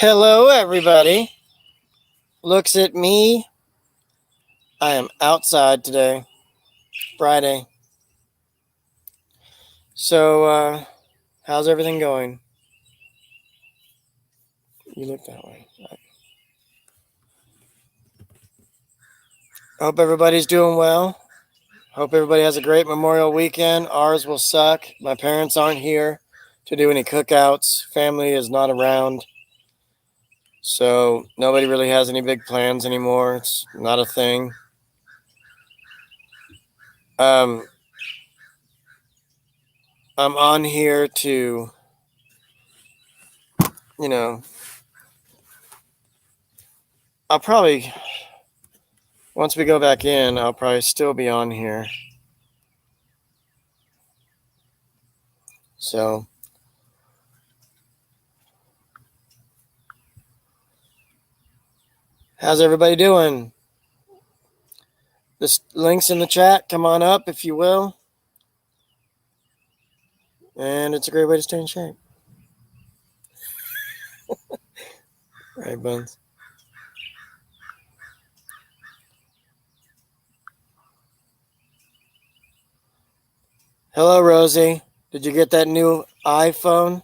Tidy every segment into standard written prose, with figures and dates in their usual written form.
Hello, everybody. Looks at me. I am outside today, Friday. So, how's everything going? You look that way. Hope everybody's doing well. Hope everybody has a great Memorial weekend. Ours will suck. My parents aren't here to do any cookouts. Family is not around. So, nobody really has any big plans anymore. It's not a thing. Um, I'm on here to, you know, I'll probably, once we go back in, I'll probably still be on here. So, how's everybody doing? The link's in the chat. Come on up if you will. And it's a great way to stay in shape. Right, Buns? Hello, Rosie. Did you get that new iPhone?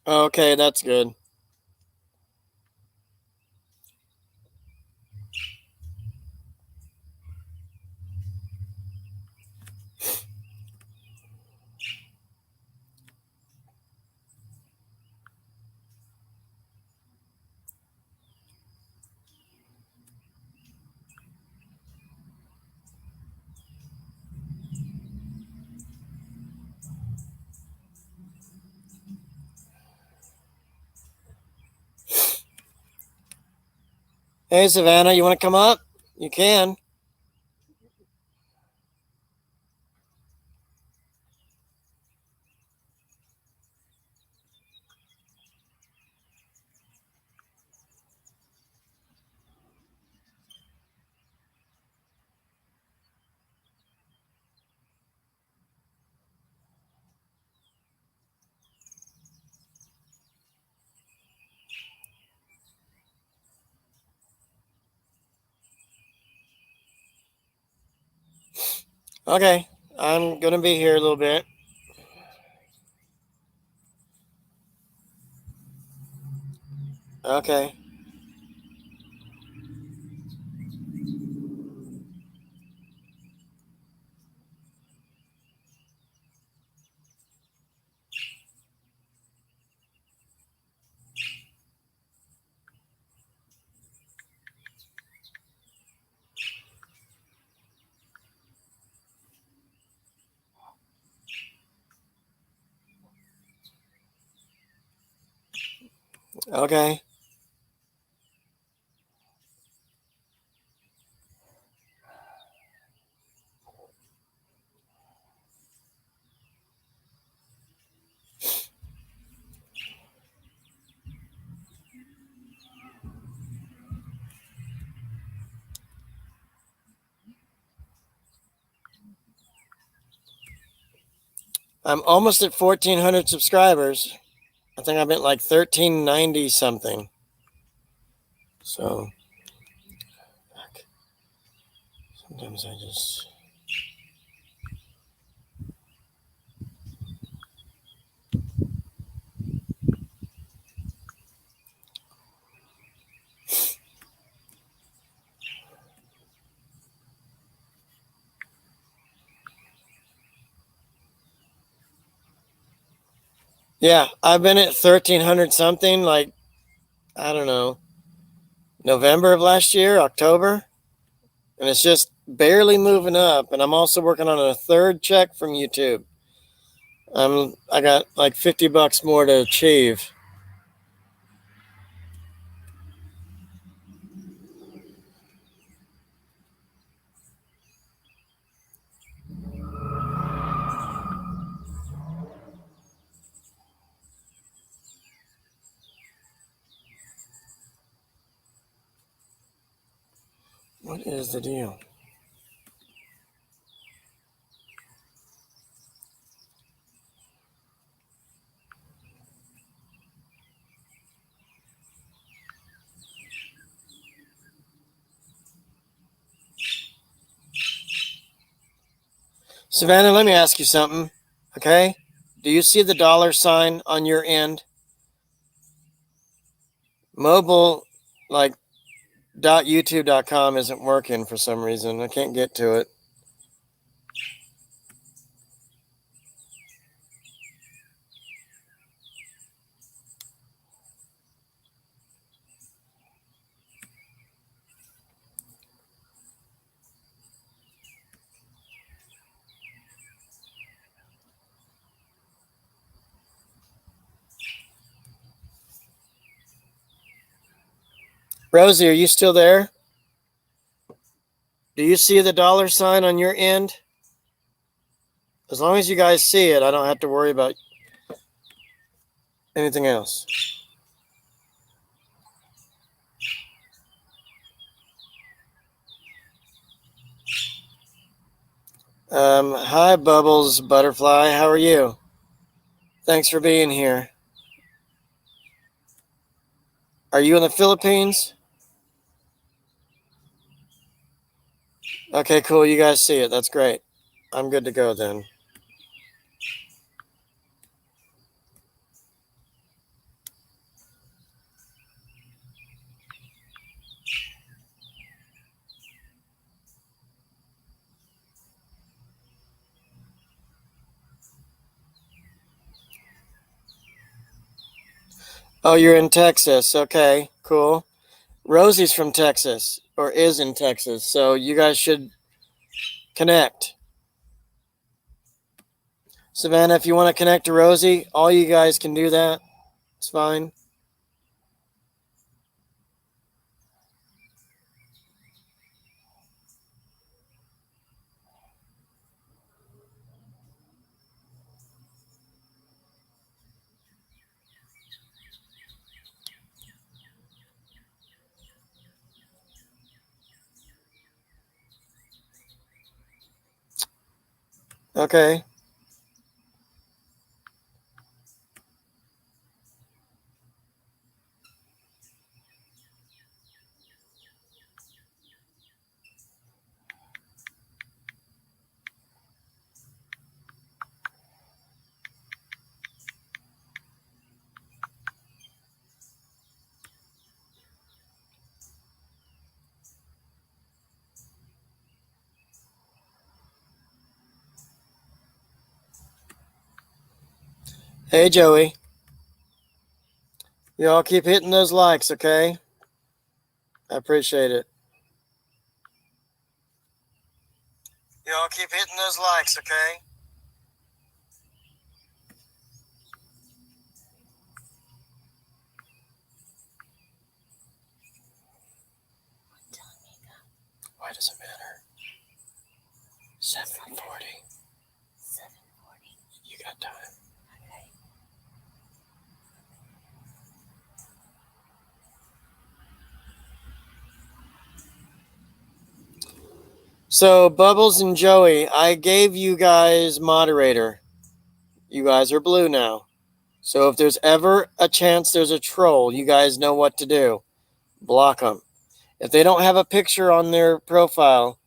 Okay, that's good. Hey, Savannah, you want to come up? You can. Okay, I'm going to be here a little bit. Okay. Okay. I'm almost at 1,400 subscribers. I think I'm at like 1,390 something. So, sometimes I just... Yeah, I've been at 1,300 something, like, I don't know, November of last year, October. And it's just barely moving up. And I'm also working on a third check from YouTube. I got like $50 more to achieve. What is the deal? Savannah, let me ask you something. Okay? Do you see the dollar sign on your end? Mobile, like .youtube.com isn't working for some reason. I can't get to it. Rosie, are you still there? Do you see the dollar sign on your end? As long as you guys see it, I don't have to worry about anything else. Hi, Bubbles Butterfly. How are you? Thanks for being here. Are you in the Philippines? Okay, cool. You guys see it. That's great. I'm good to go then. Oh, you're in Texas. Okay, cool. Rosie's from Texas, or is in Texas, so you guys should connect. Savannah, if you want to connect to Rosie, all you guys can do that. It's fine. Okay. Hey, Joey. You all keep hitting those likes, okay? I appreciate it. You all keep hitting those likes, okay? Why does it matter? 7:40. 7:40. You got time. Okay. So, Bubbles and Joey, I gave you guys moderator. You guys are blue now. So if there's ever a chance there's a troll, you guys know what to do. Block them. If they don't have a picture on their profile,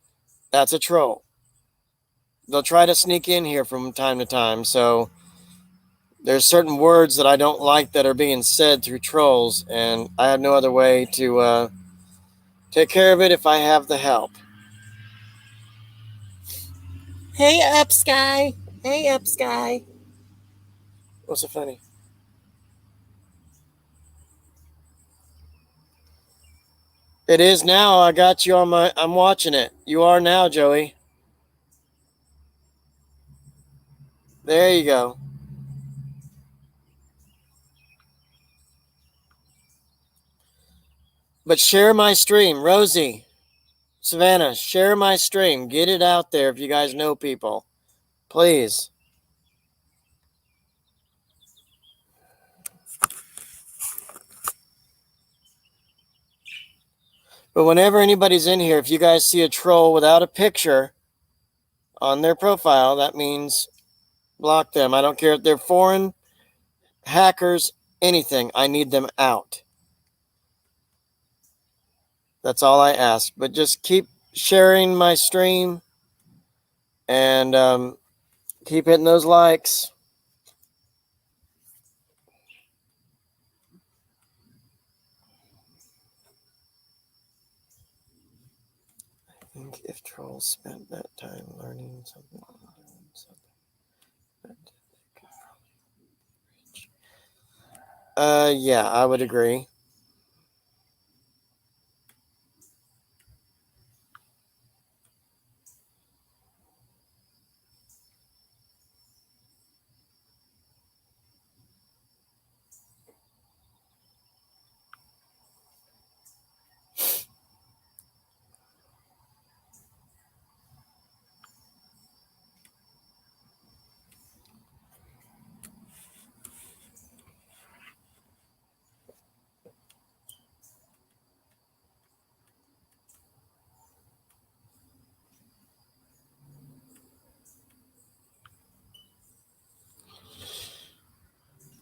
that's a troll. They'll try to sneak in here from time to time. So there's certain words that I don't like that are being said through trolls, and I have no other way to take care of it if I have the help. Hey, Up Sky. Hey, Up Sky. What's so funny? It is now. I got you on my... I'm watching it. You are now, Joey. There you go. But share my stream. Rosie, Savannah, share my stream. Get it out there if you guys know people. Please. But whenever anybody's in here, if you guys see a troll without a picture on their profile, that means block them. I don't care if they're foreign, hackers, anything. I need them out. That's all I ask. But just keep sharing my stream and keep hitting those likes. I think if trolls spent that time learning something, yeah, I would agree.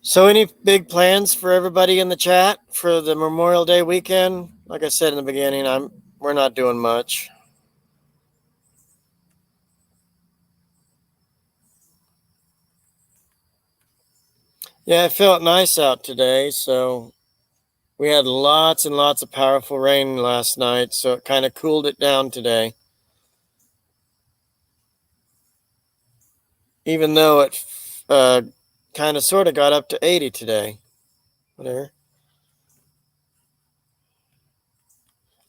So any big plans for everybody in the chat for the Memorial Day weekend? Like I said in the beginning, we're not doing much. Yeah, it felt nice out today, so we had lots and lots of powerful rain last night, so it kind of cooled it down today. Even though it kind of sort of got up to 80 today. Whatever.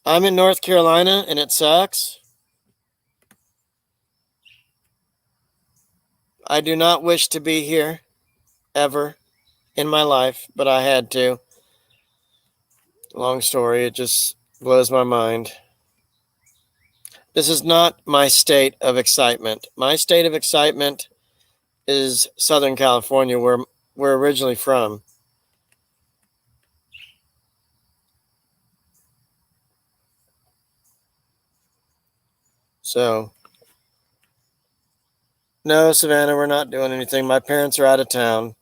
I'm in North Carolina, and it sucks. I do not wish to be here ever in my life, but I had to. Long story, it just blows my mind. This is not my state of excitement. My state of excitement is Southern California, where we're originally from. So, no, Savannah, we're not doing anything. My parents are out of town.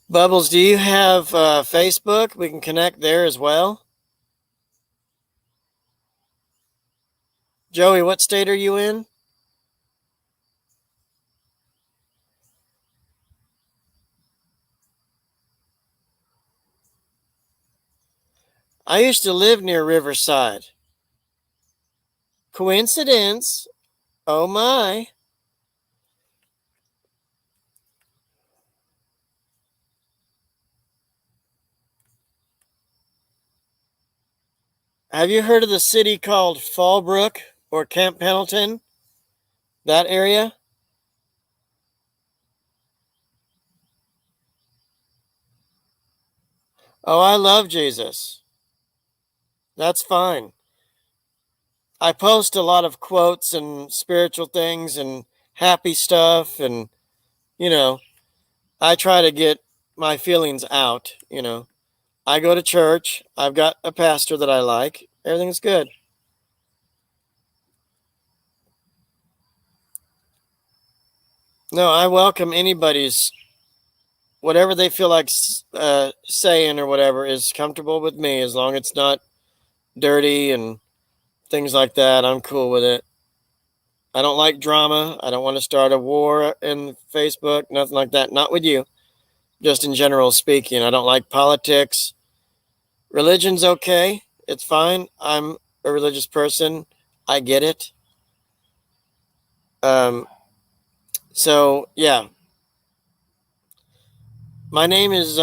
Bubbles, do you have Facebook? We can connect there as well. Joey, what state are you in? I used to live near Riverside. Coincidence? Oh my. Have you heard of the city called Fallbrook or Camp Pendleton? That area? Oh, I love Jesus. That's fine. I post a lot of quotes and spiritual things and happy stuff, and I try to get my feelings out. I go to church. I've got a pastor that I like. Everything's good. No, I welcome anybody's whatever they feel like saying or whatever is comfortable with me, as long as it's not dirty and things like that. I'm cool with it. I don't like drama. I don't want to start a war in Facebook, nothing like that. Not with you. Just in general speaking, I don't like politics. Religion's okay. It's fine. I'm a religious person. I get it. So yeah. My name is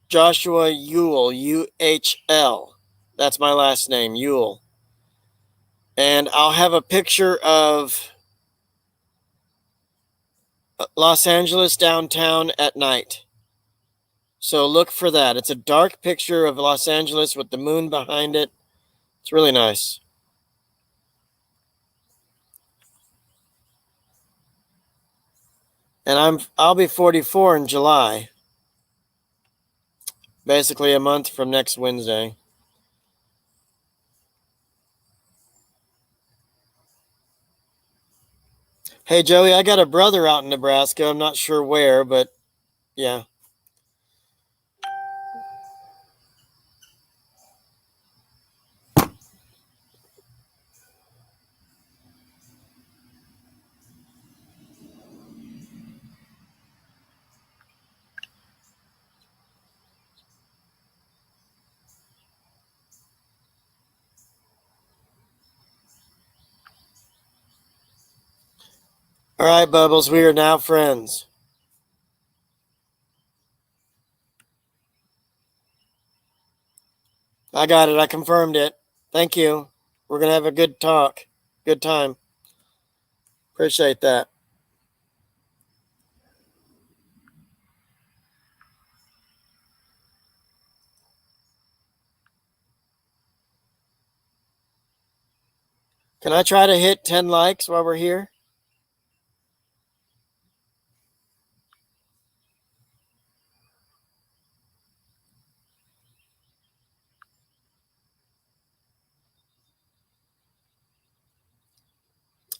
Joshua Uhl, U-H-L. That's my last name, Uhl. And I'll have a picture of Los Angeles downtown at night. So look for that. It's a dark picture of Los Angeles with the moon behind it. It's really nice. And I'll be 44 in July. Basically a month from next Wednesday. Hey Joey, I got a brother out in Nebraska. I'm not sure where, but yeah. All right, Bubbles, we are now friends. I got it. I confirmed it. Thank you. We're going to have a good talk. Good time. Appreciate that. Can I try to hit 10 likes while we're here?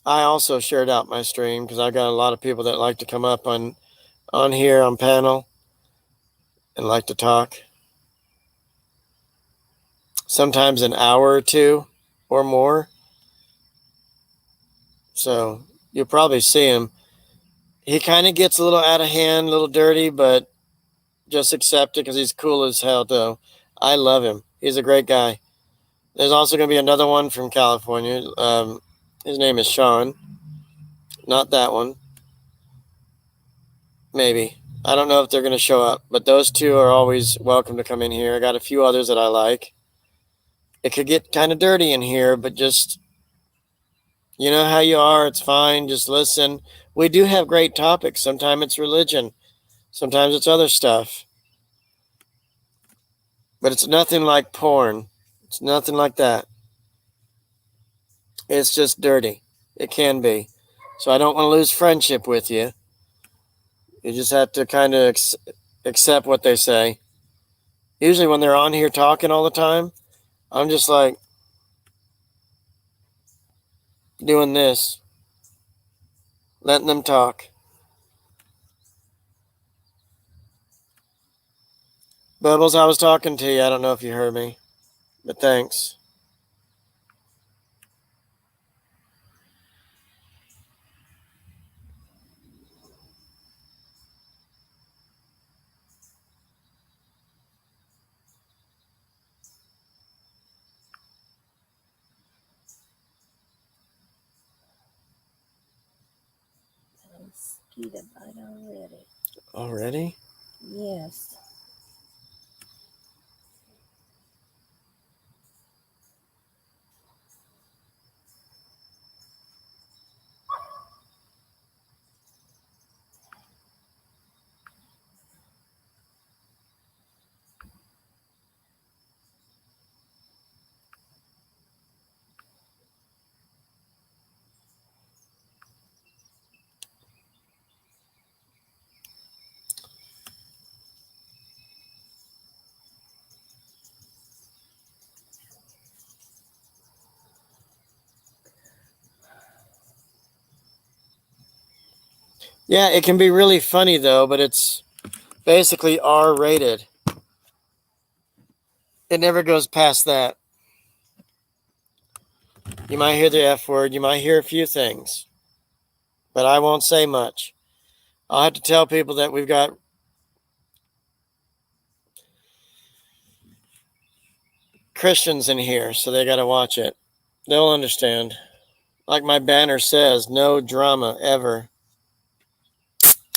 I also shared out my stream because I got a lot of people that like to come up on here on panel and like to talk. Sometimes an hour or two or more. So you'll probably see him. He kind of gets a little out of hand, a little dirty, but just accept it because he's cool as hell, though. I love him. He's a great guy. There's also going to be another one from California. His name is Sean. Not that one. Maybe. I don't know if they're going to show up, but those two are always welcome to come in here. I got a few others that I like. It could get kind of dirty in here, but just, you know how you are. It's fine. Just listen. We do have great topics. Sometimes it's religion. Sometimes it's other stuff. But it's nothing like porn. It's nothing like that. It's just dirty. It can be. So I don't want to lose friendship with you. You just have to kind of accept what they say. Usually when they're on here talking all the time, I'm just like doing this, letting them talk. Bubbles, I was talking to you. I don't know if you heard me, but thanks. Mosquito bite already. Already? Yes. Yeah, it can be really funny though, but it's basically R rated. It never goes past that. You might hear the F word, you might hear a few things, but I won't say much. I'll have to tell people that we've got Christians in here, so they got to watch it. They'll understand. Like my banner says, no drama ever.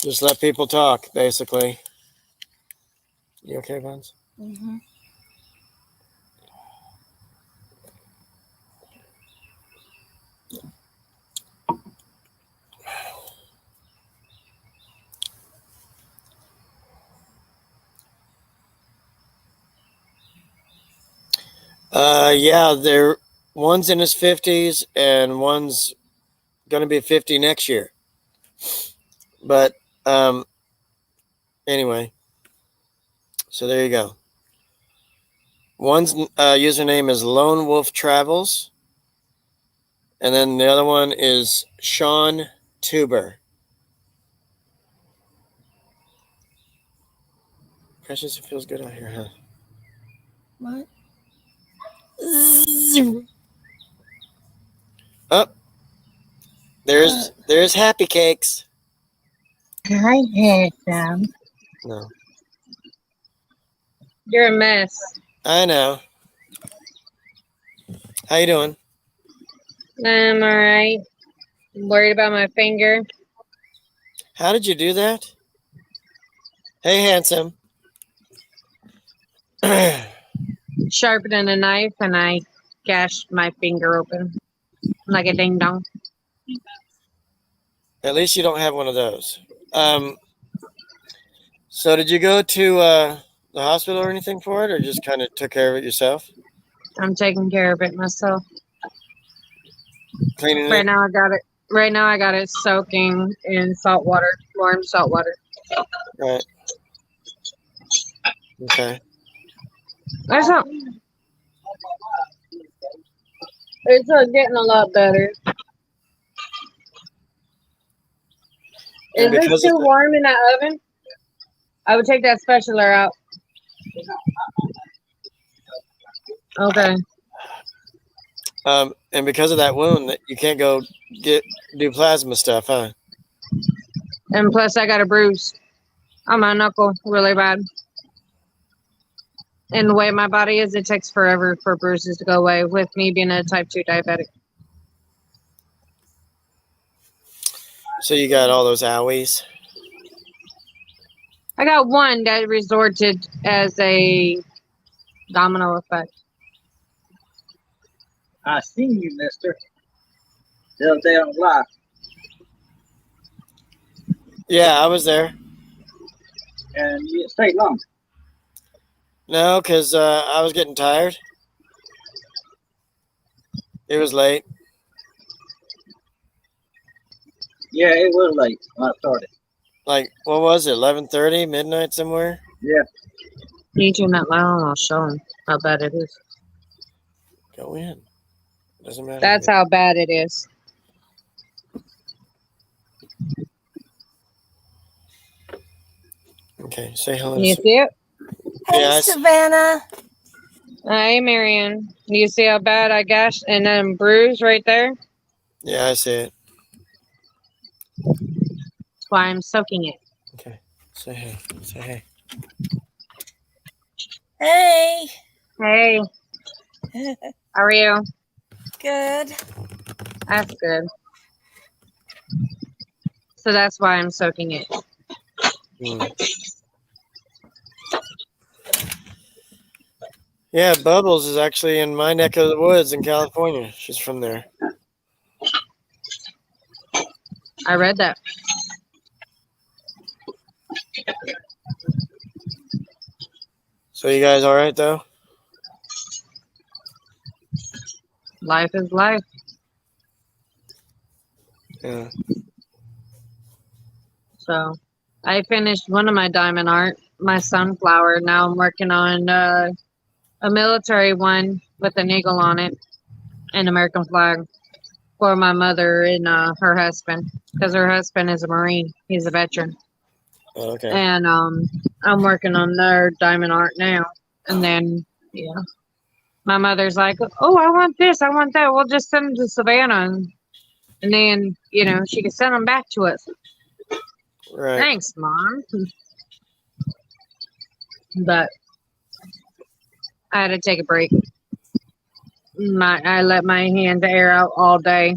Just let people talk, basically. You okay, Buns? Mm-hmm. Yeah, they're one's in his 50s and one's gonna be 50 next year. But anyway, so there you go. One's username is Lone Wolf Travels, and then the other one is Sean Tuber. Precious, it feels good out here, huh? What? Oh, there's Happy Cakes. I had some. No, You're a mess. I know. How you doing? I'm alright. Worried about my finger. How did you do that? Hey, handsome. At Sharpening a knife and I gashed my finger open like a ding dong. least you don't have one of those. So did you go to the hospital or anything for it, or just kind of took care of it yourself? I'm taking care of it myself. Cleaning Right it? now I got it. Right now I got it soaking in salt water, warm salt water. Right. Okay. It's getting a lot better. Is And this because too of warm in that oven? I would take that spatula out. Okay. and because of that wound, that you can't go do plasma stuff, huh? And plus I got a bruise on my knuckle really bad. And the way my body is, it takes forever for bruises to go away with me being a type 2 diabetic. So you got all those owies. I got one that resorted as a domino effect. I seen you, mister, the other day on live. Yeah, I was there. And you didn't stay long. No, because I was getting tired. It was late. Yeah, it was late when I started. Like, what was it? 11:30, midnight somewhere. Yeah. You turn that loud and I'll show him how bad it is. Go in. Doesn't matter. That's how bad it is. Okay, say hello. You see it? Hey, Yeah, Savannah. Hey, Marion. You see how bad I gashed and then bruise right there? Yeah, I see it. That's why I'm soaking it. Okay, say hey. Say hey. Hey. Hey, how are you? Good. That's good. So that's why I'm soaking it. Yeah, Bubbles is actually in my neck of the woods in California. She's from there. I read that. So you guys all right though? Life is life. Yeah. So I finished one of my diamond art, my sunflower. Now I'm working on a military one with an eagle on it, an American flag for my mother and her husband, because her husband is a Marine. He's a veteran. Oh, okay. And I'm working on their diamond art now. And then, yeah, my mother's like, oh, I want this, I want that. We'll just send them to Savannah. And then, you know, she can send them back to us. Right. Thanks, Mom. But I had to take a break. I let my hands air out all day.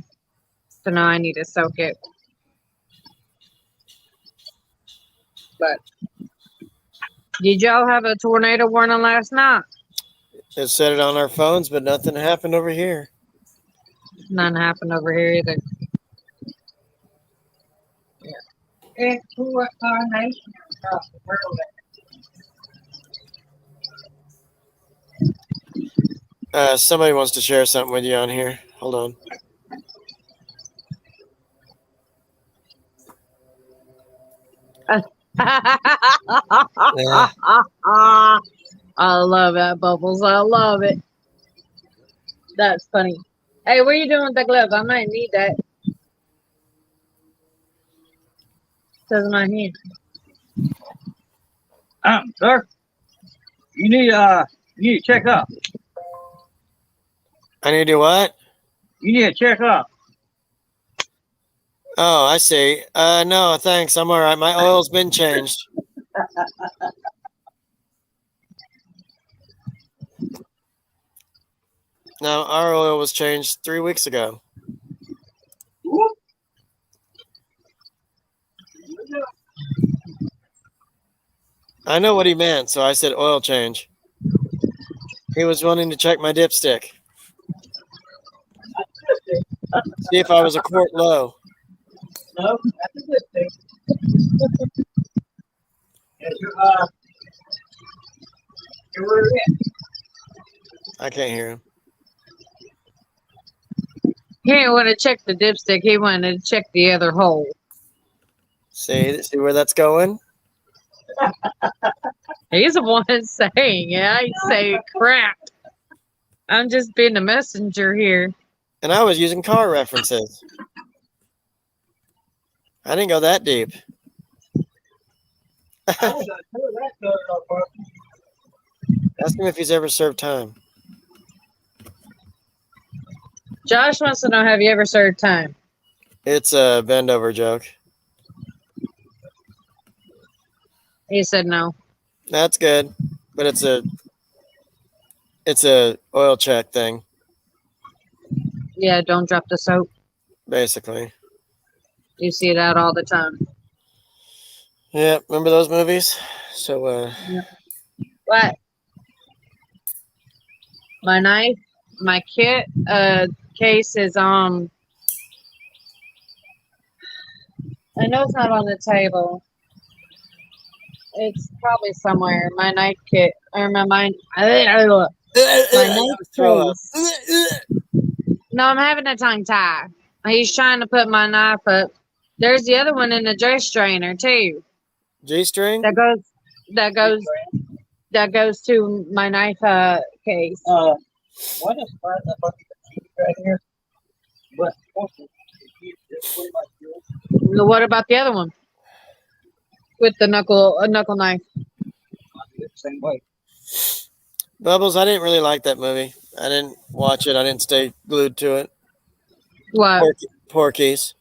So now I need to soak it. But did y'all have a tornado warning last night? It said it on our phones, but nothing happened over here. None happened over here either. It's what our nation across the world. Somebody wants to share something with you on here. Hold on. Yeah. I love that, Bubbles. I love it. That's funny. Hey, what are you doing with the glove? I might need that. Says my hand. Sir, you need to check up. I need to do what? You need to check up. Oh, I see. No, thanks. I'm all right. My oil's been changed. No, our oil was changed 3 weeks ago. I know what he meant, so I said oil change. He was wanting to check my dipstick. See if I was a quart low. No, that's a good thing. You're I can't hear him. He didn't want to check the dipstick. He wanted to check the other hole. See where that's going? He's the one saying it. I say crap. I'm just being a messenger here. And I was using car references. I didn't go that deep. Ask him if he's ever served time. Josh wants to know, have you ever served time? It's a bend over joke. He said no. That's good, but it's a oil check thing, Yeah, don't drop the soap. basically. You see that all the time. Yeah, remember those movies? So What? My knife, my kit case is I know it's not on the table. It's probably somewhere. My knife kit or my knife throw up. case. No, I'm having a tongue tie. He's trying to put my knife up. There's the other one in the dress strainer too. G-string? That goes to my knife case. What is right here? But What about the other one? With the knuckle knife. same way. Bubbles, I didn't really like that movie. I didn't watch it. I didn't stay glued to it. What? Porky's.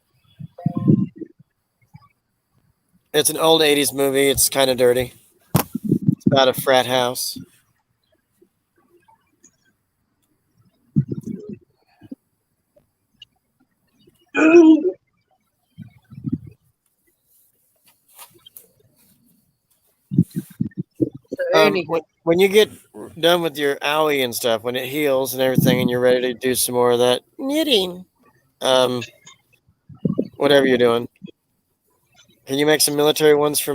It's an old 80s movie. It's kind of dirty. It's about a frat house. When you get done with your owie and stuff, when it heals and everything, and you're ready to do some more of that knitting, whatever you're doing, can you make some military ones for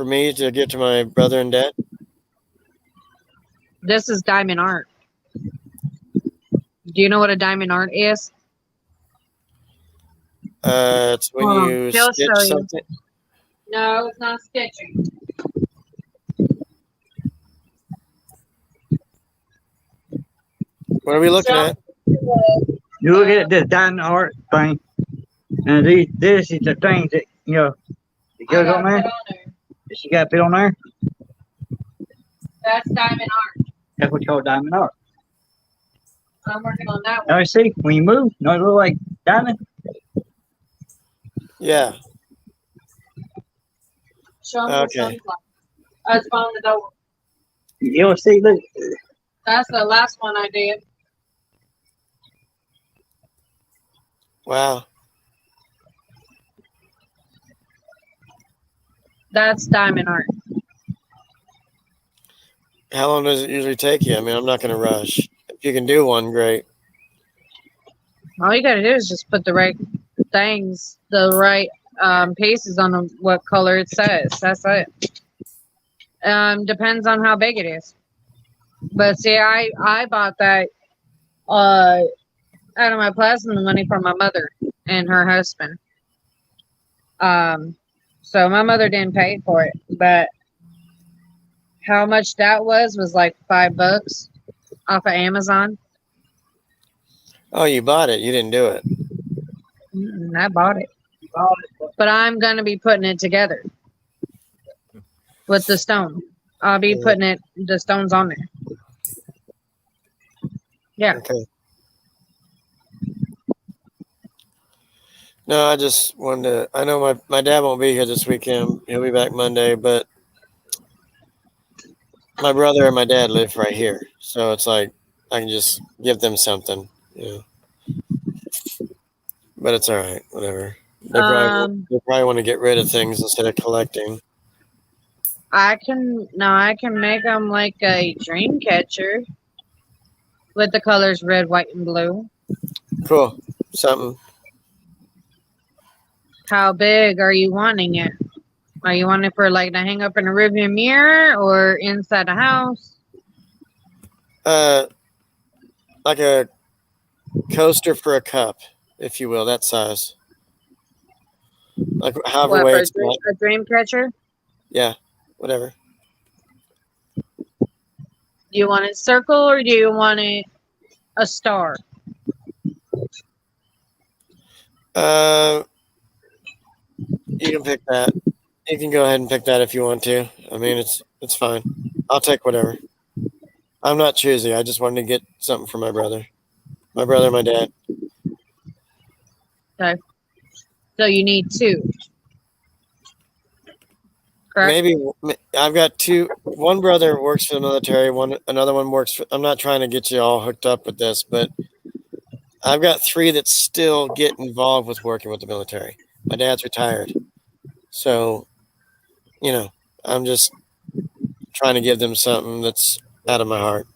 me to give to my brother and dad? This is diamond art. Do you know what a diamond art is? It's when Hold on. you He'll stitch show you. something. No, it's not sketching. What are we looking at? You look at this diamond art thing, and this is the things that it goes on there. She got to put on there. That's diamond art. That's what you call diamond art. I'm working on that one. Now you see when you move, it look like diamond. Yeah. Show me Okay. the sunflower. It's on the door. You'll see. Look, That's the last one I did. Wow. That's diamond art. How long does it usually take you? I mean, I'm not going to rush. If you can do one, great. All you gotta do is just put the right things, the right pieces on what color it says. That's it. Depends on how big it is. But see, I bought that out of my plasma money for my mother and her husband. So my mother didn't pay for it, but how much that was like $5 off of Amazon. Oh, you bought it. You didn't do it. I bought it, but I'm gonna be putting it together with the stone. I'll be putting the stones on there. Yeah. Okay. No, I just wanted to. I know my dad won't be here this weekend. He'll be back Monday, but my brother and my dad live right here, so it's like I can just give them something, But it's all right, whatever. They probably want to get rid of things instead of collecting. I can make them like a dream catcher with the colors red, white, and blue. Cool. Something. How big are you wanting it? Are you wanting it for like to hang up in a rearview mirror or inside the house? Like a coaster for a cup, if you will, that size. Like however What, way for it's got. a dream catcher? Yeah, whatever. Do you want it circle or do you want it a star? You can pick that. You can go ahead and pick that if you want to. I mean, it's fine. I'll take whatever. I'm not choosy. I just wanted to get something for my brother, and my dad. Okay. So you need 2. Correct? Maybe I've got 2. One brother works for the military. Another one works for. I'm not trying to get you all hooked up with this, but I've got 3 that still get involved with working with the military. My dad's retired, so I'm just trying to give them something that's out of my heart.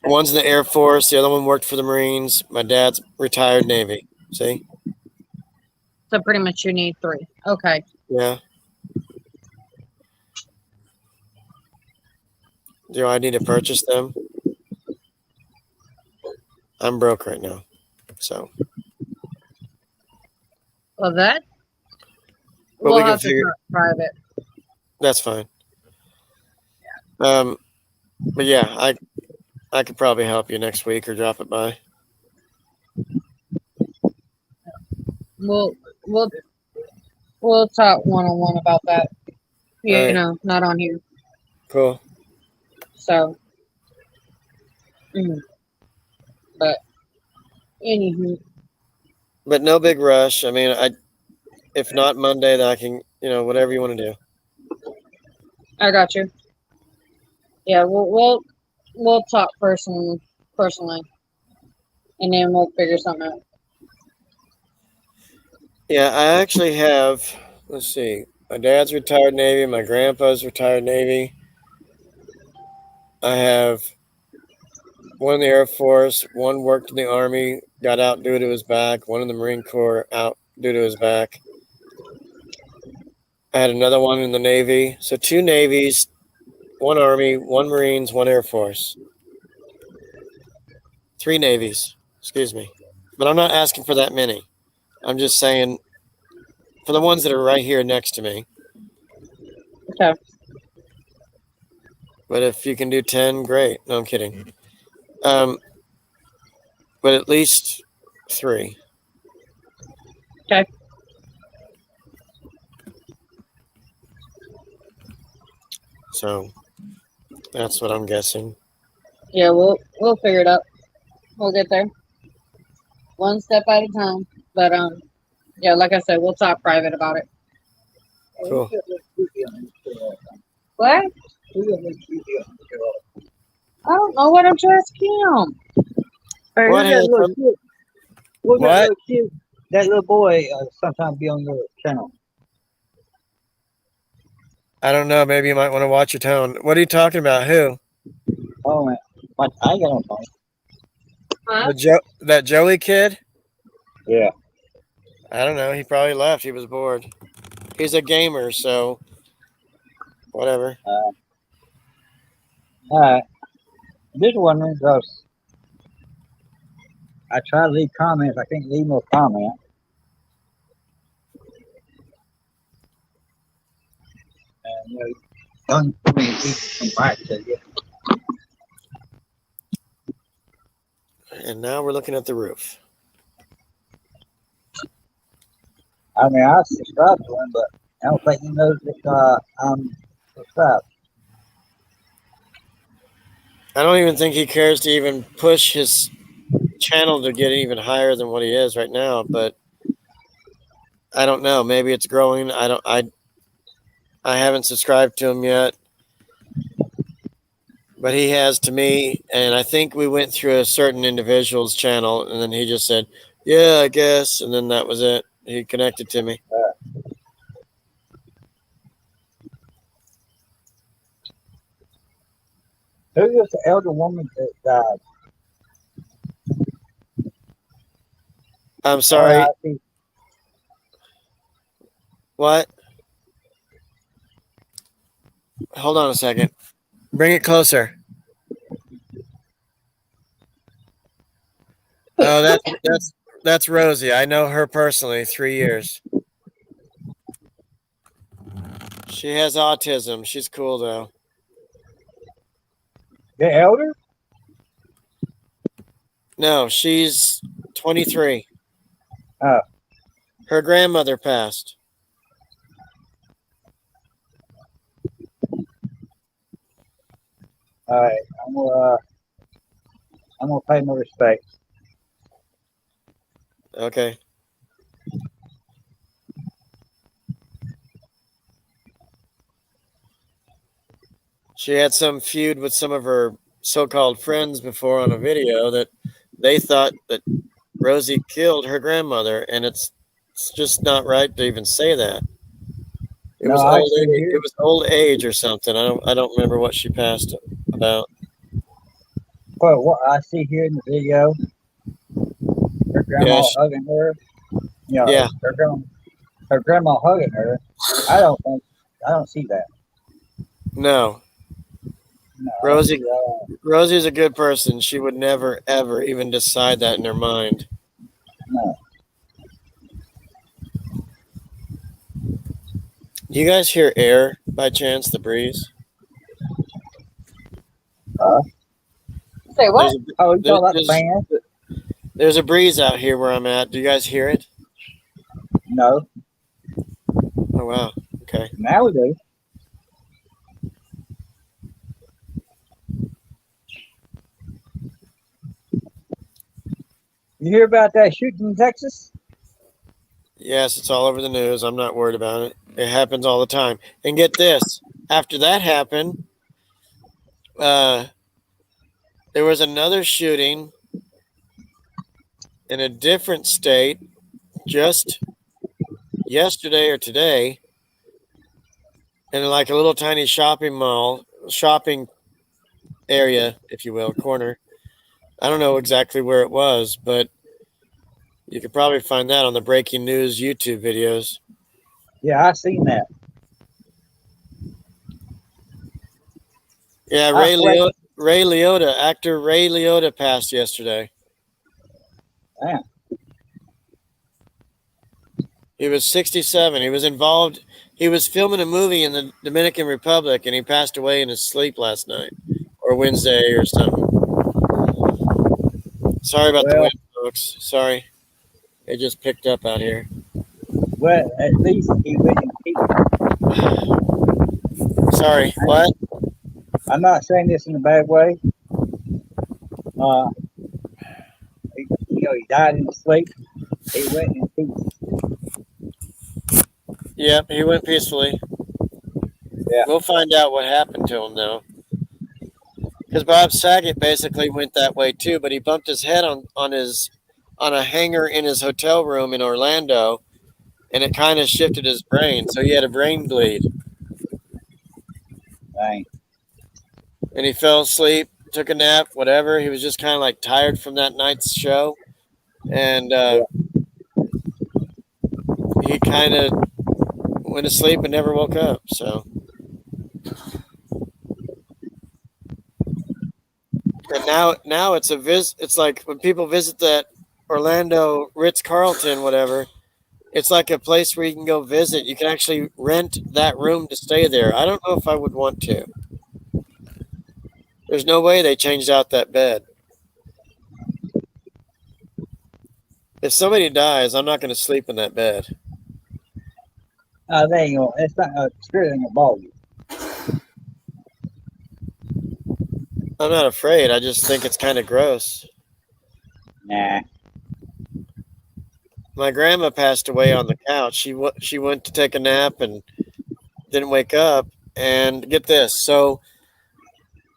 One's in the Air Force. The other one worked for the Marines. My dad's retired Navy. See? So pretty much you need 3. Okay. Yeah. Do I need to purchase them? I'm broke right now, so. Well, that But we'll we can have to figure. talk private. That's fine. But yeah, I could probably help you next week or drop it by. We'll talk one-on-one about that. Yeah, All right. not on here. Cool. So, but anywho, But no big rush. I mean, if not Monday, then I can, whatever you want to do. I got you. Yeah, we'll talk personally, and then we'll figure something out. Yeah, I actually have. Let's see. My dad's retired Navy. My grandpa's retired Navy. I have one in the Air Force. One worked in the Army, got out due to his back. One in the Marine Corps, out due to his back. I had another one in the Navy. So 2 Navies, 1 Army, 1 Marines, 1 Air Force. 3 Navies, excuse me. But I'm not asking for that many. I'm just saying for the ones that are right here next to me. Okay. But if you can do 10, great. No, I'm kidding. But at least 3. Okay. So that's what I'm guessing. Yeah, we'll figure it out. We'll get there. One step at a time. But yeah, like I said, we'll talk private about it. Cool. What? I don't know what I'm trying to him. Hey, What look at that happened? little kid. Look at What? that little kid. That little boy sometimes be on your channel. I don't know. Maybe you might want to watch your tone. What are you talking about? Who? Oh man, I got on phone. Huh? That Joey kid? Yeah. I don't know. He probably left. He was bored. He's a gamer, so whatever. All right. Just wondering because I try to leave comments. I can't leave no comment. And you know, done too many people come back to you. And now we're looking at the roof. I mean, I subscribe to him, but I don't think he knows that I'm subscribed. I don't even think he cares to even push his channel to get even higher than what he is right now, but I don't know. Maybe it's growing. I haven't subscribed to him yet, but he has to me, and I think we went through a certain individual's channel, and then he just said, "Yeah, I guess," and then that was it. He connected to me. Who is the elder woman that died? I'm sorry. R.I.P. What? Hold on a second. Bring it closer. Oh, that's Rosie. I know her personally, 3 years. She has autism. She's cool though. The elder? No, she's 23. Oh. Her grandmother passed. All right, I'm gonna pay my respects. Okay. She had some feud with some of her so-called friends before on a video that they thought that Rosie killed her grandmother, and it's just not right to even say that. It was old age. It was old age or something. I don't remember what she passed about. Well, what I see here in the video, her grandma hugging her. You know, yeah. Her grandma hugging her. I don't see that. No. Rosie's a good person. She would never, ever even decide that in her mind. No. Do you guys hear air by chance, the breeze? Say what? You talking about the fan? There's a breeze out here where I'm at. Do you guys hear it? No. Oh, wow. Okay. Now we do. You hear about that shooting in Texas? Yes, it's all over the news. I'm not worried about it. It happens all the time. And get this. After that happened, there was another shooting in a different state just yesterday or today in like a little tiny shopping area, if you will, corner. I don't know exactly where it was, but you could probably find that on the breaking news YouTube videos. Yeah, I seen that. Yeah, Ray Liotta, actor Ray Liotta passed yesterday. Damn. He was 67. He was involved. He was filming a movie in the Dominican Republic, and he passed away in his sleep last night or Wednesday or something. Sorry about the wind, folks. Sorry. It just picked up out here. Well, at least he went in peace. Sorry, what? I'm not saying this in a bad way. He died in his sleep. He went in peace. Yep, he went peacefully. Yeah. We'll find out what happened to him, though. Because Bob Saget basically went that way, too, but he bumped his head on a hanger in his hotel room in Orlando, and it kind of shifted his brain, so he had a brain bleed. Dang. And he fell asleep, took a nap, whatever. He was just kind of like tired from that night's show, and he kind of went to sleep and never woke up. So, And now it's it's like when people visit that Orlando Ritz-Carlton, whatever, it's like a place where you can go visit. You can actually rent that room to stay there. I don't know if I would want to. There's no way they changed out that bed. If somebody dies, I'm not going to sleep in that bed. They ain't gonna, it's not, spirit ain't gonna bother you. I'm not afraid. I just think it's kind of gross. Nah. My grandma passed away on the couch. She went to take a nap and didn't wake up. And get this. So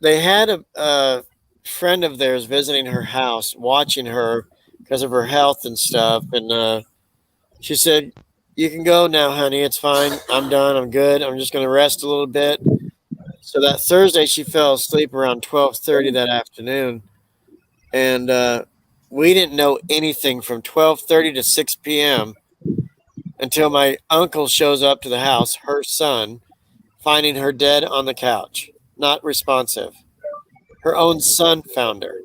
they had a friend of theirs visiting her house, watching her because of her health and stuff. And she said, "You can go now, honey. It's fine. I'm done. I'm good. I'm just going to rest a little bit." So that Thursday, she fell asleep around 12:30 that afternoon. And we didn't know anything from 12:30 to 6 p.m. until my uncle shows up to the house, her son, finding her dead on the couch, not responsive. Her own son found her.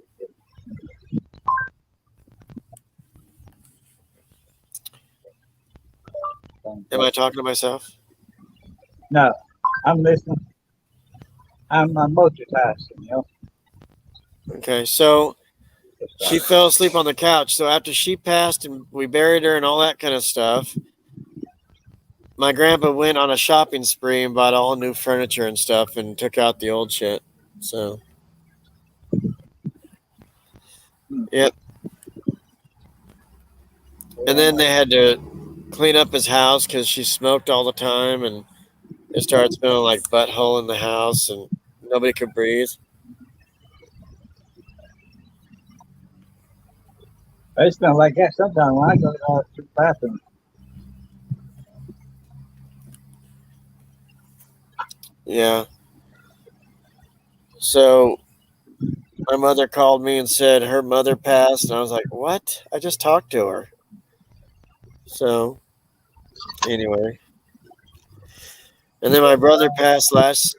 Am I talking to myself? No, I'm listening. I'm multitasking, you know. Okay, so she fell asleep on the couch. So after she passed and we buried her and all that kind of stuff, my grandpa went on a shopping spree and bought all new furniture and stuff and took out the old shit. So, yep. And then they had to clean up his house because she smoked all the time and it started smelling like butthole in the house and nobody could breathe. It smells like that sometimes when I go to the bathroom. Yeah. So my mother called me and said her mother passed, and I was like, "What? I just talked to her." So anyway, and then my brother passed last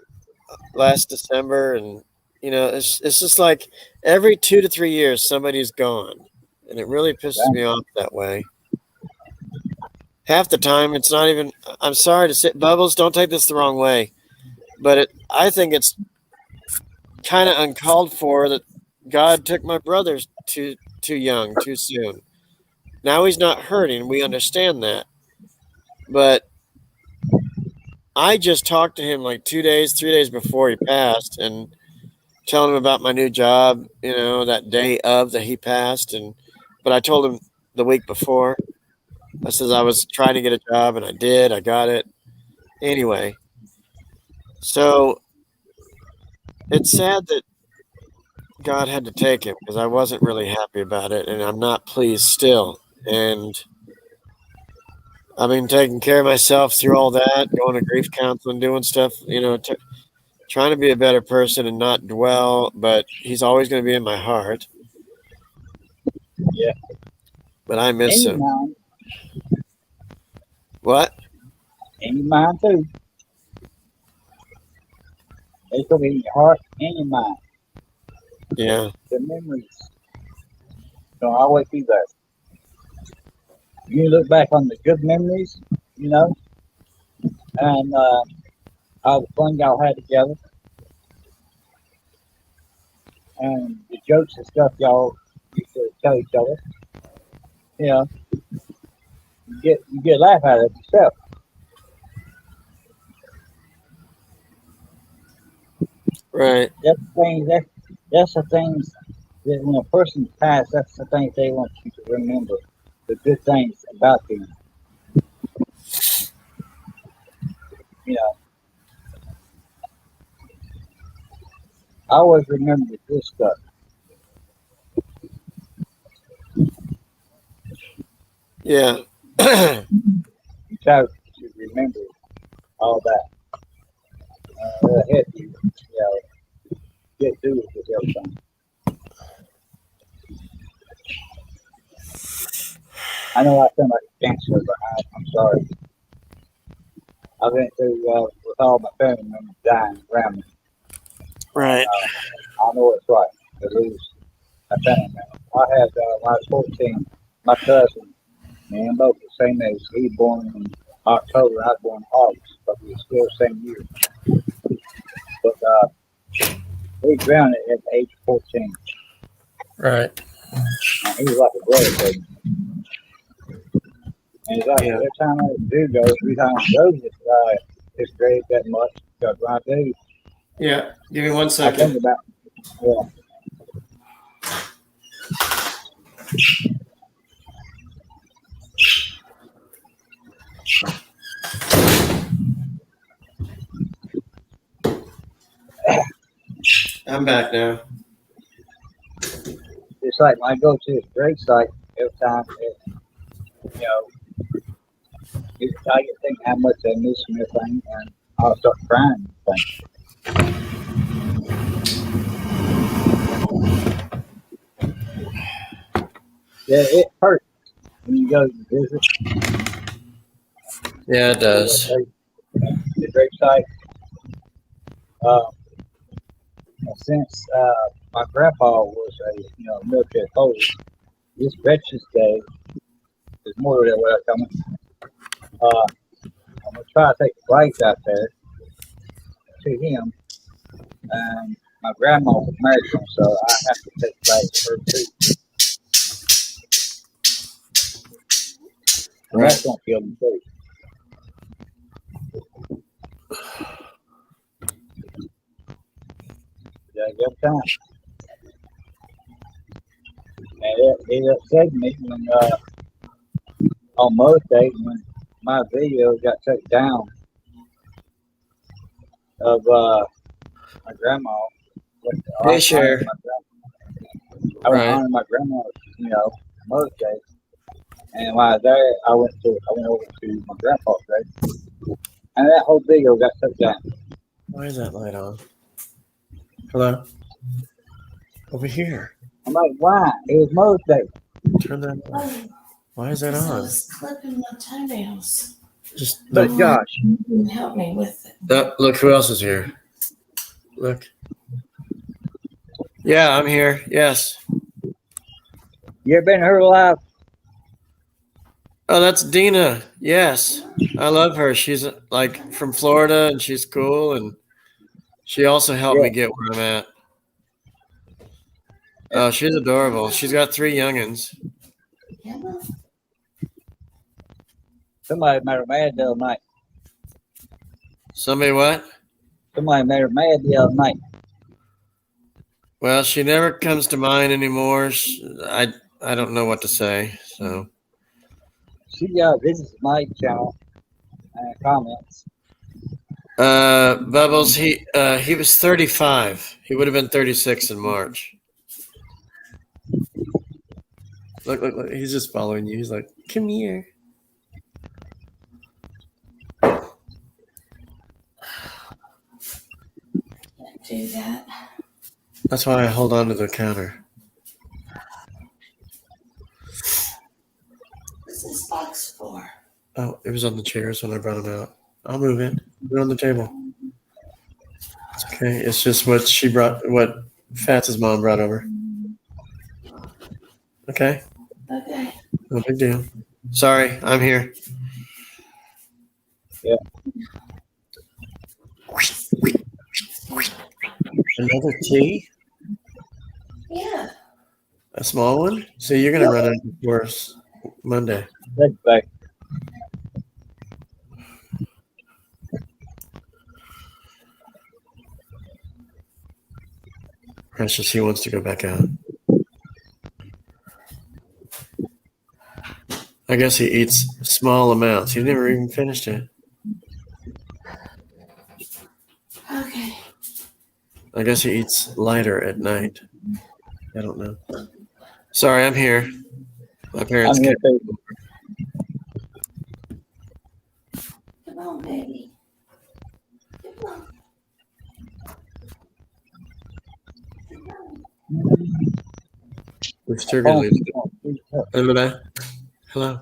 December, and it's just like every 2 to 3 years somebody's gone, and it really pisses me off that way. Half the time, it's not even. I'm sorry to say, Bubbles, don't take this the wrong way, but I think it's kind of uncalled for that God took my brother too young, too soon. Now he's not hurting. We understand that. But I just talked to him like 2 days, 3 days before he passed and telling him about my new job, that day of that he passed. But I told him the week before. I said I was trying to get a job and I did. I got it. Anyway. So it's sad that God had to take him because I wasn't really happy about it and I'm not pleased still. And I've been taking care of myself through all that, going to grief counseling, doing stuff, trying to be a better person and not dwell, but he's always going to be in my heart. Yeah. But I miss him. Mind. What? In your mind too. It's going to be in your heart and your mind. Yeah. The memories don't always be there. You look back on the good memories, and all the fun y'all had together, and the jokes and stuff y'all used to tell each other. You get a laugh out of it yourself. Right. That's the things that when a person passes, that's the things they want you to remember. The good things about them. I always remember the good stuff. Yeah. You try to remember all that. Help you, get through with everything. I know I sound like a cancer, but I'm sorry. I've been through with all my family members dying around me. Right. I know it's right. to lose my family member. I had, when I was 14, my cousin, me and both the same age. He born in October, I was born in August, but we were still the same year. But he drowned at the age of 14. Right. And he was like a brother to me. And it's like, Yeah. every time I do go, every time I go to this grave that much, because when I do, Yeah. Give me 1 I second. think about, yeah. I'm back now. It's like when I go to this grave site every time, I get thinking how much I miss and everything, and I'll start crying. And things. Yeah, it hurts when you go to visit Yeah, it does. the grave site. Since my grandpa was a military soldier, this Veterans Day is more than what I'm coming. I'm gonna try to take the flights out there to him. And my grandma was married to him, so I have to take the flights to her too. And that's gonna kill me too. Yeah, good time. And it upset me when on Mother's Day when my video got taken down of my grandma. Hey, Cher. I was Right. honoring my grandma's, Mother's Day. And while I was there, I went over to my grandpa's grave. And that whole video got taken down. Why is that light on? Hello? Over here. I'm like, why? It was Mother's Day. Turn that on. Oh, Why is that because I on? was clipping my toenails. Just But look. Josh, You didn't help me with it. Look who else is here. Look. Yeah, I'm here. Yes. you ever been to her live? Oh, that's Dina. Yes. I love her. She's like from Florida and she's cool and she also helped me get where I'm at. Oh, she's adorable. She's got 3 youngins. Yeah. Somebody made her mad the other night. Somebody what? Somebody made her mad the other night. Well, she never comes to mind anymore. I don't know what to say. So She visits my channel and comments. Bubbles, he was 35. He would have been 36 in March. Look, he's just following you. He's like, come here. Can't do that. That's why I hold on to the counter. What's this box for? Oh, it was on the chairs when I brought him out. I'll move it. Put it on the table. It's okay. It's just what she brought, what Fats' mom brought over. Okay? Okay. No big deal. Sorry, I'm here. Yeah. Another tea? Yeah. A small one? So you're going to run out before us Monday. That's back. Precious, he wants to go back out. I guess he eats small amounts. He never even finished it. Okay. I guess he eats lighter at night. I don't know. Sorry, I'm here. My parents I'm here came. too. Come on, baby. Come on. Come on. We're still going to leave the Hello.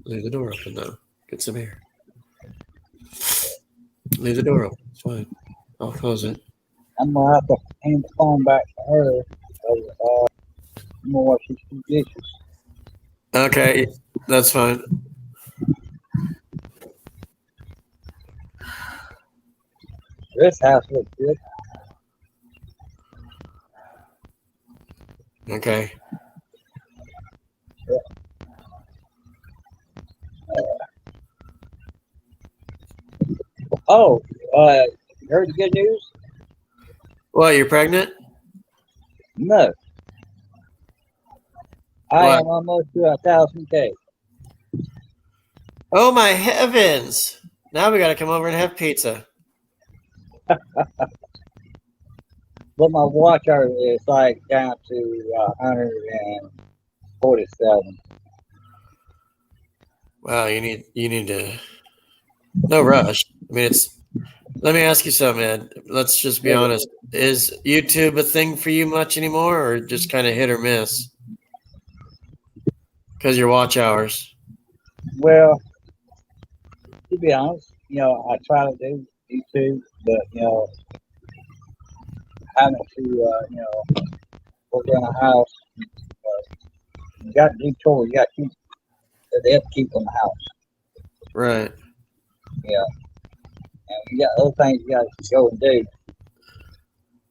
Leave the door open, though. Get some air. Leave the door open. It's fine. I'll close it. I'm gonna have to hand the phone back to her I'm gonna wash these two dishes. Okay, that's fine. This house looks good. Okay. Oh, you heard the good news? What, you're pregnant? No. I What? am almost to 1,000K. Oh my heavens! Now we gotta come over and have pizza. But my watch hour is like down to 147. Wow, you need to. No rush. I mean, it's. Let me ask you something, Ed. Let's just be honest. Is YouTube a thing for you much anymore, or just kind of hit or miss? Because your watch hours. Well, to be honest, I try to do YouTube, but having to work in a house, you got to do chores. You got to keep the upkeep on the house. Right. Yeah, and you got other things you got to go and do.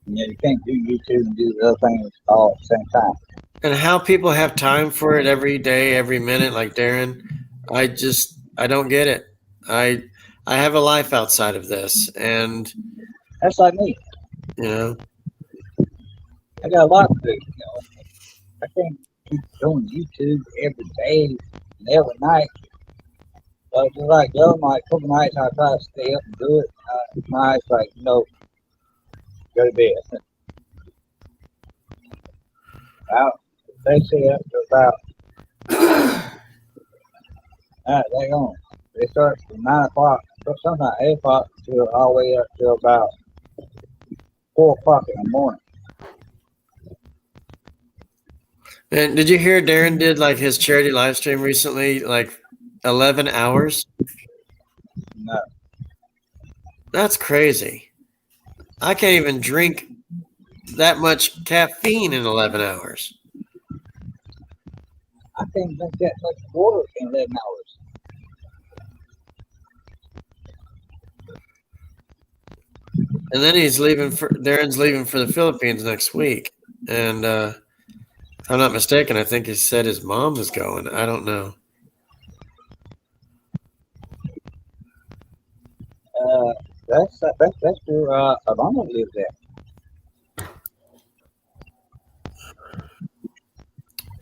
You can't do YouTube and do the other things all at the same time. And how people have time for it every day, every minute, like Darren, I don't get it. I have a life outside of this, and That's like me. I I got a lot to do. I can't keep doing YouTube every day and every night. But just like the other night, couple nights, I try to stay up and do it. My eyes like, go to bed. Well, they stay up to about, they on. They start from 9 o'clock, sometimes 8 o'clock, till all the way up till about 4 o'clock in the morning. And did you hear Darren did like his charity live stream recently, like 11 hours? No. That's crazy. I can't even drink that much caffeine in 11 hours. I can't drink that much water in 11 hours. And then Darren's leaving for the Philippines next week. And if I'm not mistaken, I think he said his mom is going. I don't know. That's where Obama lives at.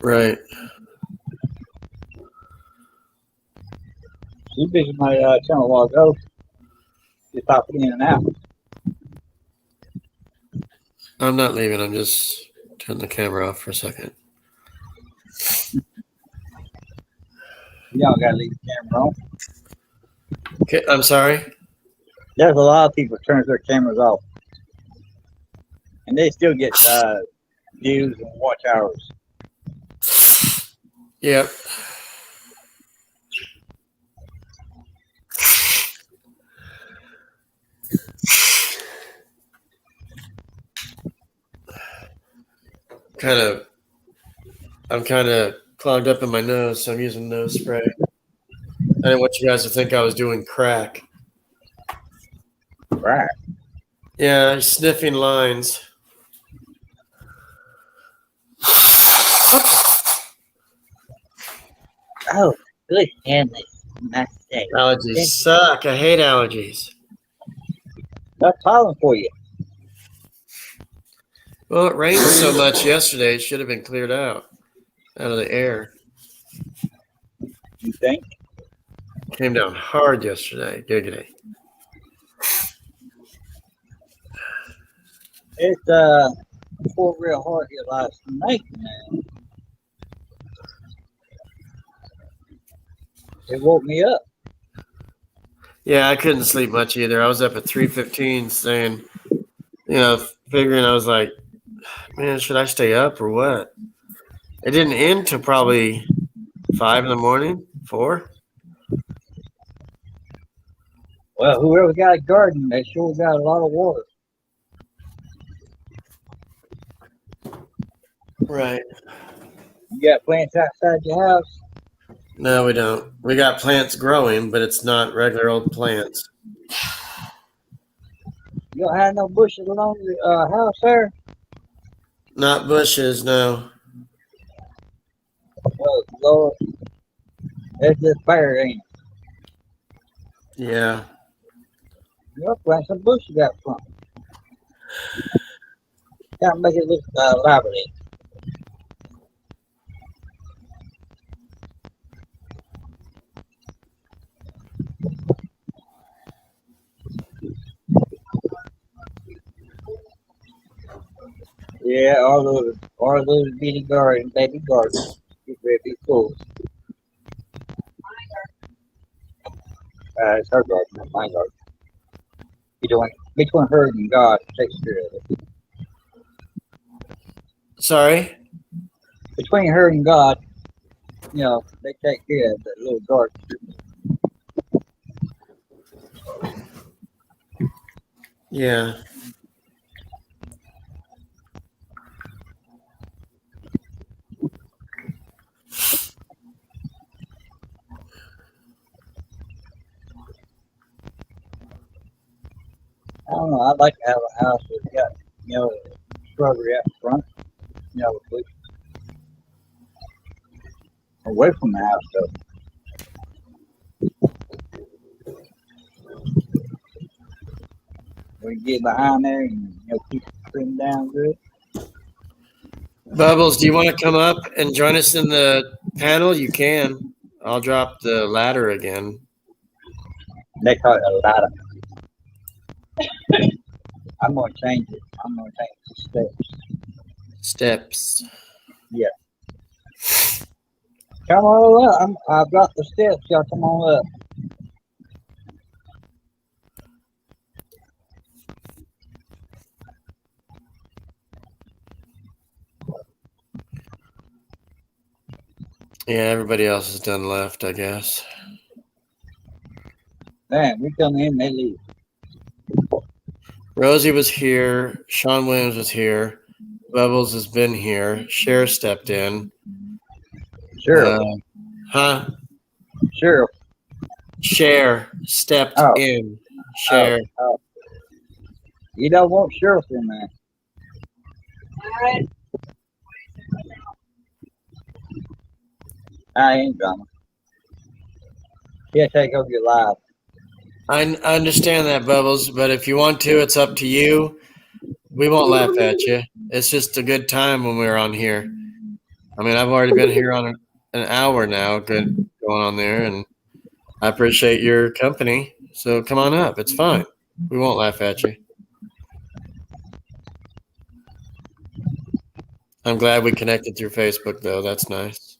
Right. She visited my channel a while ago. Just popping in and out. I'm not leaving. I'm just turning the camera off for a second. Y'all gotta leave the camera on. Okay, I'm sorry. There's a lot of people turn their cameras off, and they still get views and watch hours. Yep. I'm kind of clogged up in my nose, so I'm using nose spray. I didn't want you guys to think I was doing crack. Right. Yeah, sniffing lines. Oh, good heavens. Nice day. Allergies suck. I hate allergies. That's pollen for you. Well, it rained so much yesterday, it should have been cleared out of the air. You think? Came down hard yesterday. Giggity. It poured real hard here last night, man. It woke me up. Yeah, I couldn't sleep much either. I was up at 3:15 saying, figuring I was like, man, should I stay up or what? It didn't end till probably 5 in the morning, 4. Well, whoever got a garden, they sure got a lot of water. Right. You got plants outside your house? No, we don't. We got plants growing, but it's not regular old plants. You don't have no bushes along your house, sir? Not bushes, no. Well, Lord, that's just fair, ain't it? Yeah. You know, plant some bushes out front. Gotta make it look lively. Yeah, all those bitty gardens, baby gardens, get ready to be full. It's her garden, not my garden. Between her and God takes care of it. Sorry? Between her and God, you know, they take care of the little garden. Yeah. I don't know. I'd like to have a house that's got, you know, shrubbery out front, you know, away from the house though. We can get behind there and, you know, keep it trimmed down good. Bubbles, do you want to come up and join us in the panel? You can. I'll drop the ladder again. They call it a ladder. I'm gonna change it. I'm gonna change it to steps. Steps. Come on up. I've got the steps. Y'all come on up. Yeah, everybody else is done left, I guess. Man, we come in, they leave. Rosie was here. Sean Williams was here. Bubbles has been here. Cher stepped in. Sure, Huh? sure. Cher stepped Oh. in. Cher. Oh. You don't want sheriff in there. I ain't drama. Yeah, take over your life. I understand that, Bubbles, but if you want to, it's up to you. We won't laugh at you. It's just a good time when we're on here. I mean, I've already been here on an hour now, good going on there, and I appreciate your company. So come on up. It's fine. We won't laugh at you. I'm glad we connected through Facebook, though. That's nice.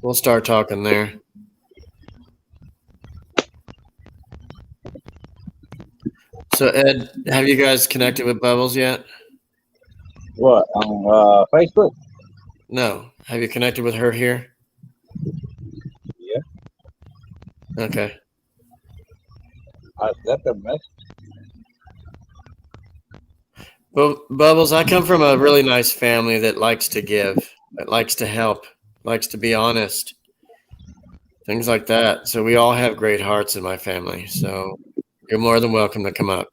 We'll start talking there. So, Ed, have you guys connected with Bubbles yet? What, on Facebook? No. Have you connected with her here? Yeah. Okay. I left a message. Well, Bubbles, I come from a really nice family that likes to give, that likes to help, likes to be honest, things like that. So we all have great hearts in my family. So you're more than welcome to come up.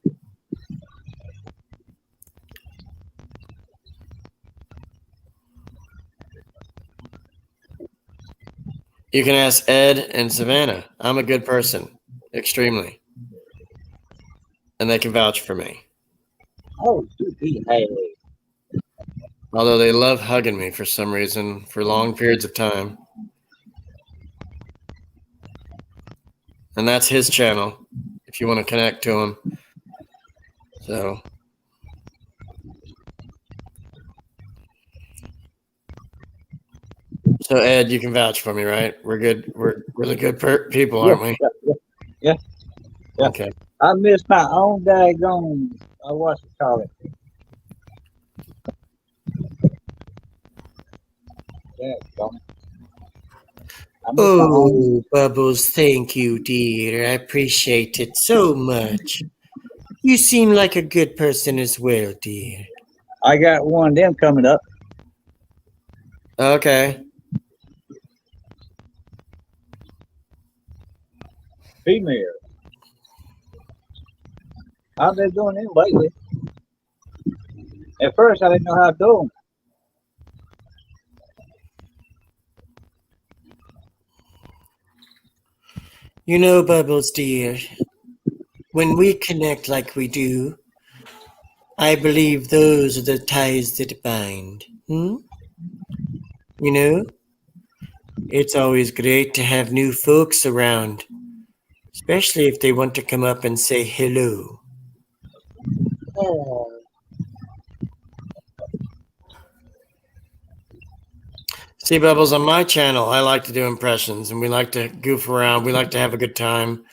You can ask Ed and Savannah. I'm a good person, extremely. And they can vouch for me. Oh, you be Haley. Although they love hugging me for some reason for long periods of time. And that's his channel, if you want to connect to him. So Ed, you can vouch for me, right? We're good. We're really good people, aren't we? Yeah. Okay. I missed my own daggone, what's it called? Yeah, Oh, Bubbles, thank you, dear. I appreciate it so much. You seem like a good person as well, dear. I got one of them coming up. Okay. Female. I've been doing it lately. At first, I didn't know how to do them. You know, Bubbles, dear, when we connect like we do, I believe those are the ties that bind. You know, it's always great to have new folks around, especially if they want to come up and say hello. See, Bubbles, on my channel, I like to do impressions and we like to goof around. We like to have a good time.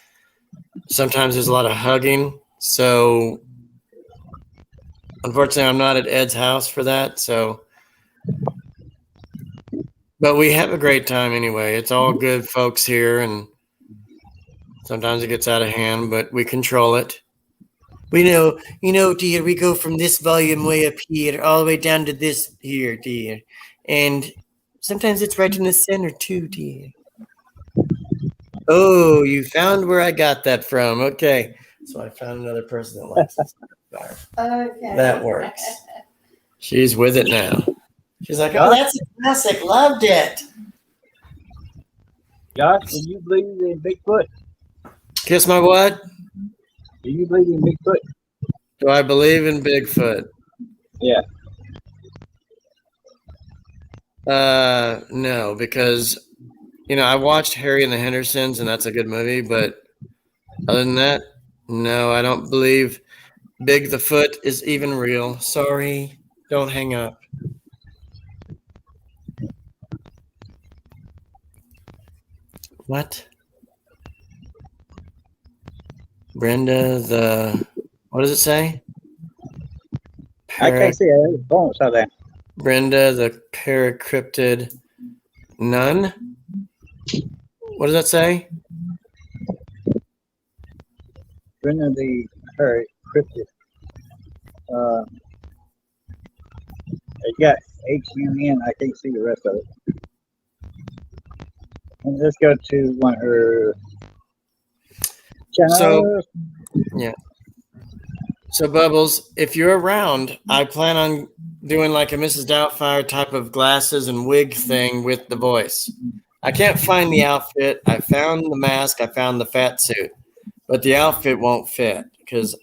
Sometimes there's a lot of hugging. So, unfortunately, I'm not at Ed's house for that. So, but we have a great time anyway. It's all good folks here. And sometimes it gets out of hand, but we control it. We know, dear, we go from this volume way up here all the way down to this here, dear. And sometimes it's right in the center too, dear. Oh, you found where I got that from. Okay. So I found another person that likes this. Okay. That works. She's with it now. She's like, oh, that's a classic. Loved it. Josh, do you believe in Bigfoot? Kiss my what? Do you believe in Bigfoot? Do I believe in Bigfoot? Yeah. No, because I watched Harry and the Hendersons, and that's a good movie. But other than that, no, I don't believe Big the Foot is even real. Sorry, don't hang up. What? Brenda what does it say? I can't see it. It's bonus out there. Brenda the paracryptid nun? What does that say? Brenda the cryptid. It got HUN. I can't see the rest of it. And let's go to one of her channels. So Bubbles, if you're around, I plan on doing like a Mrs. Doubtfire type of glasses and wig thing with the voice. I can't find the outfit. I found the mask. I found the fat suit, but the outfit won't fit because,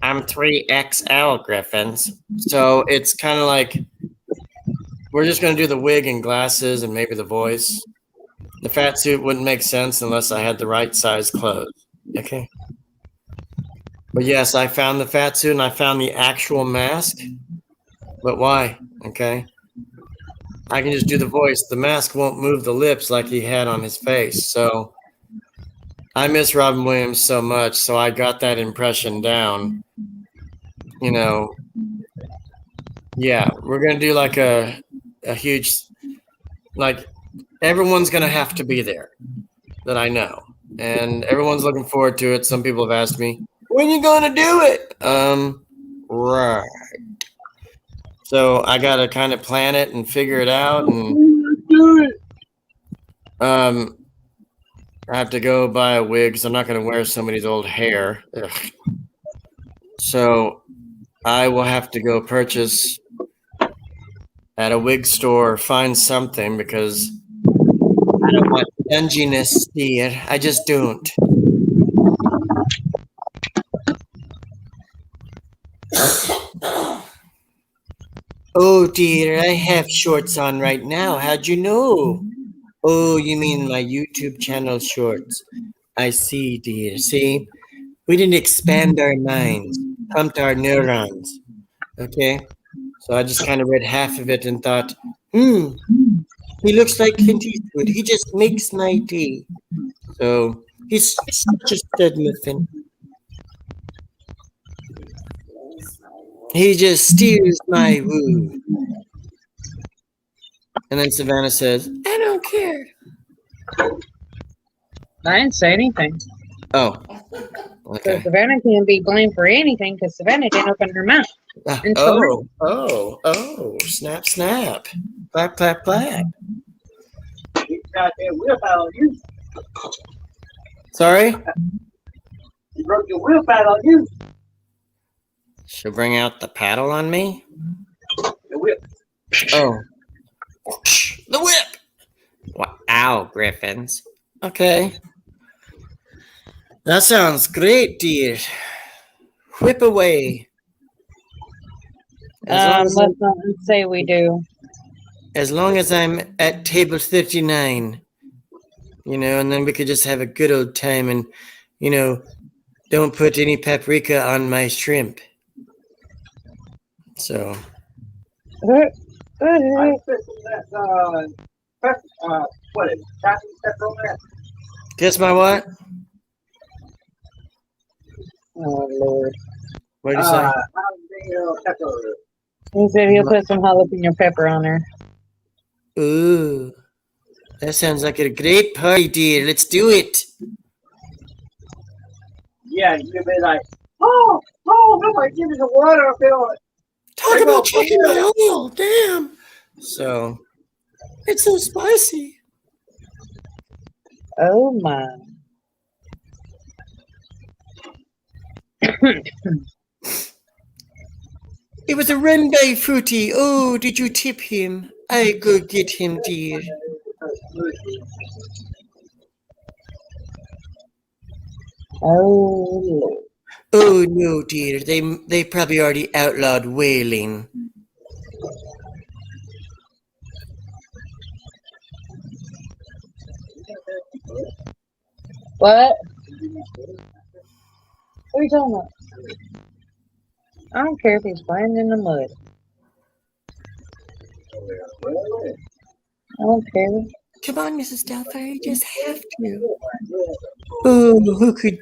I'm 3XL Griffins. So it's kind of like we're just going to do the wig and glasses and maybe the voice. The fat suit wouldn't make sense unless I had the right size clothes. Okay. But yes, I found the fat suit and I found the actual mask. But why? Okay. I can just do the voice. The mask won't move the lips like he had on his face. So I miss Robin Williams so much. So I got that impression down. Yeah, we're going to do like a huge, like everyone's going to have to be there that I know. And everyone's looking forward to it. Some people have asked me, when you going to do it? Right. So I got to kind of plan it and figure it out. And Do it. I have to go buy a wig because I'm not going to wear somebody's old hair. Ugh. So I will have to go purchase at a wig store, find something because I don't want dinginess here. I just don't. Oh dear, I have shorts on right now. How'd you know? Oh, you mean my YouTube channel shorts. I see, dear. See? We didn't expand our minds, pumped our neurons. Okay? So I just kind of read half of it and thought, he looks like Clint Eastwood. He just makes my day. So he's such a stud muffin. He just steers my woo. And then Savannah says, I don't care. I didn't say anything. Oh. So Okay. Savannah can't be blamed for anything because Savannah didn't open her mouth. And so Snap, snap. Clap, clap, clap. He's got that whip out on you. Sorry? He broke your whip out on you. She'll bring out the paddle on me? The whip. Oh. The whip! Wow, Griffins. Okay. That sounds great, dear. Whip away. let's not say we do. As long as I'm at table 39, and then we could just have a good old time and, don't put any paprika on my shrimp. So. I put that, pepper, what is it? Chinese pepper on that? Guess my what? Oh Lord. What did you say? Jalapeno pepper. He said he'll put some jalapeno pepper on there. Ooh. That sounds like a great party, dear. Let's do it. Yeah, you'll be like, oh, nobody give me the water, I feel it. Talk about checking my oil. Damn. So, it's so spicy. Oh my. It was a run by Fruity. Oh, did you tip him? I go get him, dear. Oh Lord. Oh no, dear. They probably already outlawed whaling. What? What are you talking about? I don't care if he's playing in the mud. I don't care. Come on, Mrs. Doubtfire, you just have to. Oh, who could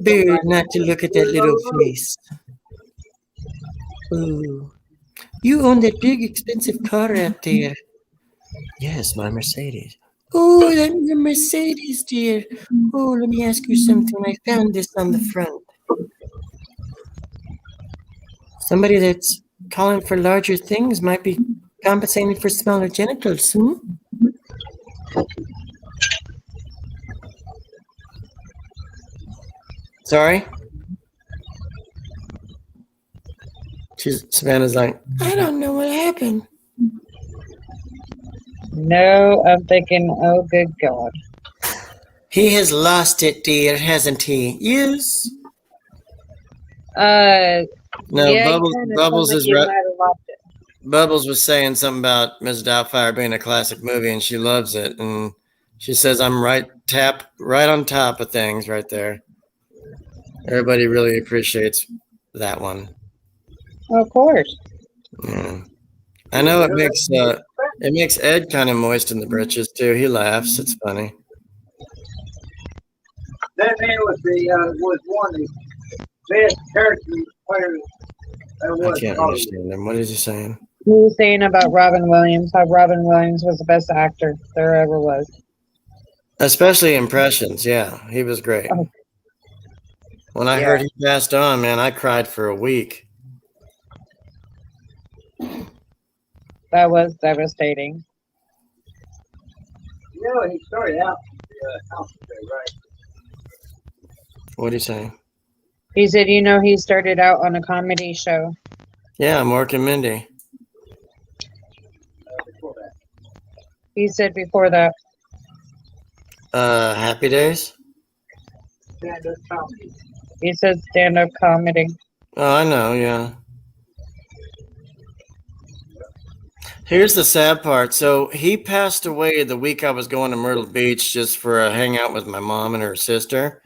bear not to look at that little face? Oh, you own that big, expensive car out there. Yes, my Mercedes. Oh, that's your Mercedes, dear. Oh, let me ask you something. I found this on the front. Somebody that's calling for larger things might be compensating for smaller genitals, Sorry? Savannah's like, I don't know what happened. No, I'm thinking, oh good God. He has lost it, dear, hasn't he? Yes. No, yeah, Bubbles is might have lost it. Bubbles was saying something about Ms. Doubtfire being a classic movie, and she loves it. And she says I'm right on top of things right there. Everybody really appreciates that one. Of course. Yeah. I know it makes Ed kind of moist in the britches too. He laughs. It's funny. That man was one of the best character players there I was. can't understand him. What is he saying? He was saying about Robin Williams, how Robin Williams was the best actor there ever was. Especially impressions. Yeah, he was great. Oh. When I heard he passed on, man, I cried for a week. That was devastating. You know, he started out the hospital, right? What are you saying? He said, he started out on a comedy show. Yeah, Mork and Mindy. Before that. He said before that. Happy Days? Stand-up comedy. He said stand-up comedy. Oh, I know, yeah. Here's the sad part. So he passed away the week I was going to Myrtle Beach just for a hangout with my mom and her sister.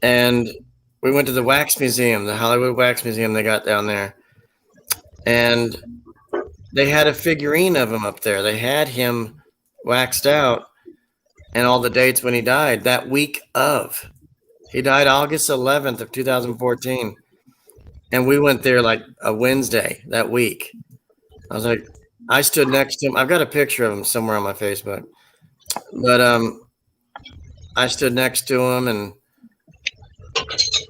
And we went to the Wax Museum, the Hollywood Wax Museum they got down there. And they had a figurine of him up there. They had him waxed out and all the dates when he died that week of. He died August 11th of 2014. And we went there like a Wednesday that week. I was like, I stood next to him. I've got a picture of him somewhere on my Facebook. But I stood next to him and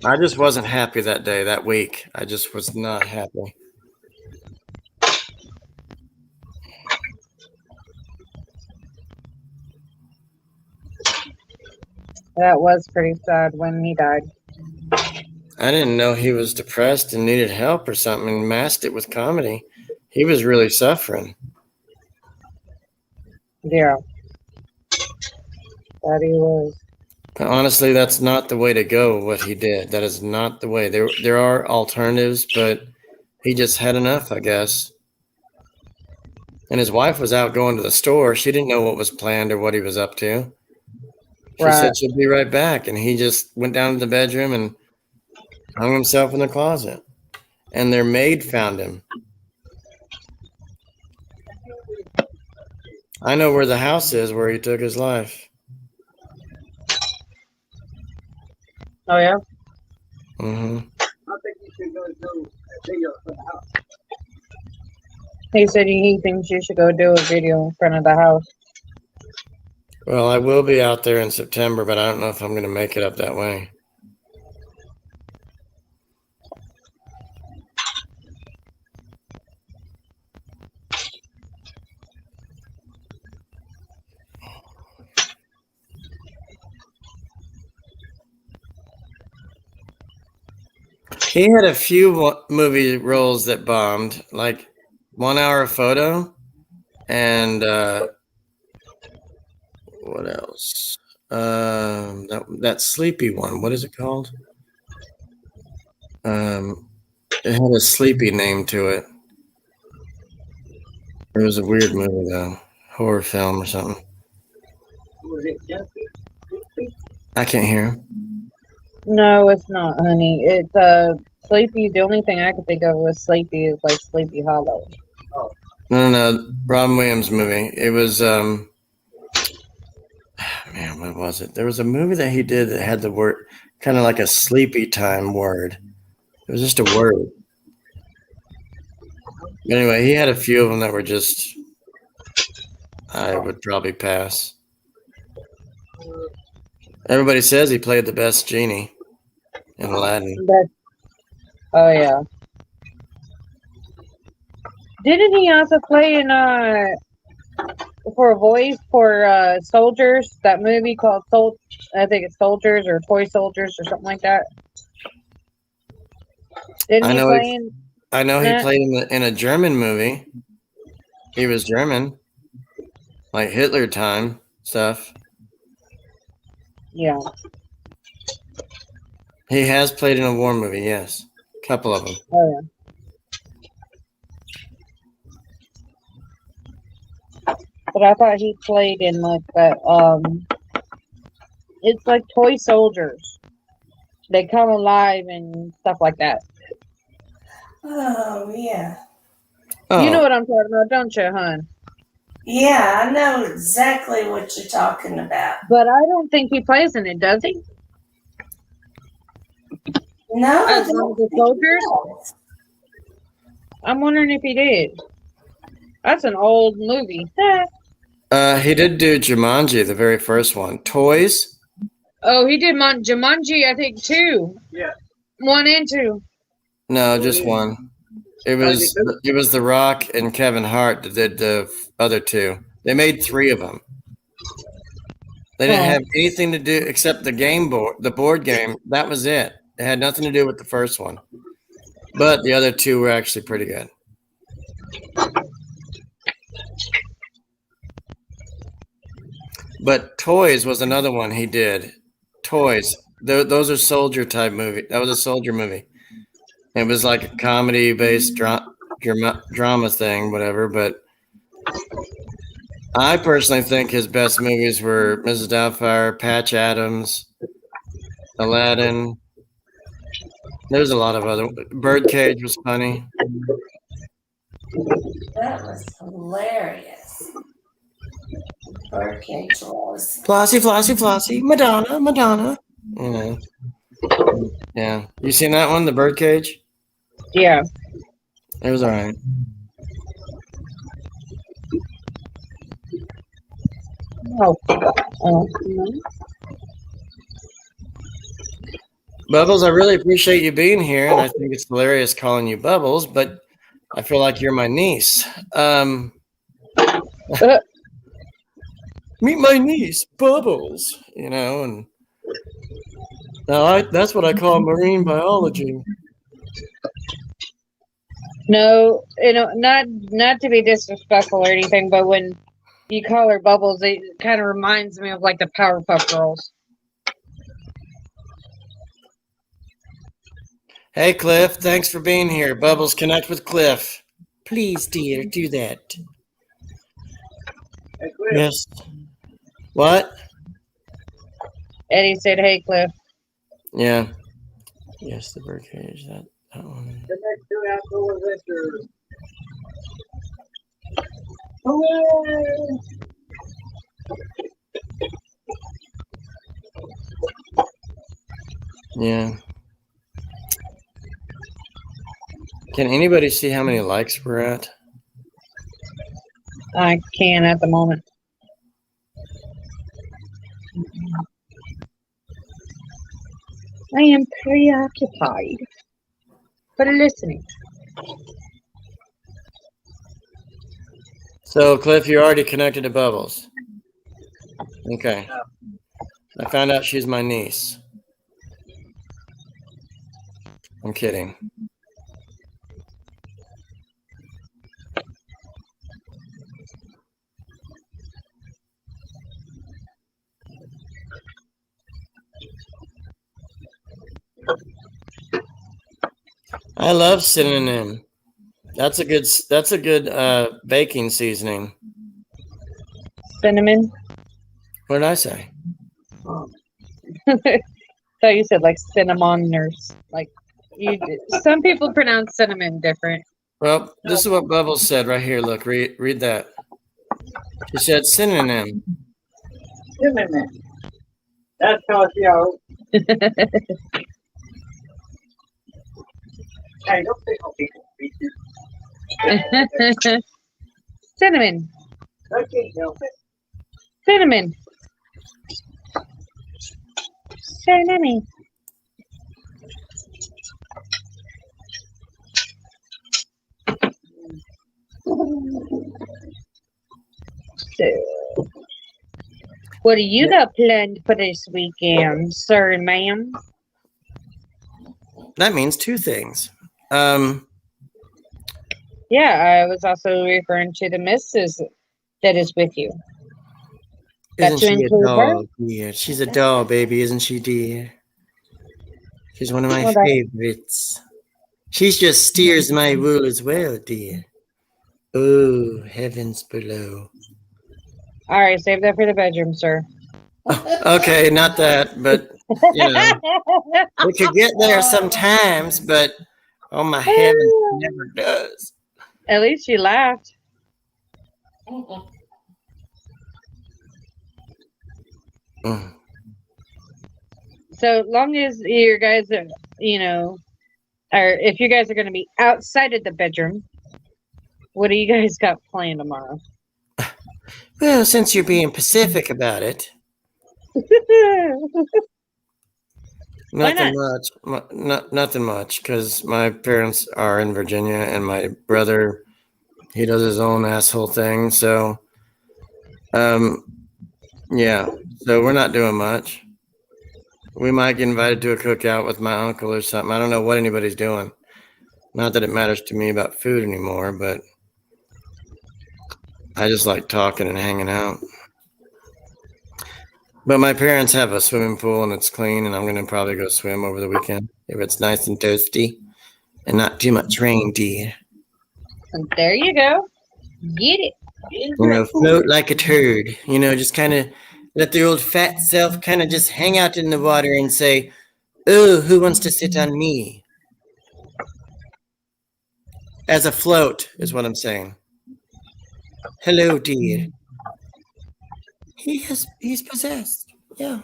I just wasn't happy that day, that week. I just was not happy. That was pretty sad when he died. I didn't know he was depressed and needed help or something and masked it with comedy. He was really suffering. Yeah. That he was. But honestly, that's not the way to go, what he did. That is not the way. There are alternatives, but he just had enough, I guess. And his wife was out going to the store. She didn't know what was planned or what he was up to. She said Right. she'd be right back. And he just went down to the bedroom and hung himself in the closet. And their maid found him. I know where the house is where he took his life. Oh, yeah? Hmm. I think you should go do a video for the house. He said he thinks you should go do a video in front of the house. Well, I will be out there in September, but I don't know if I'm going to make it up that way. He had a few movie roles that bombed, like 1 Hour Photo and what else? That sleepy one. What is it called? It had a sleepy name to it. It was a weird movie though, horror film or something. Was it just I can't hear. No, it's not, honey. It's Sleepy. The only thing I could think of was Sleepy is like Sleepy Hollow. No. Robin Williams movie. It was man, what was it? There was a movie that he did that had the word kind of like a sleepy time word. It was just a word. Anyway, he had a few of them that were just I would probably pass. Everybody says he played the best genie in Aladdin. Oh yeah. Didn't he also play in for a voice for Soldiers? That movie called I think it's Soldiers or Toy Soldiers or something like that. Didn't I he know play in? I know he Yeah. played in a German movie. He was German, like Hitler time stuff. Yeah. He has played in a war movie, yes, a couple of them. Oh yeah. But I thought he played in like that. It's like Toy Soldiers. They come alive and stuff like that. Oh, yeah. Oh, You know what I'm talking about, don't you, hon? Yeah, I know exactly what you're talking about. But I don't think he plays in it, does he? No, I As one don't of the think he soldiers? does. I'm wondering if he did. That's an old movie. he did do Jumanji, the very first one. Toys. Oh, he did Jumanji, I think, 2. Yeah. 1 and 2. No, just one. It was The Rock and Kevin Hart that did the other 2. They made 3 of them. They didn't have anything to do except the board game. That was it. It had nothing to do with the first one. But the other 2 were actually pretty good. But Toys was another one he did. Toys. Those are soldier type movie. That was a soldier movie. It was like a comedy based drama thing, whatever. But I personally think his best movies were Mrs. Doubtfire, Patch Adams, Aladdin. There's a lot of other. Birdcage was funny. That was hilarious. Birdcage was. Flossie, Flossie, Flossie, Madonna, Madonna. You know. Yeah. You seen that one, The Birdcage? Yeah. It was all right. Oh. Bubbles, I really appreciate you being here, and I think it's hilarious calling you Bubbles, but I feel like you're my niece. Meet my niece, Bubbles, you know, and Now, that's what I call marine biology. No, not to be disrespectful or anything, but when you call her Bubbles, it kind of reminds me of like the Powerpuff Girls. Hey, Cliff, thanks for being here. Bubbles, connect with Cliff. Please, dear, do that. Hey, Cliff. Yes. What? Eddie said, "Hey, Cliff." Yeah. Yes, the birdcage. That one. The next 2 outdoor adventure. Yeah. Can anybody see how many likes we're at? I can at the moment. I am preoccupied, but listening. So, Cliff, you're already connected to Bubbles. Okay. I found out she's my niece. I'm kidding. I love synonym. That's a good baking seasoning. Cinnamon. What did I say? So you said like cinnamon or like you. Some people pronounce cinnamon different. Well, this is what Bubbles said right here. Look, read that. She said synonym. Cinnamon. That's how y'all. Hey, don't say no people. Cinnamon. I can't help it. Cinnamon. Cinnamon. So, what do you got planned for this weekend, sir and ma'am? That means two things. Yeah, I was also referring to the missus that is with you. Isn't to she a include her? doll, dear? She's a doll, baby, isn't she, dear? She's one of my Well, that- favorites. She just steers my wool as well, dear. Oh, heavens below. All right, save that for the bedroom, sir. Oh, okay, not that, but you know, we could get there sometimes, but oh my heavens, it never does. At least you laughed. Mm. So long as you guys are, or if you guys are going to be outside of the bedroom, what do you guys got planned tomorrow? Well, since you're being Pacific about it, nothing much. Nothing much, because my parents are in Virginia, and my brother, he does his own asshole thing. So, yeah. So we're not doing much. We might get invited to a cookout with my uncle or something. I don't know what anybody's doing. Not that it matters to me about food anymore, but I just like talking and hanging out. But my parents have a swimming pool and it's clean, and I'm going to probably go swim over the weekend if it's nice and toasty and not too much rain, dear. And there you go. Get it. Float like a turd. Just kind of let the old fat self kind of just hang out in the water and say, "Oh, who wants to sit on me?" As a float is what I'm saying. Hello, dear. He's possessed. Yeah.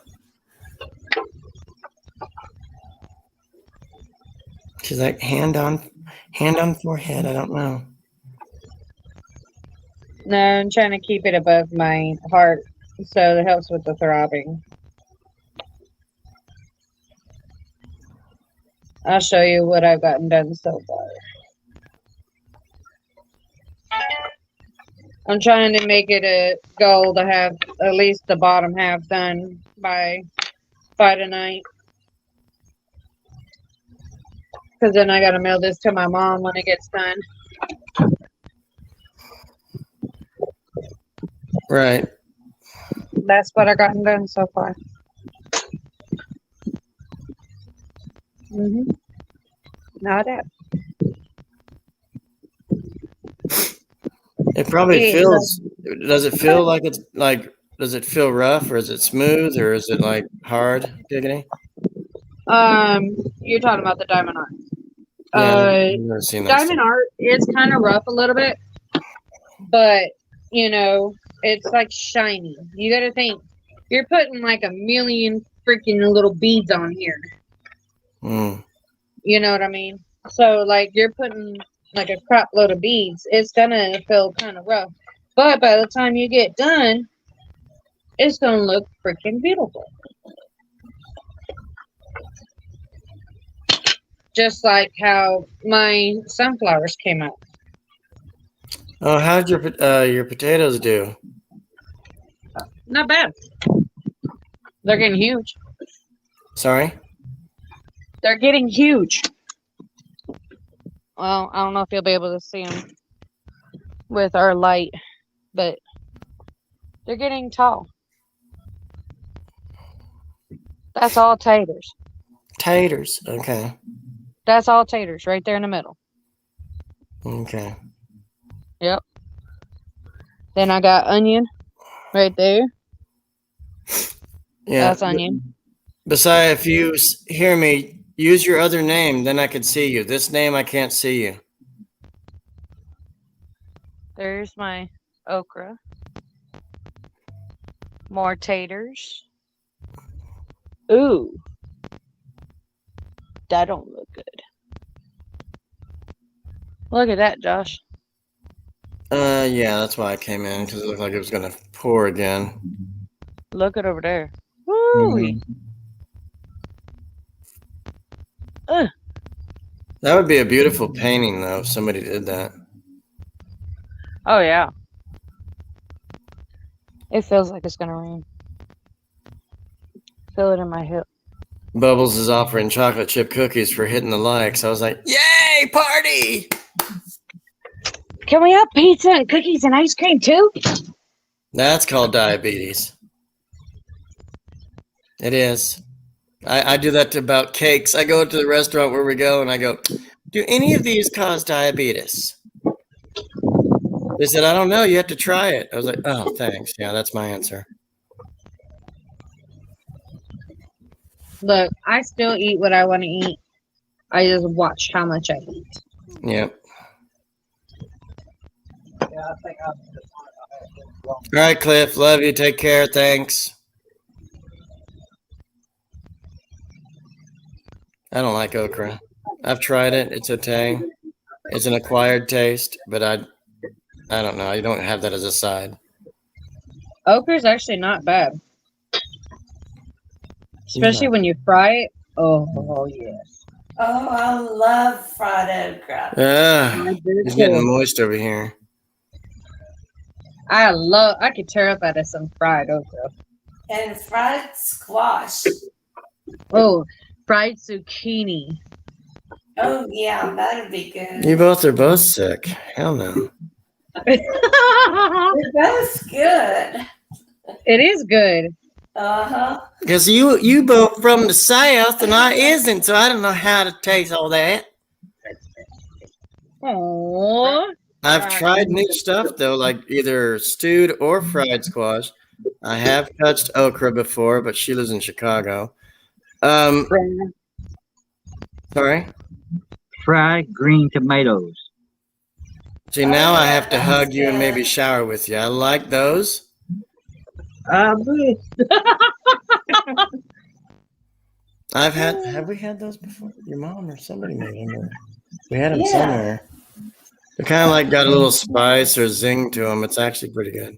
She's like hand on forehead. I don't know. No, I'm trying to keep it above my heart, so it helps with the throbbing. I'll show you what I've gotten done so far. I'm trying to make it a goal to have at least the bottom half done by by tonight. Because then I got to mail this to my mom when it gets done. Right. That's what I gotten done so far. Not it. It probably Yeah. feels. Does it feel like it's like? Does it feel rough, or is it smooth, or is it like hard? Giggity. You're talking about the diamond art. Yeah, I've never seen that. Diamond art is kind of rough a little bit, but you know, it's like shiny. You gotta think, you're putting like a million freaking little beads on here. Mm. You know what I mean? So like you're putting like a crap load of beads. It's gonna feel kind of rough, but by the time you get done, it's gonna look freaking beautiful. Just like how my sunflowers came out. Oh, how'd your potatoes do? Not bad. They're getting huge. Sorry. They're getting huge. Well, I don't know if you'll be able to see them with our light, but they're getting tall. That's all taters. Taters. Okay. That's all taters right there in the middle. Okay. Yep. Then I got onion right there. Yeah. That's onion. Besides, if you hear me, use your other name, then I could see you. This name, I can't see you. There's my okra. More taters. Ooh. That don't look good. Look at that, Josh. Yeah, that's why I came in, because it looked like it was gonna pour again. Look at over there. Woo! That would be a beautiful painting, though, if somebody did that. Oh yeah. It feels like it's gonna rain. Feel it in my hip. Bubbles is offering chocolate chip cookies for hitting the likes. I was like, yay, party! Can we have pizza and cookies and ice cream too? That's called diabetes. It is. I do that about cakes. I go to the restaurant where we go and I go, do any of these cause diabetes? They said, I don't know. You have to try it. I was like, oh, thanks. Yeah, that's my answer. Look, I still eat what I want to eat. I just watch how much I eat. Yep. Yeah, I think I'm just All right, Cliff. Love you. Take care. Thanks. I don't like okra. I've tried it. It's a tang. It's an acquired taste, but I don't know. I don't have that as a side. Okra's actually not bad. Especially when you fry it. Oh yes. Oh, I love fried okra. Ah, it's getting moist over here. I could tear up out of some fried okra. And fried squash. Oh, fried zucchini. Oh, yeah, that'd be good. You both are both sick. Hell no. That's good. It is good. Uh-huh. Because you both from the south and I isn't, so I don't know how to taste all that. Aww. I've tried new stuff though, like either stewed or fried squash. I have touched okra before, but she lives in Chicago. Sorry. Fried green tomatoes. See, now I have to hug you and maybe shower with you. I like those. I Have we had those before? Your mom or somebody made them. We had them Yeah. somewhere. They kind of like got a little spice or zing to them. It's actually pretty good.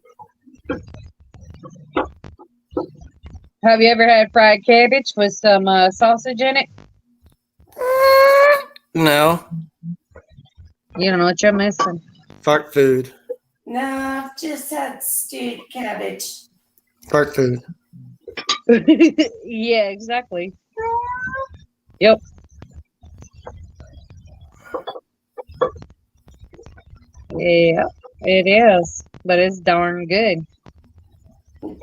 Have you ever had fried cabbage with some sausage in it? No. You don't know what you're missing. Fart food. No, I've just had stewed cabbage. Fart food. Yeah, exactly. Yep. Yeah, it is, but it's darn good.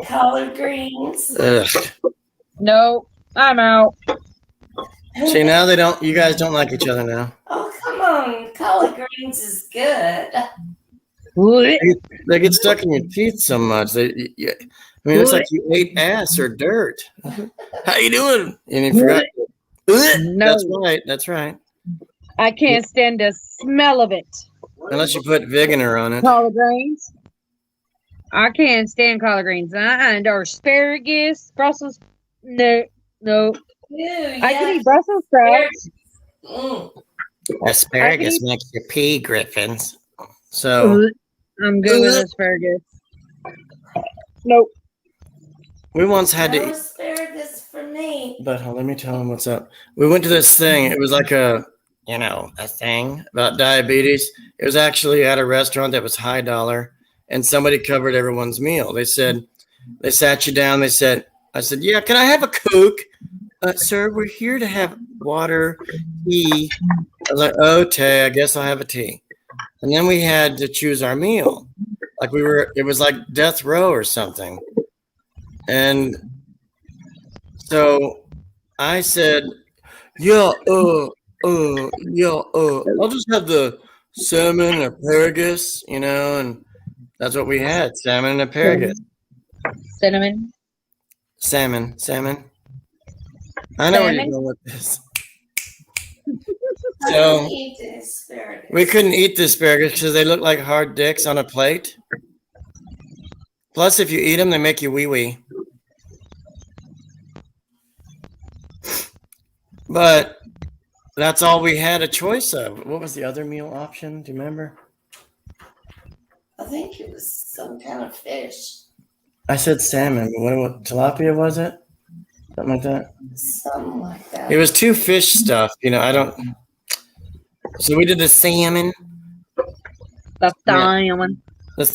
Collard greens. Ugh. No, I'm out. See, now they don't. You guys don't like each other now. Oh, come on. Collard greens is good. They get stuck in your teeth so much. I mean, it's like you ate ass or dirt. How you doing? And you forgot. No. That's right. That's right. I can't stand the smell of it. Unless you put Vigener on it. Collard greens. I can't stand collard greens. And or asparagus, Brussels. No, no. Ew, I can yuck. eat Brussels sprouts. Mm. Asparagus makes you pee, Griffins. So I'm good with asparagus. Nope. we once had No to. asparagus for me. But let me tell them what's up. We went to this thing. It was like a thing about diabetes. It was actually at a restaurant that was high dollar, and somebody covered everyone's meal. They said, they sat you down. I said, yeah, can I have a Coke? Sir, we're here to have water, tea. I was like, okay, I guess I'll have a tea. And then we had to choose our meal. Like it was like death row or something. And so I said, yeah, I'll just have the salmon and asparagus, and that's what we had, salmon and asparagus. Cinnamon. Salmon. I know where you're Salmon? going with this. I So don't eat the asparagus. we couldn't eat the asparagus because they look like hard dicks on a plate. Plus, if you eat them, they make you wee-wee. But that's all we had a choice of. What was the other meal option? Do you remember? I think it was some kind of fish. I said salmon. What tilapia was it? Something like that. Something like that. It was two fish stuff. I don't. So we did the salmon. The salmon. The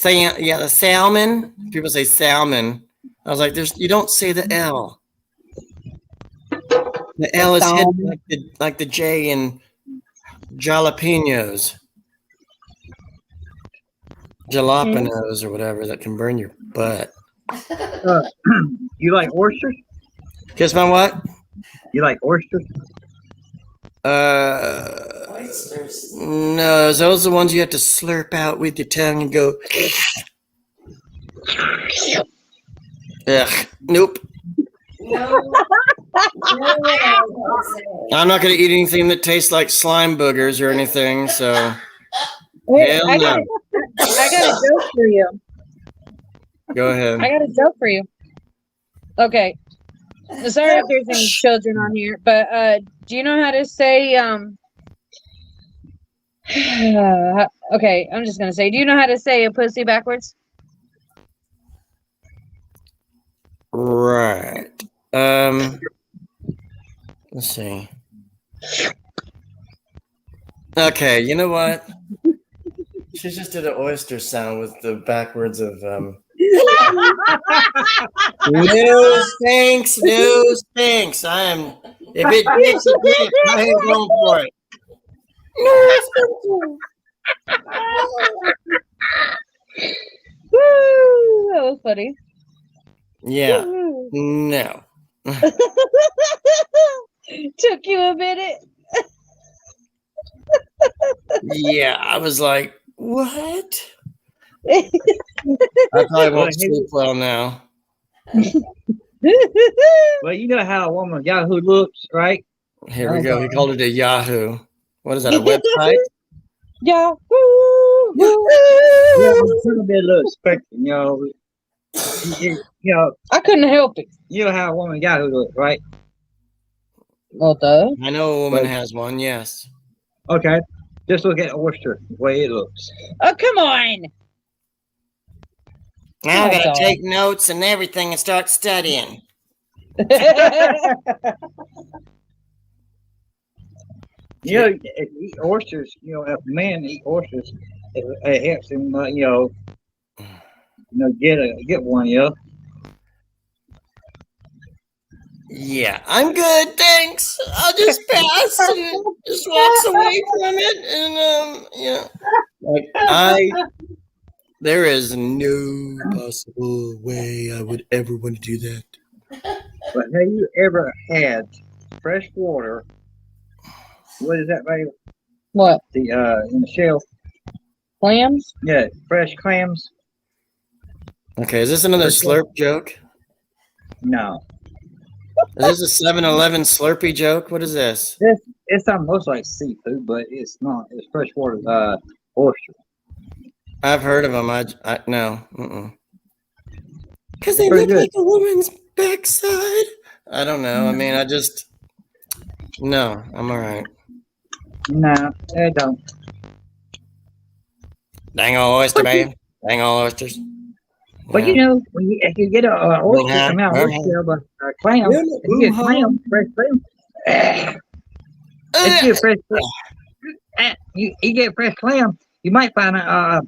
salmon. People say salmon. I was like, you don't say the L. The L is hidden like the J in jalapenos. Jalapenos or whatever that can burn your butt. You like oysters? Guess my what? You like oysters? Oysters. No, those are the ones you have to slurp out with your tongue and go. Ugh, nope. No. No way, Jose. I'm not going to eat anything that tastes like slime boogers or anything, so. Wait, Hell I no. got a joke for you. Go ahead. I got a joke for you. Okay. Sorry if there's any children on here, but do you know how to say okay, I'm just gonna say, do you know how to say a pussy backwards? Right. Let's see. Okay, you know what? She just did an oyster sound with the backwards of no stinks. I am if it gets a dick, I ain't going for it. Woo! That was funny. Yeah. Woo. No. Took you a minute. Yeah, I was like, what? I probably won't sleep well now. Well, you know how a woman Yahoo looks, right? Here we go. He called it a Yahoo. What is that? A website? Yeah. Yeah, it's gonna be a little spectrum, I couldn't help it. You know how a woman Yahoo looks, right? Well, duh. I know a woman has one. Yes. Okay, just look at oyster, the way it looks. Oh, come on. Now I That's gotta all. take notes and everything and start studying. Eat oysters. If men eat oysters, it helps them. Get one. Yeah, I'm good, thanks. I'll just pass and just walks away from it, and yeah. Like there is no possible way I would ever want to do that. But have you ever had fresh water? What is that, baby? What? The in the shell? Clams? Yeah, fresh clams. Okay, is this another slurp joke? No, Is this a 7-Eleven Slurpee joke? What is this? it's almost like seafood, but it's not. It's freshwater oyster. I've heard of them. I no. Because they Pretty look good. like a woman's backside. I don't know. I mean, no. I'm all right. No, they don't. Dang old oyster, babe. Dang old oysters. But you know, if you get a oyster, Yeah. I mean, an oyster, but a clam, Yeah, if you get clam, fresh clam, if you get fresh, you get fresh clam, you might find what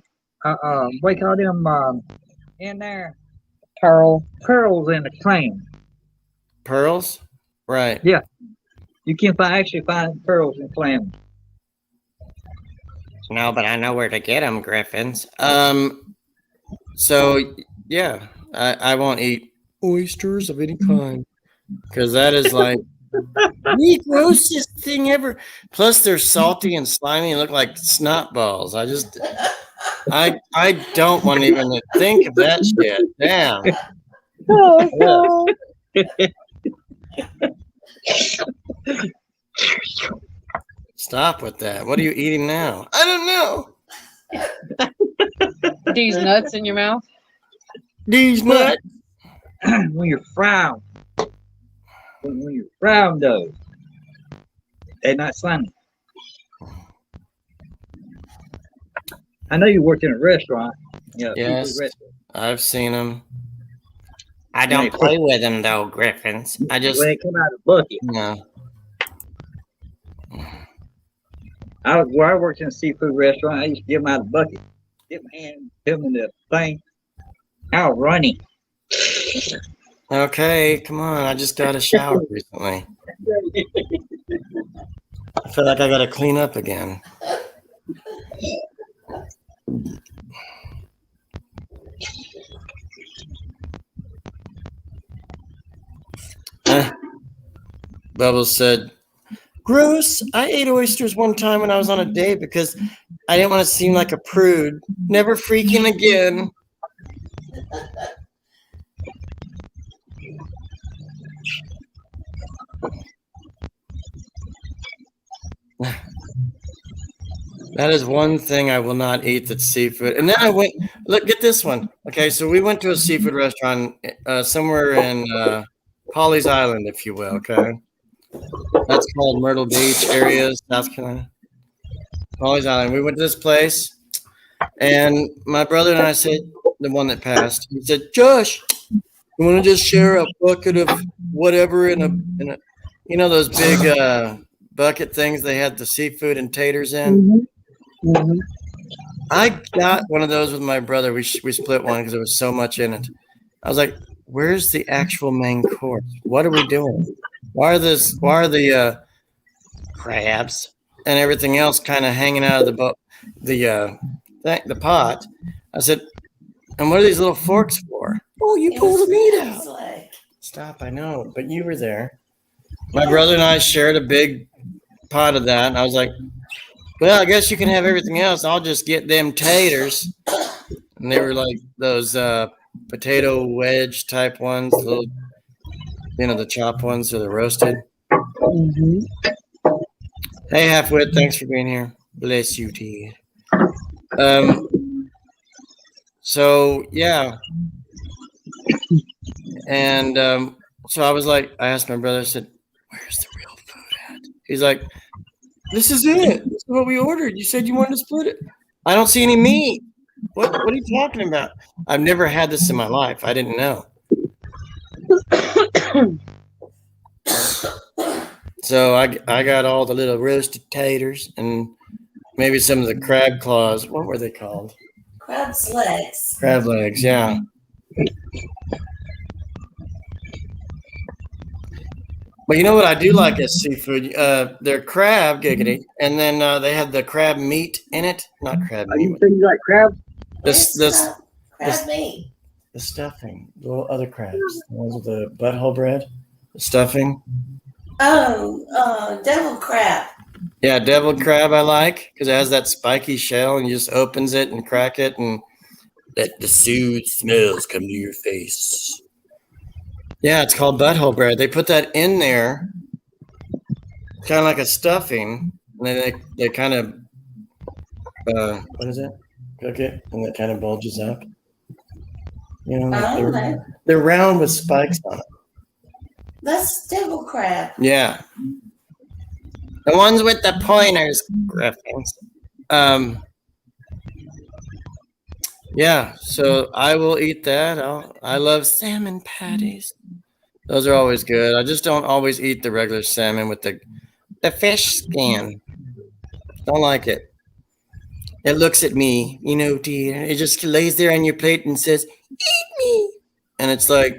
do you call them, in there, pearls in the clam. Pearls? Right. You can actually find pearls in clam. No, but I know where to get them, Griffins. So yeah, I won't eat oysters of any kind because that is like the grossest thing ever. Plus, they're salty and slimy and look like snot balls. I don't want even to think of that shit. Damn. Stop with that. What are you eating now? I don't know. These nuts in your mouth? These nuts. When you're frowned, though, they're not slimy. I know you worked in a restaurant. Yeah, Yes. seafood restaurant. I've seen them. I don't play with them though, Griffins. I just When they come out of the bucket. no. Where I worked in a seafood restaurant, I used to give them out of the bucket. Dip my hand, put them in the thing. I was running. Okay, come on. I just got a shower recently. I feel like I gotta clean up again. Bubbles said, gross. I ate oysters one time when I was on a date because I didn't want to seem like a prude. Never freaking again. That is one thing I will not eat that's seafood. And then I went, look, get this one. Okay, so we went to a seafood restaurant somewhere in Pawleys Island, if you will, okay? That's called Myrtle Beach area, South Carolina. Pawleys Island. We went to this place, and my brother and I said, the one that passed, he said, Josh, you want to just share a bucket of whatever in a you know those big bucket things they had the seafood and taters in? Mm-hmm. I got one of those with my brother. We split one because there was so much in it. I was like, "Where's the actual main course? What are we doing? Why are the crabs and everything else kind of hanging out of the pot?" I said, "And what are these little forks for?" Oh, you It pull was the meat crab's out. leg. Stop! I know, but you were there. My brother and I shared a big pot of that, and I was like, well, I guess you can have everything else. I'll just get them taters. And they were like those potato wedge type ones, little, the chopped ones or the roasted. Mm-hmm. Hey, Halfwit, thanks for being here. Bless you, dear. So, yeah. And so I asked my brother, I said, where's the real food at? He's like, this is it. This is what we ordered. You said you wanted to split it. I don't see any meat. What are you talking about? I've never had this in my life. I didn't know. So I got all the little roasted taters and maybe some of the crab claws. What were they called? Crab's legs. Crab legs, yeah. But you know what I do like as seafood? Their crab, giggity, and then they have the crab meat in it. Not crab Are you meat. saying you like crab? This Crab meat. the stuffing, the little other crabs, the ones with the butthole bread, the stuffing. Oh, devil crab. Yeah, deviled crab I like because it has that spiky shell and you just opens it and crack it and let the soothe smells come to your face. Yeah, it's called butthole bread. They put that in there, kind of like a stuffing, and then they kind of what is it? Cook it, and it kind of bulges up. You know, they're round with spikes on it. That's devil crab. Yeah, the ones with the pointers, Griffins. Yeah, so I will eat that. I love salmon patties. Those are always good. I just don't always eat the regular salmon with the fish skin. Don't like it. It looks at me, you know, dear. It just lays there on your plate and says, "Eat me," and it's like,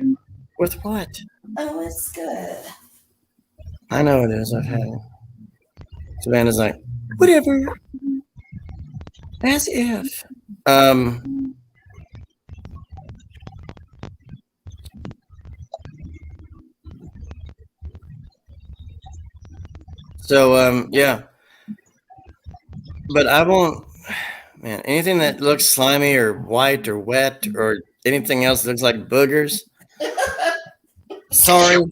with what? Oh, it's good. I know it is. I've had it. Savannah's like, whatever. As if. So yeah. But I won't, man, anything that looks slimy or white or wet or anything else that looks like boogers. Sorry,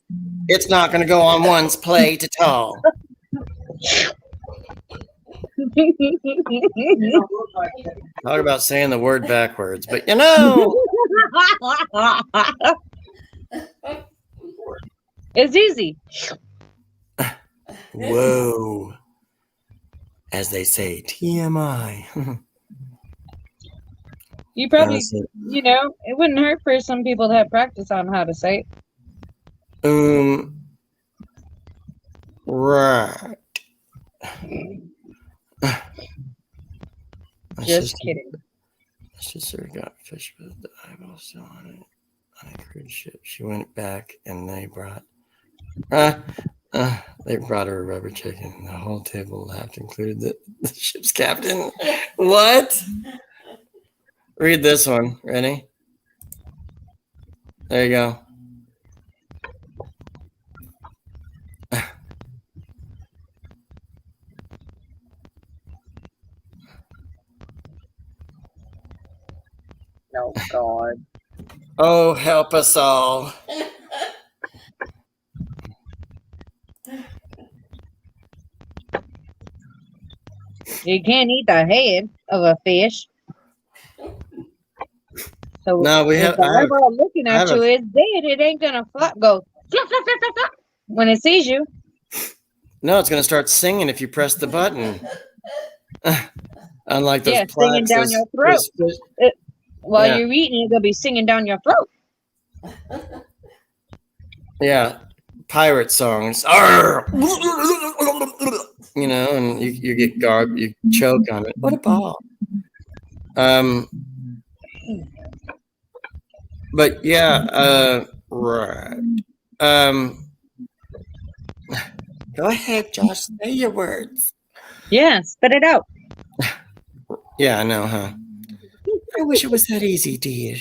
it's not going to go on one's plate at all. Talk about saying the word backwards, but you know. It's easy. Whoa. As they say, TMI. You probably, you know, it wouldn't hurt for some people to have practice on how to say it. Right. Just kidding. My sister got fish with the eyeball still on it on a cruise ship. She went back and they brought her a rubber chicken. The whole table laughed, included the ship's captain. What? Read this one. Ready? There you go. Oh God. Oh, help us all. You can't eat the head of a fish. So No, we if have. the eyeball looking at you is dead, it ain't gonna go flap, flap, flap, flap, flap when it sees you. No, it's gonna start singing if you press the button. Unlike those Yeah, singing down your throat. While you're eating, it's gonna be singing down your throat. Yeah, pirate songs. Arr! You know, and you get you choke on it. What a ball. But yeah, right. Go ahead, Josh. Say your words. Yeah, spit it out. Yeah, I know, huh? I wish it was that easy, dear.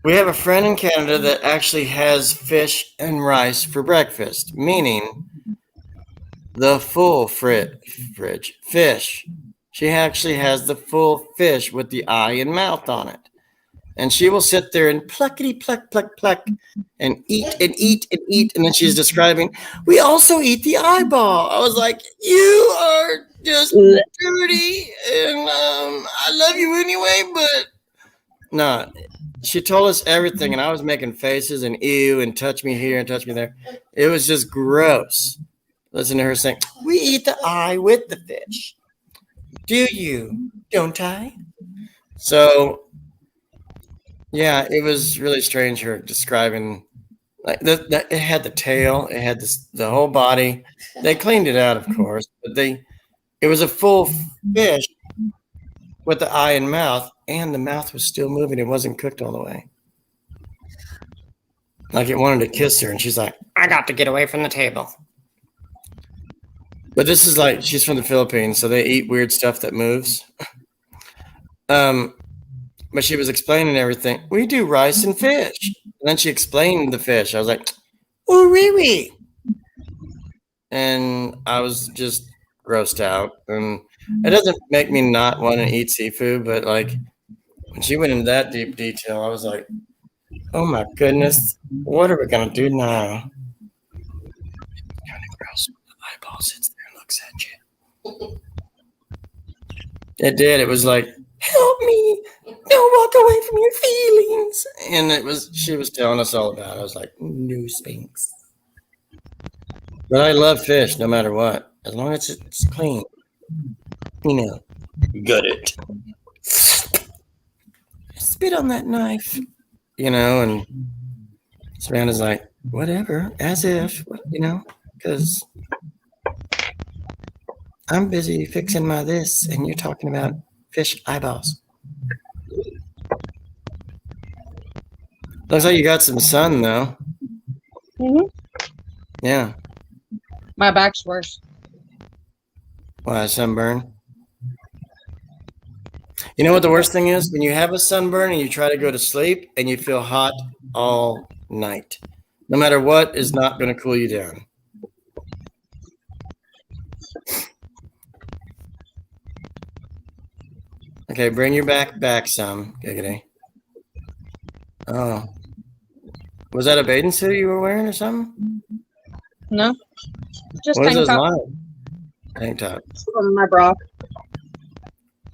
We have a friend in Canada that actually has fish and rice for breakfast, meaning the full fridge fish. She actually has the full fish with the eye and mouth on it. And she will sit there and pluckety pluck, pluck, pluck, and eat and eat and eat. And then she's describing, we also eat the eyeball. I was like, you are just dirty. And I love you anyway, but no. She told us everything, and I was making faces and ew and touch me here and touch me there. It was just gross. Listen to her saying, we eat the eye with the fish. Do you? Don't I? So, yeah, it was really strange her describing, like it had the tail, it had the whole body. They cleaned it out, of course, but it was a full fish with the eye and mouth, and the mouth was still moving. It wasn't cooked all the way. Like it wanted to kiss her, and she's like, I got to get away from the table. But this is like, she's from the Philippines, so they eat weird stuff that moves. But she was explaining everything. We do rice and fish. And then she explained the fish. I was like, oh, really? And I was just grossed out. And it doesn't make me not want to eat seafood, but like when she went into that deep detail, I was like, oh my goodness, what are we going to do now? Kind of gross. The eyeball sits there and looks at you. It did. It was like, help me. Don't walk away from your feelings. And she was telling us all about it. I was like, no Sphinx. But I love fish no matter what. As long as it's clean. You know. Got it. Spit on that knife. You know, and Savannah's like, whatever, as if, you know, because I'm busy fixing my this and you're talking about fish eyeballs. Looks like you got some sun, though. Mm-hmm. Yeah. My back's worse. Why, sunburn? You know what the worst thing is? When you have a sunburn and you try to go to sleep and you feel hot all night. No matter what is not going to cool you down. Okay, bring your back some, Giggity. Oh. Was that a bathing suit you were wearing or something? No. Just What is tank those top lines? Tank top. from my bra.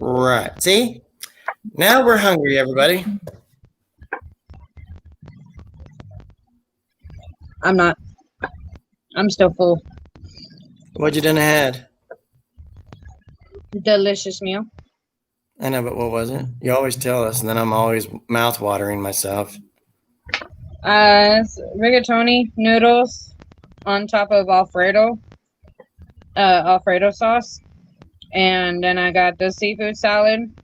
Right. See? Now we're hungry, everybody. I'm not. I'm still full. What'd you done had? Delicious meal. I know, but what was it? You always tell us, and then I'm always mouth-watering myself. Rigatoni noodles on top of Alfredo sauce. And then I got the seafood salad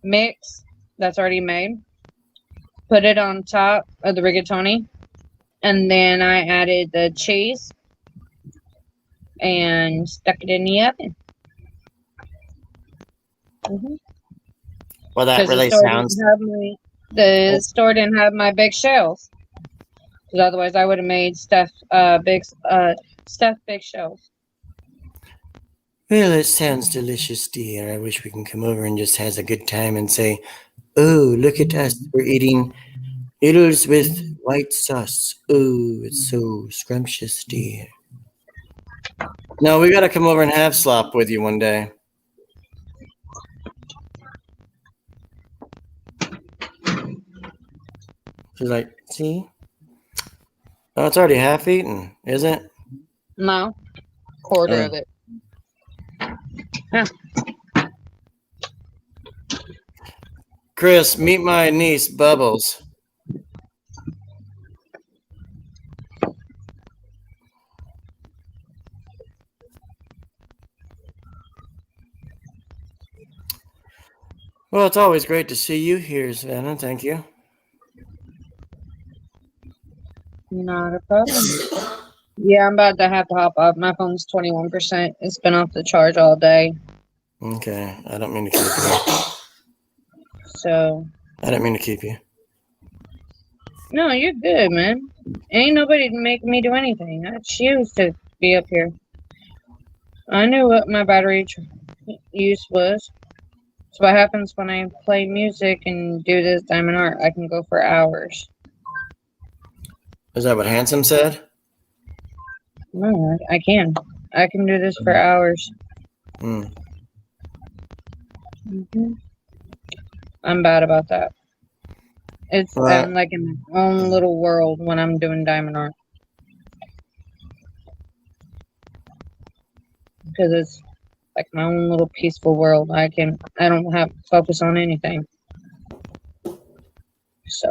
mix that's already made. Put it on top of the rigatoni. And then I added the cheese and stuck it in the oven. Mm-hmm. Well, that really sounds... The store didn't have my big shells. Because otherwise I would have made stuffed big shells. Well, it sounds delicious, dear. I wish we can come over and just have a good time and say, oh, look at us. We're eating noodles with white sauce. Oh, it's so scrumptious, dear. No, we got to come over and have slop with you one day. She's like, see? Oh, it's already half eaten, isn't it? No. Quarter of it. Huh. Chris, meet my niece, Bubbles. Well, it's always great to see you here, Savannah. Thank you. Not a problem. Yeah, I'm about to have to hop up. My phone's 21%. It's been off the charge all day. Okay, I don't mean to keep you. So. I didn't mean to keep you. No, you're good, man. Ain't nobody making me do anything. I choose to be up here. I knew what my battery use was. So what happens when I play music and do this diamond art? I can go for hours. Is that what Handsome said? No, I can. I can do this for hours. Mm. Mm-hmm. I'm bad about that. I'm like in my own little world when I'm doing diamond art. Because it's like my own little peaceful world. I don't have to focus on anything. So,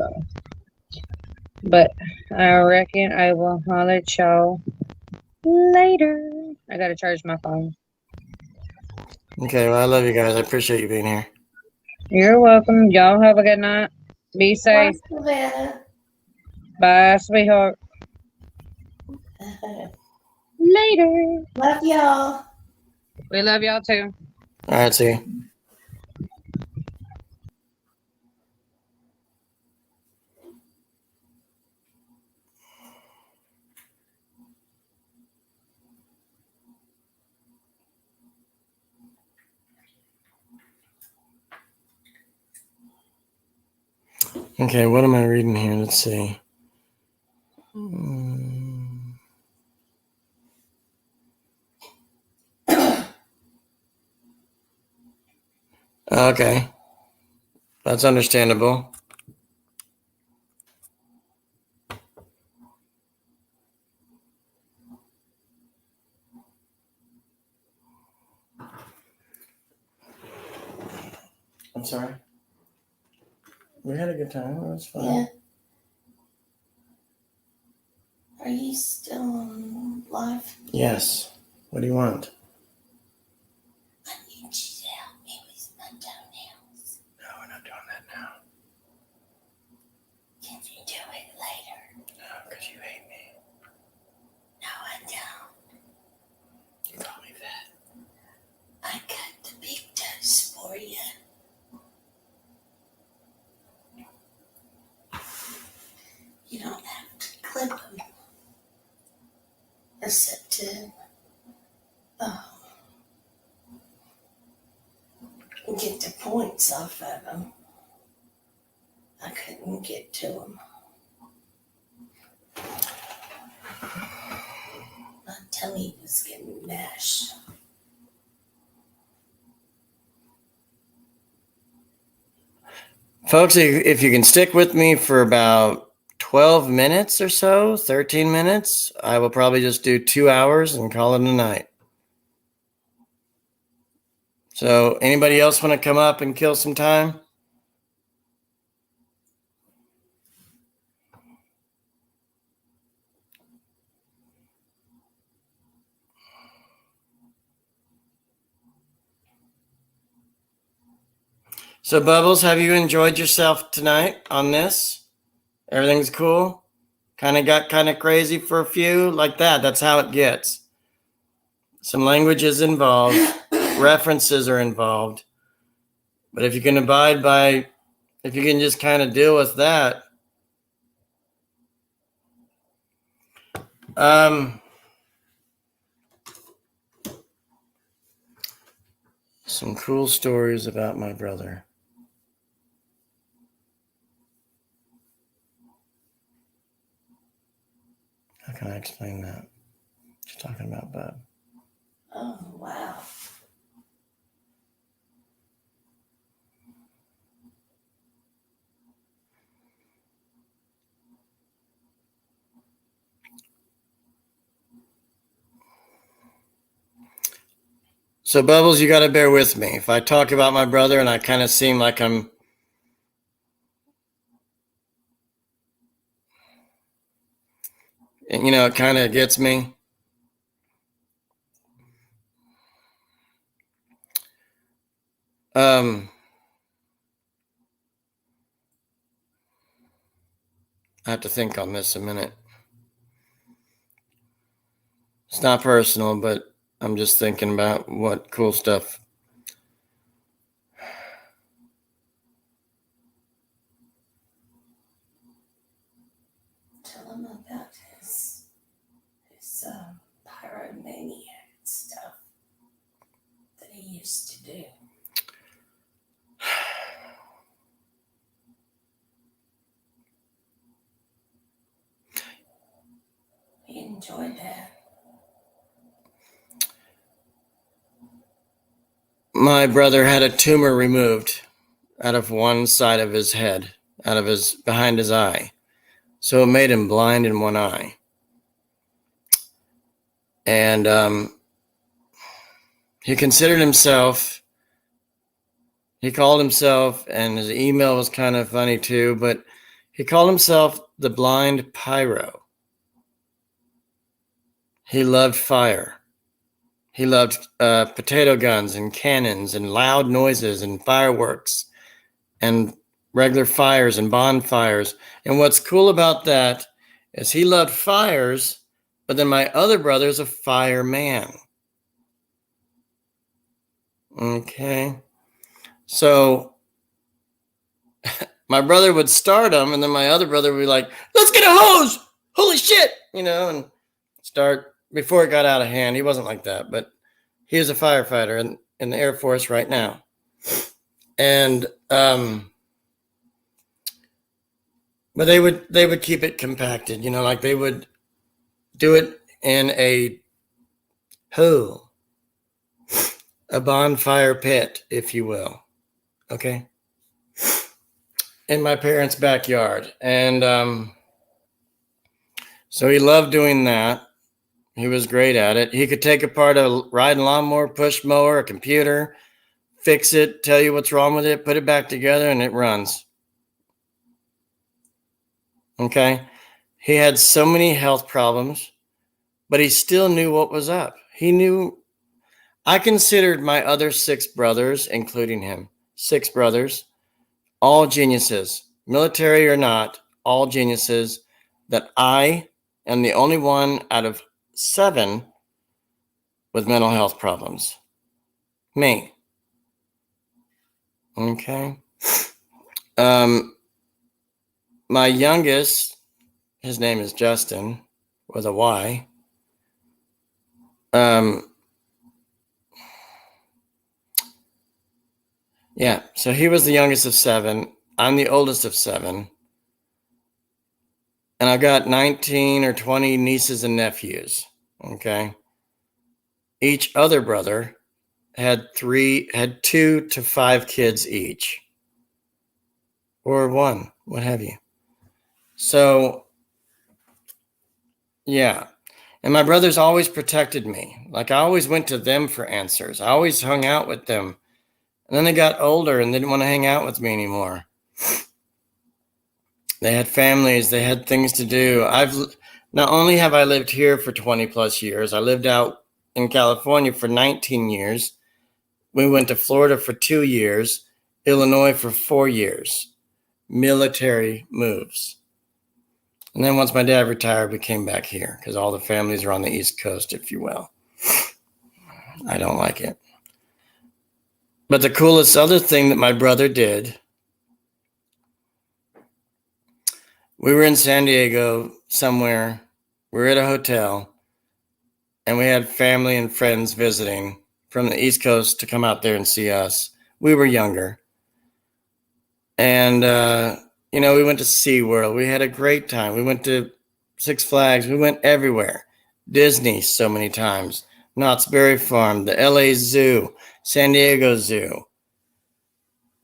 but I reckon I will holler at y'all later. I gotta charge my phone. Okay, well, I love you guys. I appreciate you being here. You're welcome. Y'all have a good night. Be safe. Savannah. Bye, sweetheart. Later. Love y'all. We love y'all too. All right, see. Okay, what am I reading here? Let's see. Okay, that's understandable. I'm sorry. We had a good time. It was fun. Yeah. Are you still on live? Yes. What do you want? I need you to help me with my toenails. No, we're not doing that now. Can you do it later? No, because you hate me. No, I don't. You call me fat. I cut the big toes for you. You don't have to clip them. Except to get the points off of them. I couldn't get to them. My tummy was getting mashed. Folks, if you can stick with me for about 12 minutes or so, 13 minutes, I will probably just do 2 hours and call it a night. So anybody else want to come up and kill some time? So Bubbles, have you enjoyed yourself tonight on this? Everything's cool? Got crazy for a few? Like that. That's how it gets. Some language is involved. References are involved. But if you can if you can just kind of deal with that. Some cool stories about my brother. How can I explain that? Just talking about Bub. Oh, wow. So Bubbles, you got to bear with me. If I talk about my brother and I kind of seem like I'm it kind of gets me. I have to think on this a minute. It's not personal, but I'm just thinking about what cool stuff. Tell him about his pyromaniac stuff that he used to do. He enjoyed that. My brother had a tumor removed out of one side of his head, behind his eye. So it made him blind in one eye. And he called himself, and his email was kind of funny too, but he called himself the Blind Pyro. He loved fire. He loved potato guns and cannons and loud noises and fireworks and regular fires and bonfires. And what's cool about that is he loved fires, but then my other brother's a fireman. Okay. So my brother would start them, and then my other brother would be like, let's get a hose. Holy shit. And start before it got out of hand. He wasn't like that, but he was a firefighter in the Air Force right now. And, but they would keep it compacted, like they would do it in a bonfire pit, if you will. Okay. In my parents' backyard. And so he loved doing that. He was great at it. He could take apart a riding lawnmower, push mower, a computer, fix it, tell you what's wrong with it, put it back together, and it runs. Okay. He had so many health problems, but he still knew what was up. He knew. I considered my other 6 brothers, including him, 6 brothers, all geniuses, military or not, all geniuses, that I am the only one out of 7 with mental health problems. Me. Okay. My youngest, his name is Justin with a Y. Yeah, so he was the youngest of 7. I'm the oldest of 7. And I've got 19 or 20 nieces and nephews. Okay. Each other brother had 2 to 5 kids each. Or 1, what have you. So, yeah. And my brothers always protected me. Like I always went to them for answers. I always hung out with them. And then they got older and didn't want to hang out with me anymore. They had families. They had things to do. Not only have I lived here for 20 plus years, I lived out in California for 19 years. We went to Florida for 2 years, Illinois for 4 years. Military moves. And then once my dad retired, we came back here because all the families are on the East Coast, if you will. I don't like it. But the coolest other thing that my brother did, we were in San Diego somewhere. We were at a hotel, and we had family and friends visiting from the East Coast to come out there and see us. We were younger. And, we went to SeaWorld. We had a great time. We went to Six Flags. We went everywhere. Disney so many times. Knott's Berry Farm, the LA Zoo, San Diego Zoo.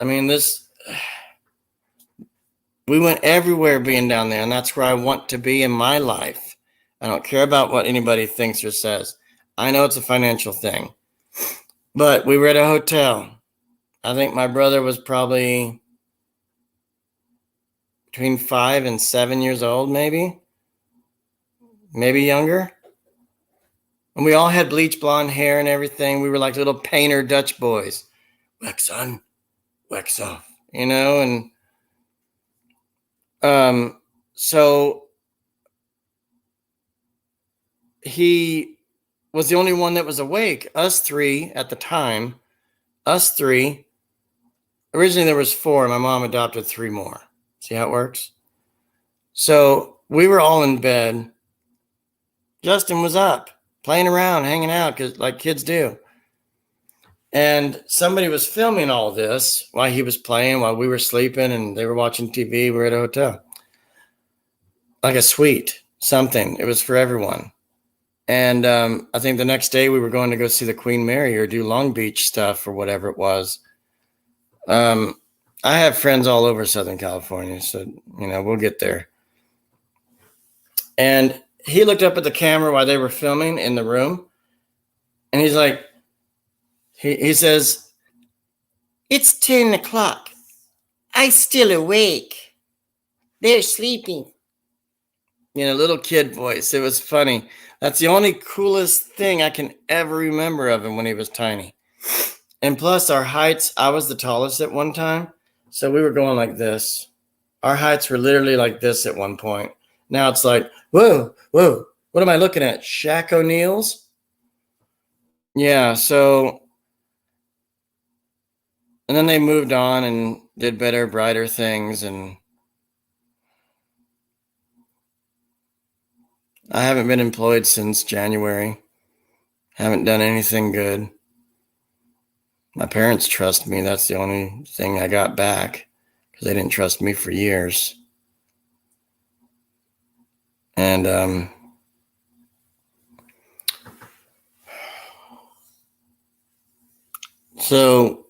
I mean, we went everywhere being down there, and that's where I want to be in my life. I don't care about what anybody thinks or says. I know it's a financial thing. But we were at a hotel. I think my brother was probably between 5 and 7 years old, maybe younger. And we all had bleach blonde hair and everything. We were like little painter Dutch boys. Wax on, wax off, and so he was the only one that was awake. Us 3 at the time, originally there was 4. My mom adopted 3 more. See how it works? So we were all in bed. Justin was up, playing around, hanging out, like kids do. And somebody was filming all this while he was playing, while we were sleeping, and they were watching TV. We were at a hotel. Like a suite, something. It was for everyone. And I think the next day we were going to go see the Queen Mary or do Long Beach stuff or whatever it was. I have friends all over Southern California, so, we'll get there. And he looked up at the camera while they were filming in the room. And he's like, he says, "It's 10 o'clock. I still awake. They're sleeping." Little kid voice. It was funny. That's the only coolest thing I can ever remember of him when he was tiny. And plus our heights, I was the tallest at one time. So we were going like this. Our heights were literally like this at one point. Now it's like, whoa, whoa. What am I looking at? Shaq O'Neal's? Yeah, so, and then they moved on and did better, brighter things. And I haven't been employed since January. Haven't done anything good. My parents trust me. That's the only thing I got back, because they didn't trust me for years. And so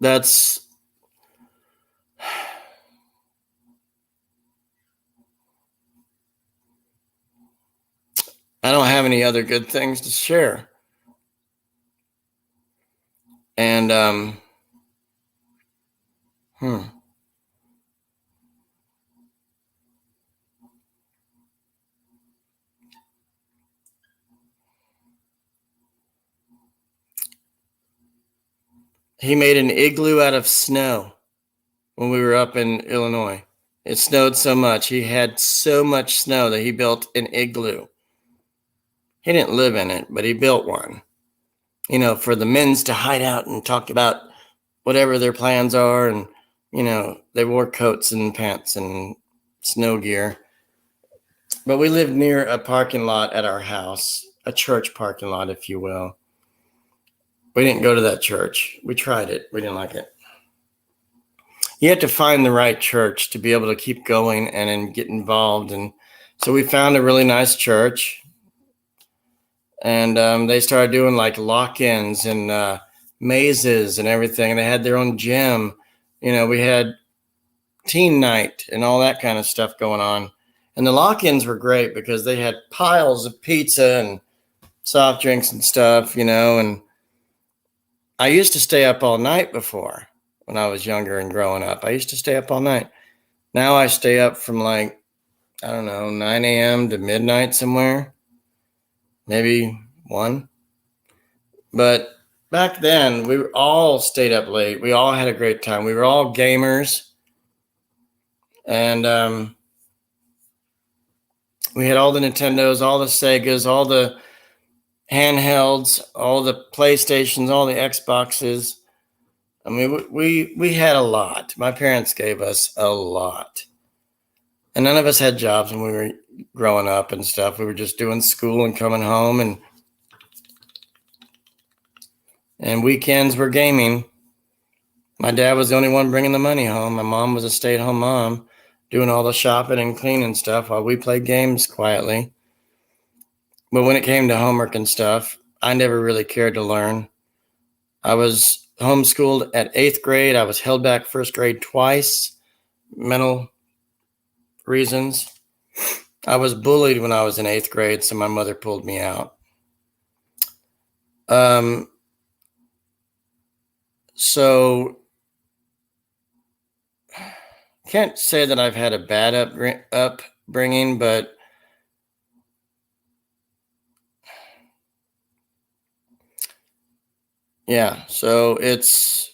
that's, I don't have any other good things to share. And he made an igloo out of snow when we were up in Illinois. It snowed so much. He had so much snow that he built an igloo. He didn't live in it, but he built one, you know, for the men's to hide out and talk about whatever their plans are. And, you know, they wore coats and pants and snow gear. But we lived near a parking lot at our house, a church parking lot, if you will. We didn't go to that church. We tried it. We didn't like it. You have to find the right church to be able to keep going and get involved. And so we found a really nice church. And they started doing like lock-ins and mazes and everything. And they had their own gym. You know, we had teen night and all that kind of stuff going on. And the lock-ins were great because they had piles of pizza and soft drinks and stuff, you know. And I used to stay up all night before when I was younger and growing up. I used to stay up all night. Now I stay up from like, I don't know, 9 a.m. to midnight somewhere. Maybe 1. But back then, we all stayed up late. We all had a great time. We were all gamers. And we had all the Nintendos, all the Segas, all the handhelds, all the PlayStations, all the Xboxes. I mean, we had a lot. My parents gave us a lot. And none of us had jobs when we were growing up and stuff. We were just doing school and coming home, and weekends were gaming. My dad was the only one bringing the money home. My mom was a stay-at-home mom doing all the shopping and cleaning stuff while we played games quietly. But when it came to homework and stuff, I never really cared to learn. I was homeschooled at 8th grade. I was held back 1st grade twice, mental reasons. I was bullied when I was in 8th grade, so my mother pulled me out. So can't say that I've had a bad upbringing, but yeah, so it's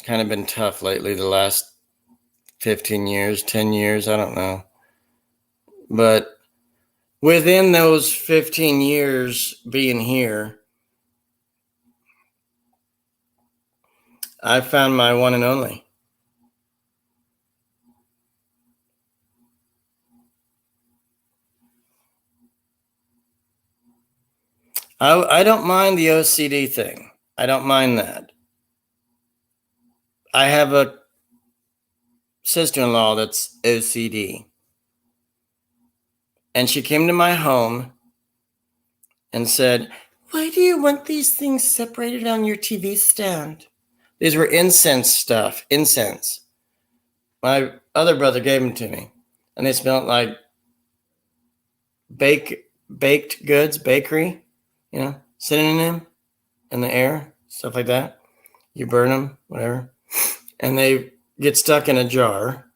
kind of been tough lately, the last 15 years, 10 years, I don't know. But within those 15 years being here, I found my one and only. I don't mind the OCD thing. I don't mind that. I have a sister-in-law that's OCD. And she came to my home and said, "Why do you want these things separated on your TV stand?" These were incense stuff, incense. My other brother gave them to me, and they smelled like baked goods, bakery, you know, synonym in the air, stuff like that. You burn them, whatever. And they get stuck in a jar,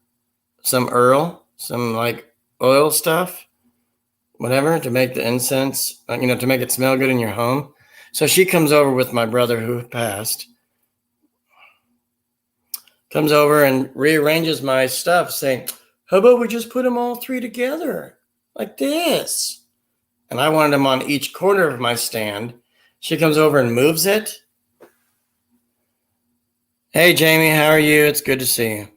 some Earl, some like oil stuff, whatever, to make the incense, you know, to make it smell good in your home. So she comes over with my brother who passed, comes over and rearranges my stuff, saying, "How about we just put them all three together like this?" And I wanted them on each corner of my stand. She comes over and moves it. "Hey, Jamie, how are you? It's good to see you."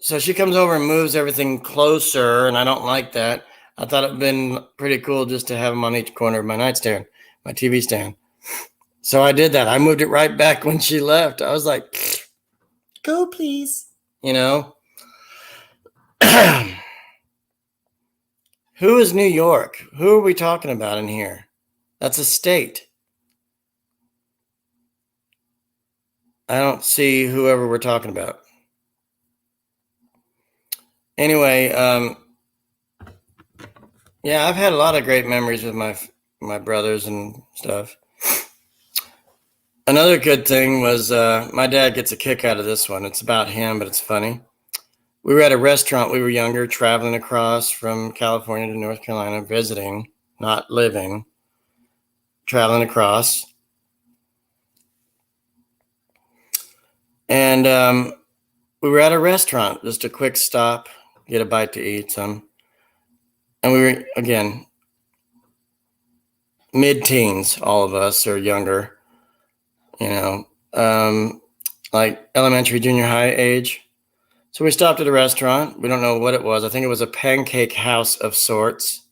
So she comes over and moves everything closer, and I don't like that. I thought it'd been pretty cool just to have them on each corner of my nightstand, my TV stand. So I did that. I moved it right back when she left. I was like, "Go, please." You know? Who is New York? Who are we talking about in here? That's a state. I don't see whoever we're talking about. Anyway, yeah, I've had a lot of great memories with my brothers and stuff. Another good thing was my dad gets a kick out of this one. It's about him, but it's funny. We were at a restaurant. We were younger, traveling across from California to North Carolina, visiting, not living, traveling across. And we were at a restaurant, just a quick stop, get a bite to eat some. And we were, again, mid-teens, all of us, or younger, like elementary, junior high age. So we stopped at a restaurant. We don't know what it was. I think it was a pancake house of sorts.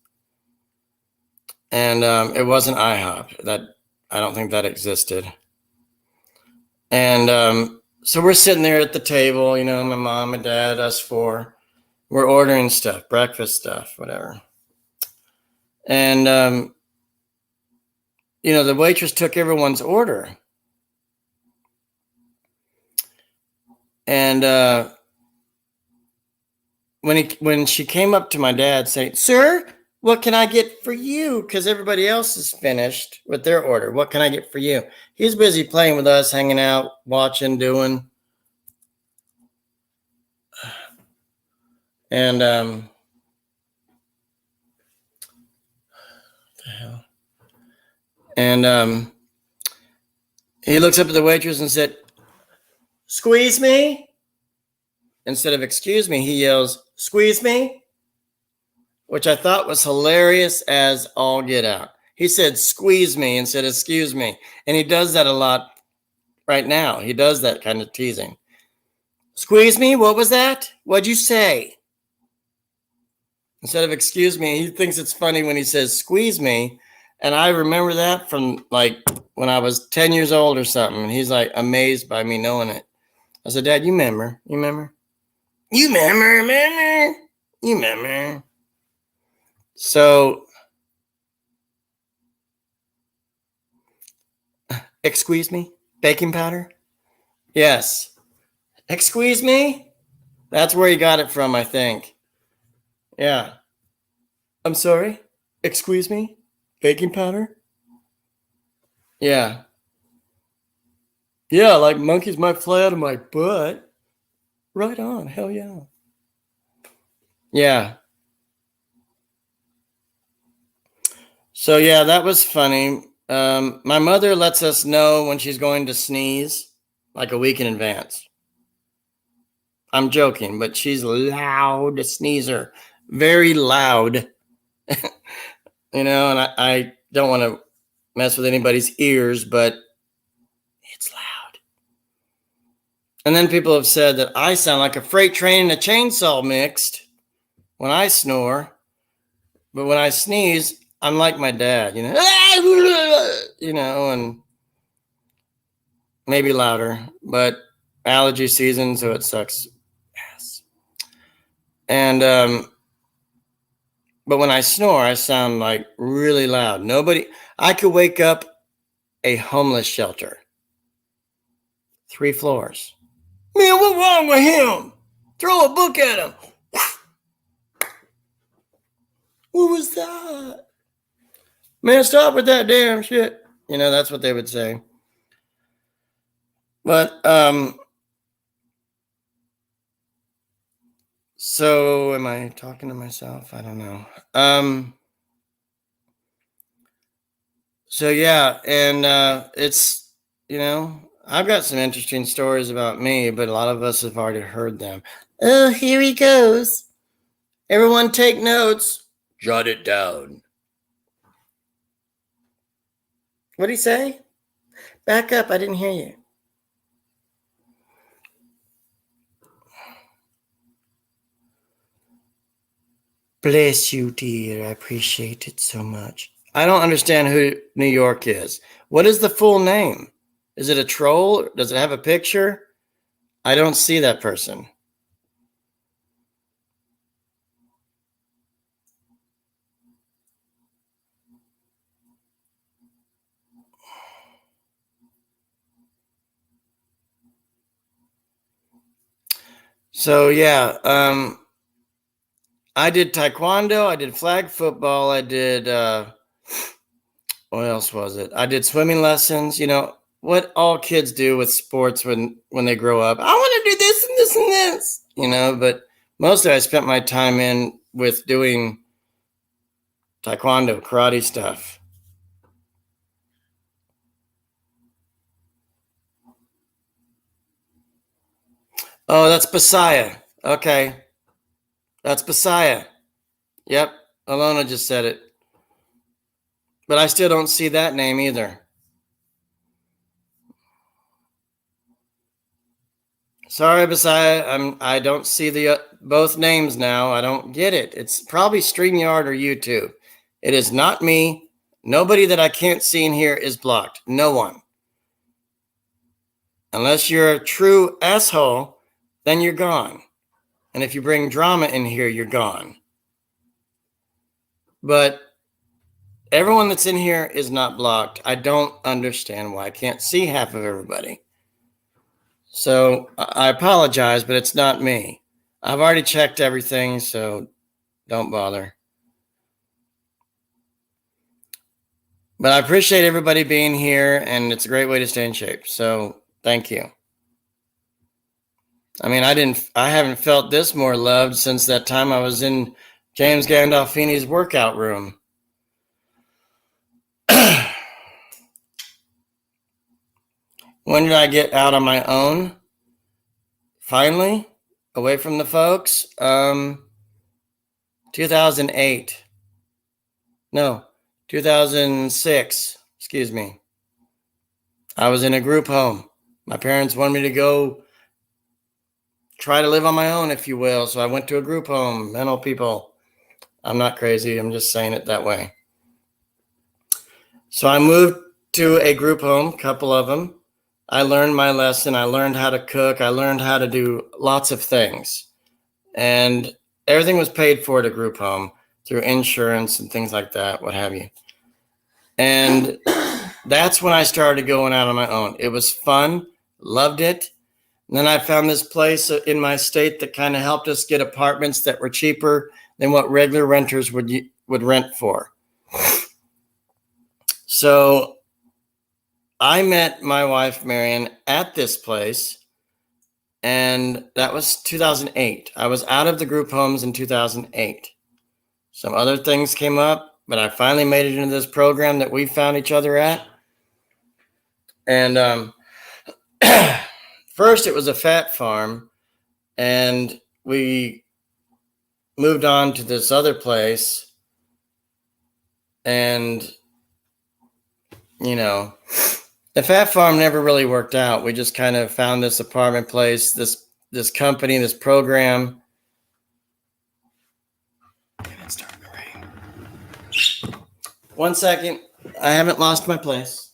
And it wasn't IHOP. I don't think that existed. And so we're sitting there at the table, my mom and dad, us four. We're ordering stuff, breakfast stuff, whatever. And, the waitress took everyone's order. And when she came up to my dad saying, "Sir, what can I get for you?" Because everybody else is finished with their order. "What can I get for you?" He's busy playing with us, hanging out, watching, doing. And what the hell? And he looks up at the waitress and said, "Squeeze me." Instead of "excuse me," he yells, "Squeeze me," which I thought was hilarious as all get out. He said, "Squeeze me," instead of "excuse me." And he does that a lot right now. He does that kind of teasing. "Squeeze me? What was that? What'd you say?" Instead of "excuse me," he thinks it's funny when he says "squeeze me." And I remember that from like when I was 10 years old or something. And he's like amazed by me knowing it. I said, "Dad, you remember? You remember? You remember? You remember?" So, "Excuse me? Baking powder?" Yes. "Excuse me?" That's where he got it from, I think. Yeah. "I'm sorry? Excuse me? Baking powder?" Yeah. "Yeah, like monkeys might fly out of my butt." Right on. Hell yeah. Yeah. So, yeah, that was funny. My mother lets us know when she's going to sneeze like a week in advance. I'm joking, but she's a loud sneezer. Very loud. And I don't want to mess with anybody's ears, but it's loud. And then people have said that I sound like a freight train and a chainsaw mixed when I snore. But when I sneeze, I'm like my dad, and maybe louder, but allergy season, so it sucks ass. And but when I snore, I sound like really loud. I could wake up a homeless shelter. 3 floors. "Man, what's wrong with him? Throw a book at him." "What was that? Man, stop with that damn shit." That's what they would say. But, so am I talking to myself? I don't know. So yeah, and it's, I've got some interesting stories about me, but a lot of us have already heard them. Oh, here he goes. Everyone take notes. Jot it down. What'd he say? Back up. I didn't hear you. Bless you, dear. I appreciate it so much. I don't understand who New York is. What is the full name? Is it a troll? Does it have a picture? I don't see that person. So yeah, I did taekwondo, I did flag football, I did what else was it? I did swimming lessons, you know, what all kids do with sports when they grow up. I want to do this and this and this, you know, but mostly I spent my time in with doing taekwondo, karate stuff. Oh, that's Basaya. Okay. That's Basaya. Yep. Alona just said it. But I still don't see that name either. Sorry, Basaya. I don't see the both names now. I don't get it. It's probably StreamYard or YouTube. It is not me. Nobody that I can't see in here is blocked. No one. Unless you're a true asshole, then you're gone. And if you bring drama in here, you're gone. But everyone that's in here is not blocked. I don't understand why I can't see half of everybody. So I apologize, but it's not me. I've already checked everything, so don't bother. But I appreciate everybody being here, and it's a great way to stay in shape. So thank you. I mean, I haven't felt this more loved since that time I was in James Gandolfini's workout room. When did I get out on my own? Finally, away from the folks? 2008. No, 2006. Excuse me. I was in a group home. My parents wanted me to go try to live on my own, if you will. So I went to a group home, mental people. I'm not crazy. I'm just saying it that way. So I moved to a group home, a couple of them. I learned my lesson. I learned how to cook. I learned how to do lots of things. And everything was paid for at a group home through insurance and things like that, what have you. And that's when I started going out on my own. It was fun, loved it. And then I found this place in my state that kind of helped us get apartments that were cheaper than what regular renters would rent for. So I met my wife, Marion, at this place, and that was 2008. I was out of the group homes in 2008. Some other things came up, but I finally made it into this program that we found each other at. And first, it was a fat farm, and we moved on to this other place, and, you know, the fat farm never really worked out. We just kind of found this apartment place, this company, this program. It's starting to rain. 1 second. I haven't lost my place.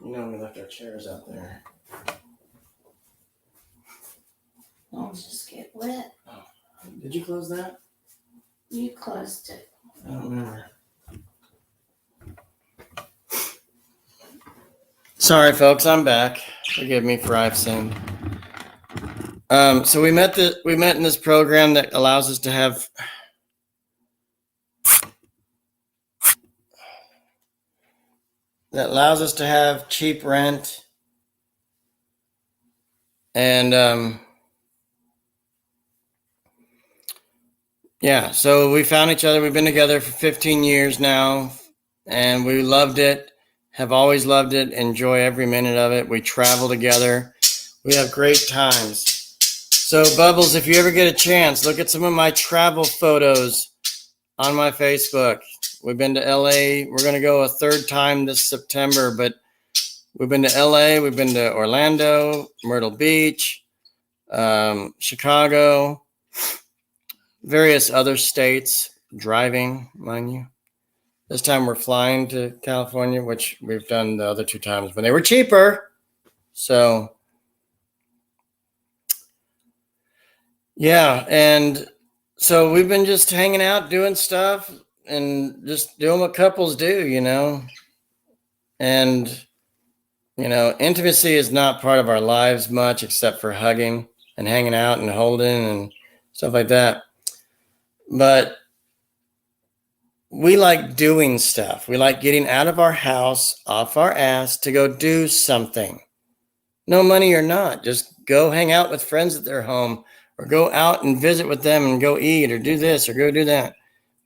You know, we left our chairs out there. I'll just get wet. Did you close that? You closed it. I don't remember. Sorry, folks, I'm back. Forgive me for I've sinned. So we met in this program that allows us to have cheap rent And yeah, so we found each other. We've been together for 15 years now, and we loved it, have always loved it, enjoy every minute of it. We travel together. We have great times. So, Bubbles, if you ever get a chance, look at some of my travel photos on my Facebook. We've been to LA. We're going to go a third time this September, but we've been to LA. We've been to Orlando, Myrtle Beach, Chicago, various other states, driving, mind you. This time we're flying to California, which we've done the other 2 times, but they were cheaper. So, yeah, and so we've been just hanging out, doing stuff, and just doing what couples do, you know. And, you know, intimacy is not part of our lives much except for hugging and hanging out and holding and stuff like that. But we like doing stuff. We like getting out of our house, off our ass to go do something. No money or not. Just go hang out with friends at their home or go out and visit with them and go eat or do this or go do that.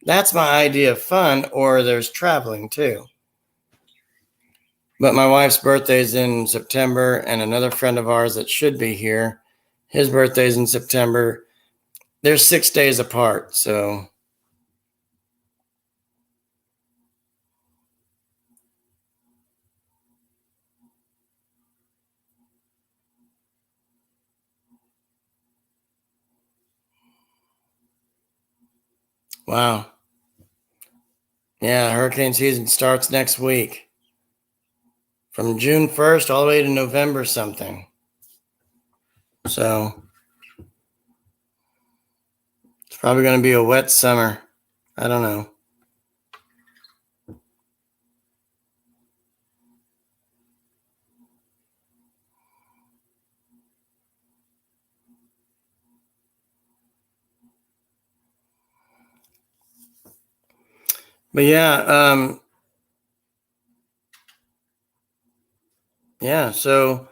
That's my idea of fun. Or there's traveling too. But my wife's birthday is in September, and another friend of ours that should be here, his birthday is in September. They're 6 days apart, so wow. Yeah, hurricane season starts next week. From June 1st all the way to November something. So it's probably going to be a wet summer. I don't know. But yeah, so,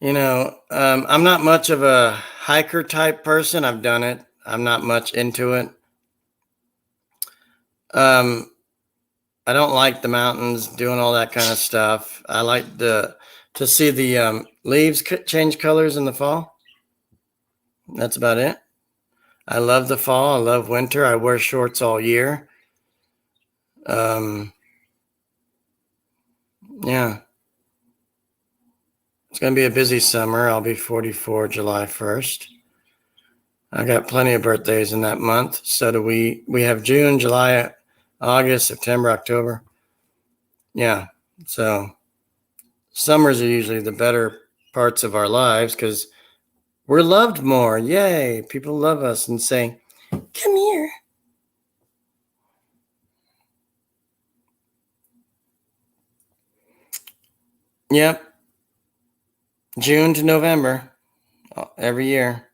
you know, I'm not much of a hiker type person. I've done it. I'm not much into it. I don't like the mountains, doing all that kind of stuff. I like to see the leaves change colors in the fall. That's about it. I love the fall. I love winter. I wear shorts all year. Yeah. It's going to be a busy summer. I'll be 44 July 1st. I got plenty of birthdays in that month. So do we. We have June, July, August, September, October. Yeah. So summers are usually the better parts of our lives because we're loved more. Yay. People love us and say, come here. Yep. June to November every year.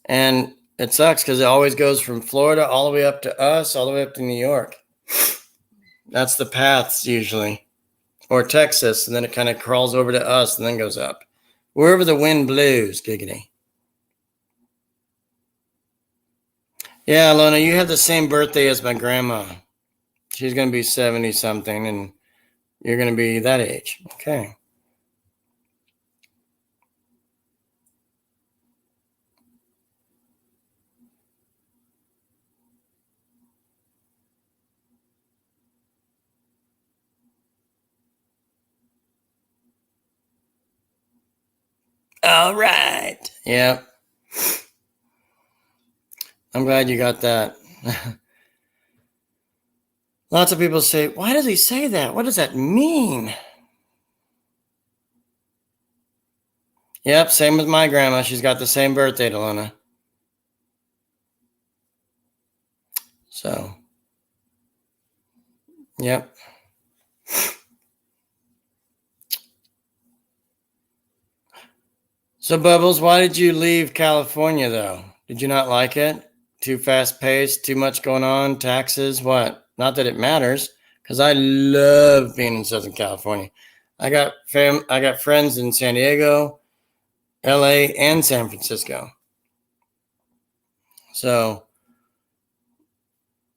And it sucks because it always goes from Florida all the way up to us, all the way up to New York. That's the paths usually. Or Texas, and then it kind of crawls over to us and then goes up. Wherever the wind blows, giggity. Yeah, Lona, you have the same birthday as my grandma. She's going to be 70 something, and you're going to be that age. Okay. All right. Yep. I'm glad you got that. Lots of people say, why does he say that? What does that mean? Yep, same with my grandma. She's got the same birthday, Delona. So, yep. So, Bubbles, why did you leave California, though? Did you not like it? Too fast-paced, too much going on, taxes, what? Not that it matters, because I love being in Southern California. I got friends in San Diego, LA, and San Francisco. So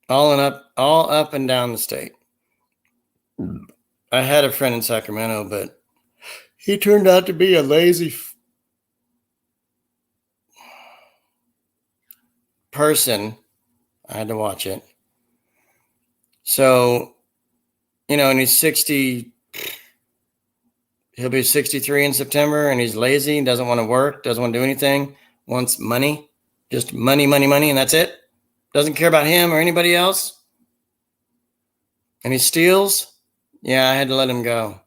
all up and down the state. I had a friend in Sacramento, but he turned out to be a lazy person. I had to watch it. So, and he's 60. He'll be 63 in September, and he's lazy, doesn't want to work, doesn't want to do anything, wants money, just money, money, money, and that's it. Doesn't care about him or anybody else. And he steals. Yeah, I had to let him go.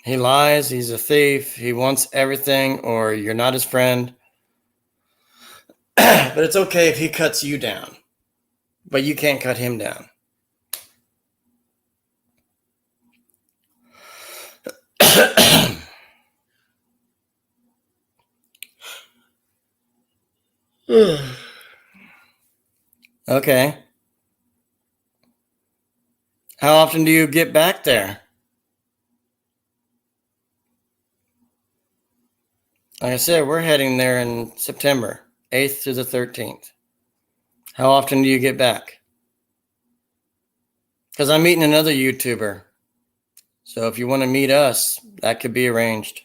He lies. He's a thief. He wants everything, or you're not his friend. But it's okay if he cuts you down, but you can't cut him down. Okay. How often do you get back there? Like I said, we're heading there in September, 8th to the 13th. How often do you get back? Because I'm meeting another YouTuber. So if you want to meet us, that could be arranged.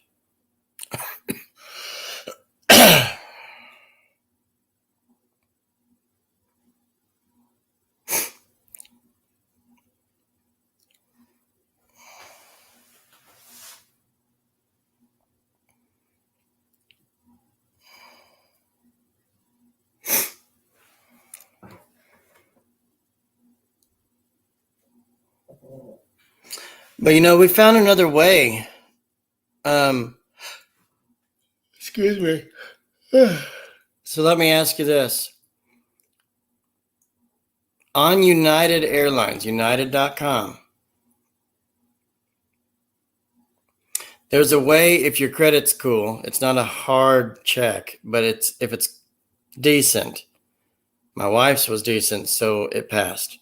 But we found another way. Excuse me. So let me ask you this. On United Airlines, United.com, there's a way, if your credit's cool, it's not a hard check, but if it's decent. My wife's was decent, so it passed.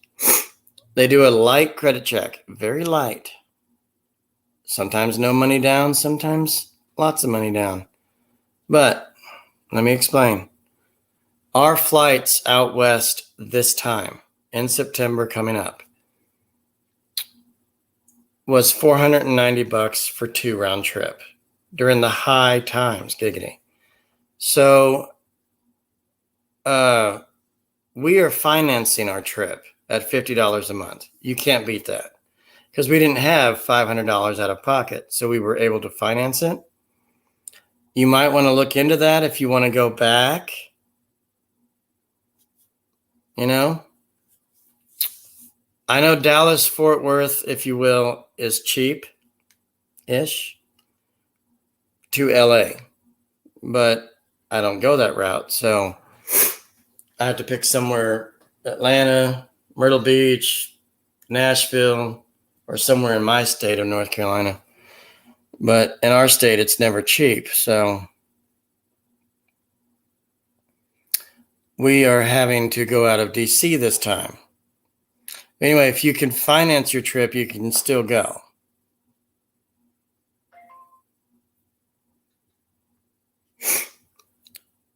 They do a light credit check, very light. Sometimes no money down, sometimes lots of money down. But let me explain. Our flights out west this time, in September coming up, was $490 for 2 round trip during the high times, giggity. So we are financing our trip at $50 a month. You can't beat that because we didn't have $500 out of pocket. So we were able to finance it. You might want to look into that if you want to go back. I know Dallas, Fort Worth, if you will, is cheap-ish to LA, but I don't go that route. So I have to pick somewhere, Atlanta, Myrtle Beach, Nashville, or somewhere in my state of North Carolina. But in our state, it's never cheap. So we are having to go out of DC this time. Anyway, if you can finance your trip, you can still go.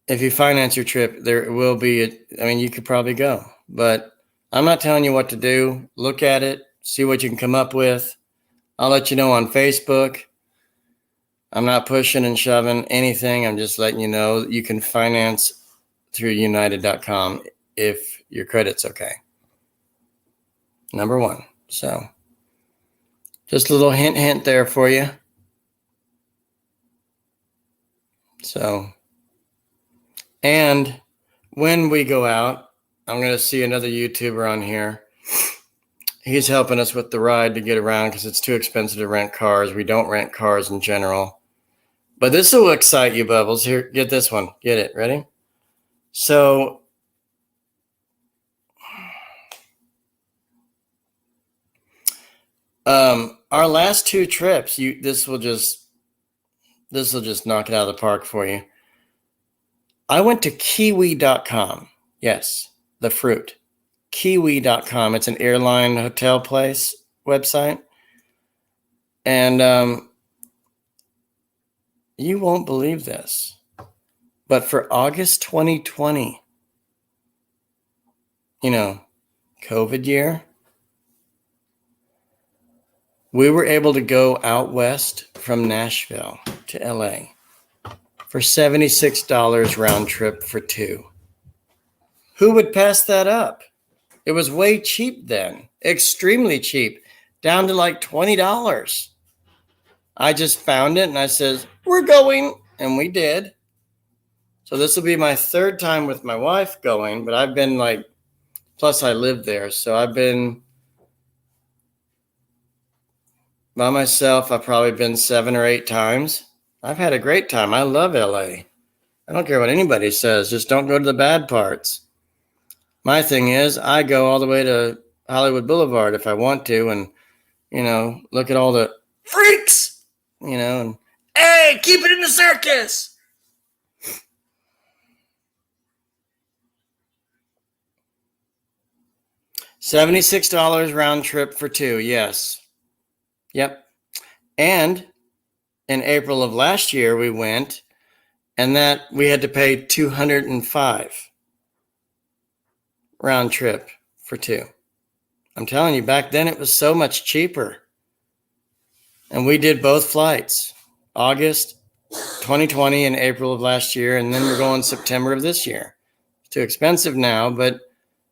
If you finance your trip, there will be, you could probably go. But I'm not telling you what to do. Look at it, see what you can come up with. I'll let you know on Facebook. I'm not pushing and shoving anything. I'm just letting you know you can finance through United.com if your credit's okay. Number one. So just a little hint there for you. So, and when we go out, I'm going to see another YouTuber on here. He's helping us with the ride to get around because it's too expensive to rent cars. We don't rent cars in general. But this will excite you, Bubbles. Here, get this one. Get it. Ready? So our last 2 trips, this will just knock it out of the park for you. I went to Kiwi.com. Yes, the fruit. Kiwi.com. It's an airline hotel place website. And you won't believe this, but for August 2020, COVID year, we were able to go out west from Nashville to LA for $76 round trip for two. Who would pass that up? It was way cheap then, extremely cheap, down to like $20. I just found it and I said, we're going, and we did. So this will be my third time with my wife going, but I've been plus I live there. So I've been by myself. I've probably been 7 or 8 times. I've had a great time. I love LA. I don't care what anybody says. Just don't go to the bad parts. My thing is I go all the way to Hollywood Boulevard if I want to and, look at all the freaks, and hey, keep it in the circus. $76 round trip for two. Yes. Yep. And in April of last year, we went, and that we had to pay $205 round trip for two. I'm telling you, back then it was so much cheaper. And we did both flights, August 2020 and April of last year, and then we're going September of this year. It's too expensive now, but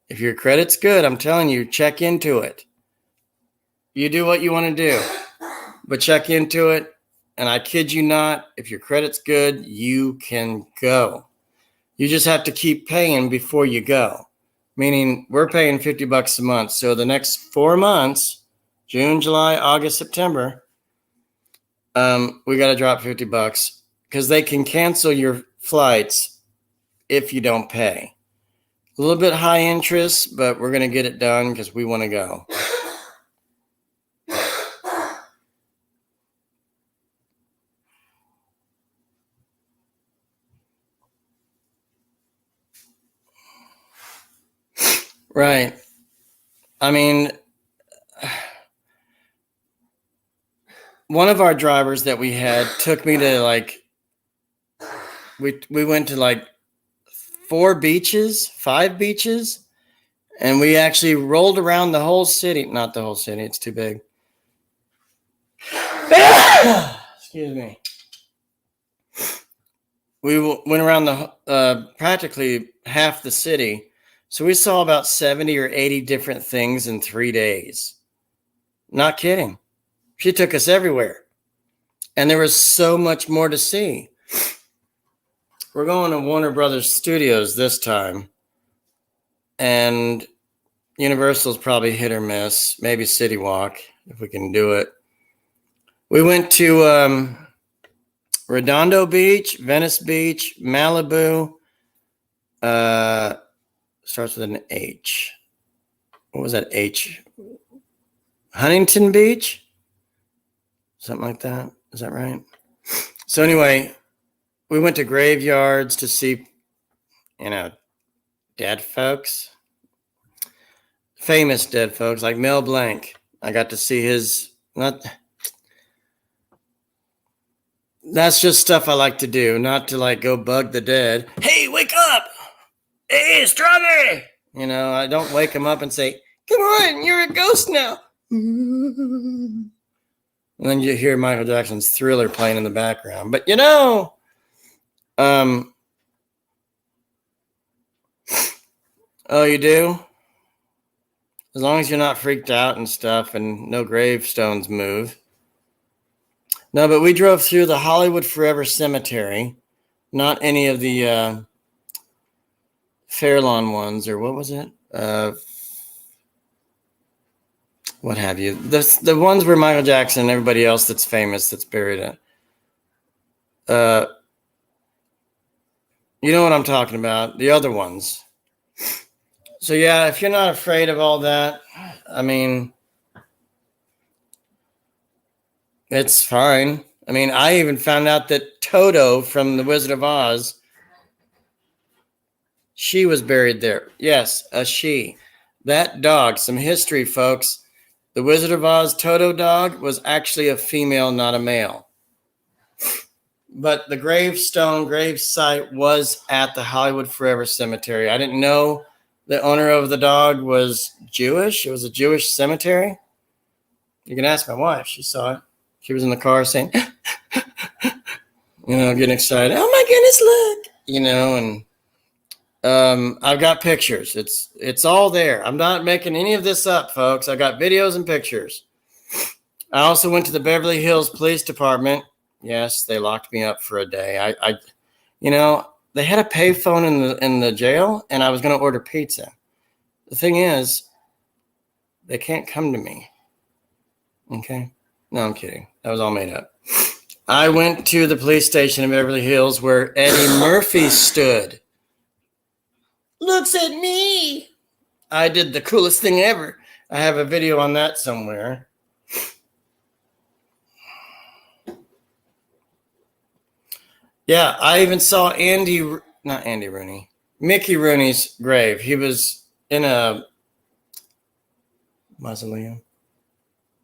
if your credit's good, I'm telling you, check into it. You do what you want to do, but check into it. And I kid you not, if your credit's good, you can go. You just have to keep paying before you go. Meaning we're paying $50 a month. So the next 4 months, June, July, August, September, we got to drop $50 because they can cancel your flights if you don't pay. A little bit high interest, but we're going to get it done because we want to go. Right. I mean, one of our drivers that we had took me to we went to 5 beaches, and we actually rolled around the whole city. Not the whole city, it's too big. Excuse me. We went around practically half the city. So we saw about 70 or 80 different things in 3 days. Not kidding. She took us everywhere. And there was so much more to see. We're going to Warner Brothers Studios this time. And Universal's probably hit or miss. Maybe City Walk, if we can do it. We went to Redondo Beach, Venice Beach, Malibu. Starts with an H. What was that H? Huntington Beach? Something like that. Is that right? So anyway, we went to graveyards to see, dead folks. Famous dead folks like Mel Blanc. I got to see that's just stuff I like to do, not to go bug the dead. Hey, wake up! Hey, Strawberry! I don't wake him up and say, come on, you're a ghost now. And then you hear Michael Jackson's Thriller playing in the background. But oh, you do? As long as you're not freaked out and stuff and no gravestones move. No, but we drove through the Hollywood Forever Cemetery, not any of the Fairlawn ones, or what was it? What have you? The ones where Michael Jackson and everybody else that's famous that's buried at. You know what I'm talking about. The other ones. So yeah, if you're not afraid of all that, I mean, it's fine. I mean, I even found out that Toto from The Wizard of Oz, she was buried there. Yes, a she. That dog, some history, folks. The Wizard of Oz Toto dog was actually a female, not a male. But the grave site was at the Hollywood Forever Cemetery. I didn't know the owner of the dog was Jewish. It was a Jewish cemetery. You can ask my wife. She saw it. She was in the car saying, getting excited. Oh my goodness, look. And I've got pictures. It's all there. I'm not making any of this up, folks. I got videos and pictures. I also went to the Beverly Hills Police Department. Yes, they locked me up for a day. They had a payphone in the jail, and I was going to order pizza. The thing is, they can't come to me. Okay? No, I'm kidding. That was all made up. I went to the police station in Beverly Hills where Eddie Murphy stood. Looks at me. I did the coolest thing ever. I have a video on that somewhere. Yeah, I even saw Mickey Rooney's grave. He was in a mausoleum.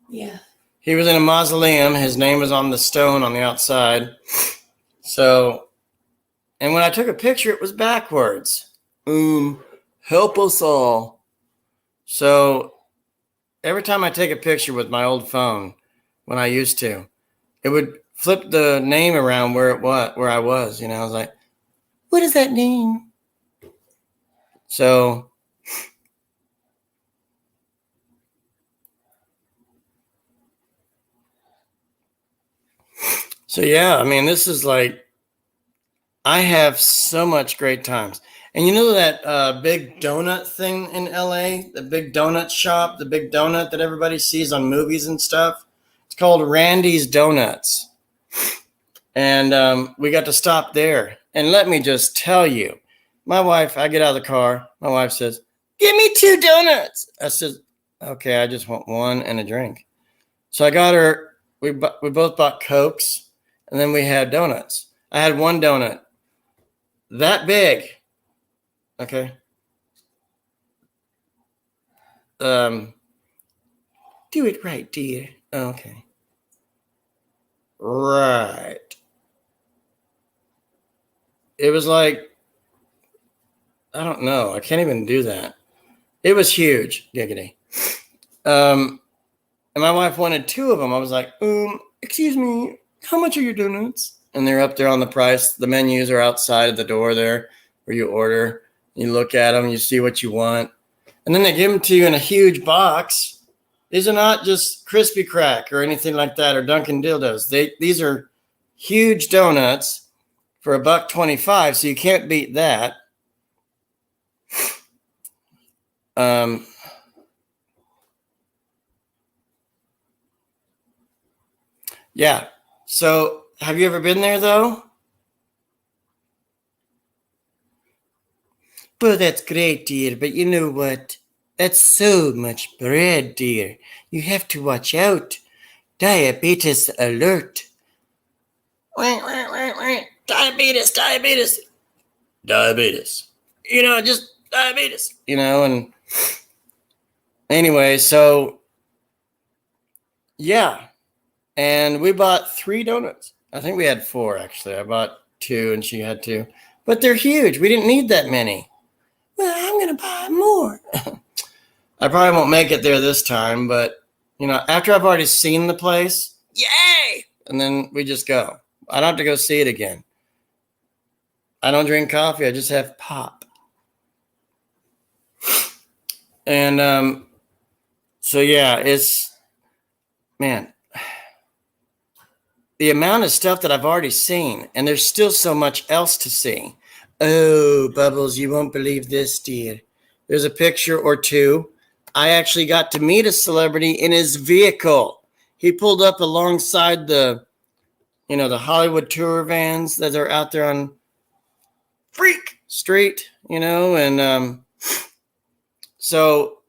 Yeah. He was in a mausoleum. His name was on the stone on the outside. So, and when I took a picture, it was backwards. Help us all. So, every time I take a picture with my old phone, when I used to, it would flip the name around where I was. I was like, what does that mean? So yeah, I mean, this is like, I have so much great times. And you know that big donut thing in LA, the big donut shop, the big donut that everybody sees on movies and stuff? It's called Randy's Donuts. And we got to stop there. And let me just tell you, I get out of the car. My wife says, give me 2 donuts. I said, okay, I just want one and a drink. So I got her, we both bought Cokes, and then we had donuts. I had one donut that big. Okay. Do it right, dear. Okay. Right. It was like, I don't know. I can't even do that. It was huge. Giggity. And my wife wanted 2 of them. I was like, excuse me, how much are your donuts? And they're up there on the price. The menus are outside of the door there where you order. You look at them, you see what you want. And then they give them to you in a huge box. These are not just Krispy Kreme or anything like that or Dunkin' Dildos. These are huge donuts for $1.25, so you can't beat that. Yeah. So have you ever been there though? Well, that's great, dear, but you know what? That's so much bread, dear. You have to watch out. Diabetes alert. Diabetes. Just diabetes. And anyway, so yeah. And we bought 3 donuts. I think we had 4, actually. I bought 2 and she had 2. But they're huge. We didn't need that many. Well, I'm going to buy more. I probably won't make it there this time, but, after I've already seen the place, yay! And then we just go. I don't have to go see it again. I don't drink coffee. I just have pop. And so, yeah, man, the amount of stuff that I've already seen, and there's still so much else to see. Oh, Bubbles, you won't believe this, dear. There's a picture or 2. I actually got to meet a celebrity in his vehicle. He pulled up alongside the Hollywood tour vans that are out there on Freak Street, and so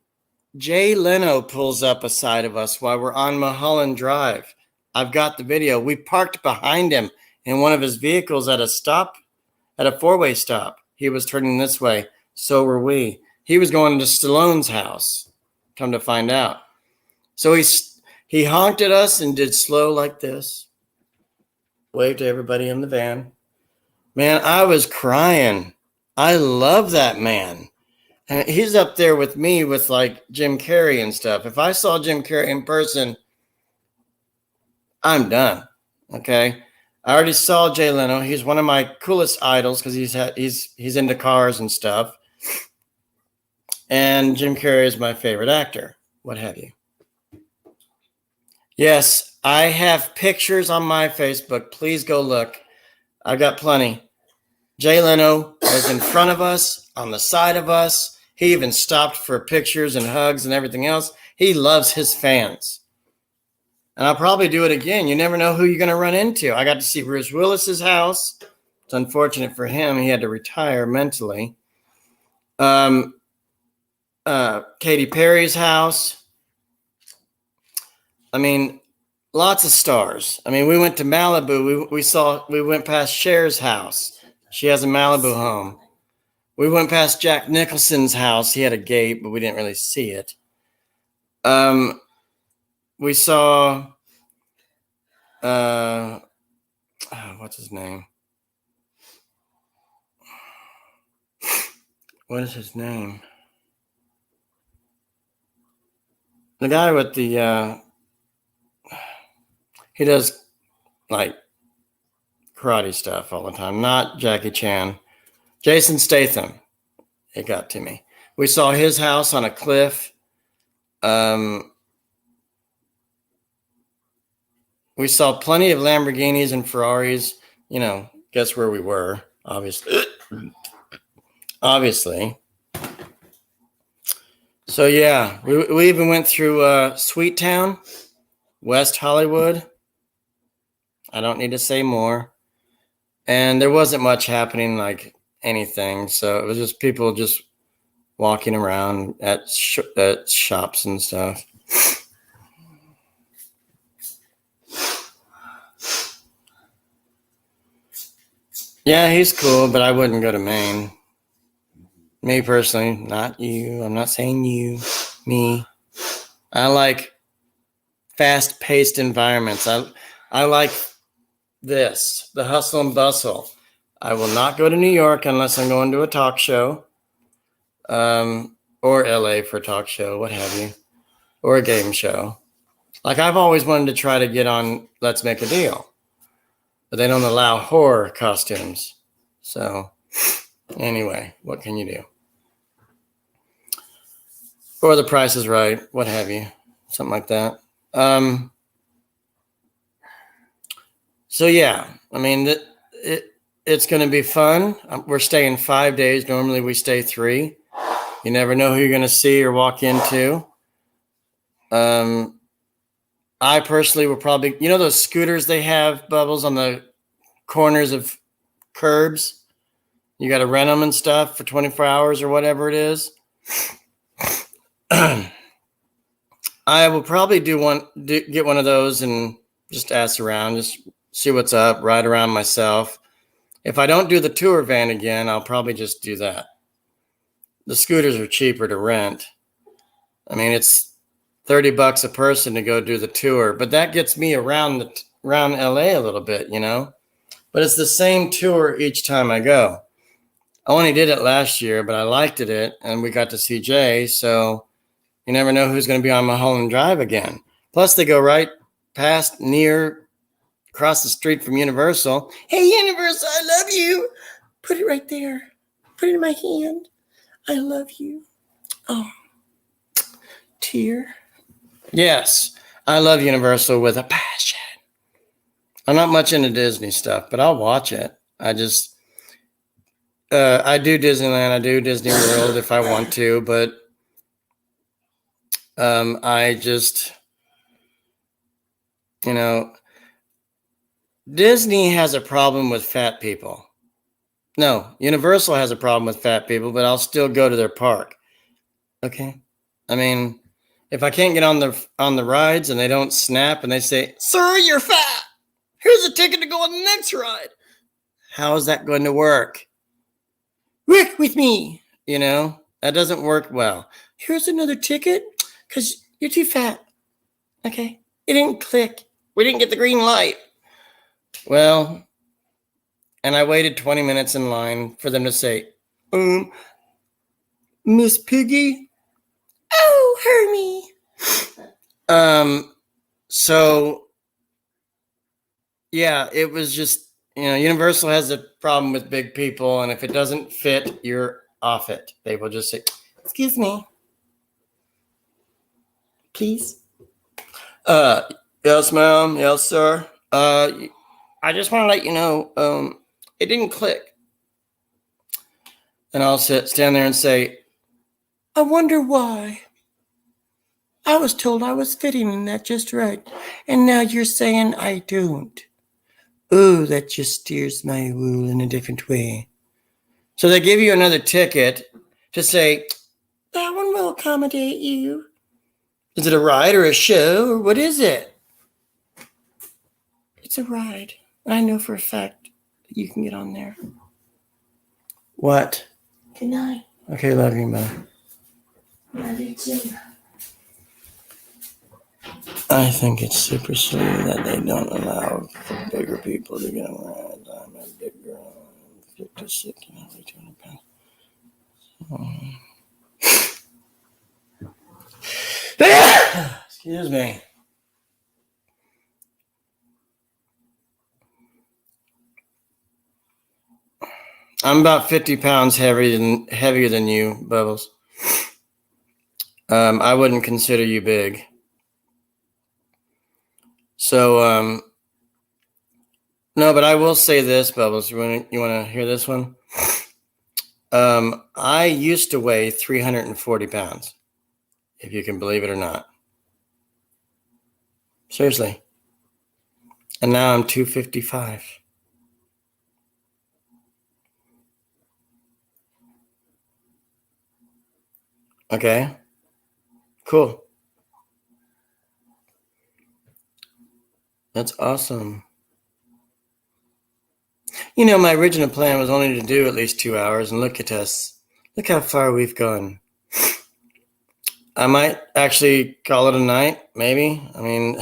Jay Leno pulls up beside of us while we're on Mulholland Drive. I've got the video. We parked behind him in one of his vehicles at a 4-way stop. He was turning this way. So were we. He was going to Stallone's house, come to find out. So he honked at us and did slow like this. Waved to everybody in the van. Man, I was crying. I love that man. And he's up there with me with like Jim Carrey and stuff. If I saw Jim Carrey in person, I'm done. Okay. I already saw Jay Leno. He's one of my coolest idols because he's into cars and stuff. And Jim Carrey is my favorite actor. What have you? Yes, I have pictures on my Facebook. Please go look. I've got plenty. Jay Leno was in front of us, on the side of us. He even stopped for pictures and hugs and everything else. He loves his fans. And I'll probably do it again. You never know who you're going to run into. I got to see Bruce Willis's house. It's unfortunate for him. He had to retire mentally. Katy Perry's house. I mean, lots of stars. I mean, we went to Malibu. We went past Cher's house. She has a Malibu home. We went past Jack Nicholson's house. He had a gate, but we didn't really see it. We saw, what's his name? What is his name? The guy with the, he does like karate stuff all the time. Not Jackie Chan. Jason Statham. It got to me. We saw his house on a cliff. We saw plenty of Lamborghinis and Ferraris. You know, guess where we were, obviously. Obviously. So, yeah, we even went through Sweet Town, West Hollywood. I don't need to say more. And there wasn't much happening, like anything. So it was just people just walking around at shops and stuff. Yeah, he's cool, but I wouldn't go to Maine. Me personally, not you. I'm not saying you, me. I like fast-paced environments. I like this, the hustle and bustle. I will not go to New York unless I'm going to a talk show, or LA for a talk show, what have you, or a game show. Like I've always wanted to try to get on Let's Make a Deal, but they don't allow horror costumes. So anyway, what can you do? Or The Price is Right, what have you, something like that. So yeah, I mean, it's going to be fun. We're staying 5 days. Normally we stay 3. You never know who you're going to see or walk into. I personally will probably, you know, those scooters they have, Bubbles, on the corners of curbs. You got to rent them and stuff for 24 hours or whatever it is. I will probably get one of those and just ask around, just see what's up, ride around myself. If I don't do the tour van again, I'll probably just do that. The scooters are cheaper to rent. I mean, it's $30 a person to go do the tour, but that gets me around LA a little bit, you know. But it's the same tour each time I go. I only did it last year, but I liked it, and we got to see Jay, so you never know who's going to be on Mulholland Drive again. Plus, they go right past across the street from Universal. Hey, Universal, I love you. Put it right there. Put it in my hand. I love you. Oh, tear. Yes, I love Universal with a passion. I'm not much into Disney stuff, but I'll watch it. I do Disneyland. I do Disney World if I want to, but I just, you know, Disney has a problem with fat people. No, Universal has a problem with fat people, but I'll still go to their park. Okay? I mean, if I can't get on the rides and they don't snap and they say, "Sir, you're fat. Here's a ticket to go on the next ride." How is that going to work? Work with me. You know, that doesn't work well. Here's another ticket because you're too fat. Okay. It didn't click. We didn't get the green light. Well, and I waited 20 minutes in line for them to say, Miss Piggy? Oh, Hermie. So yeah, it was just, Universal has a problem with big people, and if it doesn't fit, you're off it. They will just say, excuse me, please. Yes, ma'am. Yes, sir. I just want to let you know, it didn't click. And I'll stand there and say, I wonder why. I was told I was fitting in that just right, and now you're saying I don't. Oh, that just steers my wheel in a different way. So they give you another ticket to say, that one will accommodate you. Is it a ride or a show, or what is it? It's a ride. I know for a fact that you can get on there. What? Good night. Okay, love you, bye. Love you too. I think it's super silly that they don't allow for bigger people to get on rides. I'm a big girl. I'm 56 and I'm 200 pounds. Excuse me. I'm about 50 pounds heavier than you, Bubbles. I wouldn't consider you big. So, no, but I will say this, Bubbles. You want to hear this one? I used to weigh 340 pounds, if you can believe it or not. Seriously. And now I'm 255. Okay. Cool. That's awesome. My original plan was only to do at least 2 hours, and look at us. Look how far we've gone. I might actually call it a night, maybe. I mean,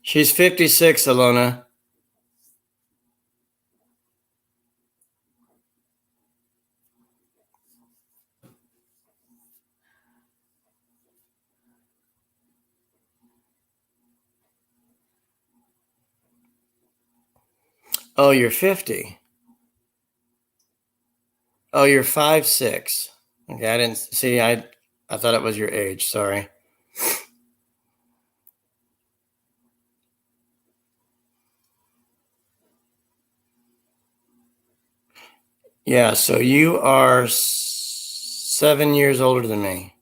she's 56, Alona. Oh, you're 50. Oh, you're 5'6". Okay, I didn't see. I thought it was your age. Sorry. Yeah, so you are 7 years older than me.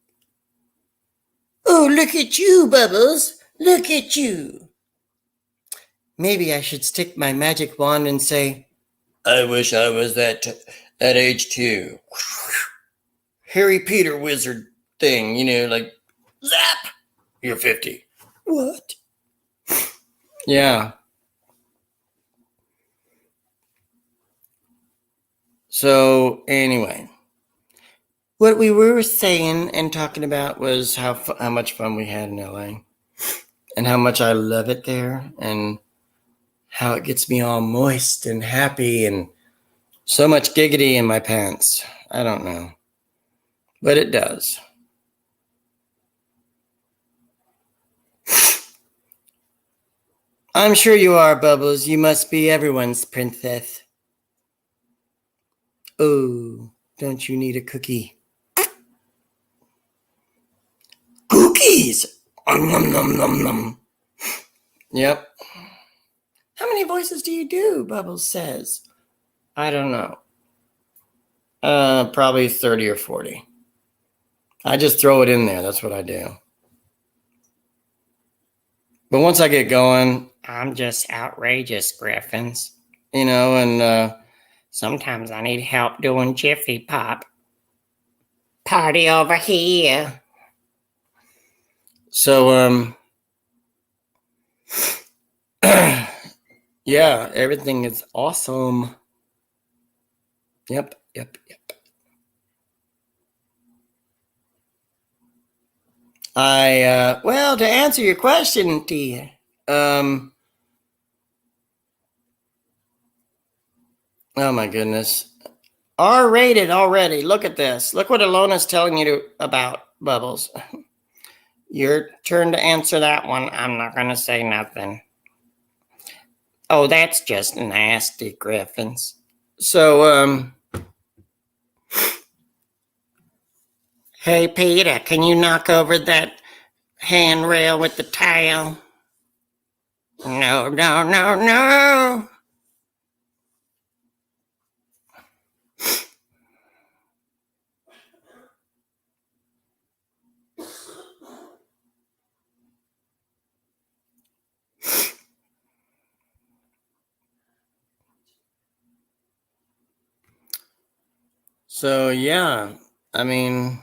Oh, look at you, Bubbles. Look at you. Maybe I should stick my magic wand and say, I wish I was that age too. Harry Peter wizard thing, like zap. You're 50. What? Yeah. So anyway, what we were saying and talking about was how much fun we had in LA, and how much I love it there, and how it gets me all moist and happy, and so much giggity in my pants. I don't know, but it does. I'm sure you are, Bubbles. You must be everyone's princess. Oh, don't you need a cookie? Cookies! Nom, nom, nom, nom. Yep. How many voices do you do? Bubbles says. I don't know. Probably 30 or 40. I just throw it in there. That's what I do. But once I get going, I'm just outrageous, Griffins. And sometimes I need help doing Jiffy Pop. Party over here. So, yeah, everything is awesome. Yep. Well, to answer your question, dear, oh my goodness. R-rated already. Look at this. Look what Alona's telling you about, Bubbles. Your turn to answer that one. I'm not going to say nothing. Oh, that's just nasty, Griffins. So, hey, Peter, can you knock over that handrail with the tile? No. So, yeah, I mean,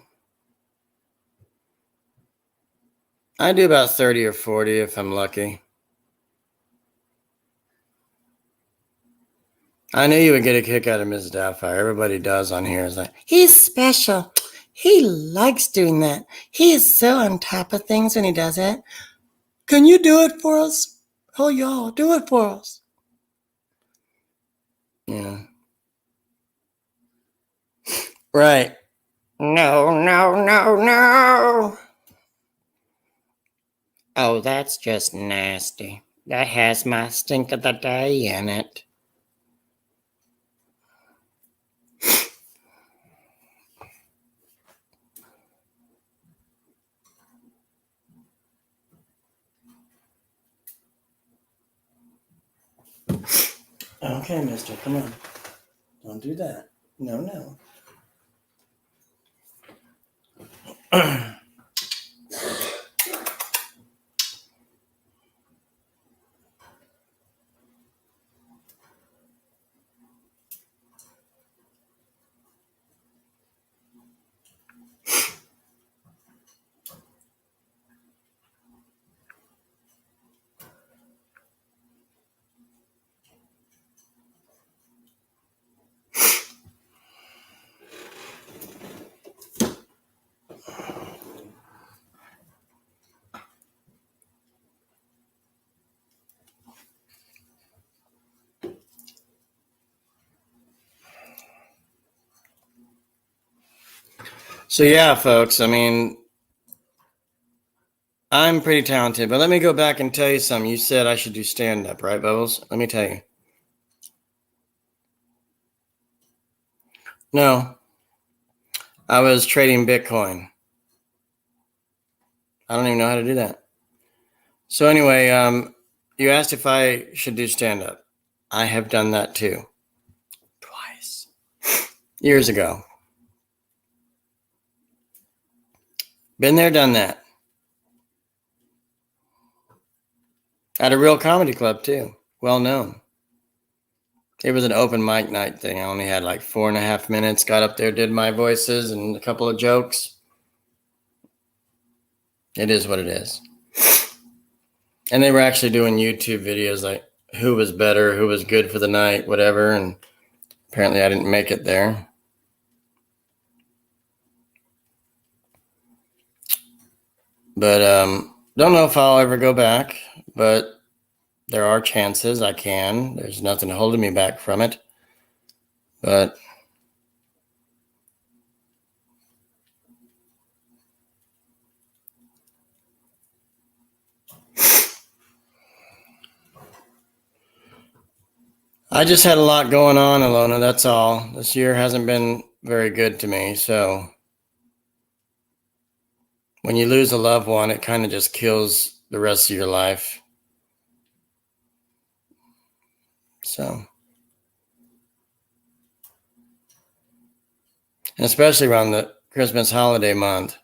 I do about 30 or 40 if I'm lucky. I knew you would get a kick out of Ms. Doubtfire. Everybody does on here. It's like, he's special. He likes doing that. He is so on top of things when he does it. Can you do it for us? Oh, y'all, do it for us. Yeah. Right. No. Oh, that's just nasty. That has my stink of the day in it. Okay, mister, come on. Don't do that. No. So yeah, folks, I mean, I'm pretty talented, but let me go back and tell you something. You said I should do stand-up, right, Bubbles? Let me tell you. No, I was trading Bitcoin. I don't even know how to do that. So anyway, you asked if I should do stand-up. I have done that too. Twice. Years ago. Been there, done that. At a real comedy club too. Well known. It was an open mic night thing. I only had like 4.5 minutes. Got up there, did my voices and a couple of jokes. It is what it is. And they were actually doing YouTube videos like who was better, who was good for the night, whatever. And apparently I didn't make it there. But don't know if I'll ever go back. But there are chances I can. There's nothing holding me back from it. But I just had a lot going on, Alona. That's all. This year hasn't been very good to me. So when you lose a loved one, it kind of just kills the rest of your life. So, and especially around the Christmas holiday month,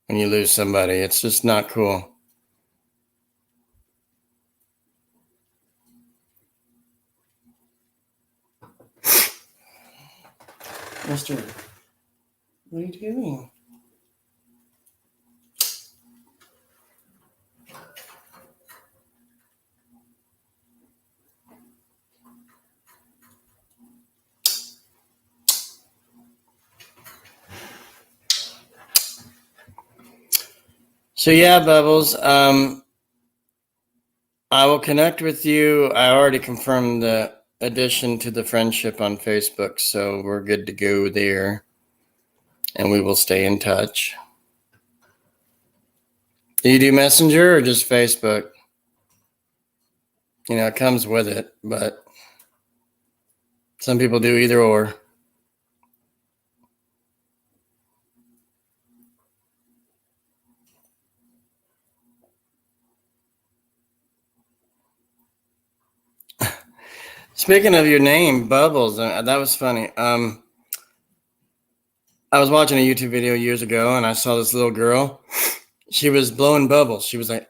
when you lose somebody, it's just not cool. Mister, what are you doing? So yeah, Bubbles. I will connect with you. I already confirmed the addition to the friendship on Facebook, so we're good to go there, and we will stay in touch. Do you do Messenger or just Facebook? You know, it comes with it, but some people do either or. Speaking of your name, Bubbles, that was funny. I was watching a YouTube video years ago, and I saw this little girl. She was blowing bubbles. She was like,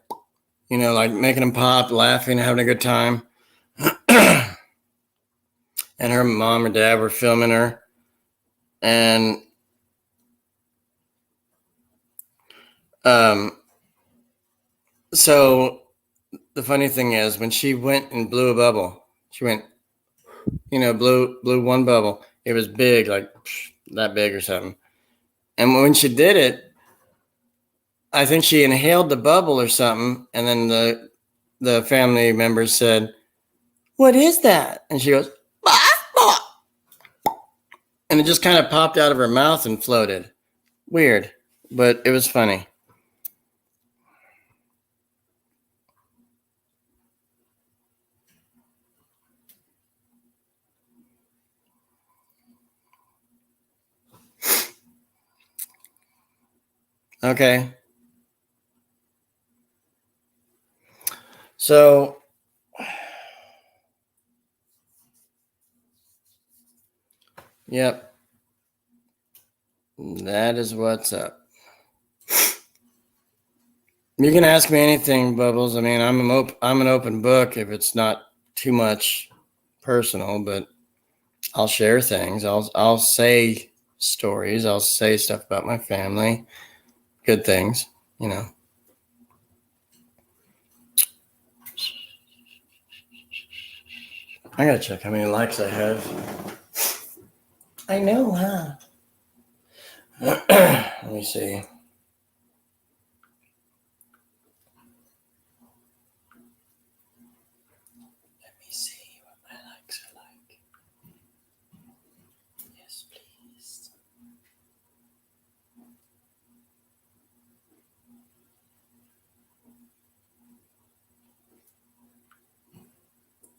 you know, like making them pop, laughing, having a good time. And her mom or dad were filming her. And so the funny thing is, when she went and blew a bubble, she went, you know, blew one bubble. It was big, like that big or something. And when she did it, I think she inhaled the bubble or something. And then the family members said, "What is that?" And she goes, and it just kind of popped out of her mouth and floated. Weird, but it was funny. Okay. So yep. That is what's up. You can ask me anything, Bubbles. I mean, I'm an open book if it's not too much personal, but I'll share things. I'll say stories. I'll say stuff about my family, good things, you know. I gotta check how many likes I have. I know, huh? Let me see. Let me see what my likes are like. Yes, please.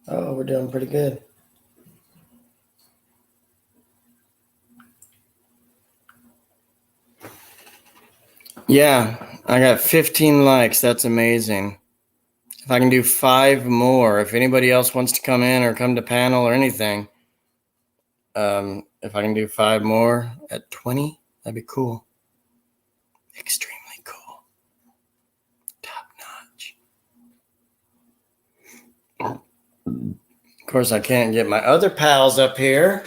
Oh, we're doing pretty good. Yeah, I got 15 likes. That's amazing. If I can do 5 more, if anybody else wants to come in or come to panel or anything, if I can do 5 more at 20, that'd be cool. Extremely cool. Top notch. Of course, I can't get my other pals up here.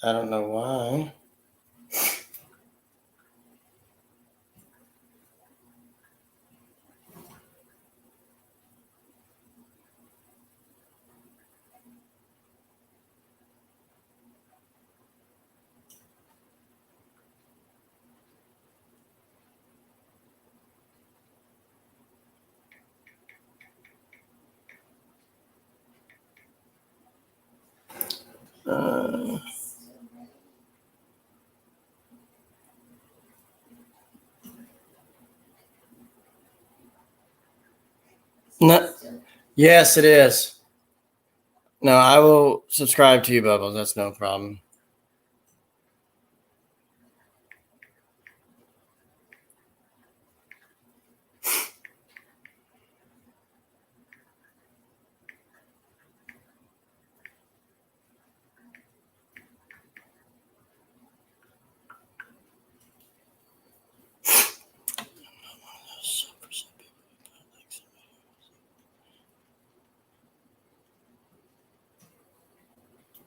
I don't know why. No. Yes, it is. No, I will subscribe to you, Bubbles. That's no problem.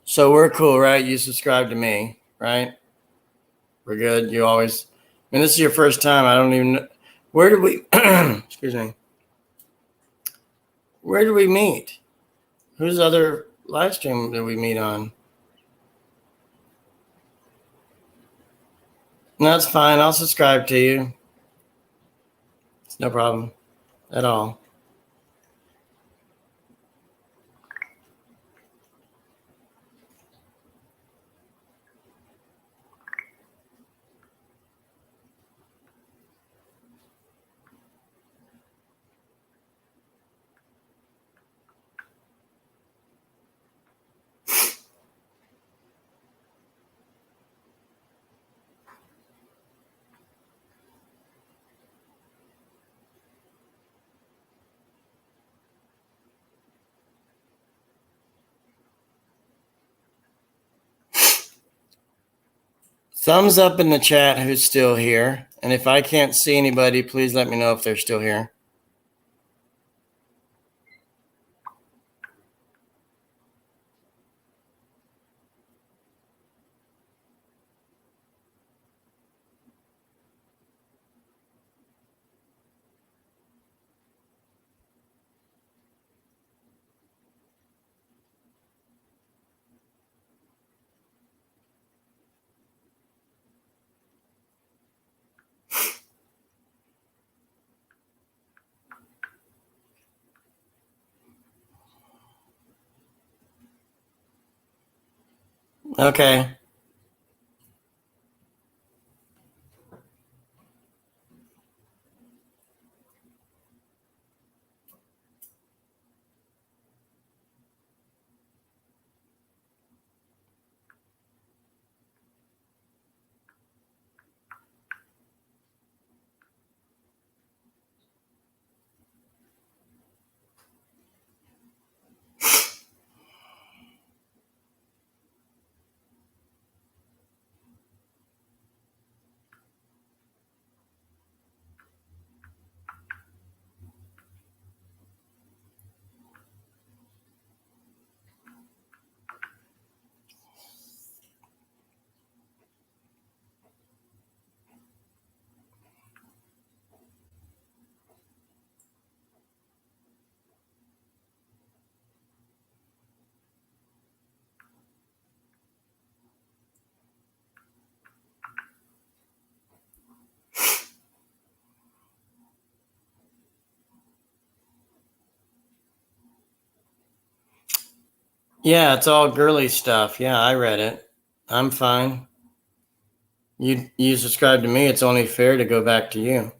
So we're cool, right? You subscribe to me, right? We're good. You always, I mean, this is your first time. I don't even know. Where did we, excuse me. Where did we meet? Whose other live stream did we meet on? No, that's fine. I'll subscribe to you. It's no problem at all. Thumbs up in the chat who's still here. And if I can't see anybody, please let me know if they're still here. Okay. Yeah, it's all girly stuff. Yeah, I read it. I'm fine. You subscribe to me. It's only fair to go back to you.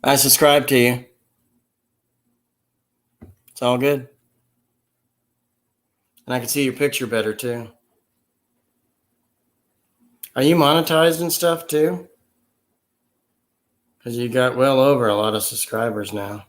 I subscribe to you. It's all good. And I can see your picture better too. Are you monetized and stuff too? Because you got well over a lot of subscribers now.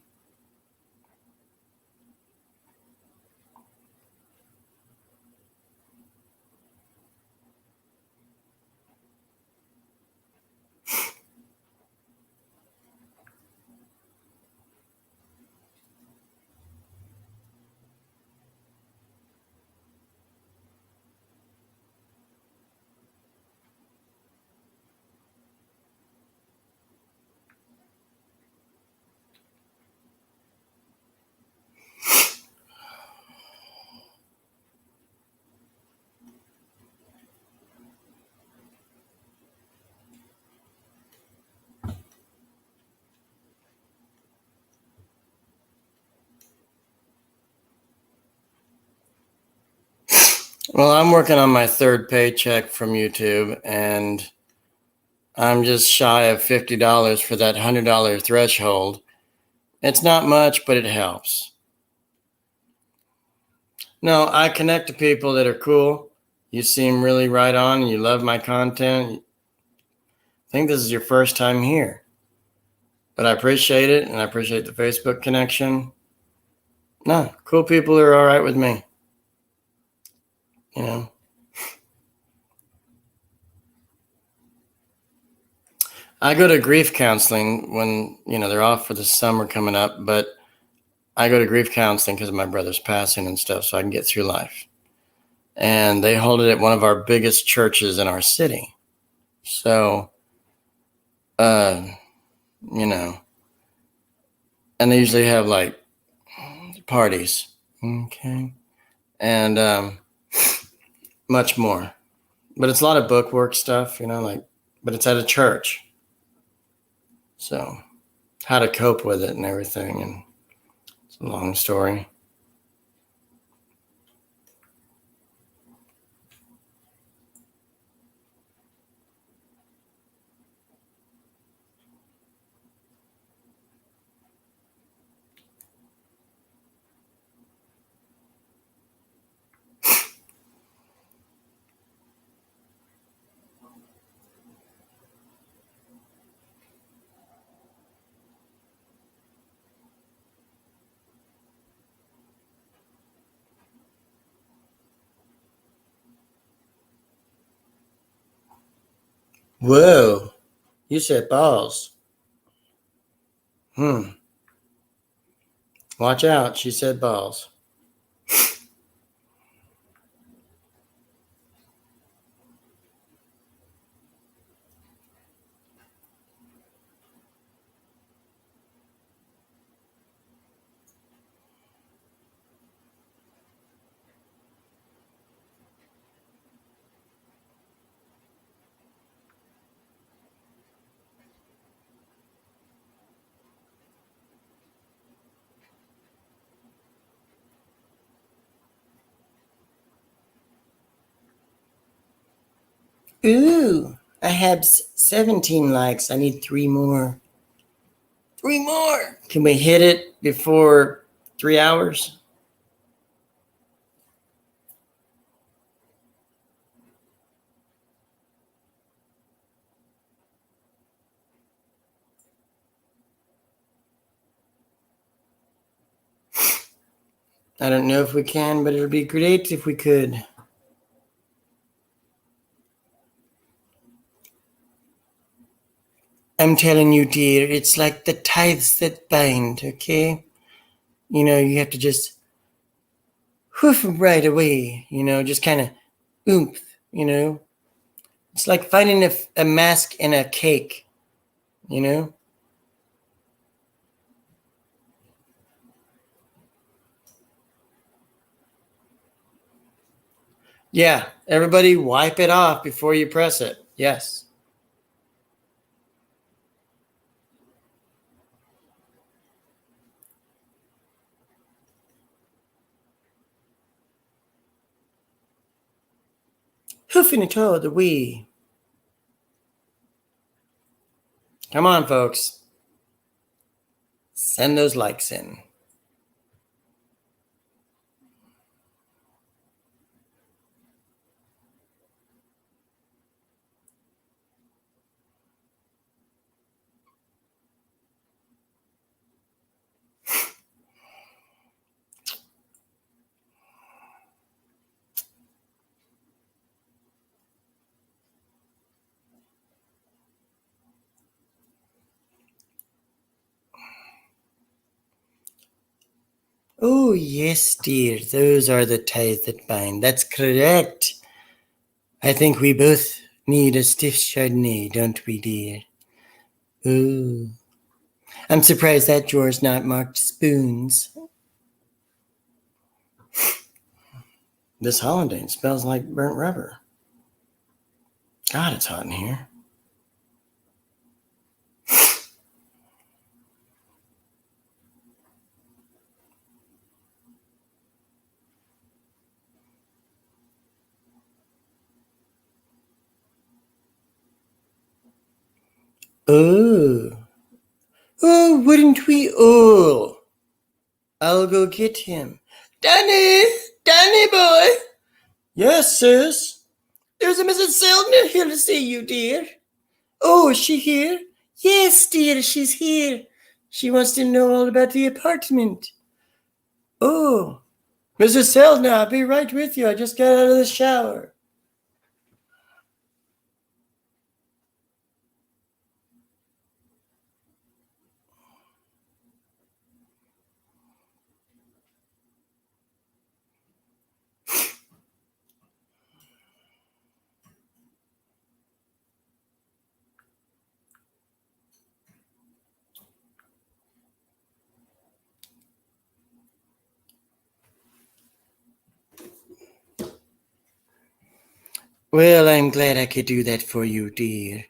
Well, I'm working on my third paycheck from YouTube, and I'm just shy of $50 for that $100 threshold. It's not much, but it helps. No, I connect to people that are cool. You seem really right on, and you love my content. I think this is your first time here, but I appreciate it, and I appreciate the Facebook connection. No, cool people are all right with me. You know. I go to grief counseling when, they're off for the summer coming up, but I go to grief counseling because of my brother's passing and stuff, so I can get through life. And they hold it at one of our biggest churches in our city. So, and they usually have like parties. Okay. And much more. But it's a lot of bookwork stuff, but it's at a church. So, how to cope with it and everything. And it's a long story. Whoa. You said balls. Watch out. She said balls. Ooh, I have 17 likes. I need 3 more. 3 more. Can we hit it before 3 hours? I don't know if we can, but it would be great if we could. I'm telling you, dear, it's like the tithes that bind, okay? You have to just hoof them right away, just kind of oomph, It's like finding a mask in a cake, Yeah, everybody wipe it off before you press it. Yes. Hoofing it all the way. Come on, folks. Send those likes in. Oh, yes, dear. Those are the ties that bind. That's correct. I think we both need a stiff Chardonnay, don't we, dear? Ooh. I'm surprised that drawer's not marked spoons. This Hollandaise smells like burnt rubber. God, it's hot in here. Oh. Oh, wouldn't we all? I'll go get him. Danny! Danny boy! Yes, sis? There's a Mrs. Seldner here to see you, dear. Oh, is she here? Yes, dear, she's here. She wants to know all about the apartment. Oh, Mrs. Seldner, I'll be right with you. I just got out of the shower. Well, I'm glad I could do that for you, dear.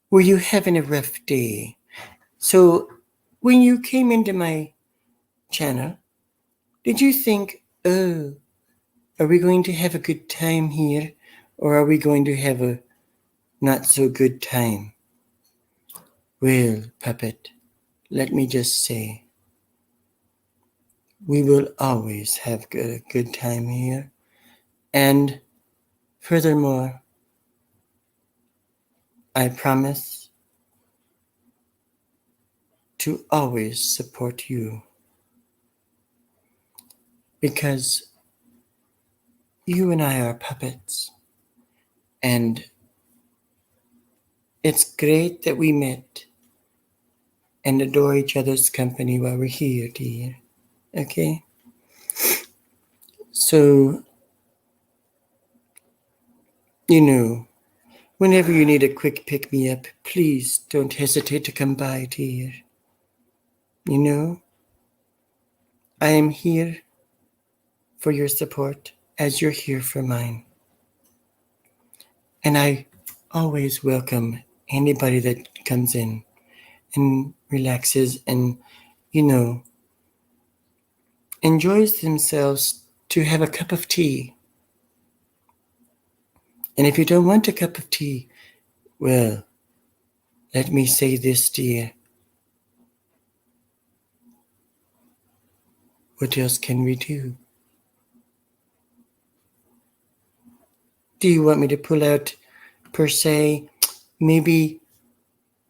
Were you having a rough day? So, when you came into my channel, did you think, oh, are we going to have a good time here? Or are we going to have a not so good time? Well, puppet, let me just say, we will always have a good time here. And furthermore, I promise to always support you. Because you and I are puppets. And it's great that we met and adore each other's company while we're here, dear. Okay? So, you know, whenever you need a quick pick-me-up, please don't hesitate to come by, dear. You know, I am here for your support as you're here for mine. And I always welcome anybody that comes in and relaxes and, you know, enjoys themselves to have a cup of tea. And if you don't want a cup of tea, well, let me say this, dear. What else can we do? Do you want me to pull out, per se, maybe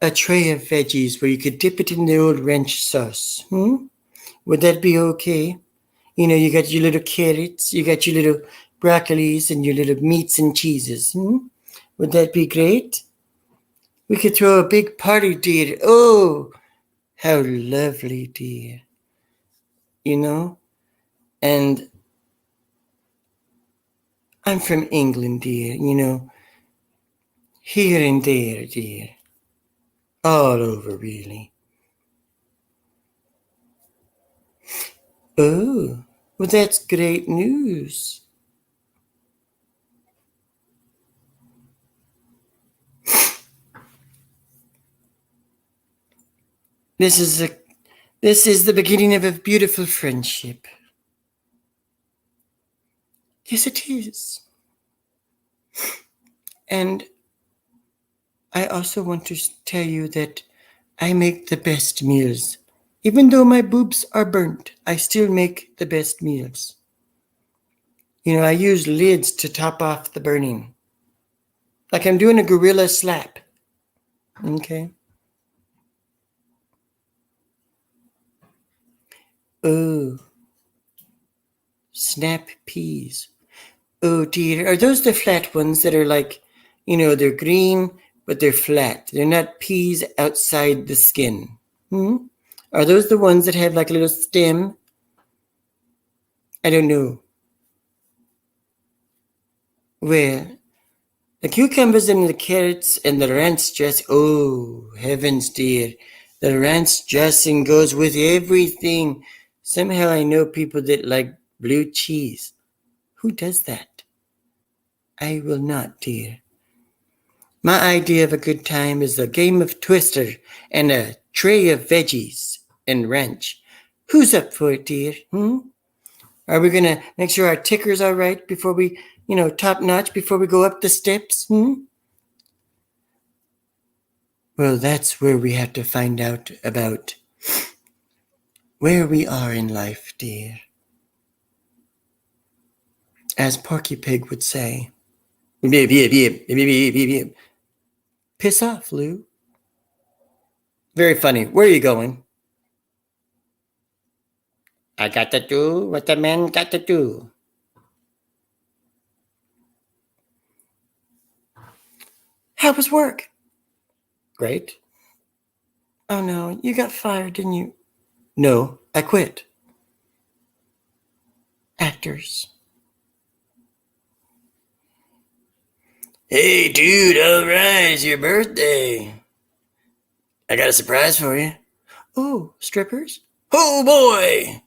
a tray of veggies where you could dip it in the old ranch sauce? Would that be okay? You know, you got your little carrots, you got your little broccolis, and your little meats and cheeses. Would that be great? We could throw a big party, dear. Oh, how lovely, dear. You know? And I'm from England, dear. You know, here and there, dear. All over, really. Oh, well, that's great news. This is the beginning of a beautiful friendship. Yes, it is. And I also want to tell you that I make the best meals. Even though my boobs are burnt, I still make the best meals. You know, I use lids to top off the burning. Like I'm doing a gorilla slap. Okay? Oh, snap peas. Oh dear, are those the flat ones that are like, you know, they're green, but they're flat? They're not peas outside the skin. Are those the ones that have like a little stem? I don't know. Well, the cucumbers and the carrots and the ranch dressing. Oh, heavens, dear. The ranch dressing goes with everything. Somehow I know people that like blue cheese. Who does that? I will not, dear. My idea of a good time is a game of Twister and a tray of veggies and ranch. Who's up for it, dear? Are we going to make sure our ticker's all right before we, top notch before we go up the steps? Well, that's where we have to find out about where we are in life, dear. As Porky Pig would say. Piss off, Lou. Very funny. Where are you going? I got to do what the man got to do. How was work? Great. Oh no, you got fired, didn't you? No, I quit. Actors. Hey dude, alright, it's your birthday. I got a surprise for you. Oh, strippers? Oh boy!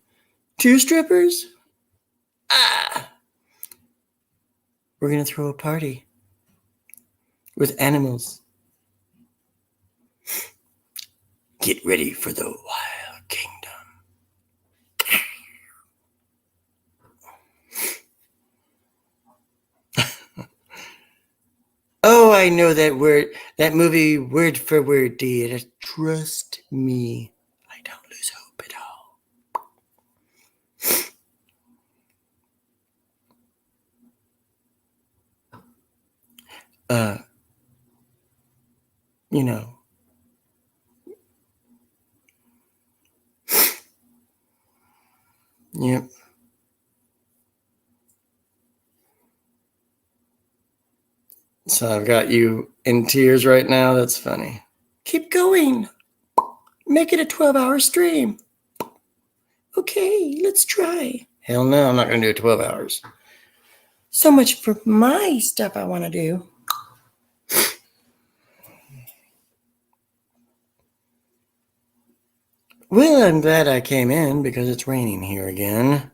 2 strippers? We're gonna throw a party. with animals. Get ready for the Wild Kingdom. Oh, I know that word, that movie word for word, dear. Trust me. I don't lose hope at all. You know. Yep. So I've got you in tears right now. That's funny. Keep going. Make it a 12-hour stream. Okay, let's try. Hell no, I'm not going to do it 12 hours. So much for my stuff I want to do. Well, I'm glad I came in because it's raining here again.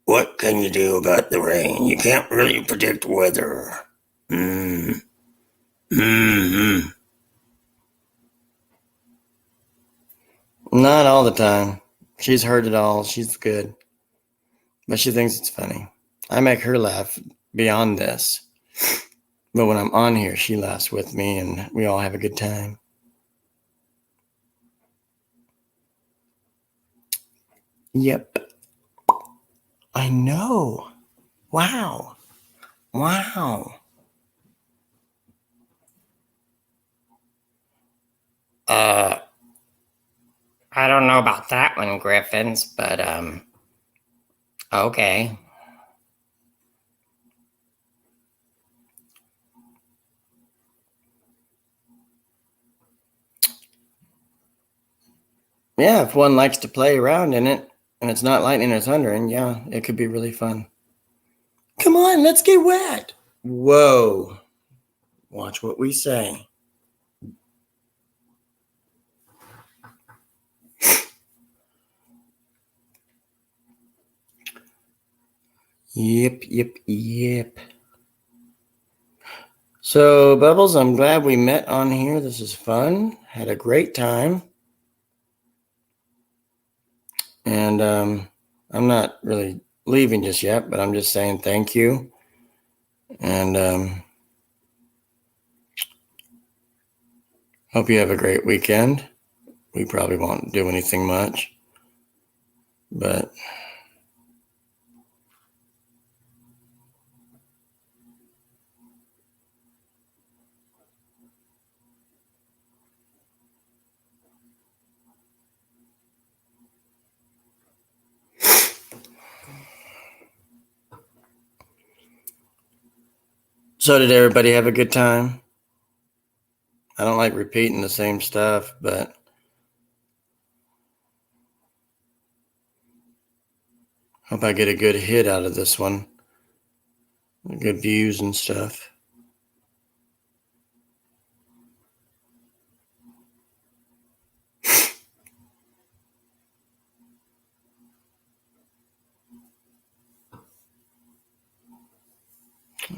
What can you do about the rain? You can't really predict weather. Not all the time. She's heard it all. She's good. But she thinks it's funny. I make her laugh beyond this. But when I'm on here, she laughs with me and we all have a good time. Yep. I know. Wow. Wow. I don't know about that one, Griffins, but okay. Yeah, if one likes to play around in it and it's not lightning or thundering, yeah, it could be really fun. Come on, let's get wet. Whoa. Watch what we say. Yep. So, Bubbles, I'm glad we met on here. This is fun. Had a great time. And I'm not really leaving just yet, but I'm just saying thank you. And hope you have a great weekend. We probably won't do anything much, but so did everybody have a good time? I don't like repeating the same stuff, but hope I get a good hit out of this one. Good views and stuff.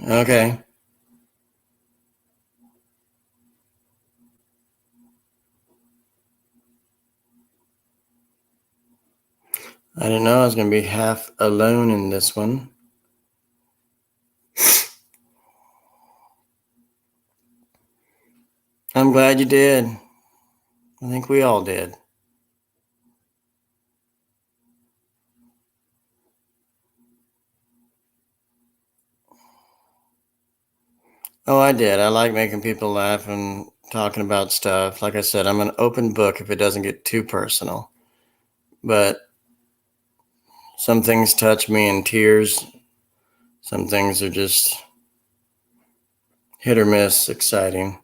Okay. I didn't know I was going to be half alone in this one. I'm glad you did. I think we all did. Oh, I did. I like making people laugh and talking about stuff. Like I said, I'm an open book if it doesn't get too personal. But some things touch me in tears. Some things are just hit or miss exciting.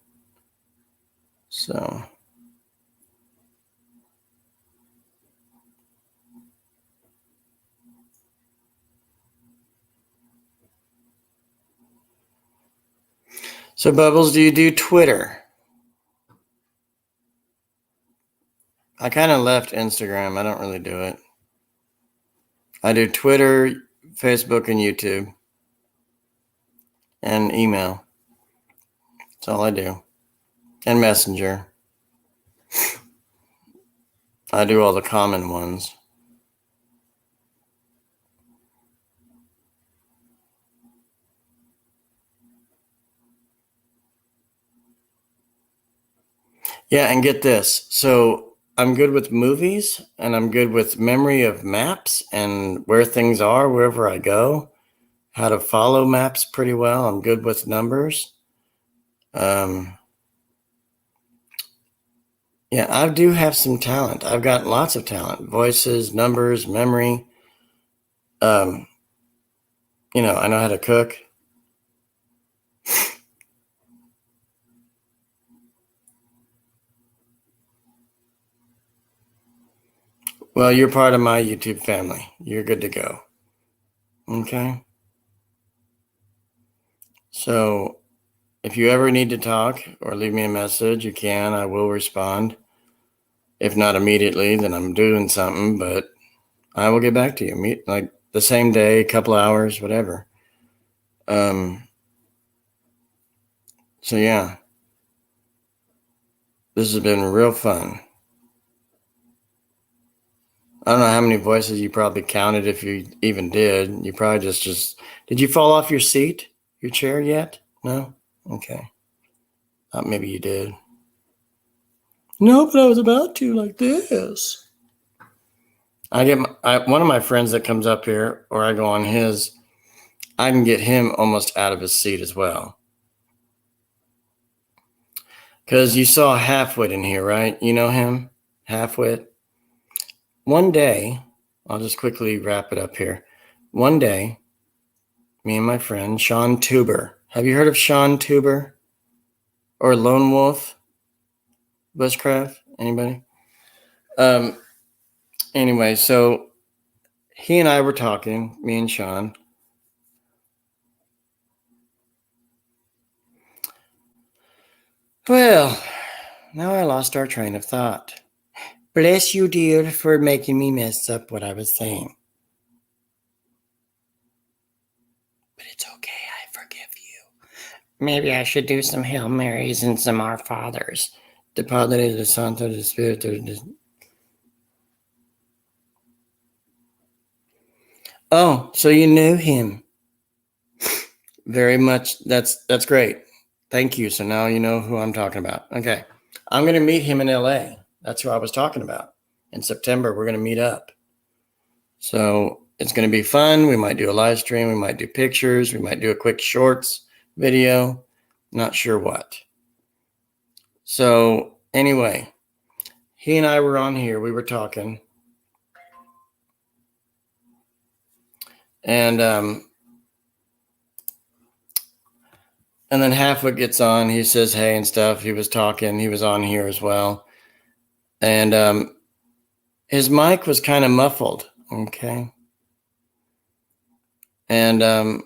So Bubbles, do you do Twitter? I kind of left Instagram. I don't really do it. I do Twitter, Facebook, and YouTube, and email. That's all I do. And Messenger. I do all the common ones. Yeah, and get this. So I'm good with movies, and I'm good with memory of maps and where things are wherever I go. How to follow maps pretty well. I'm good with numbers. Yeah, I do have some talent. I've got lots of talent. Voices, numbers, memory. I know how to cook. Well, you're part of my YouTube family. You're good to go. Okay? So if you ever need to talk or leave me a message, you can. I will respond. If not immediately, then I'm doing something, but I will get back to you. Meet like the same day, a couple hours, whatever. So yeah. This has been real fun. I don't know how many voices you probably counted, if you even did. You probably just did you fall off your seat, your chair yet? No? Okay. Thought maybe you did. No, but I was about to, like this. One of my friends that comes up here, or I go on his, I can get him almost out of his seat as well. Because you saw Halfwit in here, right? You know him? Halfwit? One day, I'll just quickly wrap it up here. One day, me and my friend, Sean Tuber. Have you heard of Sean Tuber? Or Lone Wolf? Bushcraft? Anybody? Anyway, so he and I were talking, me and Sean. Well, now I lost our train of thought. Bless you, dear, for making me mess up what I was saying. But it's okay, I forgive you. Maybe I should do some Hail Marys and some Our Fathers. De Padre, de Santo, de Spiritu. Oh, so you knew him. Very much. That's great. Thank you. So now you know who I'm talking about. Okay. I'm going to meet him in LA. That's who I was talking about. In September, we're going to meet up. So it's going to be fun. We might do a live stream. We might do pictures. We might do a quick shorts video. Not sure what. So anyway, he and I were on here. We were talking. And then Halfwit gets on. He says hey and stuff. He was talking. He was on here as well. And his mic was kind of muffled. Okay. And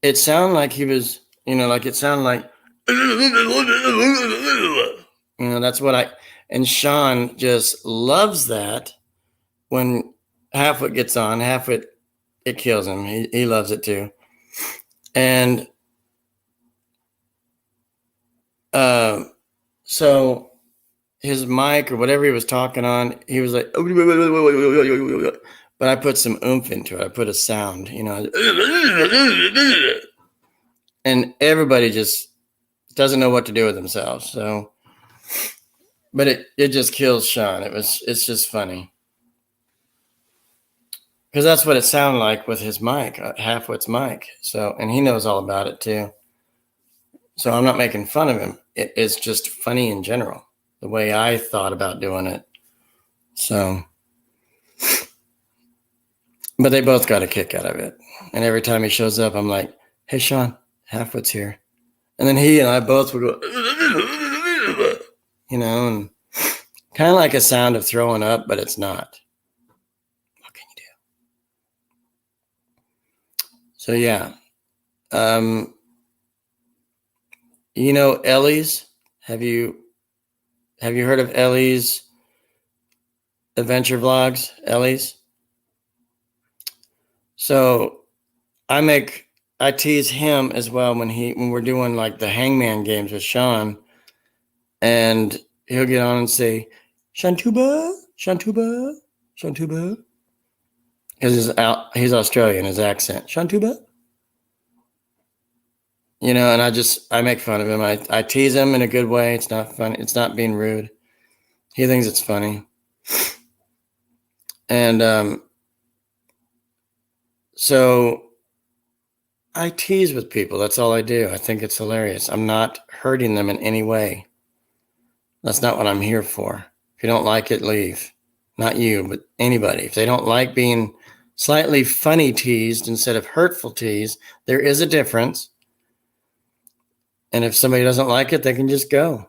it sounded like he was, like it sounded like, that's what and Sean just loves that when Halfwit gets on. Halfwit, it kills him. He loves it too. And so his mic or whatever he was talking on, he was like, but I put some oomph into it. I put a sound, and everybody just doesn't know what to do with themselves. So, but it just kills Sean. It's just funny. Because that's what it sounded like with his mic, Halfwit's mic. So, and he knows all about it too. So I'm not making fun of him. It's just funny in general, the way I thought about doing it. So, but they both got a kick out of it. And every time he shows up, I'm like, hey, Sean, Halfwit's here. And then he and I both would go, and kind of like a sound of throwing up, but it's not. What can you do? So, yeah. Ellie's. Have you heard of Ellie's adventure vlogs? Ellie's. So I I tease him as well when we're doing like the hangman games with Sean, and he'll get on and say, Shantuba, Shantuba, Shantuba. Because he's Australian, his accent. Shantuba. You know, and I make fun of him. I tease him in a good way. It's not funny. It's not being rude. He thinks it's funny. And so I tease with people. That's all I do. I think it's hilarious. I'm not hurting them in any way. That's not what I'm here for. If you don't like it, leave. Not you, but anybody. If they don't like being slightly funny teased instead of hurtful teased, there is a difference. And if somebody doesn't like it, they can just go.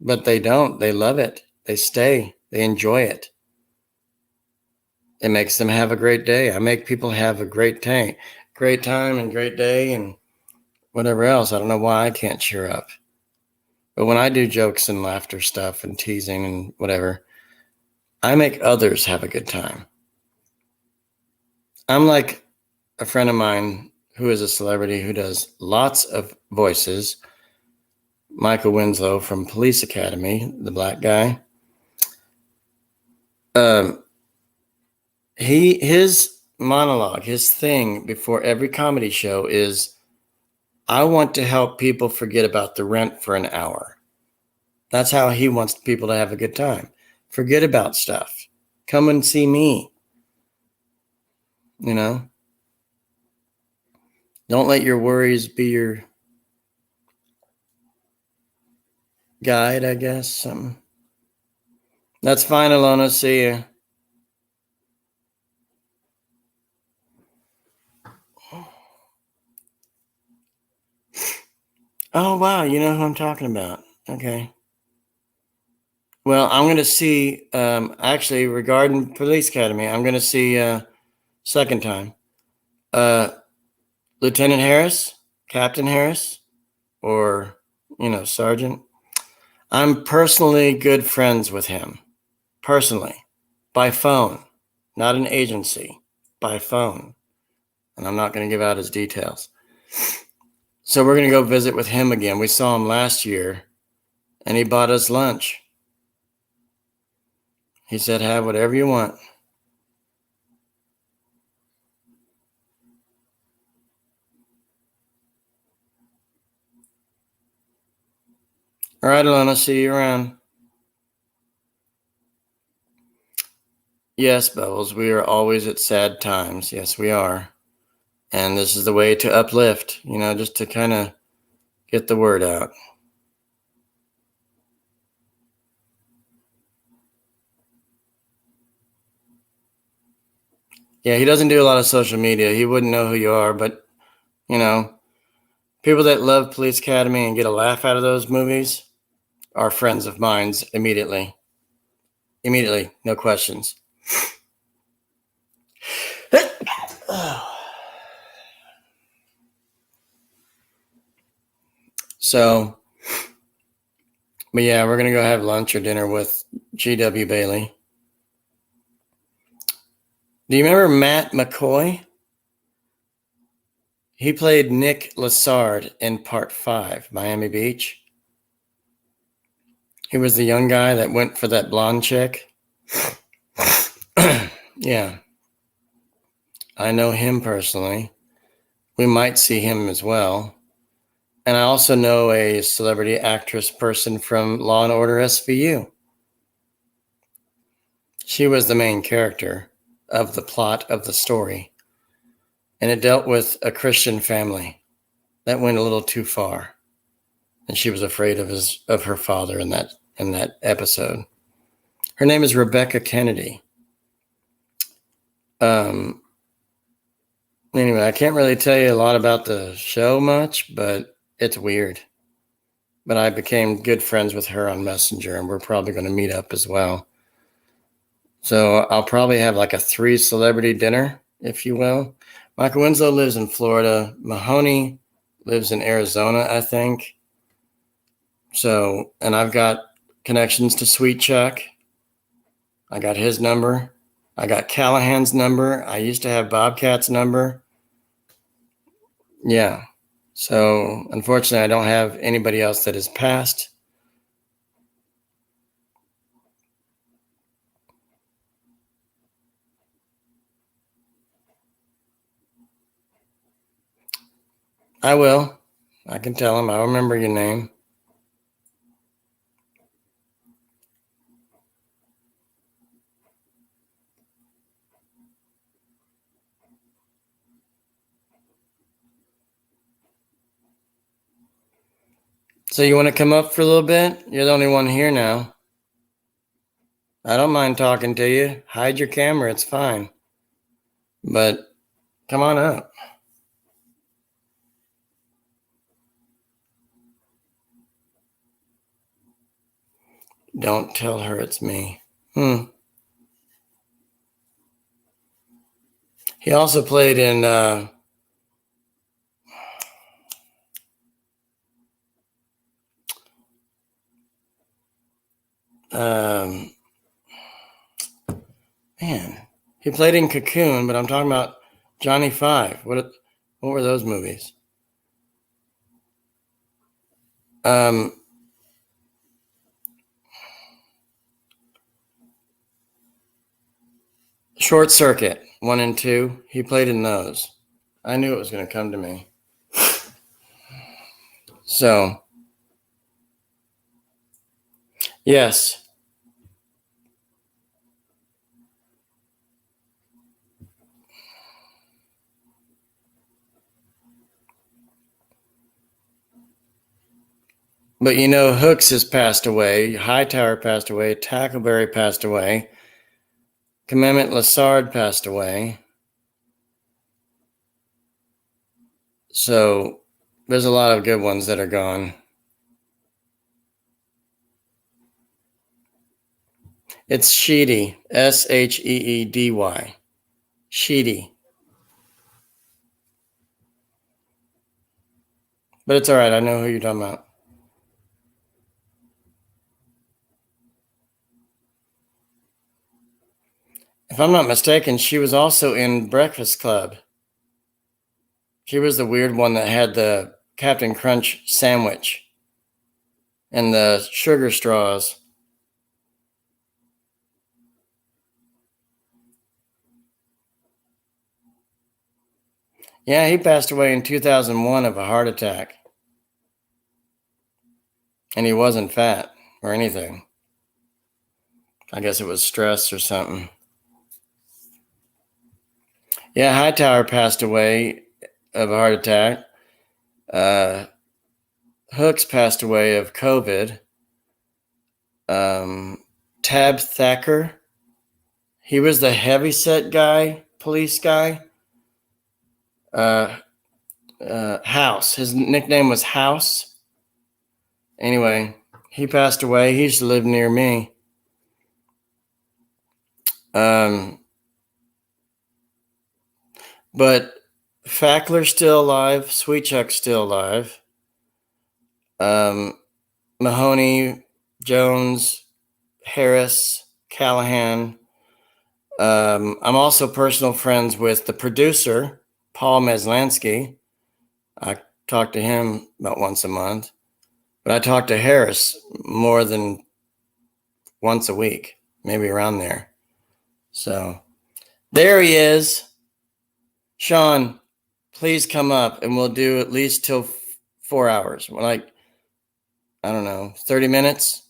But they don't. They love it. They stay. They enjoy it. It makes them have a great day. I make people have a great time and great day and whatever else. I don't know why I can't cheer up. But when I do jokes and laughter stuff and teasing and whatever, I make others have a good time. I'm like a friend of mine who is a celebrity who does lots of voices. Michael Winslow from Police Academy, the black guy. His monologue, his thing before every comedy show is, I want to help people forget about the rent for an hour. That's how he wants people to have a good time. Forget about stuff. Come and see me. You know? Don't let your worries be your guide, I guess. Something. That's fine, Alona. See you. Oh, wow. You know who I'm talking about. Okay. Well, I'm going to see, actually, regarding Police Academy, I'm going to see second time. Lieutenant Harris, Captain Harris, or, Sergeant. I'm personally good friends with him. Personally. By phone. Not an agency. By phone. And I'm not going to give out his details. So we're going to go visit with him again. We saw him last year, and he bought us lunch. He said, have whatever you want. All right, Alona, see you around. Yes, Bubbles, we are always at sad times. Yes, we are. And this is the way to uplift, just to kind of get the word out. Yeah, he doesn't do a lot of social media. He wouldn't know who you are, but, people that love Police Academy and get a laugh out of those movies are friends of mine immediately. Immediately, no questions. So, but yeah, we're going to go have lunch or dinner with G.W. Bailey. Do you remember Matt McCoy? He played Nick Lassard in Part 5, Miami Beach. He was the young guy that went for that blonde chick. Yeah. I know him personally. We might see him as well. And I also know a celebrity actress person from Law and Order SVU. She was the main character of the plot of the story. And it dealt with a Christian family that went a little too far. And she was afraid of her father in that episode. Her name is Rebecca Kennedy. Anyway, I can't really tell you a lot about the show much, but it's weird. But I became good friends with her on Messenger, and we're probably going to meet up as well. So I'll probably have like a 3-celebrity dinner, if you will. Michael Winslow lives in Florida. Mahoney lives in Arizona, I think. So, and I've got connections to Sweet Chuck. I got his number. I got Callahan's number. I used to have Bobcat's number. Yeah. So unfortunately, I don't have anybody else that has passed. I will. I can tell him. I'll remember your name. So you want to come up for a little bit? You're the only one here now. I don't mind talking to you. Hide your camera. It's fine. But come on up. Don't tell her it's me. He also played in man, he played in Cocoon, but I'm talking about Johnny Five. What were those movies? Short Circuit 1 and 2. He played in those. I knew it was going to come to me. So, yes. But you know, Hooks has passed away. Hightower passed away. Tackleberry passed away. Commandment Lassard passed away. So there's a lot of good ones that are gone. It's Sheedy. Sheedy. Sheedy. But it's all right. I know who you're talking about. If I'm not mistaken, she was also in Breakfast Club. She was the weird one that had the Captain Crunch sandwich and the sugar straws. Yeah, he passed away in 2001 of a heart attack. And he wasn't fat or anything. I guess it was stress or something. Yeah, Hightower passed away of a heart attack. Hooks passed away of COVID. Tab Thacker, he was the heavyset guy, police guy. House, his nickname was House. Anyway, he passed away. He used to live near me. But Fackler's still alive. Sweetchuck's still alive. Mahoney, Jones, Harris, Callahan. I'm also personal friends with the producer, Paul Meslansky. I talk to him about once a month. But I talk to Harris more than once a week, maybe around there. So there he is. Sean, please come up and we'll do at least till 4 hours. We're like, I don't know, 30 minutes.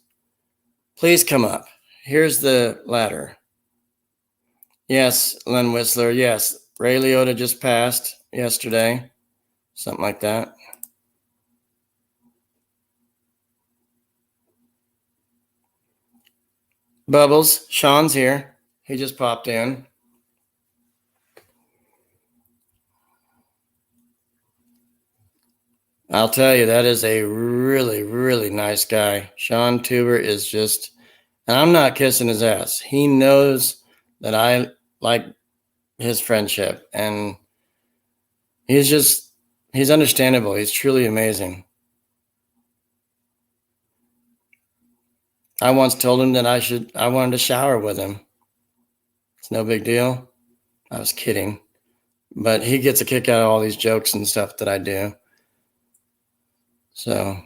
Please come up. Here's the ladder. Yes, Len Whistler. Yes, Ray Liotta just passed yesterday. Something like that. Bubbles, Sean's here. He just popped in. I'll tell you, that is a really, really nice guy. Sean Tuber is just, and I'm not kissing his ass. He knows that I like his friendship, and he's understandable. He's truly amazing. I once told him that I wanted to shower with him. It's no big deal. I was kidding. but he gets a kick out of all these jokes and stuff that I do. So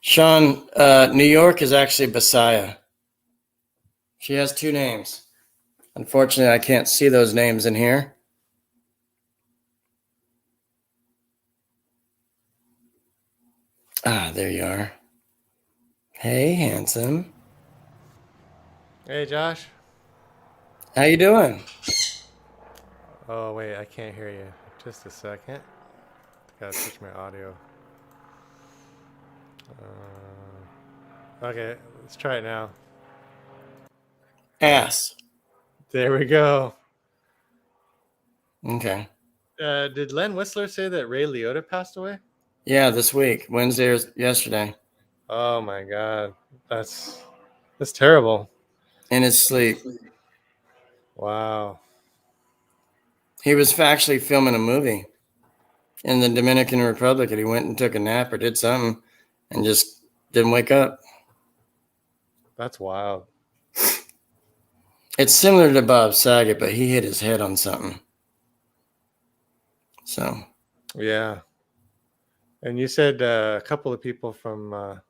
Sean, New York is actually Basaya. She has 2 names. Unfortunately, I can't see those names in here. Ah, there you are. Hey, handsome. Hey, Josh. How you doing? Oh, wait, I can't hear you. Just a second. Gotta switch my audio. Okay, let's try it now. Ass. There we go. Okay. Did Len Whistler say that Ray Liotta passed away? Yeah, this week, Wednesday or yesterday, Oh my God, that's terrible. in his sleep. Wow. He was actually filming a movie in the Dominican Republic, and he went and took a nap or did something, and just didn't wake up. That's wild. It's similar to Bob Saget, but he hit his head on something. So Yeah. And you said a couple of people from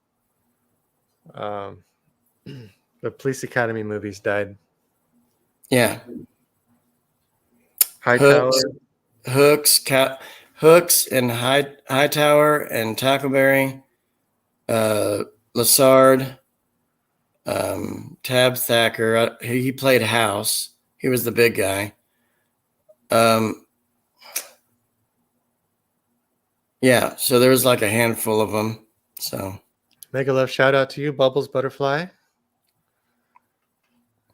the Police Academy movies died. yeah, Hightower. Hooks, and Hightower and Tackleberry, Lassard, Tab Thacker. He played House. He was the big guy. Yeah, so there was like a handful of them. So Mega love shout out to you, Bubbles Butterfly.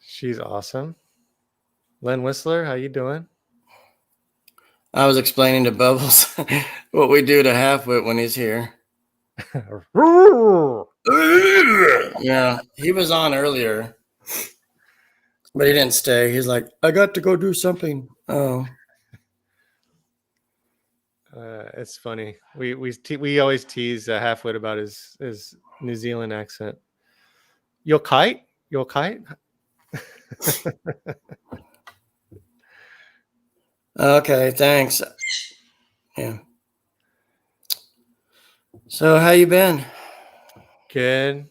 She's awesome. Len Whistler, how you doing? I was explaining to Bubbles what we do to Halfwit when he's here. Yeah, he was on earlier, but he didn't stay. He's like, I got to go do something. Oh, It's funny. We always tease Halfwit about his New Zealand accent. You'll kite? You'll kite? okay, thanks. Yeah. So how you been? Good.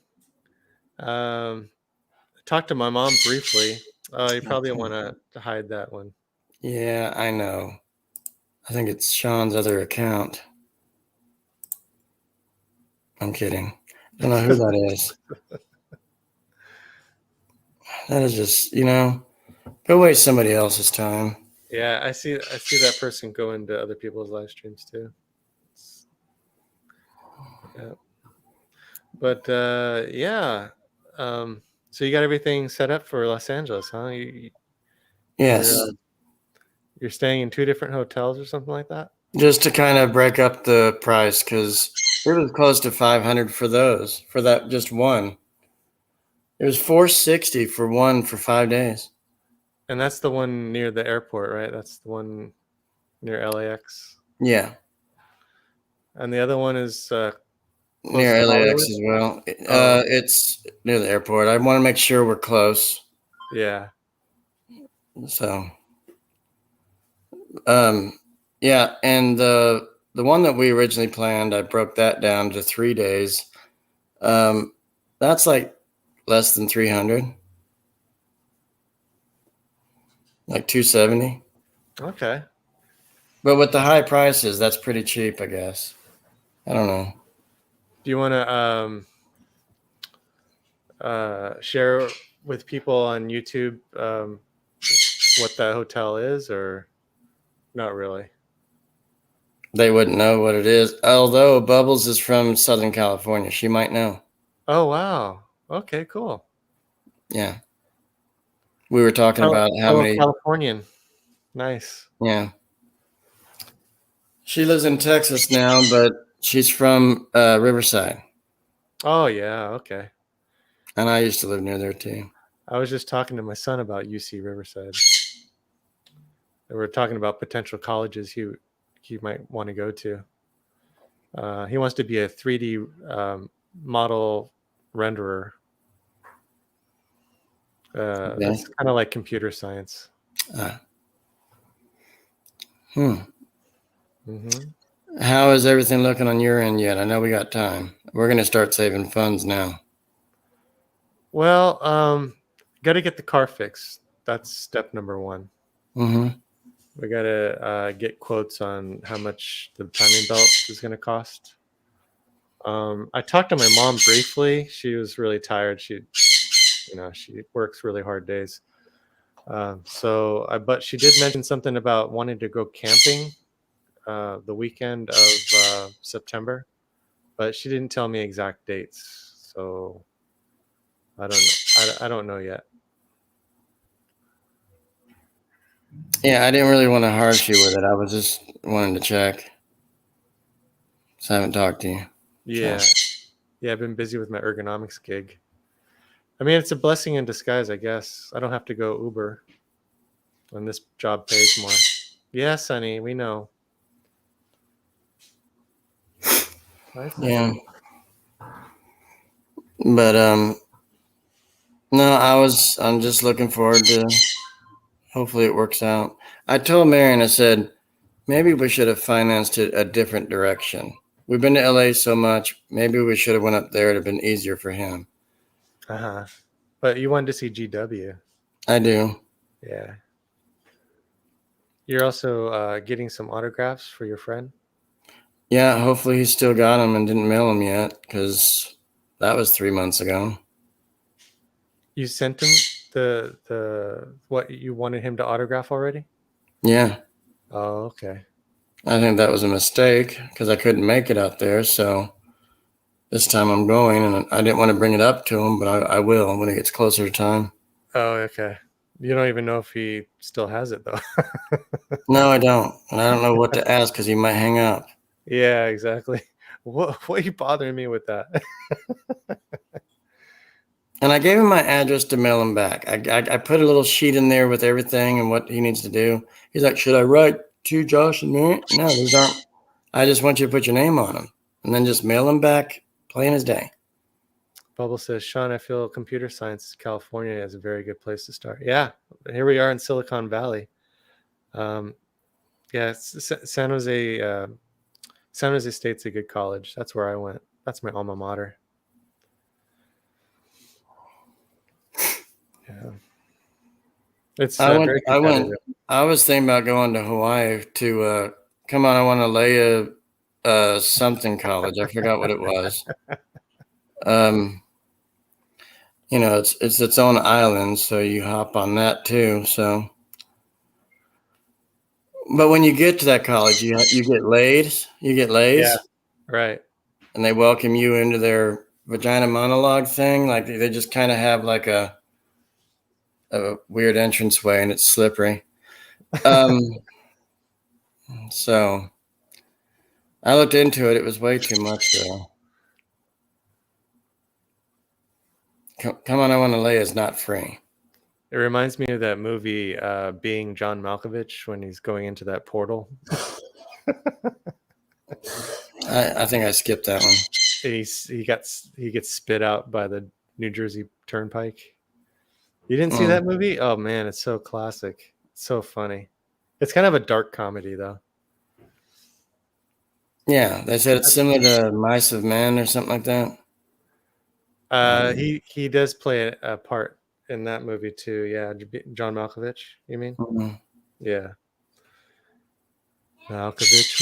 Talked to my mom briefly. Oh, you probably want to hide that one. Yeah, I know. I think it's Sean's other account. I'm kidding. I don't know who that is. That is just, go waste somebody else's time. Yeah, I see that person go into other people's live streams too. Yeah. But yeah. So you got everything set up for Los Angeles, huh? Yes. You're staying in 2 different hotels or something like that? Just to kind of break up the price, because it was close to $500 for that just one. It was $460 for one for 5 days. And that's the one near the airport, right? That's the one near LAX. Yeah. And the other one is near to LAX Hollywood? as well. Oh. It's near the airport. I want to make sure we're close. Yeah. So, yeah, and the one that we originally planned, I broke that down to 3 days. That's like less than 300, like 270. Okay. But with the high prices, that's pretty cheap, I guess. I don't know. Do you want to share with people on YouTube what that hotel is, or not really? They wouldn't know what it is. Although Bubbles is from Southern California, she might know. Oh, wow. Okay, cool. Yeah. We were talking about how many. Californian. Nice. Yeah. She lives in Texas now, but she's from Riverside. Oh, yeah. Okay. And I used to live near there too. I was just talking to my son about UC Riverside. We were talking about potential colleges he might want to go to. He wants to be a 3D model renderer. It's kind of like computer science. Hmm. How is everything looking on your end yet? I know we got time. We're going to start saving funds now. Well, got to get the car fixed. That's step number one. Mm-hmm. We got to get quotes on how much the timing belt is going to cost. I talked to my mom briefly. She was really tired. She works really hard days. But she did mention something about wanting to go camping the weekend of September, but she didn't tell me exact dates. So I don't know. I don't know yet. Yeah, I didn't really want to harsh you with it. I was just wanting to check. So I haven't talked to you. Yeah. Yeah, I've been busy with my ergonomics gig. I mean, it's a blessing in disguise, I guess. I don't have to go Uber. And this job pays more. Yeah, Sonny, we know. Yeah. But no, I'm just looking forward to hopefully it works out. I told Marion, I said, maybe we should have financed it a different direction. We've been to LA so much, maybe we should have went up there. It'd have been easier for him. Uh-huh. But you wanted to see GW. I do. Yeah. You're also getting some autographs for your friend? Yeah, hopefully he's still got them and didn't mail them yet, because that was 3 months ago. You sent him the what you wanted him to autograph already? Yeah. Oh, okay. I think that was a mistake because I couldn't make it out there. So this time I'm going, and I didn't want to bring it up to him, but I will when it gets closer to time. Oh, okay. You don't even know if he still has it, though. No, I don't. And I don't know what to ask because he might hang up. Yeah, exactly. What are you bothering me with that? And I gave him my address to mail him back. I put a little sheet in there with everything and what he needs to do. He's like, should I write to Josh and Mary? No, these aren't. I just want you to put your name on them and then just mail them back, plain as day. Bubble says, Sean, I feel computer science California is a very good place to start. Yeah, here we are in Silicon Valley. Yeah, San Jose State's a good college. That's where I went. That's my alma mater. Yeah, it's I very I was thinking about going to Hawaii to come on. I want to lay a something college. I forgot what it was. You know, it's its own island, so you hop on that too. So, but when you get to that college, you get laid. You get lays. Yeah, right. And they welcome you into their vagina monologue thing. Like they just kind of have like a weird entranceway, and it's slippery. So I looked into it. It was way too much, though. Come on, I Want to Lay is not free. It reminds me of that movie, Being John Malkovich, when he's going into that portal. I think I skipped that one. He gets spit out by the New Jersey Turnpike. You didn't see that movie? Oh man, it's so classic. It's so funny. It's kind of a dark comedy though. Yeah, they said it's similar to Mice of Men or something like that. He does play a part in that movie too. Yeah, John Malkovich. You mean? Mm-hmm. Yeah. Malkovich.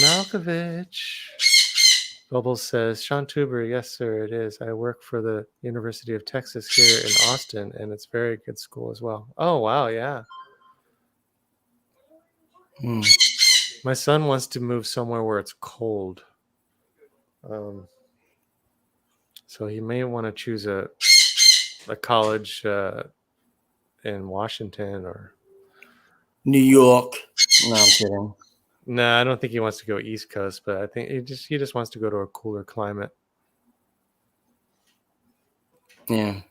Bubbles says, Sean Tuber, yes, sir, it is. I work for the University of Texas here in Austin, and it's a very good school as well. Oh, wow, yeah. My son wants to move somewhere where it's cold. So he may want to choose a college in Washington or New York. No, I'm kidding. No, I don't think he wants to go East Coast, but I think he just wants to go to a cooler climate. Yeah.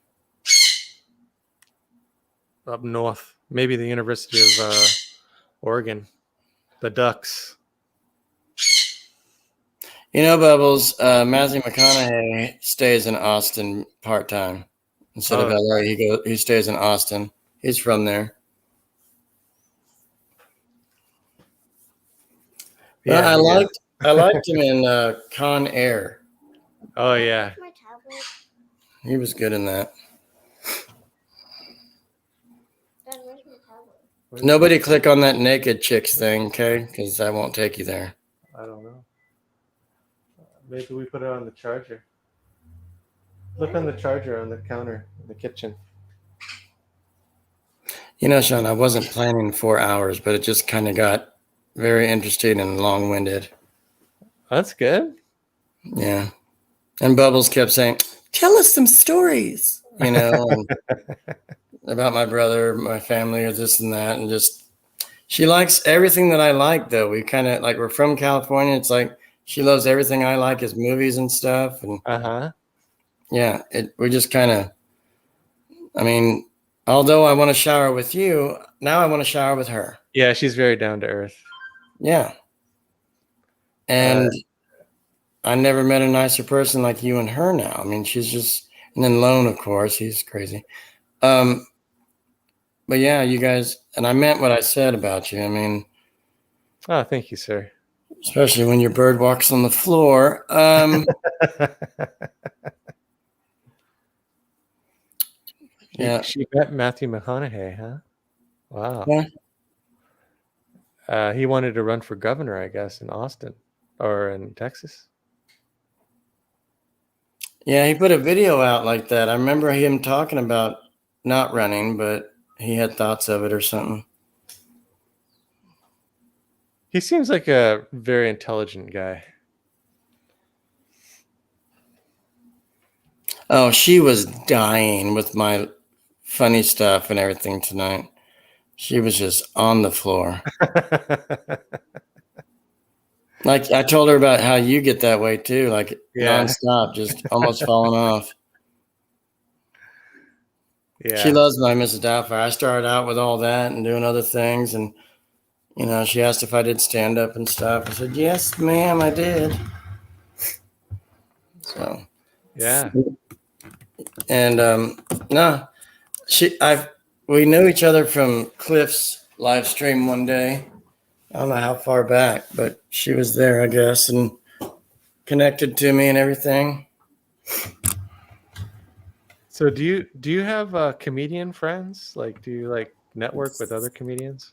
Up north, maybe the University of Oregon, the Ducks. You know, Bubbles, Matthew McConaughey stays in Austin part-time. instead of Oh, LA. He stays in Austin. He's from there. yeah. I he is. liked him in Con Air. Oh yeah. He was good in that. Nobody click on that naked chicks thing, okay? Because I won't take you there. I don't know. Maybe we put it on the charger. Look on the charger on the counter in the kitchen. You know, Sean, I wasn't planning 4 hours, but it just kind of got very interesting and long-winded. That's good. Yeah. And Bubbles kept saying, tell us some stories, you know, and about my brother, my family, or this and that. And just, she likes everything that I like, though. We kind of, like, we're from California. It's like she loves everything I like as movies and stuff. And yeah, we just kind of, I mean, although I want to shower with you, now I want to shower with her. Yeah, she's very down to earth. Yeah. And I never met a nicer person like you and her now. I mean, she's just, and then Lone, of course, he's crazy. But yeah, you guys, and I meant what I said about you. I mean, oh, thank you, sir. Especially when your bird walks on the floor. Yeah. She met Matthew McConaughey, huh? Wow. Yeah. He wanted to run for governor, I guess, in Austin or in Texas. Yeah, he put a video out like that. I remember him talking about not running, but he had thoughts of it or something. He seems like a very intelligent guy. Oh, she was dying with my funny stuff and everything tonight. She was just on the floor. Like I told her about how you get that way too, like nonstop, just almost falling off. Yeah. She loves my Mrs. Doubtfire. I started out with all that and doing other things, and you know, she asked if I did stand up and stuff. I said, "Yes, ma'am, I did." So yeah. And no, we knew each other from Cliff's live stream one day. I don't know how far back, but she was there, I guess, and connected to me and everything. So do you have comedian friends? Like, do you like network with other comedians?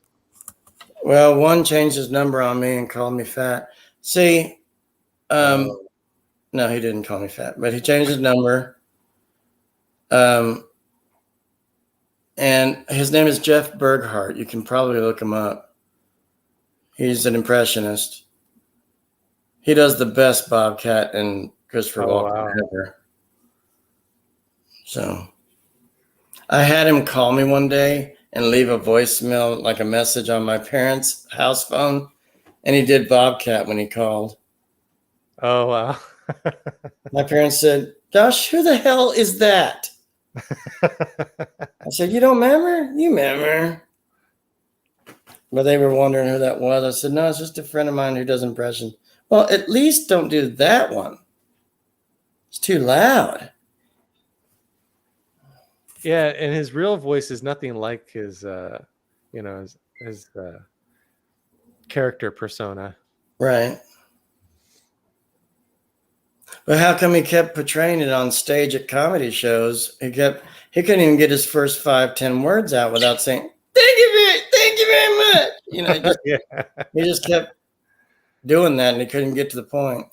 Well, one changed his number on me and called me fat. See, no, he didn't call me fat, but he changed his number. And his name is Jeff Berghart. You can probably look him up. He's an impressionist. He does the best Bobcat and Christopher Walken ever. So I had him call me one day and leave a voicemail, like a message on my parents' house phone. And he did Bobcat when he called. Oh, wow. My parents said, "Josh, who the hell is that?" I said, "You don't remember? You remember." But they were wondering who that was. I said, "No, it's just a friend of mine who does impressions." Well, at least don't do that one. It's too loud. Yeah, and his real voice is nothing like his his character persona. Right. But how come he kept portraying it on stage at comedy shows? He couldn't even get his first 5-10 words out without saying, thank you very much. You know, he just kept doing that and he couldn't get to the point.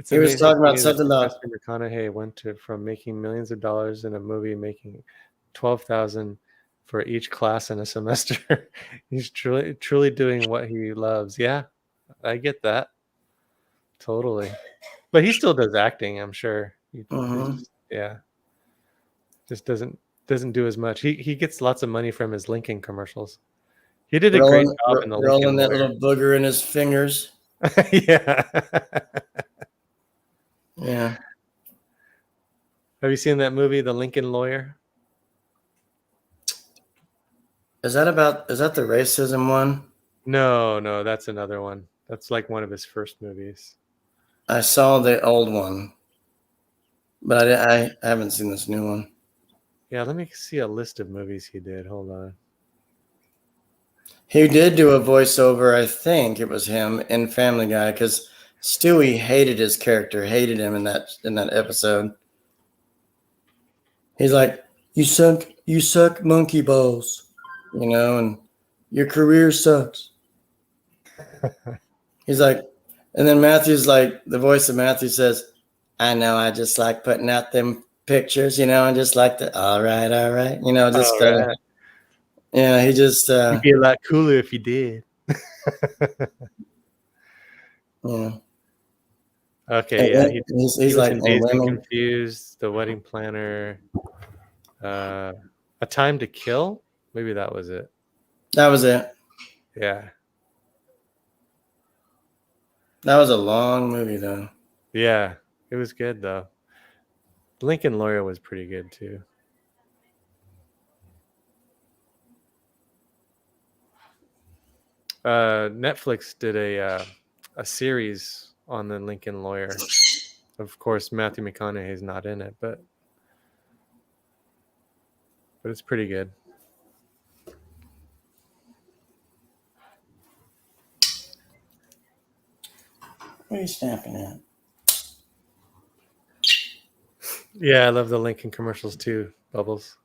He was talking about something about Matthew McConaughey went from making millions of dollars in a movie, making $12,000 for each class in a semester. He's truly doing what he loves. Yeah, I get that. Totally. But he still does acting, I'm sure. Just doesn't do as much. He gets lots of money from his Lincoln commercials. He did a great job in the rolling that little booger in his fingers. Yeah. Yeah. Have you seen that movie, The Lincoln Lawyer? Is that the racism one? No, that's another one. That's like one of his first movies. I saw the old one. but I haven't seen this new one. Yeah, let me see a list of movies he did. Hold on. He did do a voiceover, I think it was him in Family Guy, because Stewie hated his character, hated him in that episode. He's like, you suck monkey balls, and your career sucks. He's like, and then Matthew's like, the voice of Matthew says, I know, I just like putting out them pictures, and just like the, all right, just, All right. yeah, he just, It'd be a lot cooler if you did. yeah. Okay, And yeah. he's He was like, in and Dazed and women, Confused, The Wedding Planner, A Time to Kill. Maybe that was it. that was it. Yeah. That was a long movie, though. Yeah. It was good, though. Lincoln Lawyer was pretty good, too. Netflix did a series on the Lincoln Lawyer. Of course, Matthew McConaughey's not in it, but it's pretty good. What are you snapping at? Yeah, I love the Lincoln commercials too, Bubbles.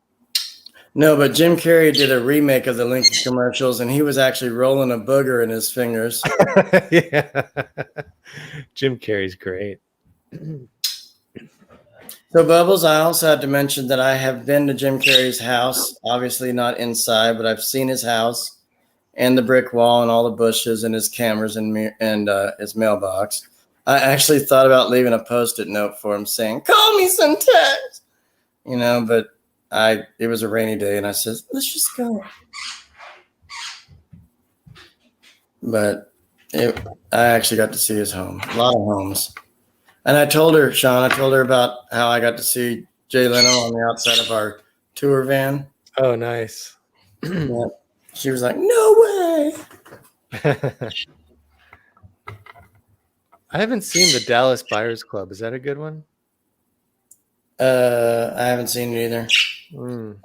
No, but Jim Carrey did a remake of the Lincoln commercials, and he was actually rolling a booger in his fingers. Yeah. Jim Carrey's great. So, Bubbles, I also had to mention that I have been to Jim Carrey's house. Obviously not inside, but I've seen his house and the brick wall and all the bushes and his cameras and his mailbox. I actually thought about leaving a Post-it note for him saying, call me sometimes, but it was a rainy day and I said, let's just go. But I actually got to see his home, a lot of homes. And I told her, Sean, about how I got to see Jay Leno on the outside of our tour van. Oh, nice. Yeah. She was like, no way. I haven't seen the Dallas Buyers Club. Is that a good one? I haven't seen it either.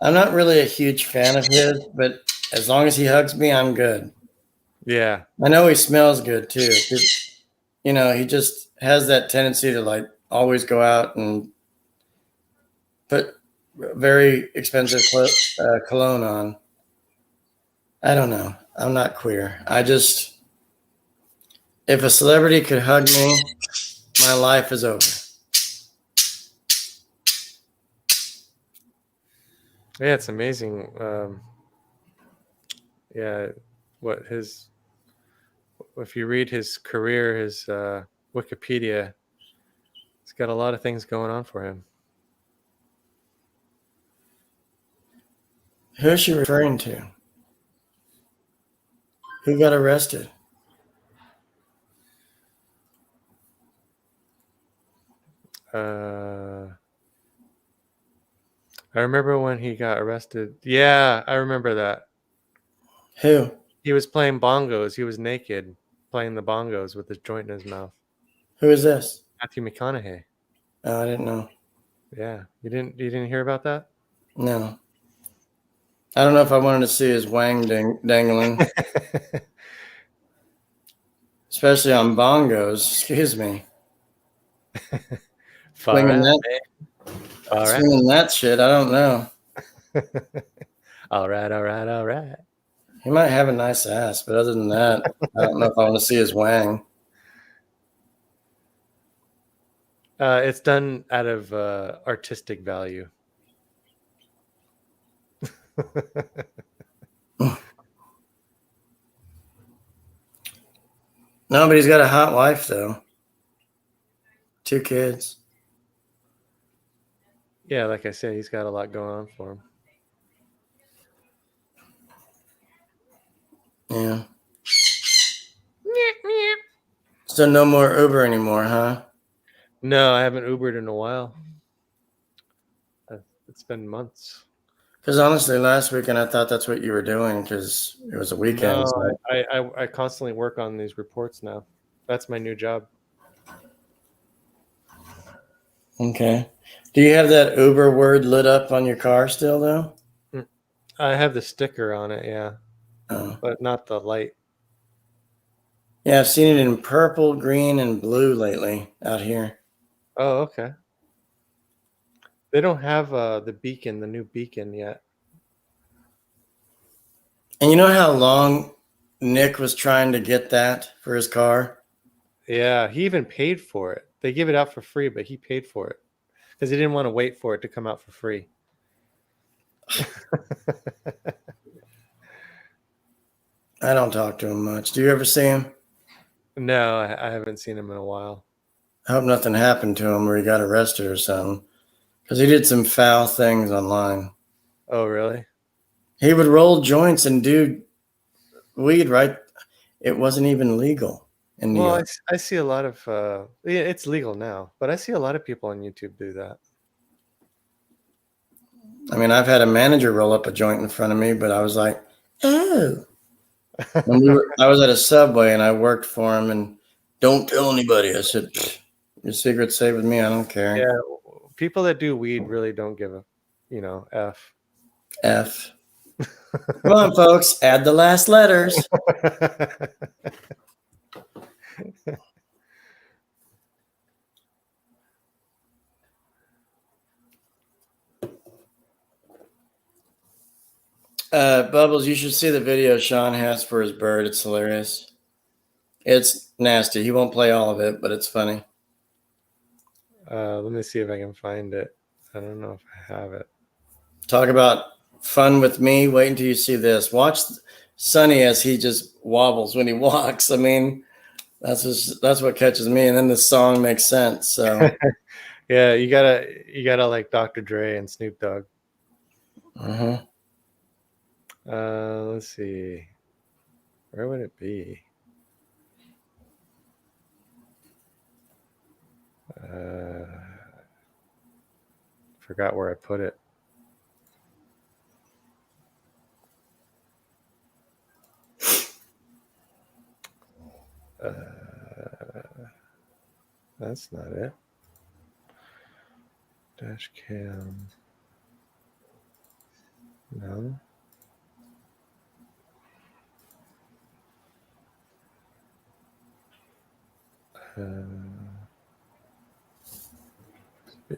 I'm not really a huge fan of his, but as long as he hugs me, I'm good. Yeah. I know he smells good too. He just has that tendency to like always go out and put very expensive cologne on. I don't know. I'm not queer. If a celebrity could hug me, my life is over. Yeah, it's amazing. If you read his career, his Wikipedia, he's got a lot of things going on for him. Who is she referring to? Who got arrested? I remember when he got arrested. Yeah, I remember that. Who? He was playing bongos. He was naked playing the bongos with his joint in his mouth. Who is this? Matthew McConaughey. Oh, I didn't know. Yeah. You didn't hear about that? No. I don't know if I wanted to see his wang dangling. Especially on bongos. Excuse me. Swinging that shit, I don't know. All right. He might have a nice ass, but other than that, I don't know if I want to see his wang. It's done out of artistic value. No, but he's got a hot wife, though. 2 kids. Yeah, like I said, he's got a lot going on for him. Yeah. So no more Uber anymore, huh? No, I haven't Ubered in a while. It's been months. Because honestly, last weekend I thought that's what you were doing because it was a weekend. No, So. I constantly work on these reports now. That's my new job. Okay. Do you have that Uber word lit up on your car still, though? I have the sticker on it, yeah, Oh. but not the light. Yeah, I've seen it in purple, green, and blue lately out here. Oh, okay. They don't have the beacon, the new beacon yet. And you know how long Nick was trying to get that for his car? Yeah, he even paid for it. They give it out for free, but he paid for it because he didn't want to wait for it to come out for free. I don't talk to him much. Do you ever see him? No, I haven't seen him in a while. I hope nothing happened to him or he got arrested or something. Because he did some foul things online. Oh, really? He would roll joints and do weed, right? It wasn't even legal in New Well, York. I see a lot of yeah, it's legal now, but I see a lot of people on YouTube do that. I mean, I've had a manager roll up a joint in front of me, but I was like, oh. I was at a Subway and I worked for him, and don't tell anybody. I said, your secret's safe with me. I don't care. Yeah, people that do weed really don't give a, F. F. Come on, folks. Add the last letters. Bubbles, you should see the video Sean has for his bird. It's hilarious. It's nasty. He won't play all of it, but it's funny. Let me see if I can find it. I don't know if I have it. Talk about fun with me. Wait until you see this. Watch Sonny as he just wobbles when he walks. I mean, that's what catches me. And then the song makes sense. So Yeah, you gotta like Dr. Dre and Snoop Dogg. uh-huh. Let's see. Where would it be? Forgot where I put it. That's not it. Dash cam. No.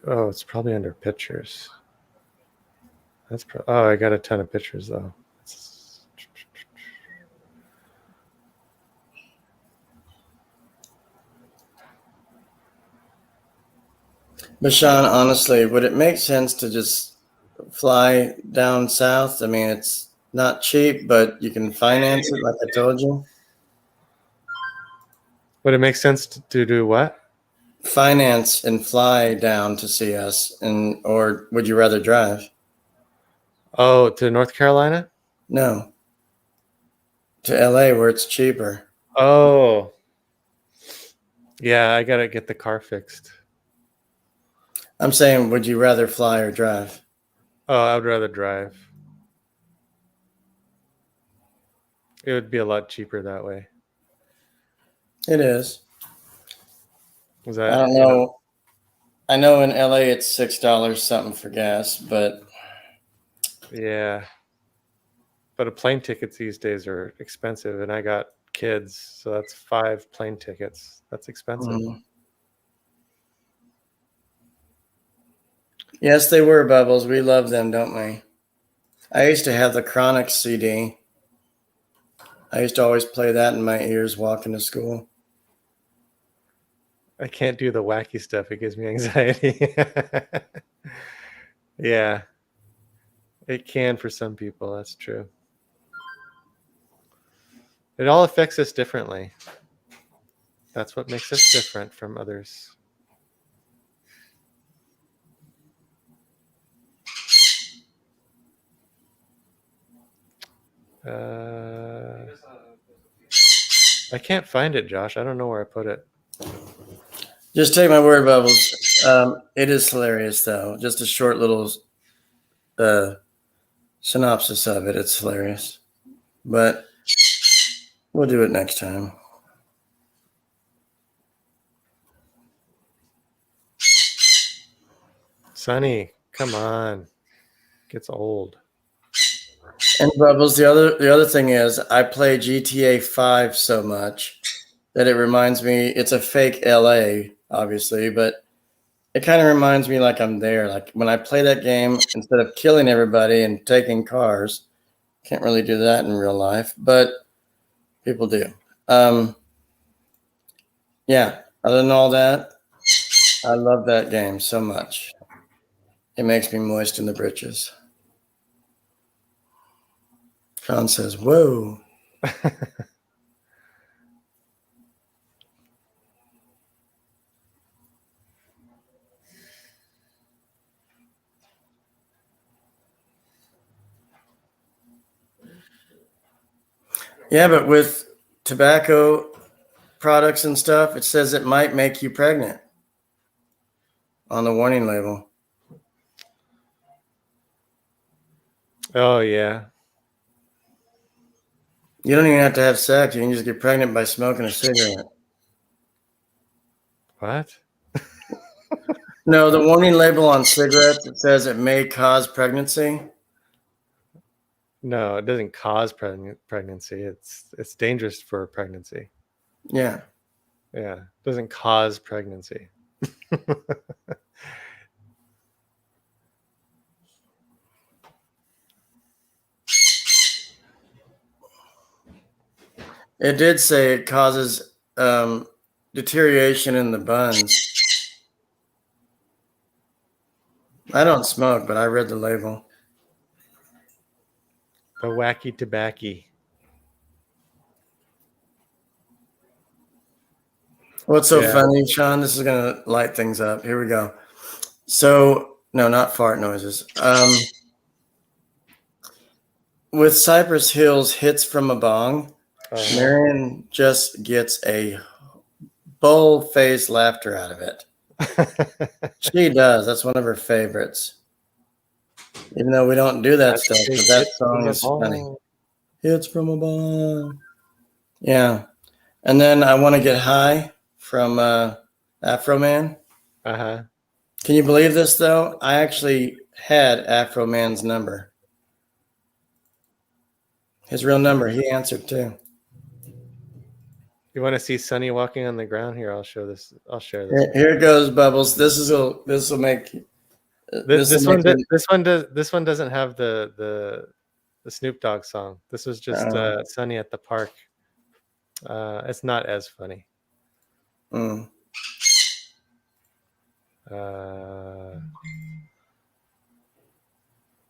Oh, it's probably under pictures. Oh, I got a ton of pictures though. But Sean, honestly, would it make sense to just fly down south? I mean, it's not cheap, but you can finance it, like I told you. Would it make sense to do what? Finance and fly down to see us, or would you rather drive? Oh, to North Carolina? No, to LA where it's cheaper. Oh, yeah, I gotta get the car fixed. I'm saying, would you rather fly or drive? Oh, I would rather drive. It would be a lot cheaper that way. It is. Was that? I don't know. I know in LA it's $6 something for gas, but Yeah. But plane tickets these days are expensive, and I got kids, so that's 5 plane tickets. That's expensive. Yes, they were, Bubbles. We love them, don't we? I used to have the Chronic CD. I used to always play that in my ears walking to school. I can't do the wacky stuff. It gives me anxiety. Yeah. It can for some people. That's true. It all affects us differently. That's what makes us different from others. I can't find it, Josh. I don't know where I put it. Just take my word, Bubbles. It is hilarious, though. Just a short little synopsis of it. It's hilarious. But we'll do it next time. Sonny, come on. Gets old. And Bubbles, the other thing is I play GTA 5 so much that it reminds me it's a fake LA, obviously, but it kind of reminds me like I'm there. Like when I play that game, instead of killing everybody and taking cars, can't really do that in real life, but people do. Yeah, other than all that, I love that game so much. It makes me moist in the britches. Sean says, whoa. Yeah, but with tobacco products and stuff, it says it might make you pregnant on the warning label. Oh, yeah. You don't even have to have sex. You can just get pregnant by smoking a cigarette. What? No, the warning label on cigarettes, it says it may cause pregnancy. No, it doesn't cause pregnancy. It's dangerous for pregnancy. Yeah. Yeah, it doesn't cause pregnancy. It did say it causes deterioration in the buns. I don't smoke, but I read the label. The wacky tobacco. What's so Yeah. funny, Sean? This is going to light things up. Here we go. So, no, not fart noises. With Cypress Hill's Hits from a Bong, Marion just gets a bull-faced laughter out of it. She does. That's one of her favorites. Even though we don't do that stuff, but that song is funny. Hits from a Bong. Yeah. And then I Want to Get High from Afro Man. Uh-huh. Can you believe this, though? I actually had Afro Man's number. His real number. He answered, too. You want to see Sonny walking on the ground? Here, I'll show this. I'll share this. Here goes, Bubbles. This will make... This one doesn't have the Snoop Dogg song. This was just Sonny at the park. It's not as funny. Mm.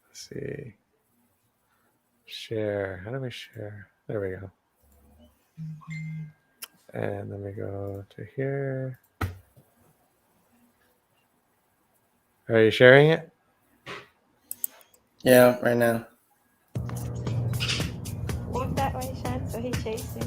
Let's see. Share. How do we share? There we go. And then we go to here. Are you sharing it? Yeah, right now. Walk that way, Sean, so he chases you.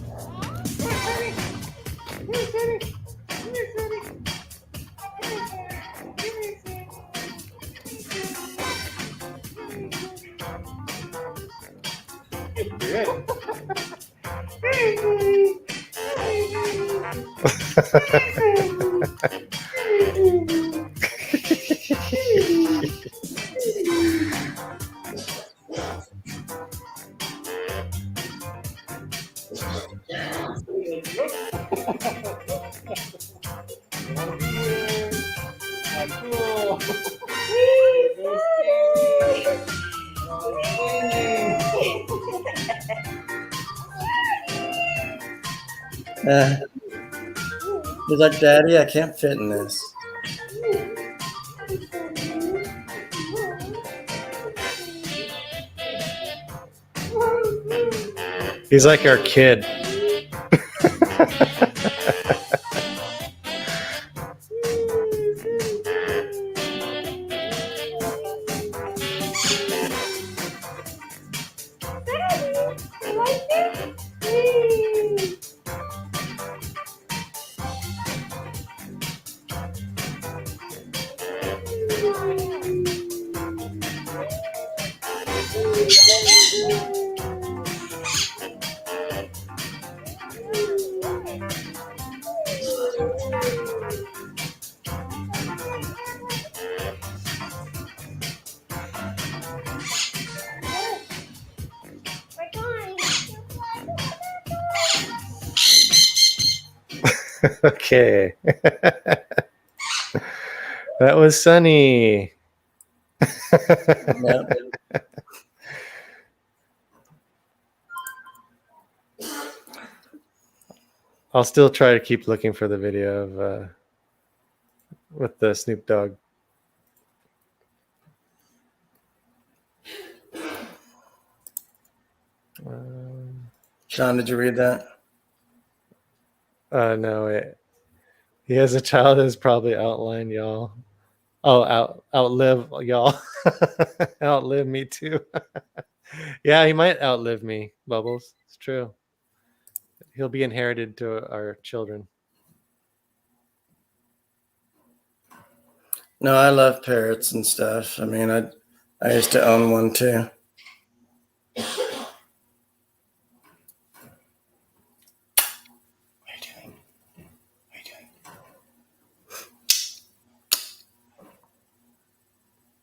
He's like, Daddy, I can't fit in this. He's like our kid. Okay. That was Sunny. Yep. I'll still try to keep looking for the video of with the Snoop Dogg. Sean, did you read that? No, he has a child that's probably outlined y'all. Oh, outlive y'all. Outlive me too. Yeah, he might outlive me, Bubbles. It's true. He'll be inherited to our children. No, I love parrots and stuff. I mean, I used to own one too.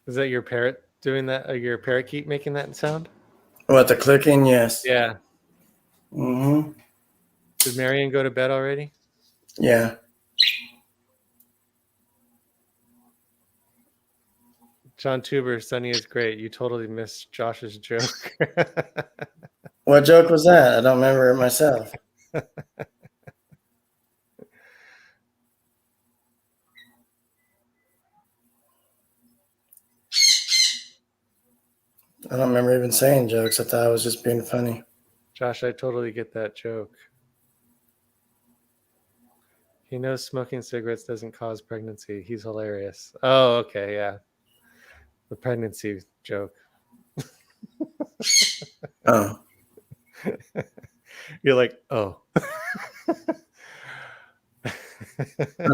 Is that your parrot doing that? Your parakeet making that sound? What, the clicking? Yes. Yeah. Mm-hmm. Did Marion go to bed already? Yeah. John Tuber, Sunny is great. You totally missed Josh's joke. What joke was that? I don't remember it myself. I don't remember even saying jokes. I thought I was just being funny. Josh, I totally get that joke. He knows smoking cigarettes doesn't cause pregnancy. He's hilarious. Oh, okay, yeah. The pregnancy joke. Oh. You're like, oh. I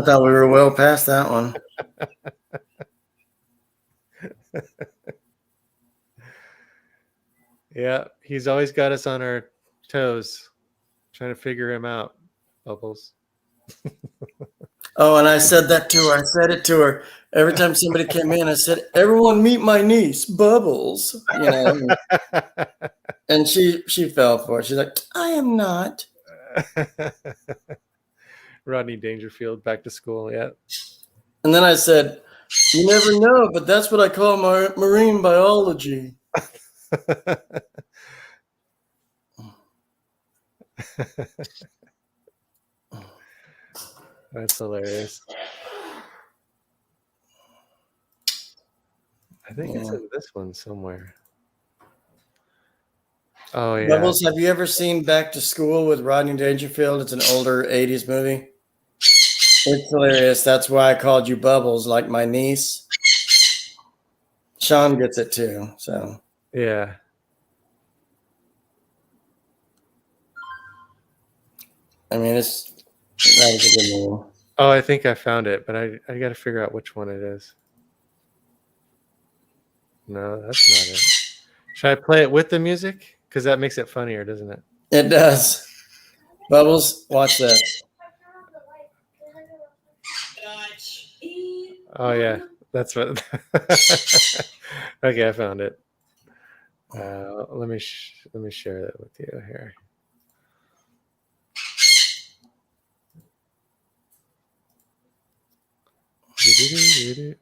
thought we were well past that one. Yeah, he's always got us on our toes, trying to figure him out, Bubbles. Oh, and I said that to her. I said it to her. Every time somebody came in, I said, everyone meet my niece, Bubbles. You know, and she fell for it. She's like, I am not. Rodney Dangerfield, back to school, yeah. And then I said, you never know, but that's what I call my marine biology. That's hilarious. I think it's in this one somewhere. Oh, yeah. Bubbles, have you ever seen Back to School with Rodney Dangerfield? It's an older 80s movie. It's hilarious. That's why I called you Bubbles, like my niece. Sean gets it too. So Yeah. I mean, that was a good movie. Oh, I think I found it, but I got to figure out which one it is. No, that's not it. Should I play it with the music? Because that makes it funnier, doesn't it? It does. Bubbles, watch this. Oh yeah, that's what. Okay, I found it. Let me share that with you here.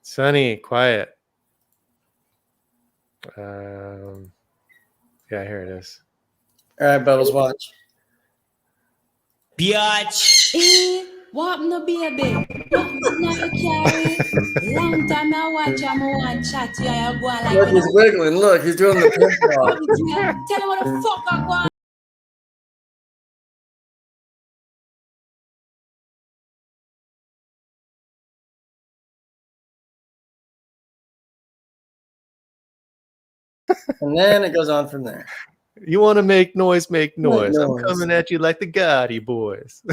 Sunny, quiet. Yeah, here it is. All right, Bubbles, watch. Biatch. What no baby? Never carry. Long time I watch I'm one chat. Yeah, I go like. Look, he's wiggling. Look, he's doing the pimp walk. Tell him what the fuck I want. And then it goes on from there. You want to make noise, make noise. Make I'm noise. coming at you like the Gotti boys.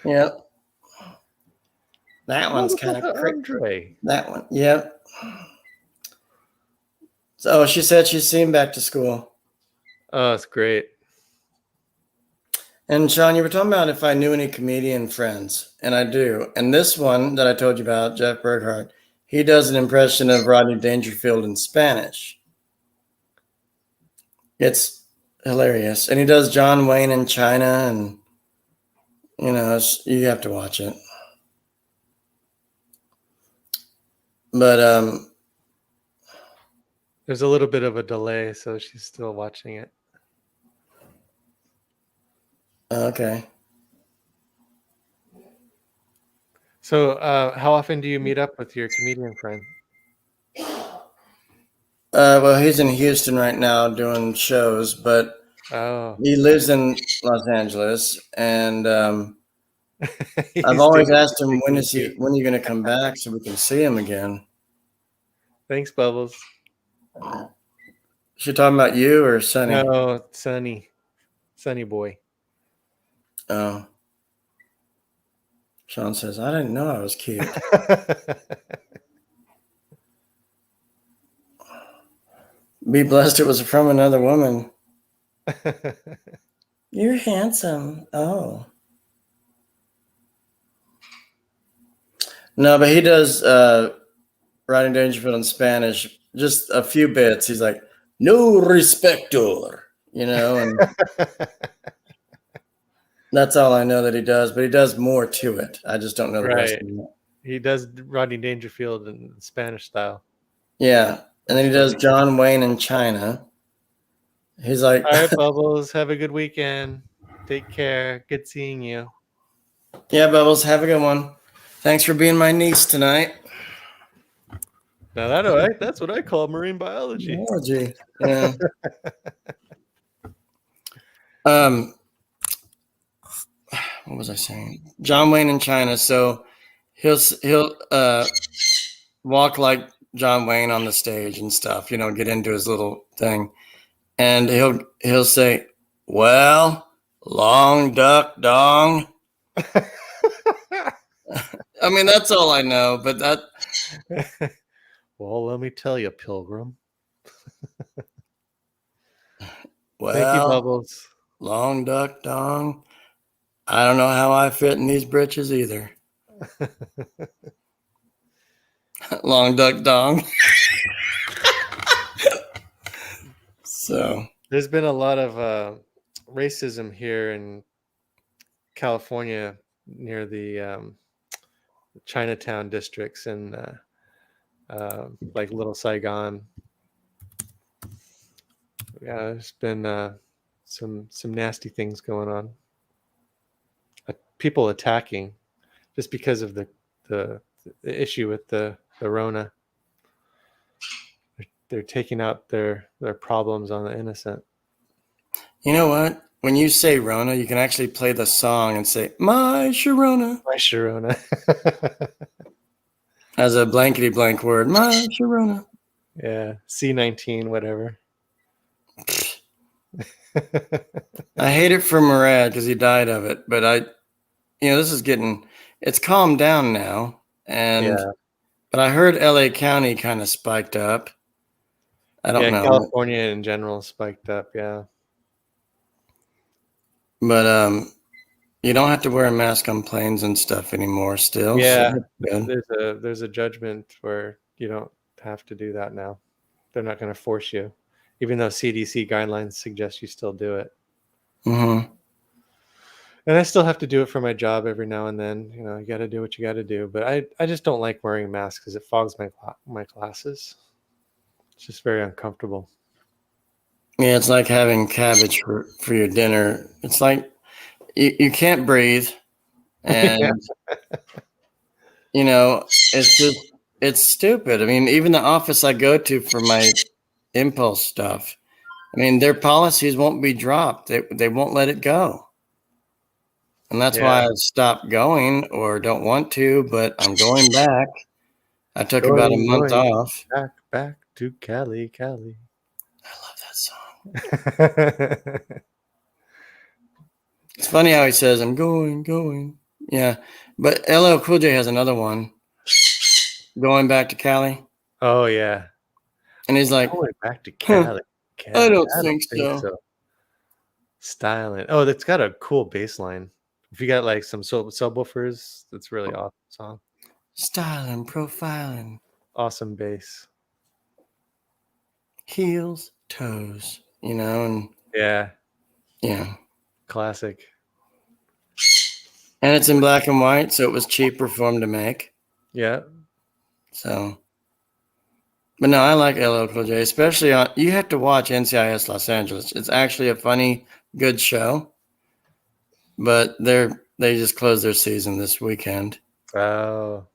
Yep. That one's kind of crazy. Andre. That one. Yep. So she said she's seen Back to School. Oh, it's great. And Sean, you were talking about if I knew any comedian friends, and I do. And this one that I told you about, Jeff Berghardt, he does an impression of Rodney Dangerfield in Spanish. It's hilarious. And he does John Wayne in China, and you have to watch it. But There's a little bit of a delay, so she's still watching it. okay. So, how often do you meet up with your comedian friend? Well, he's in Houston right now doing shows, but Oh, he lives in Los Angeles, and he's I've always doing asked him when everything are you going to come back so we can see him again. Thanks, Bubbles. Is she talking about you or Sonny? No, Sunny boy. Oh. Sean says, I didn't know I was cute. Be blessed it was from another woman. You're handsome. Oh. No, but he does Rodney Dangerfield in Spanish, just a few bits. He's like, no respector, and that's all I know that he does, but he does more to it. I just don't know the rest Right. of it. He does Rodney Dangerfield in Spanish style. Yeah. And then he does John Wayne in China. He's like, All right, Bubbles, have a good weekend. Take care. Good seeing you. yeah, Bubbles, have a good one. Thanks for being my niece tonight. Now that's what I call marine biology. Biology. Yeah. What was I saying? John Wayne in China. So he'll walk like John Wayne on the stage and stuff, get into his little thing. And he'll say, well, long duck dong. I mean, that's all I know, but that. Well, let me tell you, Pilgrim. Well, thank you, Bubbles. Long duck dong. I don't know how I fit in these britches either. Long duck dong. So there's been a lot of racism here in California near the Chinatown districts and like Little Saigon. Yeah, there's been some nasty things going on. People attacking just because of the issue with the Rona. They're taking out their problems on the innocent. You know what? When you say Rona, you can actually play the song and say, my Sharona. My Sharona. As a blankety blank word, my Sharona. Yeah, C19, whatever. I hate it for Murad because he died of it, but it's calmed down now. But I heard LA County kind of spiked up. I don't know. California in general spiked up, yeah. But you don't have to wear a mask on planes and stuff anymore still. Yeah, so there's a judgment where you don't have to do that now. They're not going to force you, even though CDC guidelines suggest you still do it. Mm-hmm. And I still have to do it for my job every now and then. You got to do what you got to do. But I just don't like wearing masks because it fogs my glasses. It's just very uncomfortable. Yeah, it's like having cabbage for your dinner. It's like you can't breathe. And, it's stupid. I mean, even the office I go to for my impulse stuff, I mean, their policies won't be dropped. They won't let it go. And that's why I stopped going or don't want to, but I'm going back. I took about a month off. Back to Cali. I love that song. It's funny how he says, I'm going. Yeah. But LL Cool J has another one. Going back to Cali. Oh, yeah. And he's like, going back to Cali. I don't think so. Styling. Oh, that's got a cool bass line. If you got like some subwoofers, that's really awesome song. Styling, profiling. Awesome bass. Heels, toes, and Yeah, Yeah. classic. And it's in black and white, so it was cheaper for him to make. Yeah. So, but no, I like LL Cool J, especially on. You have to watch NCIS Los Angeles. It's actually a funny, good show. But they just closed their season this weekend. Oh.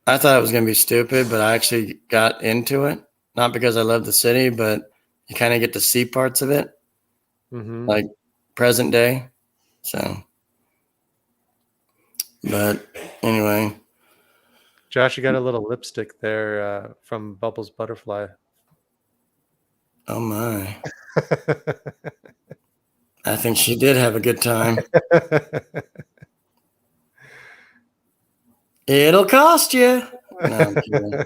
I thought it was going to be stupid, but I actually got into it. Not because I love the city, but you kind of get to see parts of it, Mm-hmm. like present day. So, but anyway, Josh, you got a little lipstick there from Bubbles Butterfly. oh my. I think she did have a good time. It'll cost you. No, I'm kidding.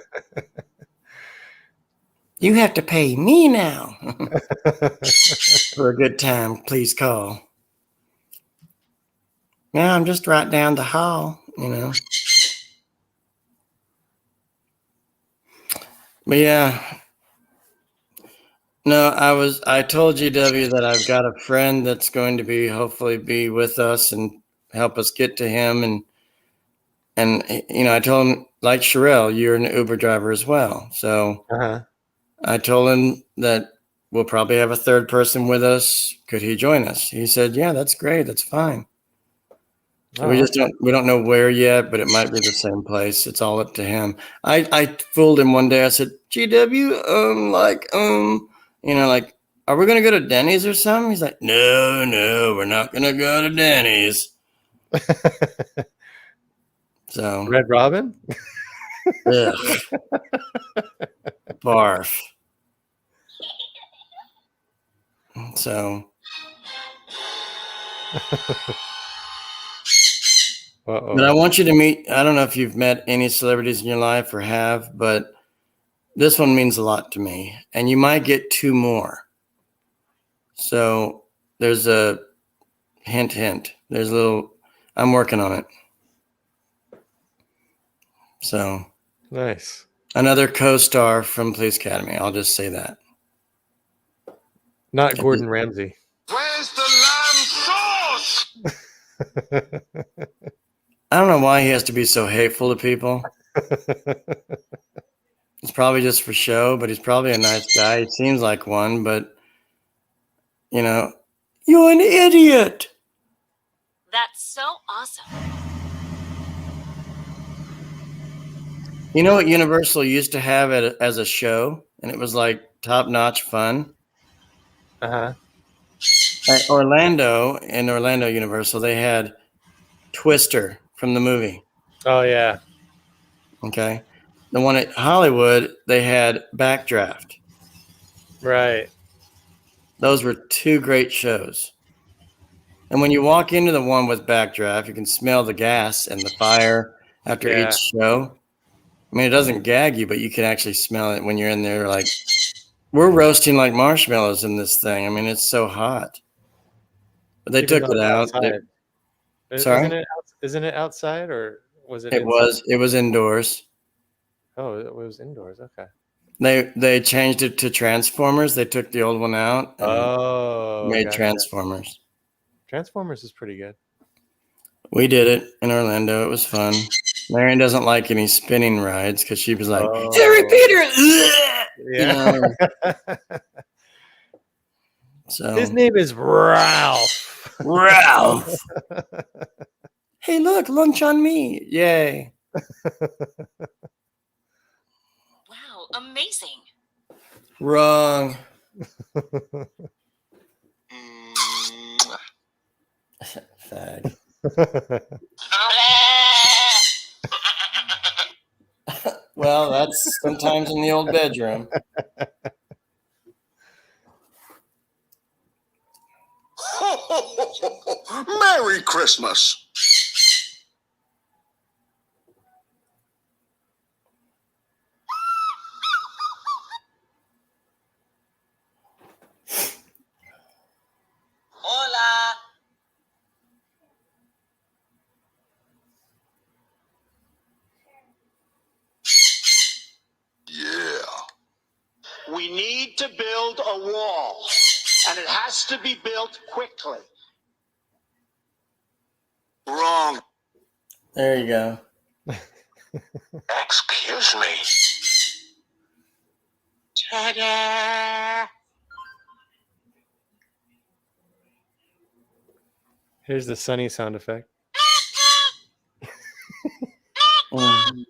You have to pay me now. For a good time, please call. Yeah, I'm just right down the hall, you know. But yeah. No, I told GW that I've got a friend that's going to hopefully be with us and help us get to him. And you know, I told him, like Sherelle, you're an Uber driver as well. So I told him that we'll probably have a third person with us. Could he join us? He said, yeah, that's great. That's fine. So we don't know where yet, but it might be the same place. It's all up to him. I fooled him one day. I said, GW, you know, like, are we going to go to Denny's or something? He's like, no, we're not going to go to Denny's. So Red Robin? ugh. Barf. So but I want you to meet, I don't know if you've met any celebrities in your life or have, but this one means a lot to me. And you might get 2 more. So there's a hint. There's a little, I'm working on it. So nice. Another co-star from Police Academy. I'll just say that. Not Gordon Ramsay. Where's the lamb sauce? I don't know why he has to be so hateful to people. It's probably just for show, but he's probably a nice guy. He seems like one, but you know, you're an idiot. That's so awesome. You know what Universal used to have as a show, and it was like top-notch fun? At Orlando Universal, they had Twister from the movie. Oh, yeah. Okay. The one at Hollywood, they had Backdraft. Right. Those were 2 great shows. And when you walk into the one with Backdraft, you can smell the gas and the fire after each show. I mean, it doesn't gag you, but you can actually smell it when you're in there. Like, we're roasting like marshmallows in this thing. I mean, it's so hot. But they took it out. Sorry? Isn't it outside or was it? It was indoors. Oh, it was indoors. Okay. They changed it to Transformers. They took the old one out. And made Transformers. Transformers is pretty good. We did it in Orlando. It was fun. Marion doesn't like any spinning rides because she was like, Harry Peter. Yeah. You know? So his name is Ralph. Ralph. Hey, look, lunch on me. Yay. Wow, amazing. Wrong. Fag. Well, that's sometimes in the old bedroom. Merry Christmas. Hola. Yeah. We need to build a wall. And it has to be built quickly. Wrong. There you go. Excuse me. Ta-da! Here's the sunny sound effect. Mm.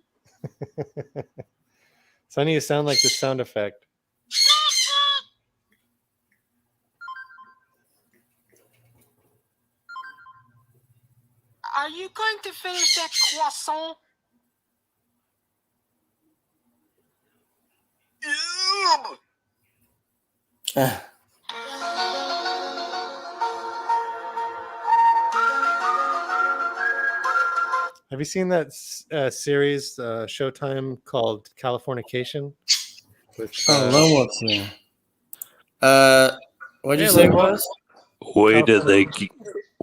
Sunny, you sound like the sound effect. Are you going to finish that croissant? Ew. Ah, Have you seen that series, Showtime, called Californication? With, oh, Lone Wolf's here. What'd you Hey, say it Lone Wolf. was? Where did they Californication.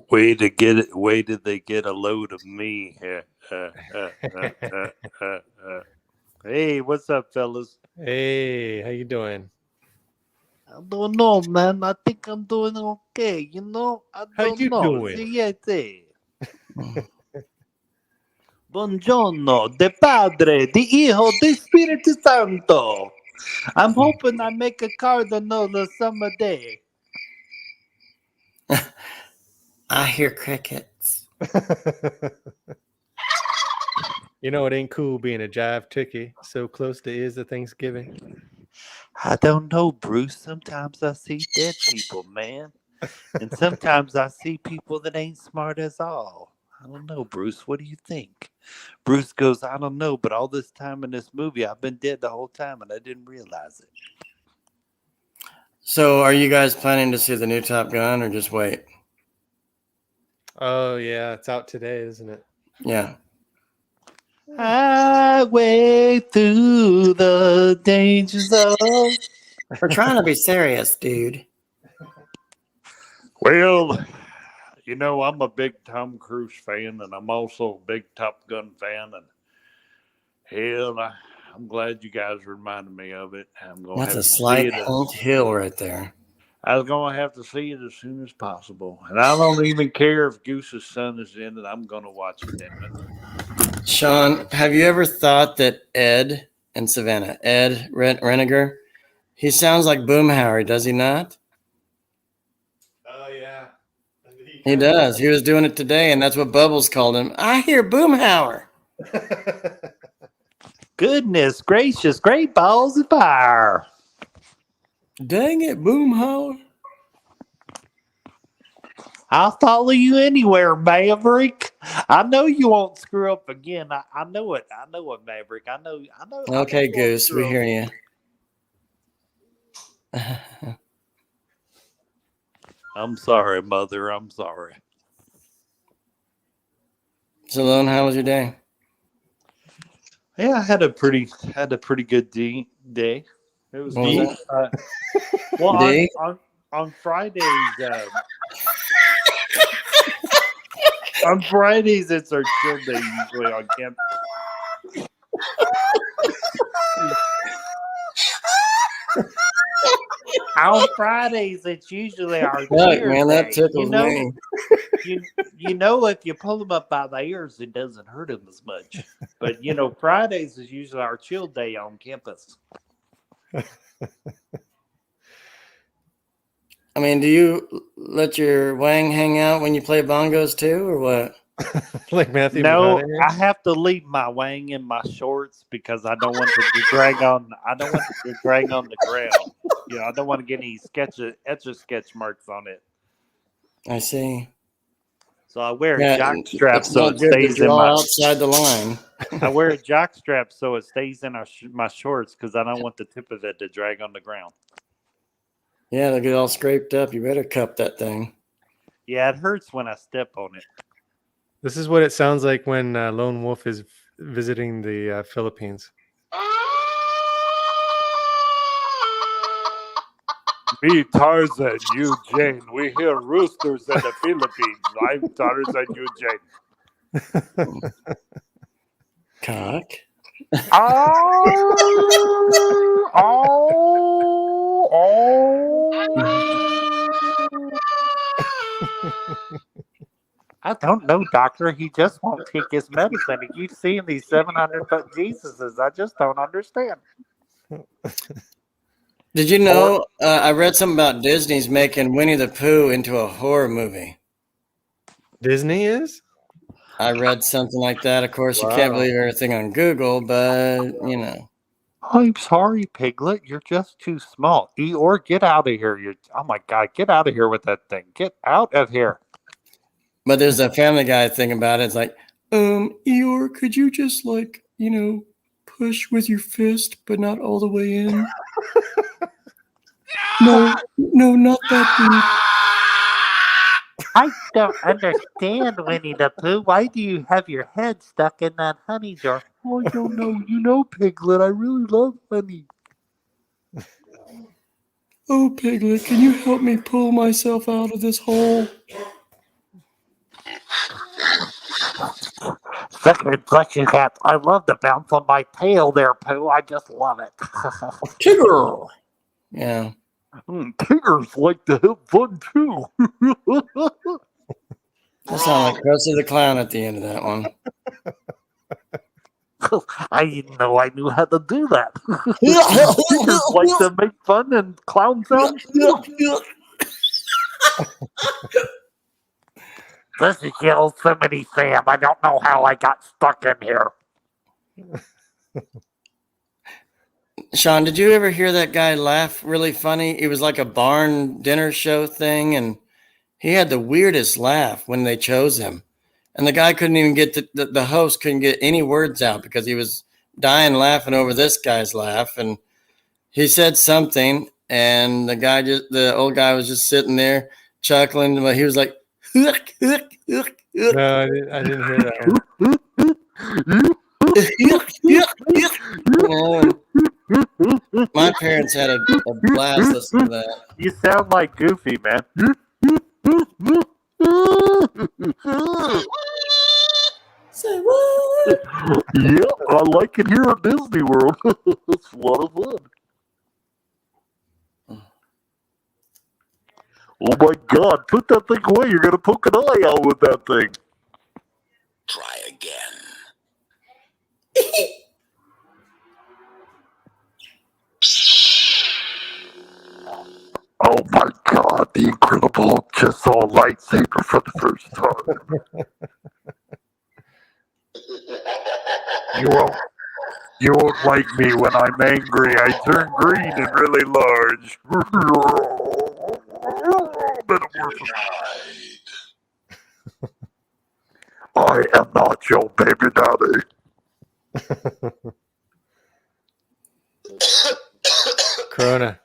where to get it? Where did they get a load of me? Hey, what's up, fellas? Hey, how you doing? I don't know, man. I think I'm doing okay. You know, I How don't you know. doing? Siete. Buongiorno, de Padre, di Hijo, di Spirito Santo. I'm hoping I make a cardinal the summer day. I hear crickets. You know, it ain't cool being a jive turkey so close to ears of Thanksgiving. I don't know, Bruce. Sometimes I see dead people, man. And sometimes I see people that ain't smart as all. I don't know, Bruce. What do you think? Bruce goes, I don't know, but all this time in this movie, I've been dead the whole time and I didn't realize it. So, are you guys planning to see the new Top Gun or just wait? Oh, yeah, it's out today, isn't it? Yeah. Highway through the danger zone. We're trying to be serious, dude. Well, you know, I'm a big Tom Cruise fan, and I'm also a big Top Gun fan. And hell, I'm glad you guys reminded me of it. I'm going That's to a have to slight see it. hint hill right there. I was going to have to see it as soon as possible. And I don't even care if Goose's son is in it. I'm going to watch it. Damn it. Sean, have you ever thought that Ed in Savannah, Ed Reniger, he sounds like Boomhauer, does he not? Oh, yeah. He does. He was doing it today, and that's what Bubbles called him. I hear Boomhauer. Goodness gracious, great balls of fire. Dang it, Boomhauer. I'll follow you anywhere, Maverick. I know you won't screw up again. I know it. I know it, Maverick. I know. Okay, Goose, we hear you. I'm sorry, Mother. I'm sorry. Salone, how was your day? Yeah, I had a pretty good day. It was What was good. Well, Day? on Fridays. On Fridays, it's our chill day usually on campus. On Fridays, it's usually our Look, cheer man, that day. tickles me. You know, if you pull them up by the ears, it doesn't hurt them as much. But you know, Fridays is usually our chill day on campus. I mean, do you let your wang hang out when you play bongos too, or what? Like Matthew No, McConaughey? I have to leave my wang in my shorts because I don't want it to drag on. I don't want it to drag on the ground. You know, I don't want to get any etch-a-sketch marks on it. I see. So I wear a Yeah, jock strap it's so not it good to stays in draw my. outside the line. I wear a jock strap so it stays in my shorts because I don't want the tip of it to drag on the ground. Yeah, they'll get all scraped up. You better cup that thing. Yeah, it hurts when I step on it. This is what it sounds like when Lone Wolf is visiting the Philippines. Me, Tarzan, you, Jane. We hear roosters in the Philippines. I'm Tarzan, you, Jane. Cock. I don't know, doctor. He just won't take his medicine. He keeps seeing these 700-foot Jesuses. I just don't understand. Did you know? I read something about Disney's making Winnie the Pooh into a horror movie. Disney is? I read something like that. Of course, you can't Wow. believe everything on Google, but you know. I'm sorry, Piglet. You're just too small. Eeyore, get out of here. Oh my God, get out of here with that thing. Get out of here. But there's a Family Guy thing about it. It's like, Eeyore, could you just push with your fist, but not all the way in? No, not that deep. I don't understand, Winnie the Pooh. Why do you have your head stuck in that honey jar? Oh, I don't know. You know, Piglet, I really love honey. Oh, Piglet, can you help me pull myself out of this hole? Bless you, cat. I love to bounce on my tail there, Pooh. I just love it. Tigger! Yeah. Tigers like to have fun, too. That sounds like Krusty the Clown at the end of that one. I didn't know I knew how to do that. Tigers like to make fun and clown sounds. This is Yosemite Sam. I don't know how I got stuck in here. Sean, did you ever hear that guy laugh really funny? It was like a barn dinner show thing, and he had the weirdest laugh when they chose him. And the guy couldn't even get the host couldn't get any words out because he was dying laughing over this guy's laugh. And he said something, and the old guy was just sitting there chuckling, but he was like, No, I didn't hear that one. My parents had a blast listening to that. You sound like Goofy, man. Say what? Yeah, I like it here at Disney World. It's a lot of fun. Oh my God, put that thing away. You're going to poke an eye out with that thing. Try again. Oh my God, the Incredible Hulk just saw a lightsaber for the first time. You won't like me when I'm angry. I turn green and really large. I am not your baby daddy. Corona.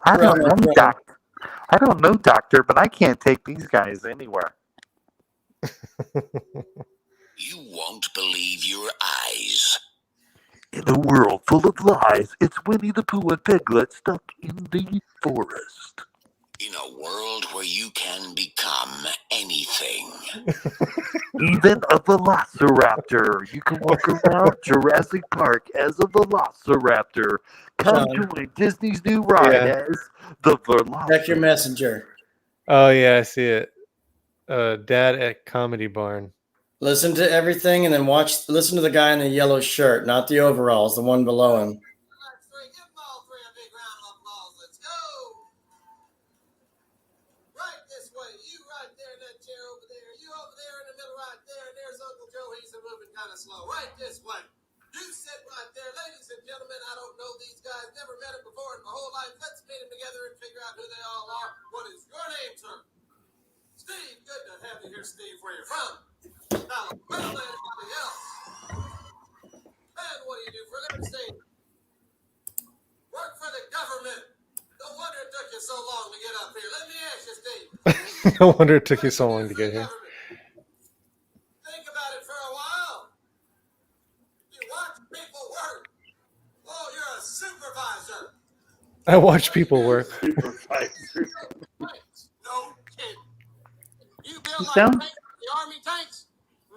I don't know, doctor, but I can't take these guys anywhere. You won't believe your eyes. In a world full of lies, it's Winnie the Pooh and Piglet stuck in the forest. In a world where you can become anything. Even a velociraptor. You can walk around Jurassic Park as a velociraptor. Come join Disney's new ride as the Velociraptor. Check your messenger. Oh yeah, I see it. Dad at Comedy Barn. Listen to everything and then listen to the guy in the yellow shirt, not the overalls, the one below him. Slow. Right this way. You sit right there. Ladies and gentlemen, I don't know these guys. Never met them before in my whole life. Let's meet them together and figure out who they all are. What is your name, sir? Steve. Good to have you here, Steve. Where you from? Now, well, anybody else? And what do you do for a living, Steve? Work for the government. No wonder it took you so long to get up here. Let me ask you, Steve. No wonder it took you so long to get here. Think about it for a while. You watch people work. Oh, you're a supervisor. I watch people work. No kidding. You build like sound- tanks, the army tanks?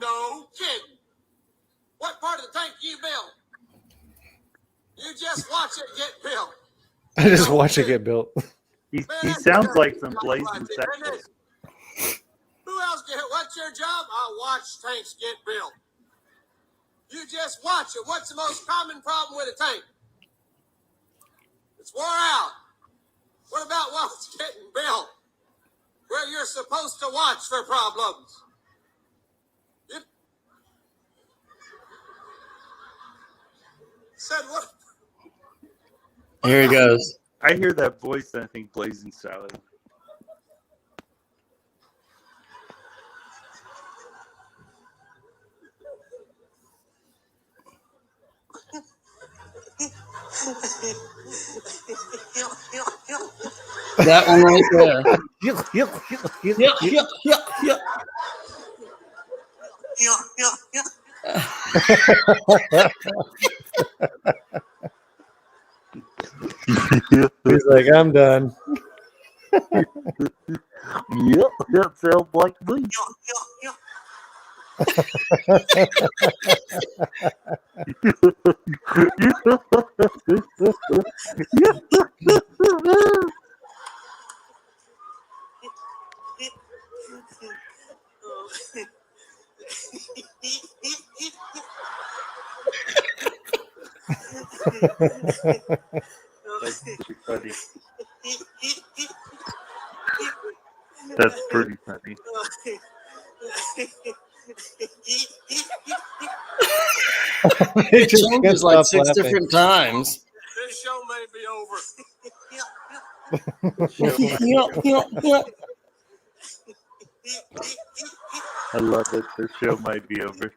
No kidding. What part of the tank do you build? You just watch it get built. I just watch it get built. He that's sounds just like some like Blazing watching, isn't Saddles. it? Who else get? What's your job? I watch tanks get built. You just watch it. What's the most common problem with a tank? It's wore out. What about while it's getting built, where you're supposed to watch for problems? You said what? Here he goes. I hear that voice and I think Blazing Saddles. That one right there. He's like, I'm done. Yep, that sounds like me. That's pretty funny. That's pretty funny. It changes like 6 different times. This show may be over. I love it. The show might be over.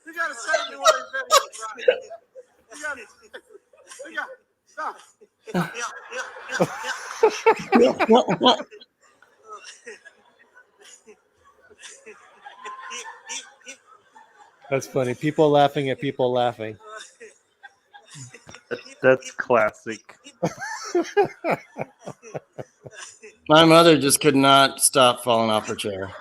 You got to send me one of these videos, right? You got stop. That's funny. People laughing at people laughing. That's classic. My mother just could not stop falling off her chair.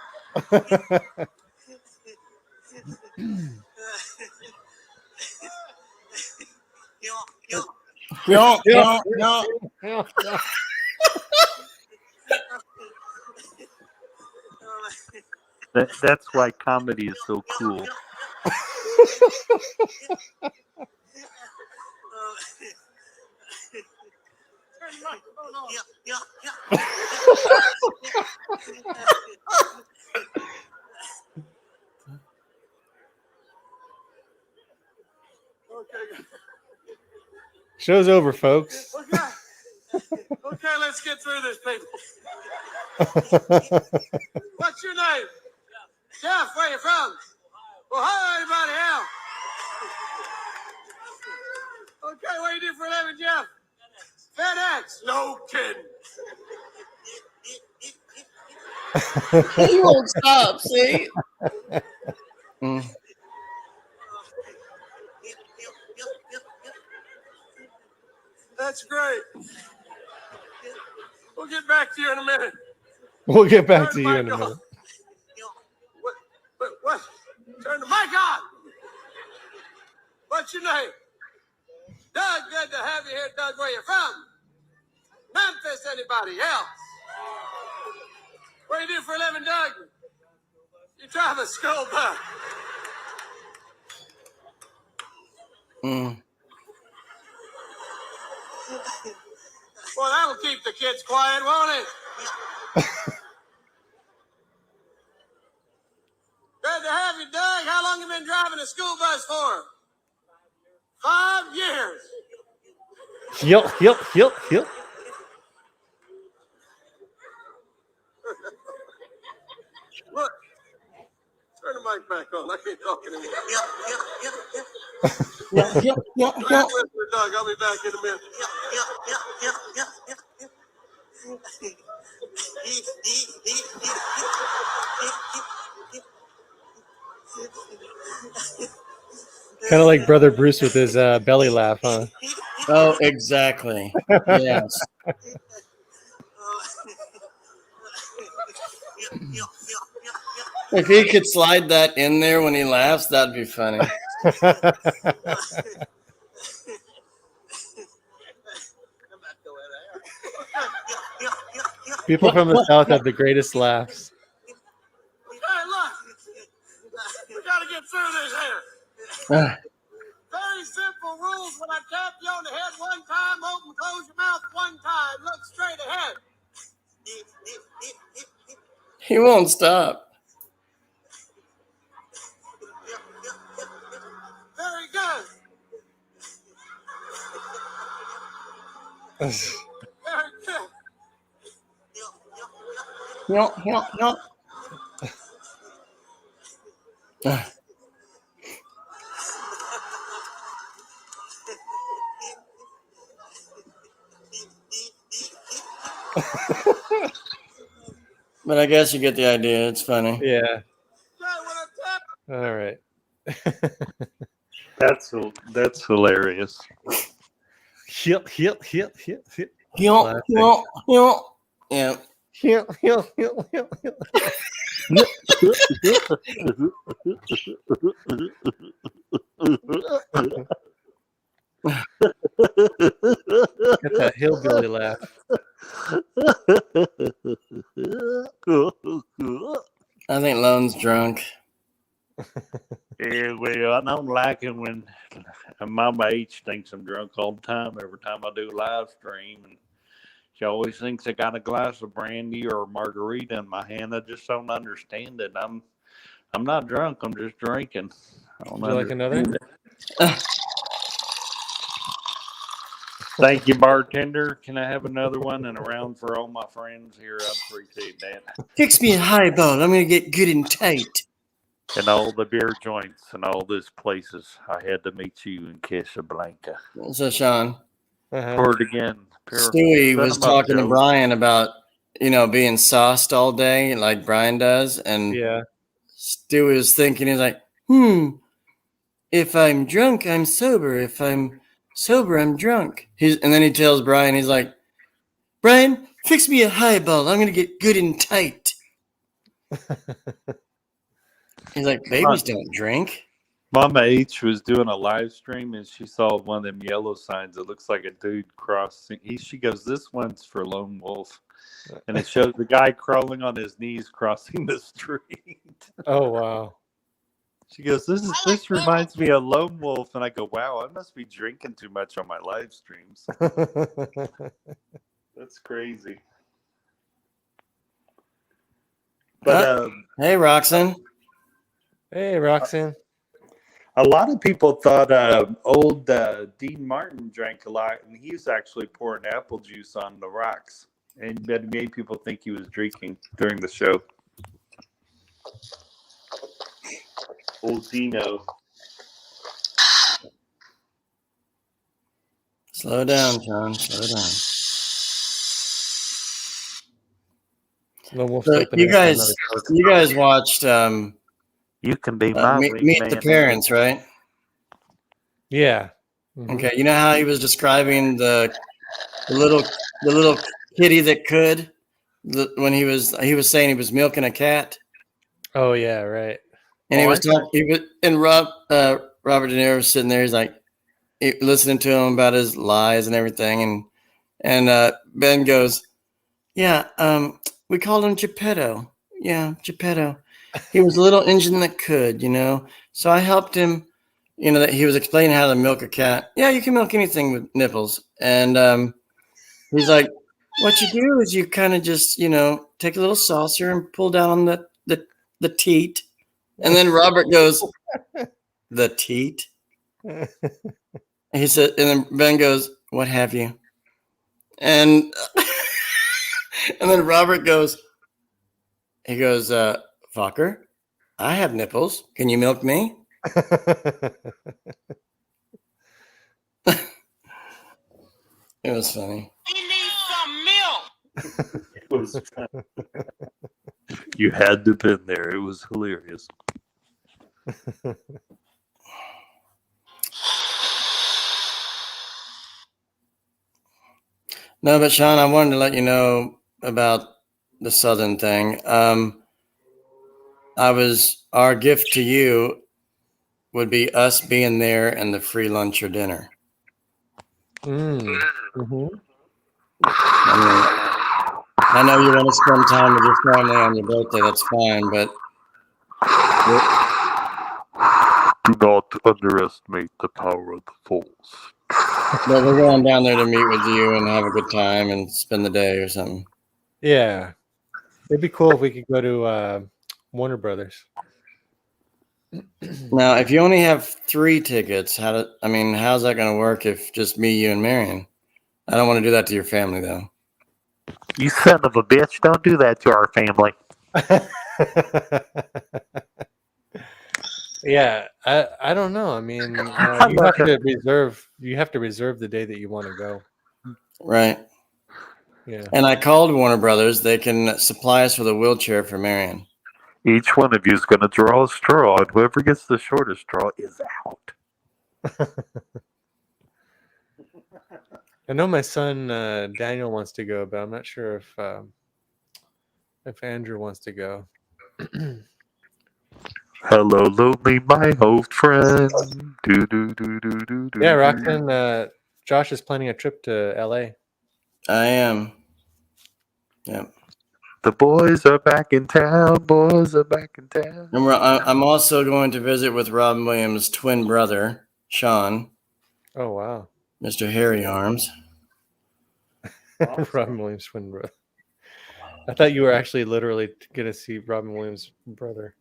That's why comedy is so cool. Show's over, folks. Okay, let's get through this, people. What's your name? Jeff, where you from? Well, hi, everybody else. Okay, what do you do for a living, Jeff? FedEx. No kidding. He won't stop, see? That's great. We'll get back to you in a minute. We'll get back to you in a minute. What? Turn the mic on. What's your name? Doug, good to have you here. Doug, where you from? Memphis, anybody else? What do you do for a living, Doug? You drive a school bus. Well, that'll keep the kids quiet, won't it? Good to have you, Doug. How long have you been driving a school bus for? 5 years. Yep. Look. Turn the mic back on. I can't talk anymore. Go ahead, listen to Doug. I'll be back in a minute. Kind of like Brother Bruce with his belly laugh, huh? Oh, exactly. Yes. If he could slide that in there when he laughs, that'd be funny. People from the South have the greatest laughs. Hey, look. We gotta get through this here. Very simple rules. When I tap you on the head one time, open, close your mouth one time. Look straight ahead. He won't stop. Very good. Very good. Yup. But I guess you get the idea. It's funny. Yeah. All right. That's hilarious. Heel. Yeah. Get that hillbilly laugh. I think Lone's drunk. Yeah, well, I don't like it when Mama H thinks I'm drunk all the time. Every time I do a live stream, and she always thinks I got a glass of brandy or a margarita in my hand. I just don't understand it. I'm not drunk. I'm just drinking. I don't Would you like another? understand it. Thank you, bartender. Can I have another one and a round for all my friends here? I appreciate that. Fix me a highball. I'm gonna get good and tight. And all the beer joints and all these places. I had to meet you in Casablanca. So Sean, Or again. Stewie was talking to Brian about being sauced all day like Brian does, and Stewie was thinking, he's like, if I'm drunk, I'm sober. If I'm sober, I'm drunk. And then he tells Brian, he's like, Brian, fix me a highball. I'm gonna get good and tight. He's like, babies don't drink. Mama H was doing a live stream and she saw one of them yellow signs. It looks like a dude crossing. She goes, this one's for Lone Wolf. And it shows the guy crawling on his knees crossing the street. Oh, wow. She goes, this reminds me of Lone Wolf. And I go, wow, I must be drinking too much on my live streams. That's crazy. But hey, Roxanne. Hey, Roxanne. A lot of people thought old Dean Martin drank a lot, and he was actually pouring apple juice on the rocks, and that made people think he was drinking during the show. Old Dino. Slow down, John. Slow down. So you guys watched You can be my Meet the Parents, right? Yeah. Okay, you know how he was describing the little kitty that could when he was saying he was milking a cat. Oh yeah, right. And he was talking. Robert De Niro was sitting there. He's like listening to him about his lies and everything, and Ben goes, "Yeah, we called him Geppetto. Yeah, Geppetto. He was a little engine that could, So I helped him. That he was explaining how to milk a cat. Yeah, you can milk anything with nipples. And he's like, what you do is you kind of just, take a little saucer and pull down on the teat. And then Robert goes, the teat? He said, and then Ben goes, what have you? And and then Robert goes, Fokker, I have nipples. Can you milk me? It was funny. He needs some milk. It was fun. You had to have been there. It was hilarious. No, but Sean, I wanted to let you know about the Southern thing. Our gift to you would be us being there and the free lunch or dinner. Mm-hmm. I know you want to spend time with your family on your birthday. That's fine, but Do not underestimate the power of the Force. but we're going down there to meet with you and have a good time and spend the day or something. Yeah, it'd be cool if we could go to Warner Brothers. Now, if you only have 3 tickets, how's that going to work if just me, you, and Marion? I don't want to do that to your family, though. You son of a bitch! Don't do that to our family. Yeah, I don't know. I mean, you have to reserve the day that you want to go. Right. Yeah. And I called Warner Brothers. They can supply us with a wheelchair for Marion. Each one of you is going to draw a straw, and whoever gets the shortest straw is out. I know my son Daniel wants to go, but I'm not sure if Andrew wants to go. Hello, lonely, my old friend. Do, do, do, do, do, do, Yeah, do. Roxanne, Josh is planning a trip to LA. I am. Yep. The boys are back in town. Boys are back in town. And I'm also going to visit with Robin Williams' twin brother, Sean. Oh, wow. Mr. Hairy Arms. Robin Williams' twin brother. I thought you were actually literally going to see Robin Williams' brother.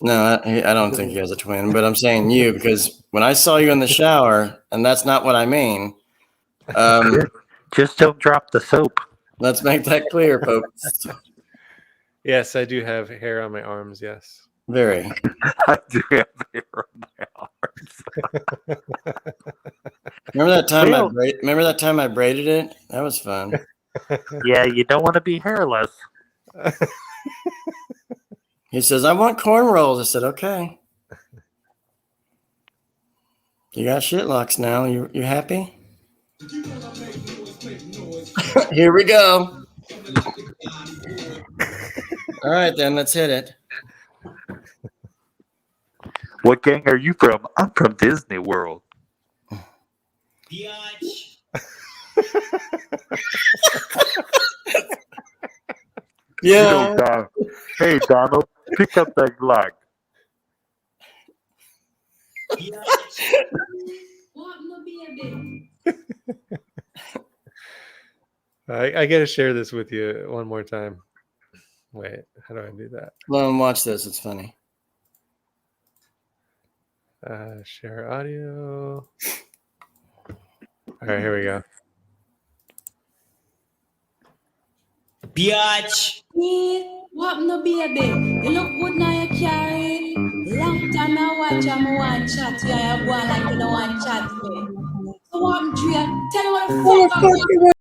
No, I don't think he has a twin, but I'm saying you because when I saw you in the shower, and that's not what I mean. Just don't drop the soap. Let's make that clear, folks. Yes, I do have hair on my arms. Yes. Very. I do have hair on my arms. Remember that time I braided it? That was fun. Yeah, you don't want to be hairless. He says, I want cornrows. I said, okay. You got shit locks now. You happy? Here we go. All right, then. Let's hit it. What gang are you from? I'm from Disney World. Yeah. Hey, Donald, pick up that Glock. I got to share this with you one more time. Wait, how do I do that? Let him watch this. It's funny. Share audio. All right, here we go. Biatch. What no baby? You look good now you carry. Long time I watch you one chat. Yeah, you go on like you don't want chat me. So what I'm doing? Tell me what the fuck I'm doing.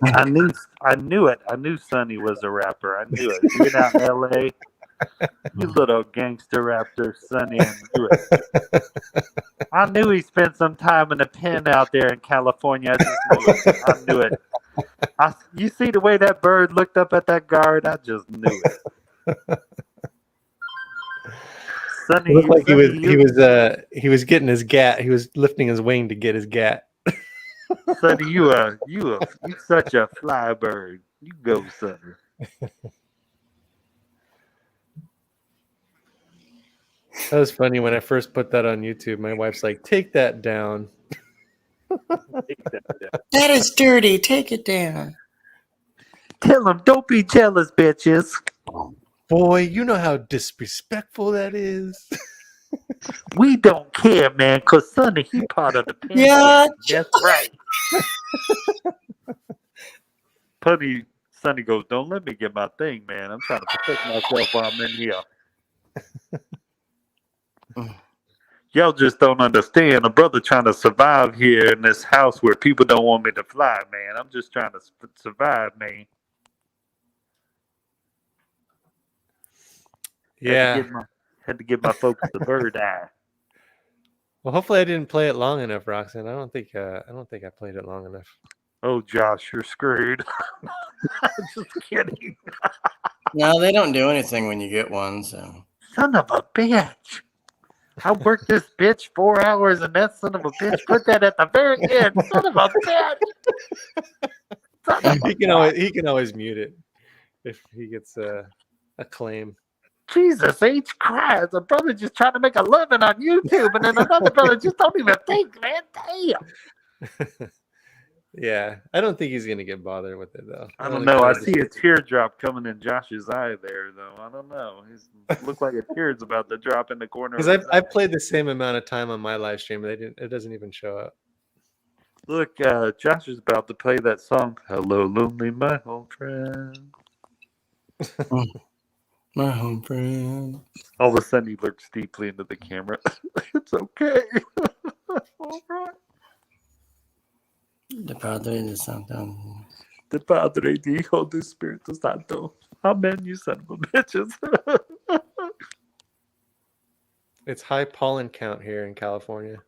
I knew it. I knew Sonny was a rapper. I knew it. Being out in LA, you little gangster rapper, Sonny. I knew it. I knew he spent some time in a pen out there in California. I knew it. You see the way that bird looked up at that guard? I just knew it. Sonny, It looked like he was getting his gat. He was lifting his wing to get his gat. Sonny, you such a fly bird. You go, Sonny. That was funny when I first put that on YouTube. My wife's like, "Take that down." That is dirty. Take it down. Tell him, don't be jealous, bitches. Boy, you know how disrespectful that is. We don't care, man, because Sonny, he part of the pen. Yeah. That's right. Sonny goes, don't let me get my thing, man. I'm trying to protect myself while I'm in here. Y'all just don't understand. A brother trying to survive here in this house where people don't want me to fly, man. I'm just trying to survive, man. Yeah. Had to give my folks the bird eye. Well, hopefully I didn't play it long enough, Roxanne. I don't think I played it long enough. Oh, Josh, you're screwed. Just kidding. No, they don't do anything when you get one. So Son of a bitch. I worked this bitch 4 hours, and that son of a bitch put that at the very end. Son of a bitch. He can always mute it if he gets a claim. Jesus H. Christ. A brother just trying to make a living on YouTube, and then another brother just don't even think, man. Damn. Yeah, I don't think he's gonna get bothered with it though. I don't know. I see a teardrop coming in Josh's eye there, though. I don't know. He looks like a tear's about to drop in the corner. Because I've played the same amount of time on my live stream. It doesn't even show up. Look, Josh is about to play that song. Hello, lonely, my home friend. My home friend. All of a sudden, he looks deeply into the camera. It's okay. All right. The Padre de Santo. The Padre de Hijo de Espíritu Santo. Amen, you son of a bitches. It's high pollen count here in California.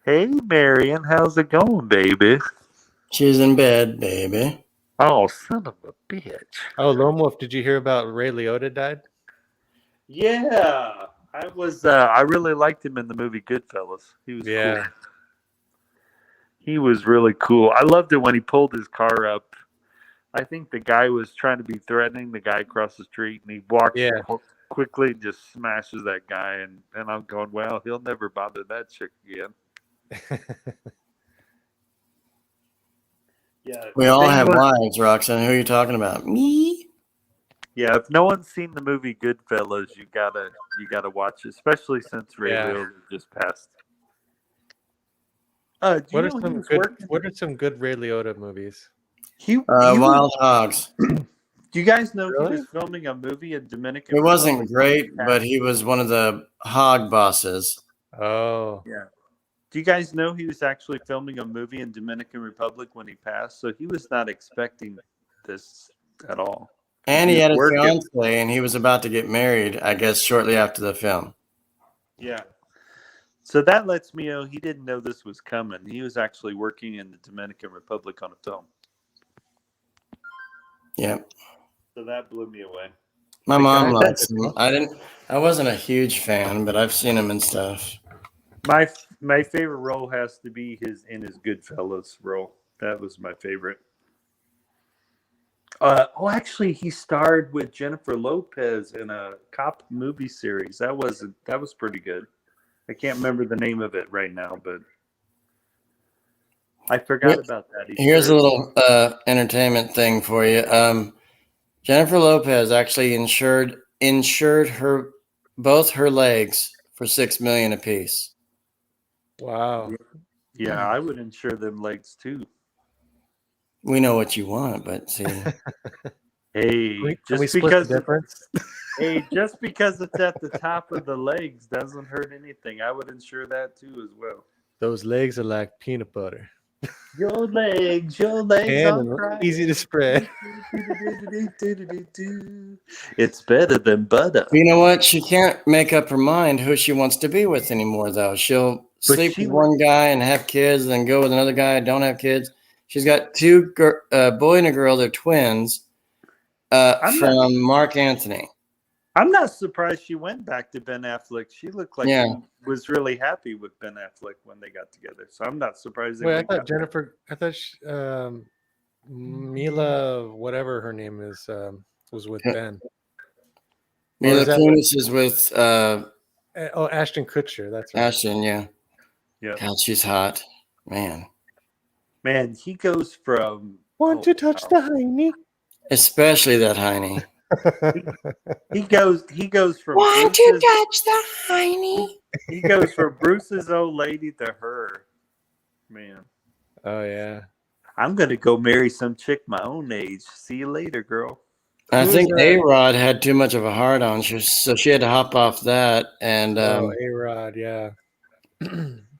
Hey, Marion, how's it going, baby? She's in bed, baby. Oh, son of a bitch. Oh, Lone Wolf, did you hear about Ray Liotta died? Yeah, I really liked him in the movie Goodfellas. He was cool. He was really cool. I loved it when he pulled his car up. I think the guy was trying to be threatening the guy across the street, and he walks quickly and just smashes that guy. And I'm going, well, he'll never bother that chick again. Yeah, We all have lives, Roxanne. Who are you talking about? Me? Yeah, if no one's seen the movie Goodfellas, you gotta watch it, especially since Ray Liotta just passed. What are some good Ray Liotta movies? Wild Hogs. Do you guys know he was filming a movie in Dominican? It wasn't great, but he was one of the hog bosses. Oh. Yeah. Do you guys know he was actually filming a movie in Dominican Republic when he passed? So he was not expecting this at all. And he had a fiance, and he was about to get married, I guess, shortly after the film. Yeah. So that lets me know he didn't know this was coming. He was actually working in the Dominican Republic on a film. Yep. So that blew me away. My mom likes him. I wasn't a huge fan, but I've seen him and stuff. My favorite role has to be his Goodfellas role. That was my favorite. Actually, he starred with Jennifer Lopez in a cop movie series. That was pretty good. I can't remember the name of it right now, but I forgot about that. Here's a little entertainment thing for you. Jennifer Lopez actually insured both her legs for $6 million apiece. Wow. Yeah, I would insure them legs too. We know what you want, but see. Hey, just because it's at the top of the legs doesn't hurt anything. I would insure that too as well. Those legs are like peanut butter. Your legs are easy to spread. It's better than butter. You know what? She can't make up her mind who she wants to be with anymore, though. She'll sleep with one guy and have kids, then go with another guy and don't have kids. She's got two boy and a girl. They're twins from Mark Anthony. I'm not surprised she went back to Ben Affleck. She looked like she was really happy with Ben Affleck when they got together. So I'm not surprised. Wait, I thought Mila, whatever her name is, was with Ben. Mila Kunis is with Ashton Kutcher. That's right. Ashton. Yeah. God, she's hot, man. Man, he goes from want to touch the hiney, especially that hiney. He goes from want to touch the hiney. He goes from Bruce's old lady to her. Man. Oh yeah. I'm gonna go marry some chick my own age. See you later, girl. I think A-Rod had too much of a hard on, so she had to hop off that. And A-Rod, yeah.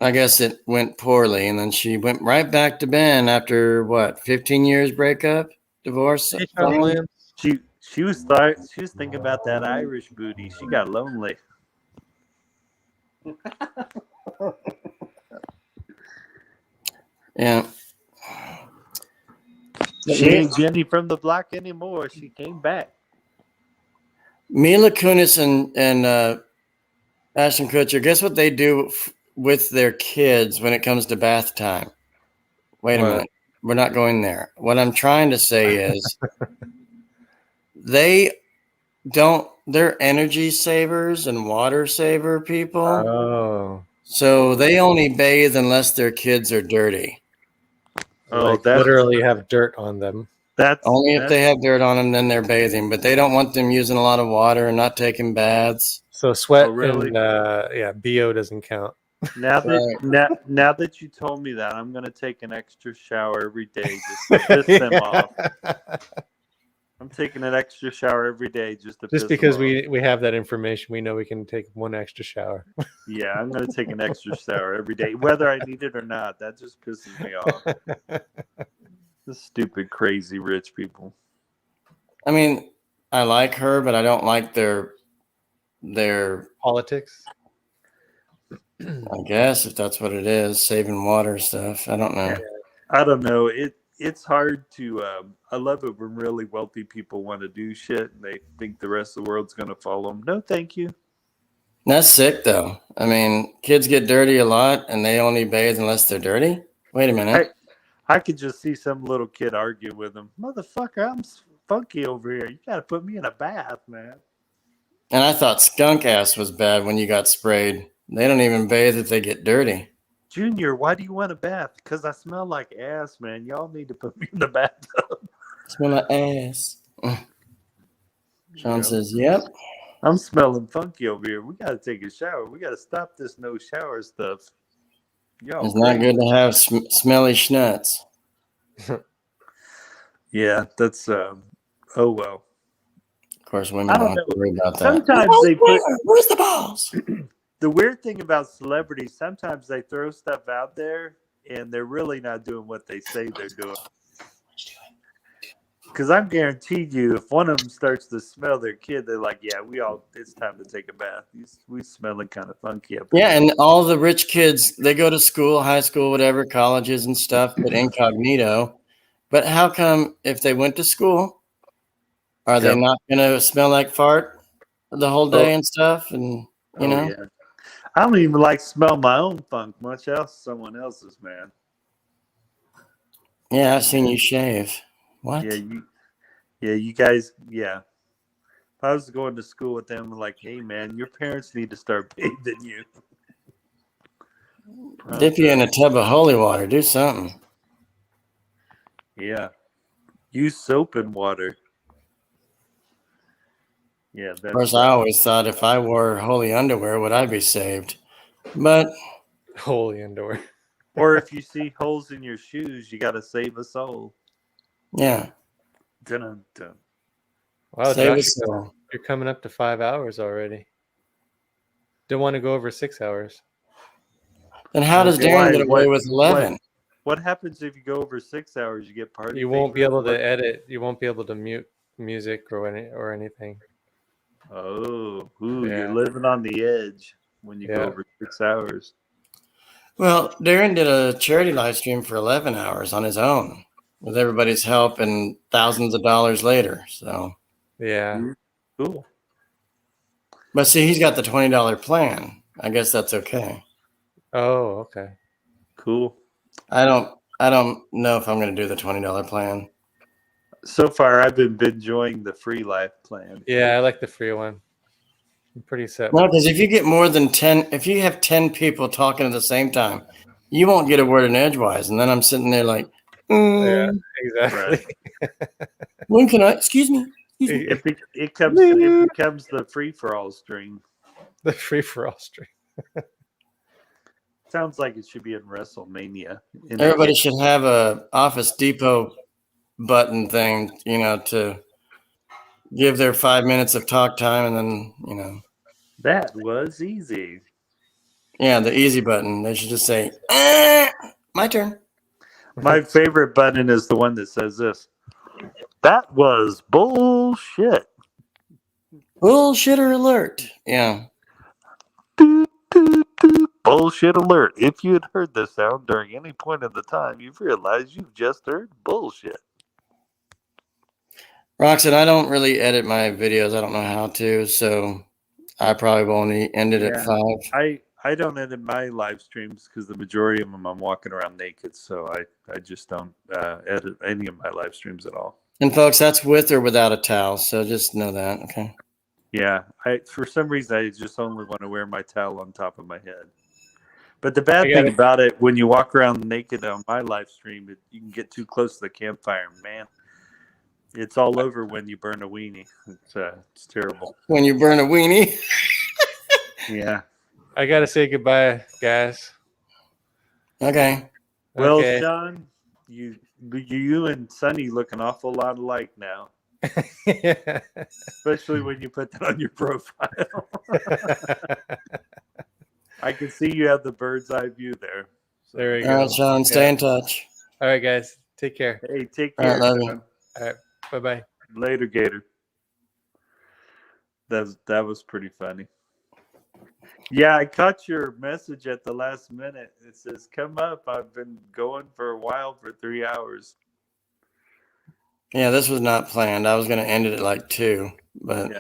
I guess it went poorly, and then she went right back to Ben after what, 15 years breakup, divorce. Hey, Sean Williams. She was thinking about that Irish booty. She got lonely. Yeah. She ain't Jenny from the block anymore. She came back. Mila Kunis and Ashton Kutcher, guess what they do with their kids when it comes to bath time? Wait a What? minute. We're not going there. What I'm trying to say is they're energy savers and water saver people. Oh. So they only bathe unless their kids are dirty. Oh, Like that's literally have dirt on them. that's Only if that's- they have dirt on them, then they're bathing. But they don't want them using a lot of water and not taking baths. So sweat Oh, really? and BO doesn't count. now that Right. now that you told me that, I'm gonna take an extra shower every day just to piss them off. I'm taking an extra shower every day just to piss Just because them off. we have that information, we know we can take one extra shower. Yeah, I'm gonna take an extra shower every day, whether I need it or not. That just pisses me off. The stupid, crazy rich people. I mean, I like her, but I don't like their Politics. I guess if that's what it is, saving water stuff. I don't know. I don't know. It's hard to. I love it when really wealthy people want to do shit and they think the rest of the world's gonna follow them. No, thank you. That's sick though. I mean, kids get dirty a lot and they only bathe unless they're dirty. Wait a minute. I could just see some little kid argue with him. Motherfucker, I'm funky over here. You gotta put me in a bath, man. And I thought skunk ass was bad when you got sprayed. They don't even bathe if they get dirty. Junior, why do you want a bath? Because I smell like ass, man. Y'all need to put me in the bathtub. Smell like ass. Sean says, "Yep." I'm smelling funky over here. We gotta take a shower. We gotta stop this no shower stuff. Y'all It's not crazy. good to have smelly schnuts. Yeah, that's oh well. Of course, women I don't don't have to know. worry about that. Sometimes they put Where's the balls? the weird thing about celebrities, sometimes they throw stuff out there and they're really not doing what they say they're doing. Because I'm guaranteed you, if one of them starts to smell their kid, they're like, "Yeah, it's time to take a bath. We smelling kind of funky up here." Yeah, and all the rich kids, they go to school, high school, whatever, colleges and stuff, but incognito. But how come if they went to school, are they Yep. not going to smell like fart the whole day and stuff? And, you know? Yeah. I don't even like smell my own funk, much else someone else's, man. Yeah, I've seen you shave. What? Yeah, you guys, yeah. If I was going to school with them, like, hey, man, your parents need to start bathing you. Dip you in a tub of holy water. Do something. Yeah. Use soap and water. Yeah. Of course, I always thought if I wore holy underwear, would I be saved? But holy underwear. Or if you see holes in your shoes, you got to save a soul. Yeah. Dun-dun-dun. Wow, Save Josh, us all. you're coming up to 5 hours already. Don't want to go over 6 hours. Then how does Darren get away with 11? What happens if you go over 6 hours? You get party. You won't be favors? able to edit. You won't be able to mute music or anything. Oh, Yeah. you're living on the edge when you go Yeah. over 6 hours. Well, Darren did a charity live stream for 11 hours on his own with everybody's help and thousands of dollars later. So, Yeah. Cool. but see, he's got the $20 plan. I guess that's okay. Oh, okay. Cool. I don't know if I'm going to do the $20 plan. So far, I've been enjoying the free life plan. Yeah, I like the free one. I'm pretty set. No, because if you get more than 10, if you have 10 people talking at the same time, you won't get a word in edgewise. And then I'm sitting there like, Yeah, exactly. when can I, excuse me? It becomes the free for all string. The free for all string. Sounds like it should be in WrestleMania. Everybody should have a Office Depot button thing, to give their 5 minutes of talk time, and then, That was easy. Yeah, the easy button. They should just say, my turn. My favorite button is the one that says this. That was bullshit. Bullshitter alert. Yeah. Bullshit alert. If you had heard this sound during any point of the time, you've realized you've just heard bullshit. Roxanne, I don't really edit my videos. I don't know how to, so I probably will only end it at 5. I don't edit my live streams because the majority of them I'm walking around naked, so I just don't edit any of my live streams at all. And folks, that's with or without a towel, so just know that, okay? Yeah, for some reason I just only want to wear my towel on top of my head. But the bad thing about it, when you walk around naked on my live stream, you can get too close to the campfire, man. It's all over when you burn a weenie. It's terrible. When you burn a weenie? Yeah. I gotta say goodbye, guys. Okay. Well, Okay. Sean, you and Sonny look an awful lot alike now. Especially when you put that on your profile. I can see you have the bird's eye view there. So. There we All go. right, Sean, stay in touch. All right, guys. Take care. Hey, take All right, care. love you. Sean. All right. Bye-bye. Later, Gator. That was pretty funny. Yeah, I caught your message at the last minute. It says, come up. I've been going for a while for 3 hours. Yeah, this was not planned. I was going to end it at like 2, but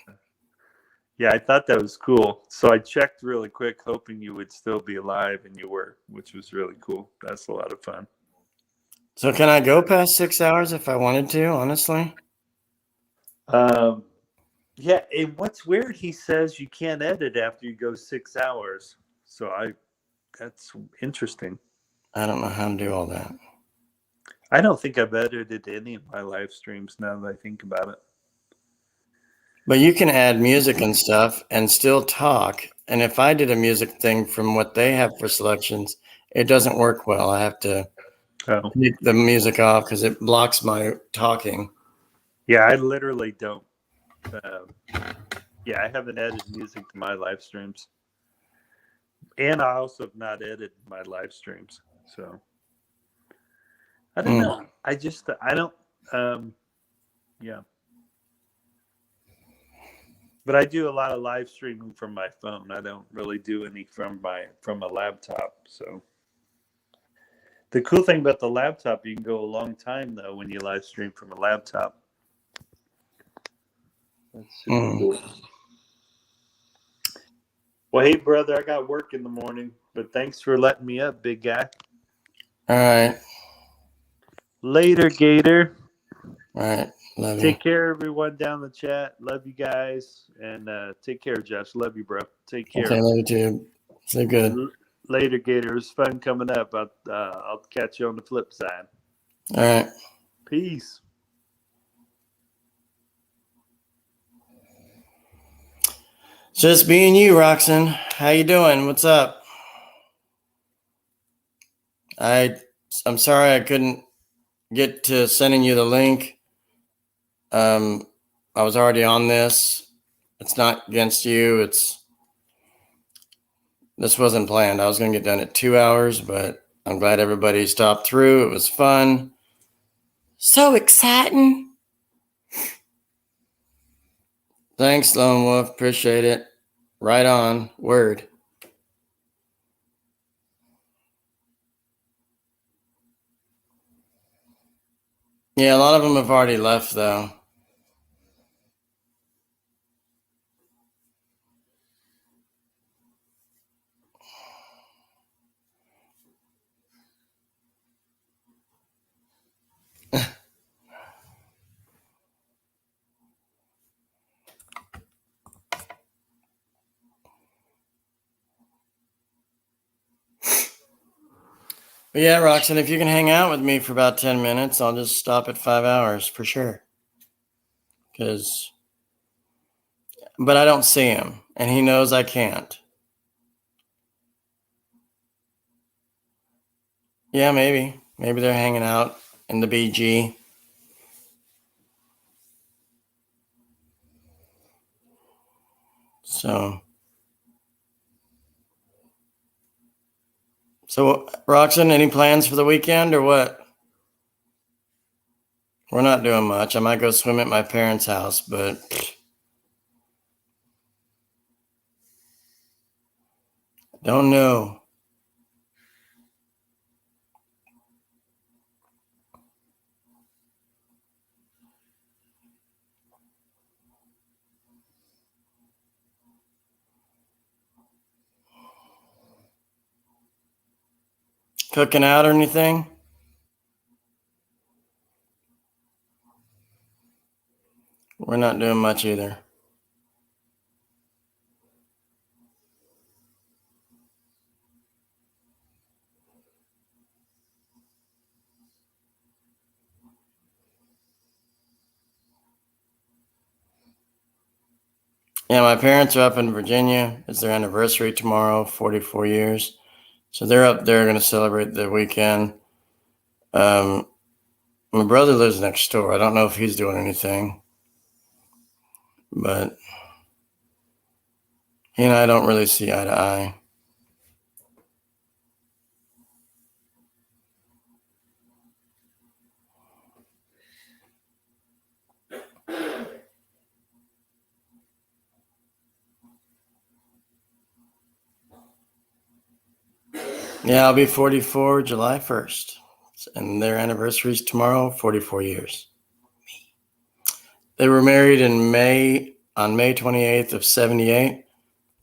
Yeah, I thought that was cool. So I checked really quick, hoping you would still be alive, and you were, which was really cool. That's a lot of fun. So can I go past 6 hours if I wanted to, honestly? Yeah, and what's weird, he says you can't edit after you go 6 hours. So that's interesting. I don't know how to do all that. I don't think I've edited any of my live streams now that I think about it. But you can add music and stuff and still talk. And if I did a music thing from what they have for selections, it doesn't work well. I have to take the music off because it blocks my talking. Yeah, I literally don't. I haven't added music to my live streams. And I also have not edited my live streams. So I don't know. I don't, yeah. But I do a lot of live streaming from my phone. I don't really do any from a laptop. So the cool thing about the laptop, you can go a long time though when you live stream from a laptop. That's super cool. Well, hey brother, I got work in the morning, but thanks for letting me up, big guy. All right. Later, Gator. All right. Love you. Take care, everyone down the chat. Love you guys. And take care, Josh. Love you, bro. Take care. Okay, love you too. Stay good. Later, Gator. It was fun coming up. I'll catch you on the flip side. All right. Peace. Just being you, Roxanne. How you doing? What's up? I'm sorry I couldn't get to sending you the link. I was already on this. It's not against you. This wasn't planned. I was going to get done at 2 hours, but I'm glad everybody stopped through. It was fun. So exciting. Thanks, Lone Wolf. Appreciate it. Right on. Word. Yeah, a lot of them have already left, though. But yeah, Roxanne, if you can hang out with me for about 10 minutes, I'll just stop at 5 hours for sure. But I don't see him, and he knows I can't. Yeah, maybe. Maybe they're hanging out in the BG. So So, Roxanne, any plans for the weekend or what? We're not doing much. I might go swim at my parents' house, but don't know. Cooking out or anything? We're not doing much either. Yeah, my parents are up in Virginia. It's their anniversary tomorrow, 44 years. So they're up there going to celebrate the weekend. My brother lives next door. I don't know if he's doing anything, but he and I don't really see eye to eye. Yeah, I'll be 44 July 1st. And their anniversary is tomorrow, 44 years. They were married on May 28th of 78.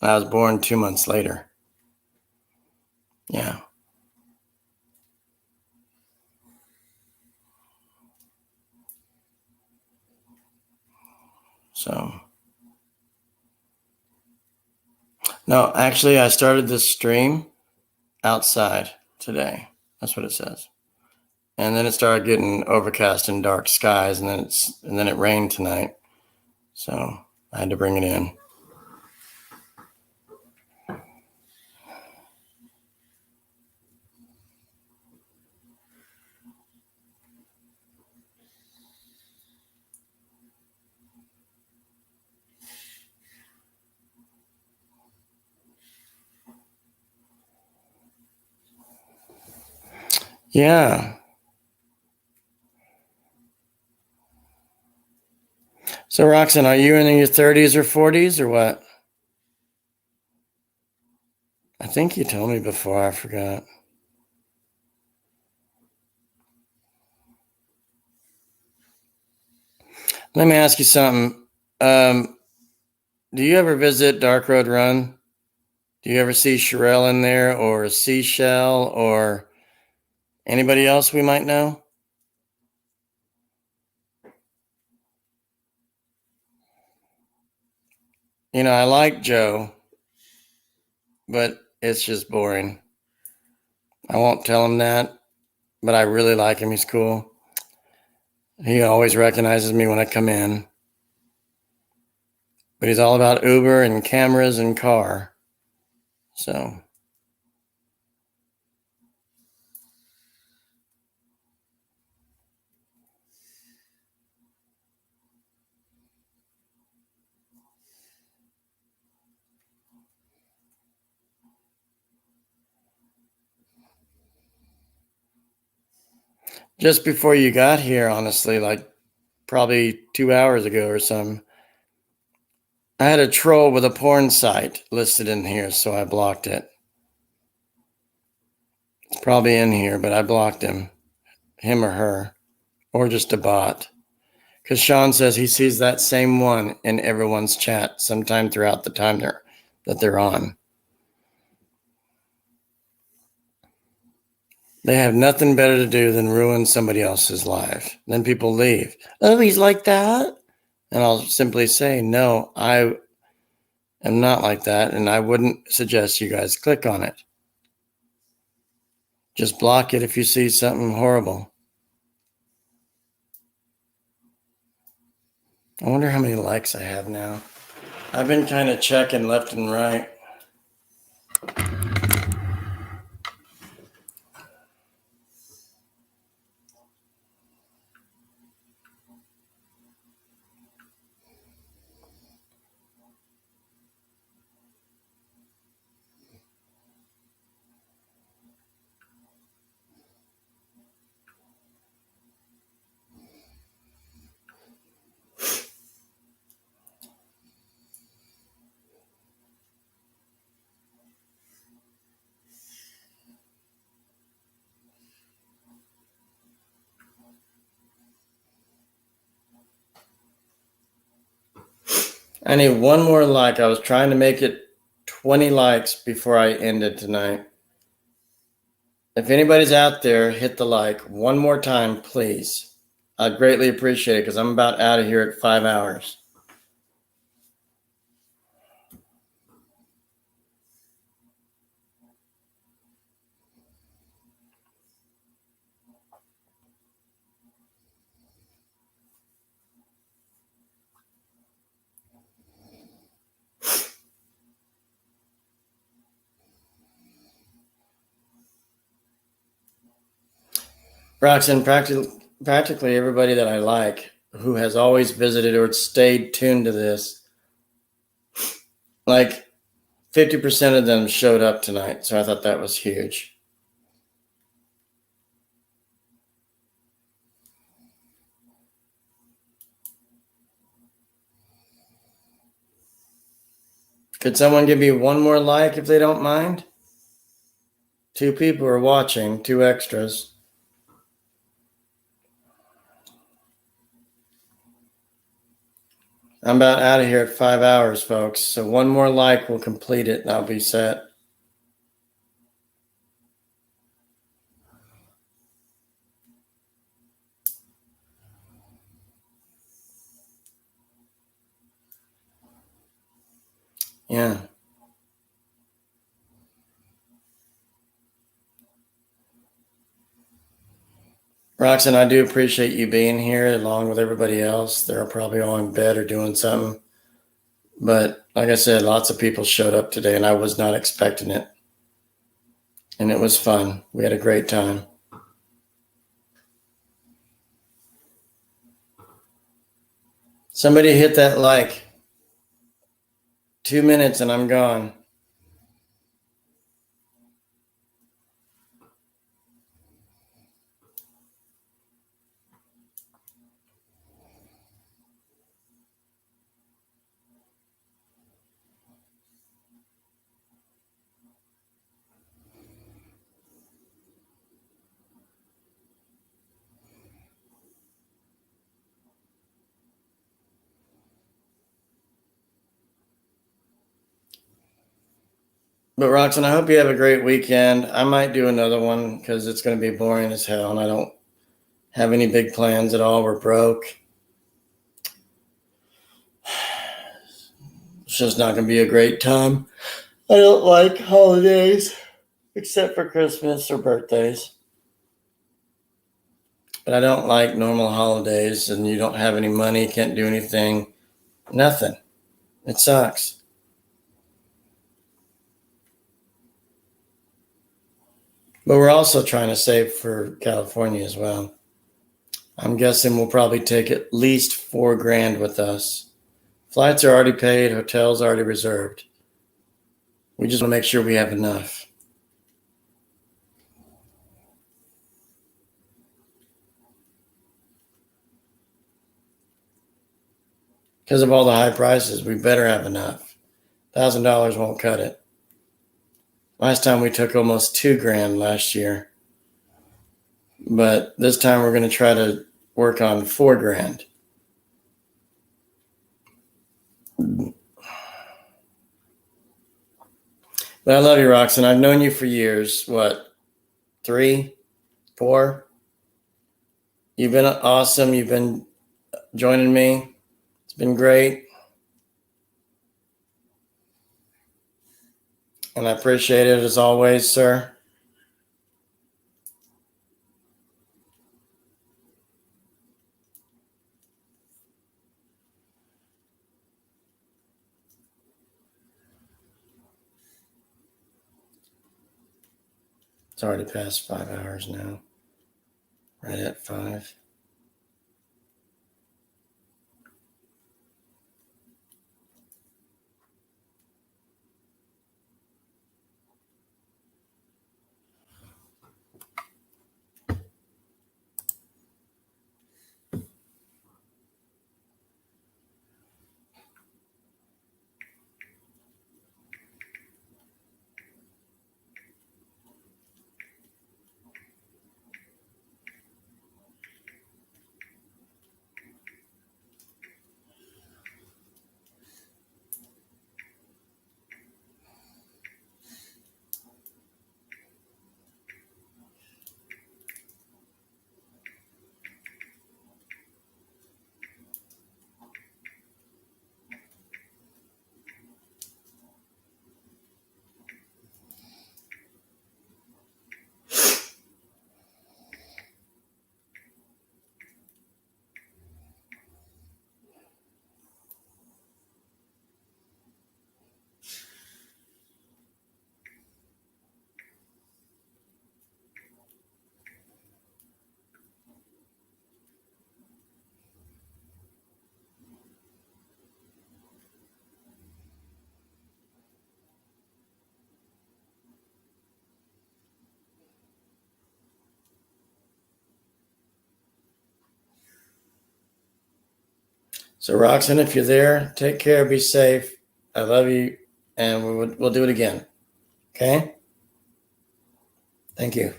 I was born 2 months later. Yeah. So, no, actually, I started this stream outside today. That's what it says. And then it started getting overcast and dark skies, and then it rained tonight. So I had to bring it in. Yeah. So, Roxanne, are you in your 30s or 40s or what? I think you told me before. I forgot. Let me ask you something. Do you ever visit Dark Road Run? Do you ever see Sherelle in there or Seashell or anybody else we might know? You know, I like Joe, but it's just boring. I won't tell him that, but I really like him. He's cool. He always recognizes me when I come in. But he's all about Uber and cameras and car. So, just before you got here, honestly, like probably 2 hours ago or something, I had a troll with a porn site listed in here, so I blocked it. It's probably in here, but I blocked him or her, or just a bot. Because Sean says he sees that same one in everyone's chat sometime throughout the time that they're on. They have nothing better to do than ruin somebody else's life. Then people leave. Oh, he's like that? And I'll simply say, no, I am not like that, and I wouldn't suggest you guys click on it. Just block it if you see something horrible. I wonder how many likes I have now. I've been kind of checking left and right. I need one more like. I was trying to make it 20 likes before I ended tonight. If anybody's out there, hit the like one more time, please. I'd greatly appreciate it because I'm about out of here at 5 hours. Roxanne, practically everybody that I like who has always visited or stayed tuned to this, like 50% of them showed up tonight. So I thought that was huge. Could someone give me one more like if they don't mind? 2 people are watching, 2 extras. I'm about out of here at 5 hours, folks. So one more like will complete it and I'll be set. Yeah. Roxanne, I do appreciate you being here along with everybody else. They're probably all in bed or doing something. But like I said, lots of people showed up today and I was not expecting it. And it was fun. We had a great time. Somebody hit that like. 2 minutes and I'm gone. But Roxanne, I hope you have a great weekend. I might do another one because it's going to be boring as hell and I don't have any big plans at all. We're broke. It's just not going to be a great time. I don't like holidays except for Christmas or birthdays. But I don't like normal holidays and you don't have any money, can't do anything. Nothing. It sucks. But we're also trying to save for California as well. I'm guessing we'll probably take at least $4,000 with us. Flights are already paid, hotels already reserved. We just want to make sure we have enough. Because of all the high prices, we better have enough. $1,000 won't cut it. Last time we took almost $2,000 last year. But this time we're going to try to work on $4,000. But I love you, Roxanne. I've known you for years. What? 3, 4? You've been awesome. You've been joining me. It's been great. And I appreciate it as always, sir. It's already past 5 hours now. Right at 5. So, Roxanne, if you're there, take care, be safe. I love you, and we'll do it again. Okay? Thank you.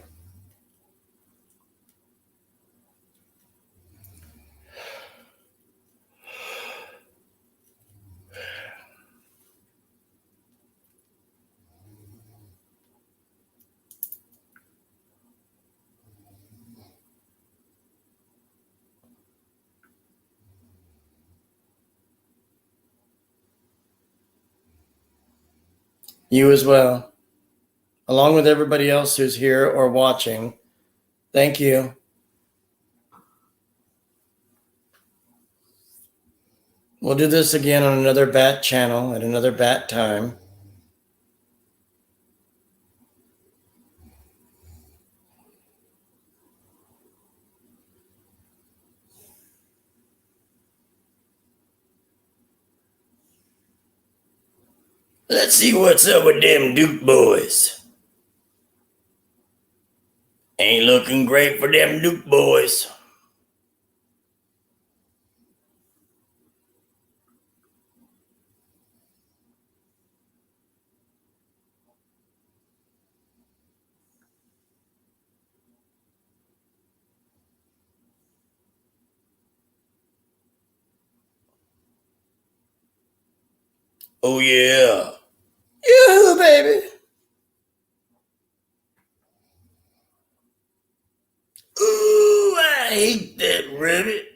You as well. Along with everybody else who's here or watching, thank you. We'll do this again on another bat channel at another bat time. Let's see what's up with them Duke boys. Ain't looking great for them Duke boys. Oh, yeah. Yoo-hoo, baby. Ooh, I hate that rabbit.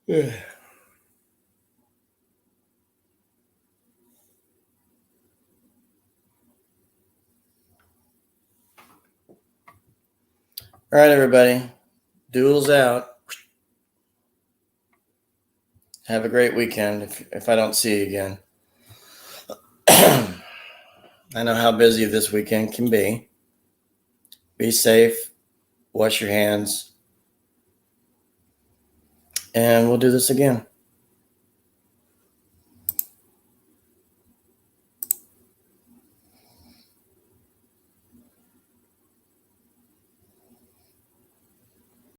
Yeah. All right, everybody. Duel's out. Have a great weekend if I don't see you again. I know how busy this weekend can be. Be safe. Wash your hands. And we'll do this again.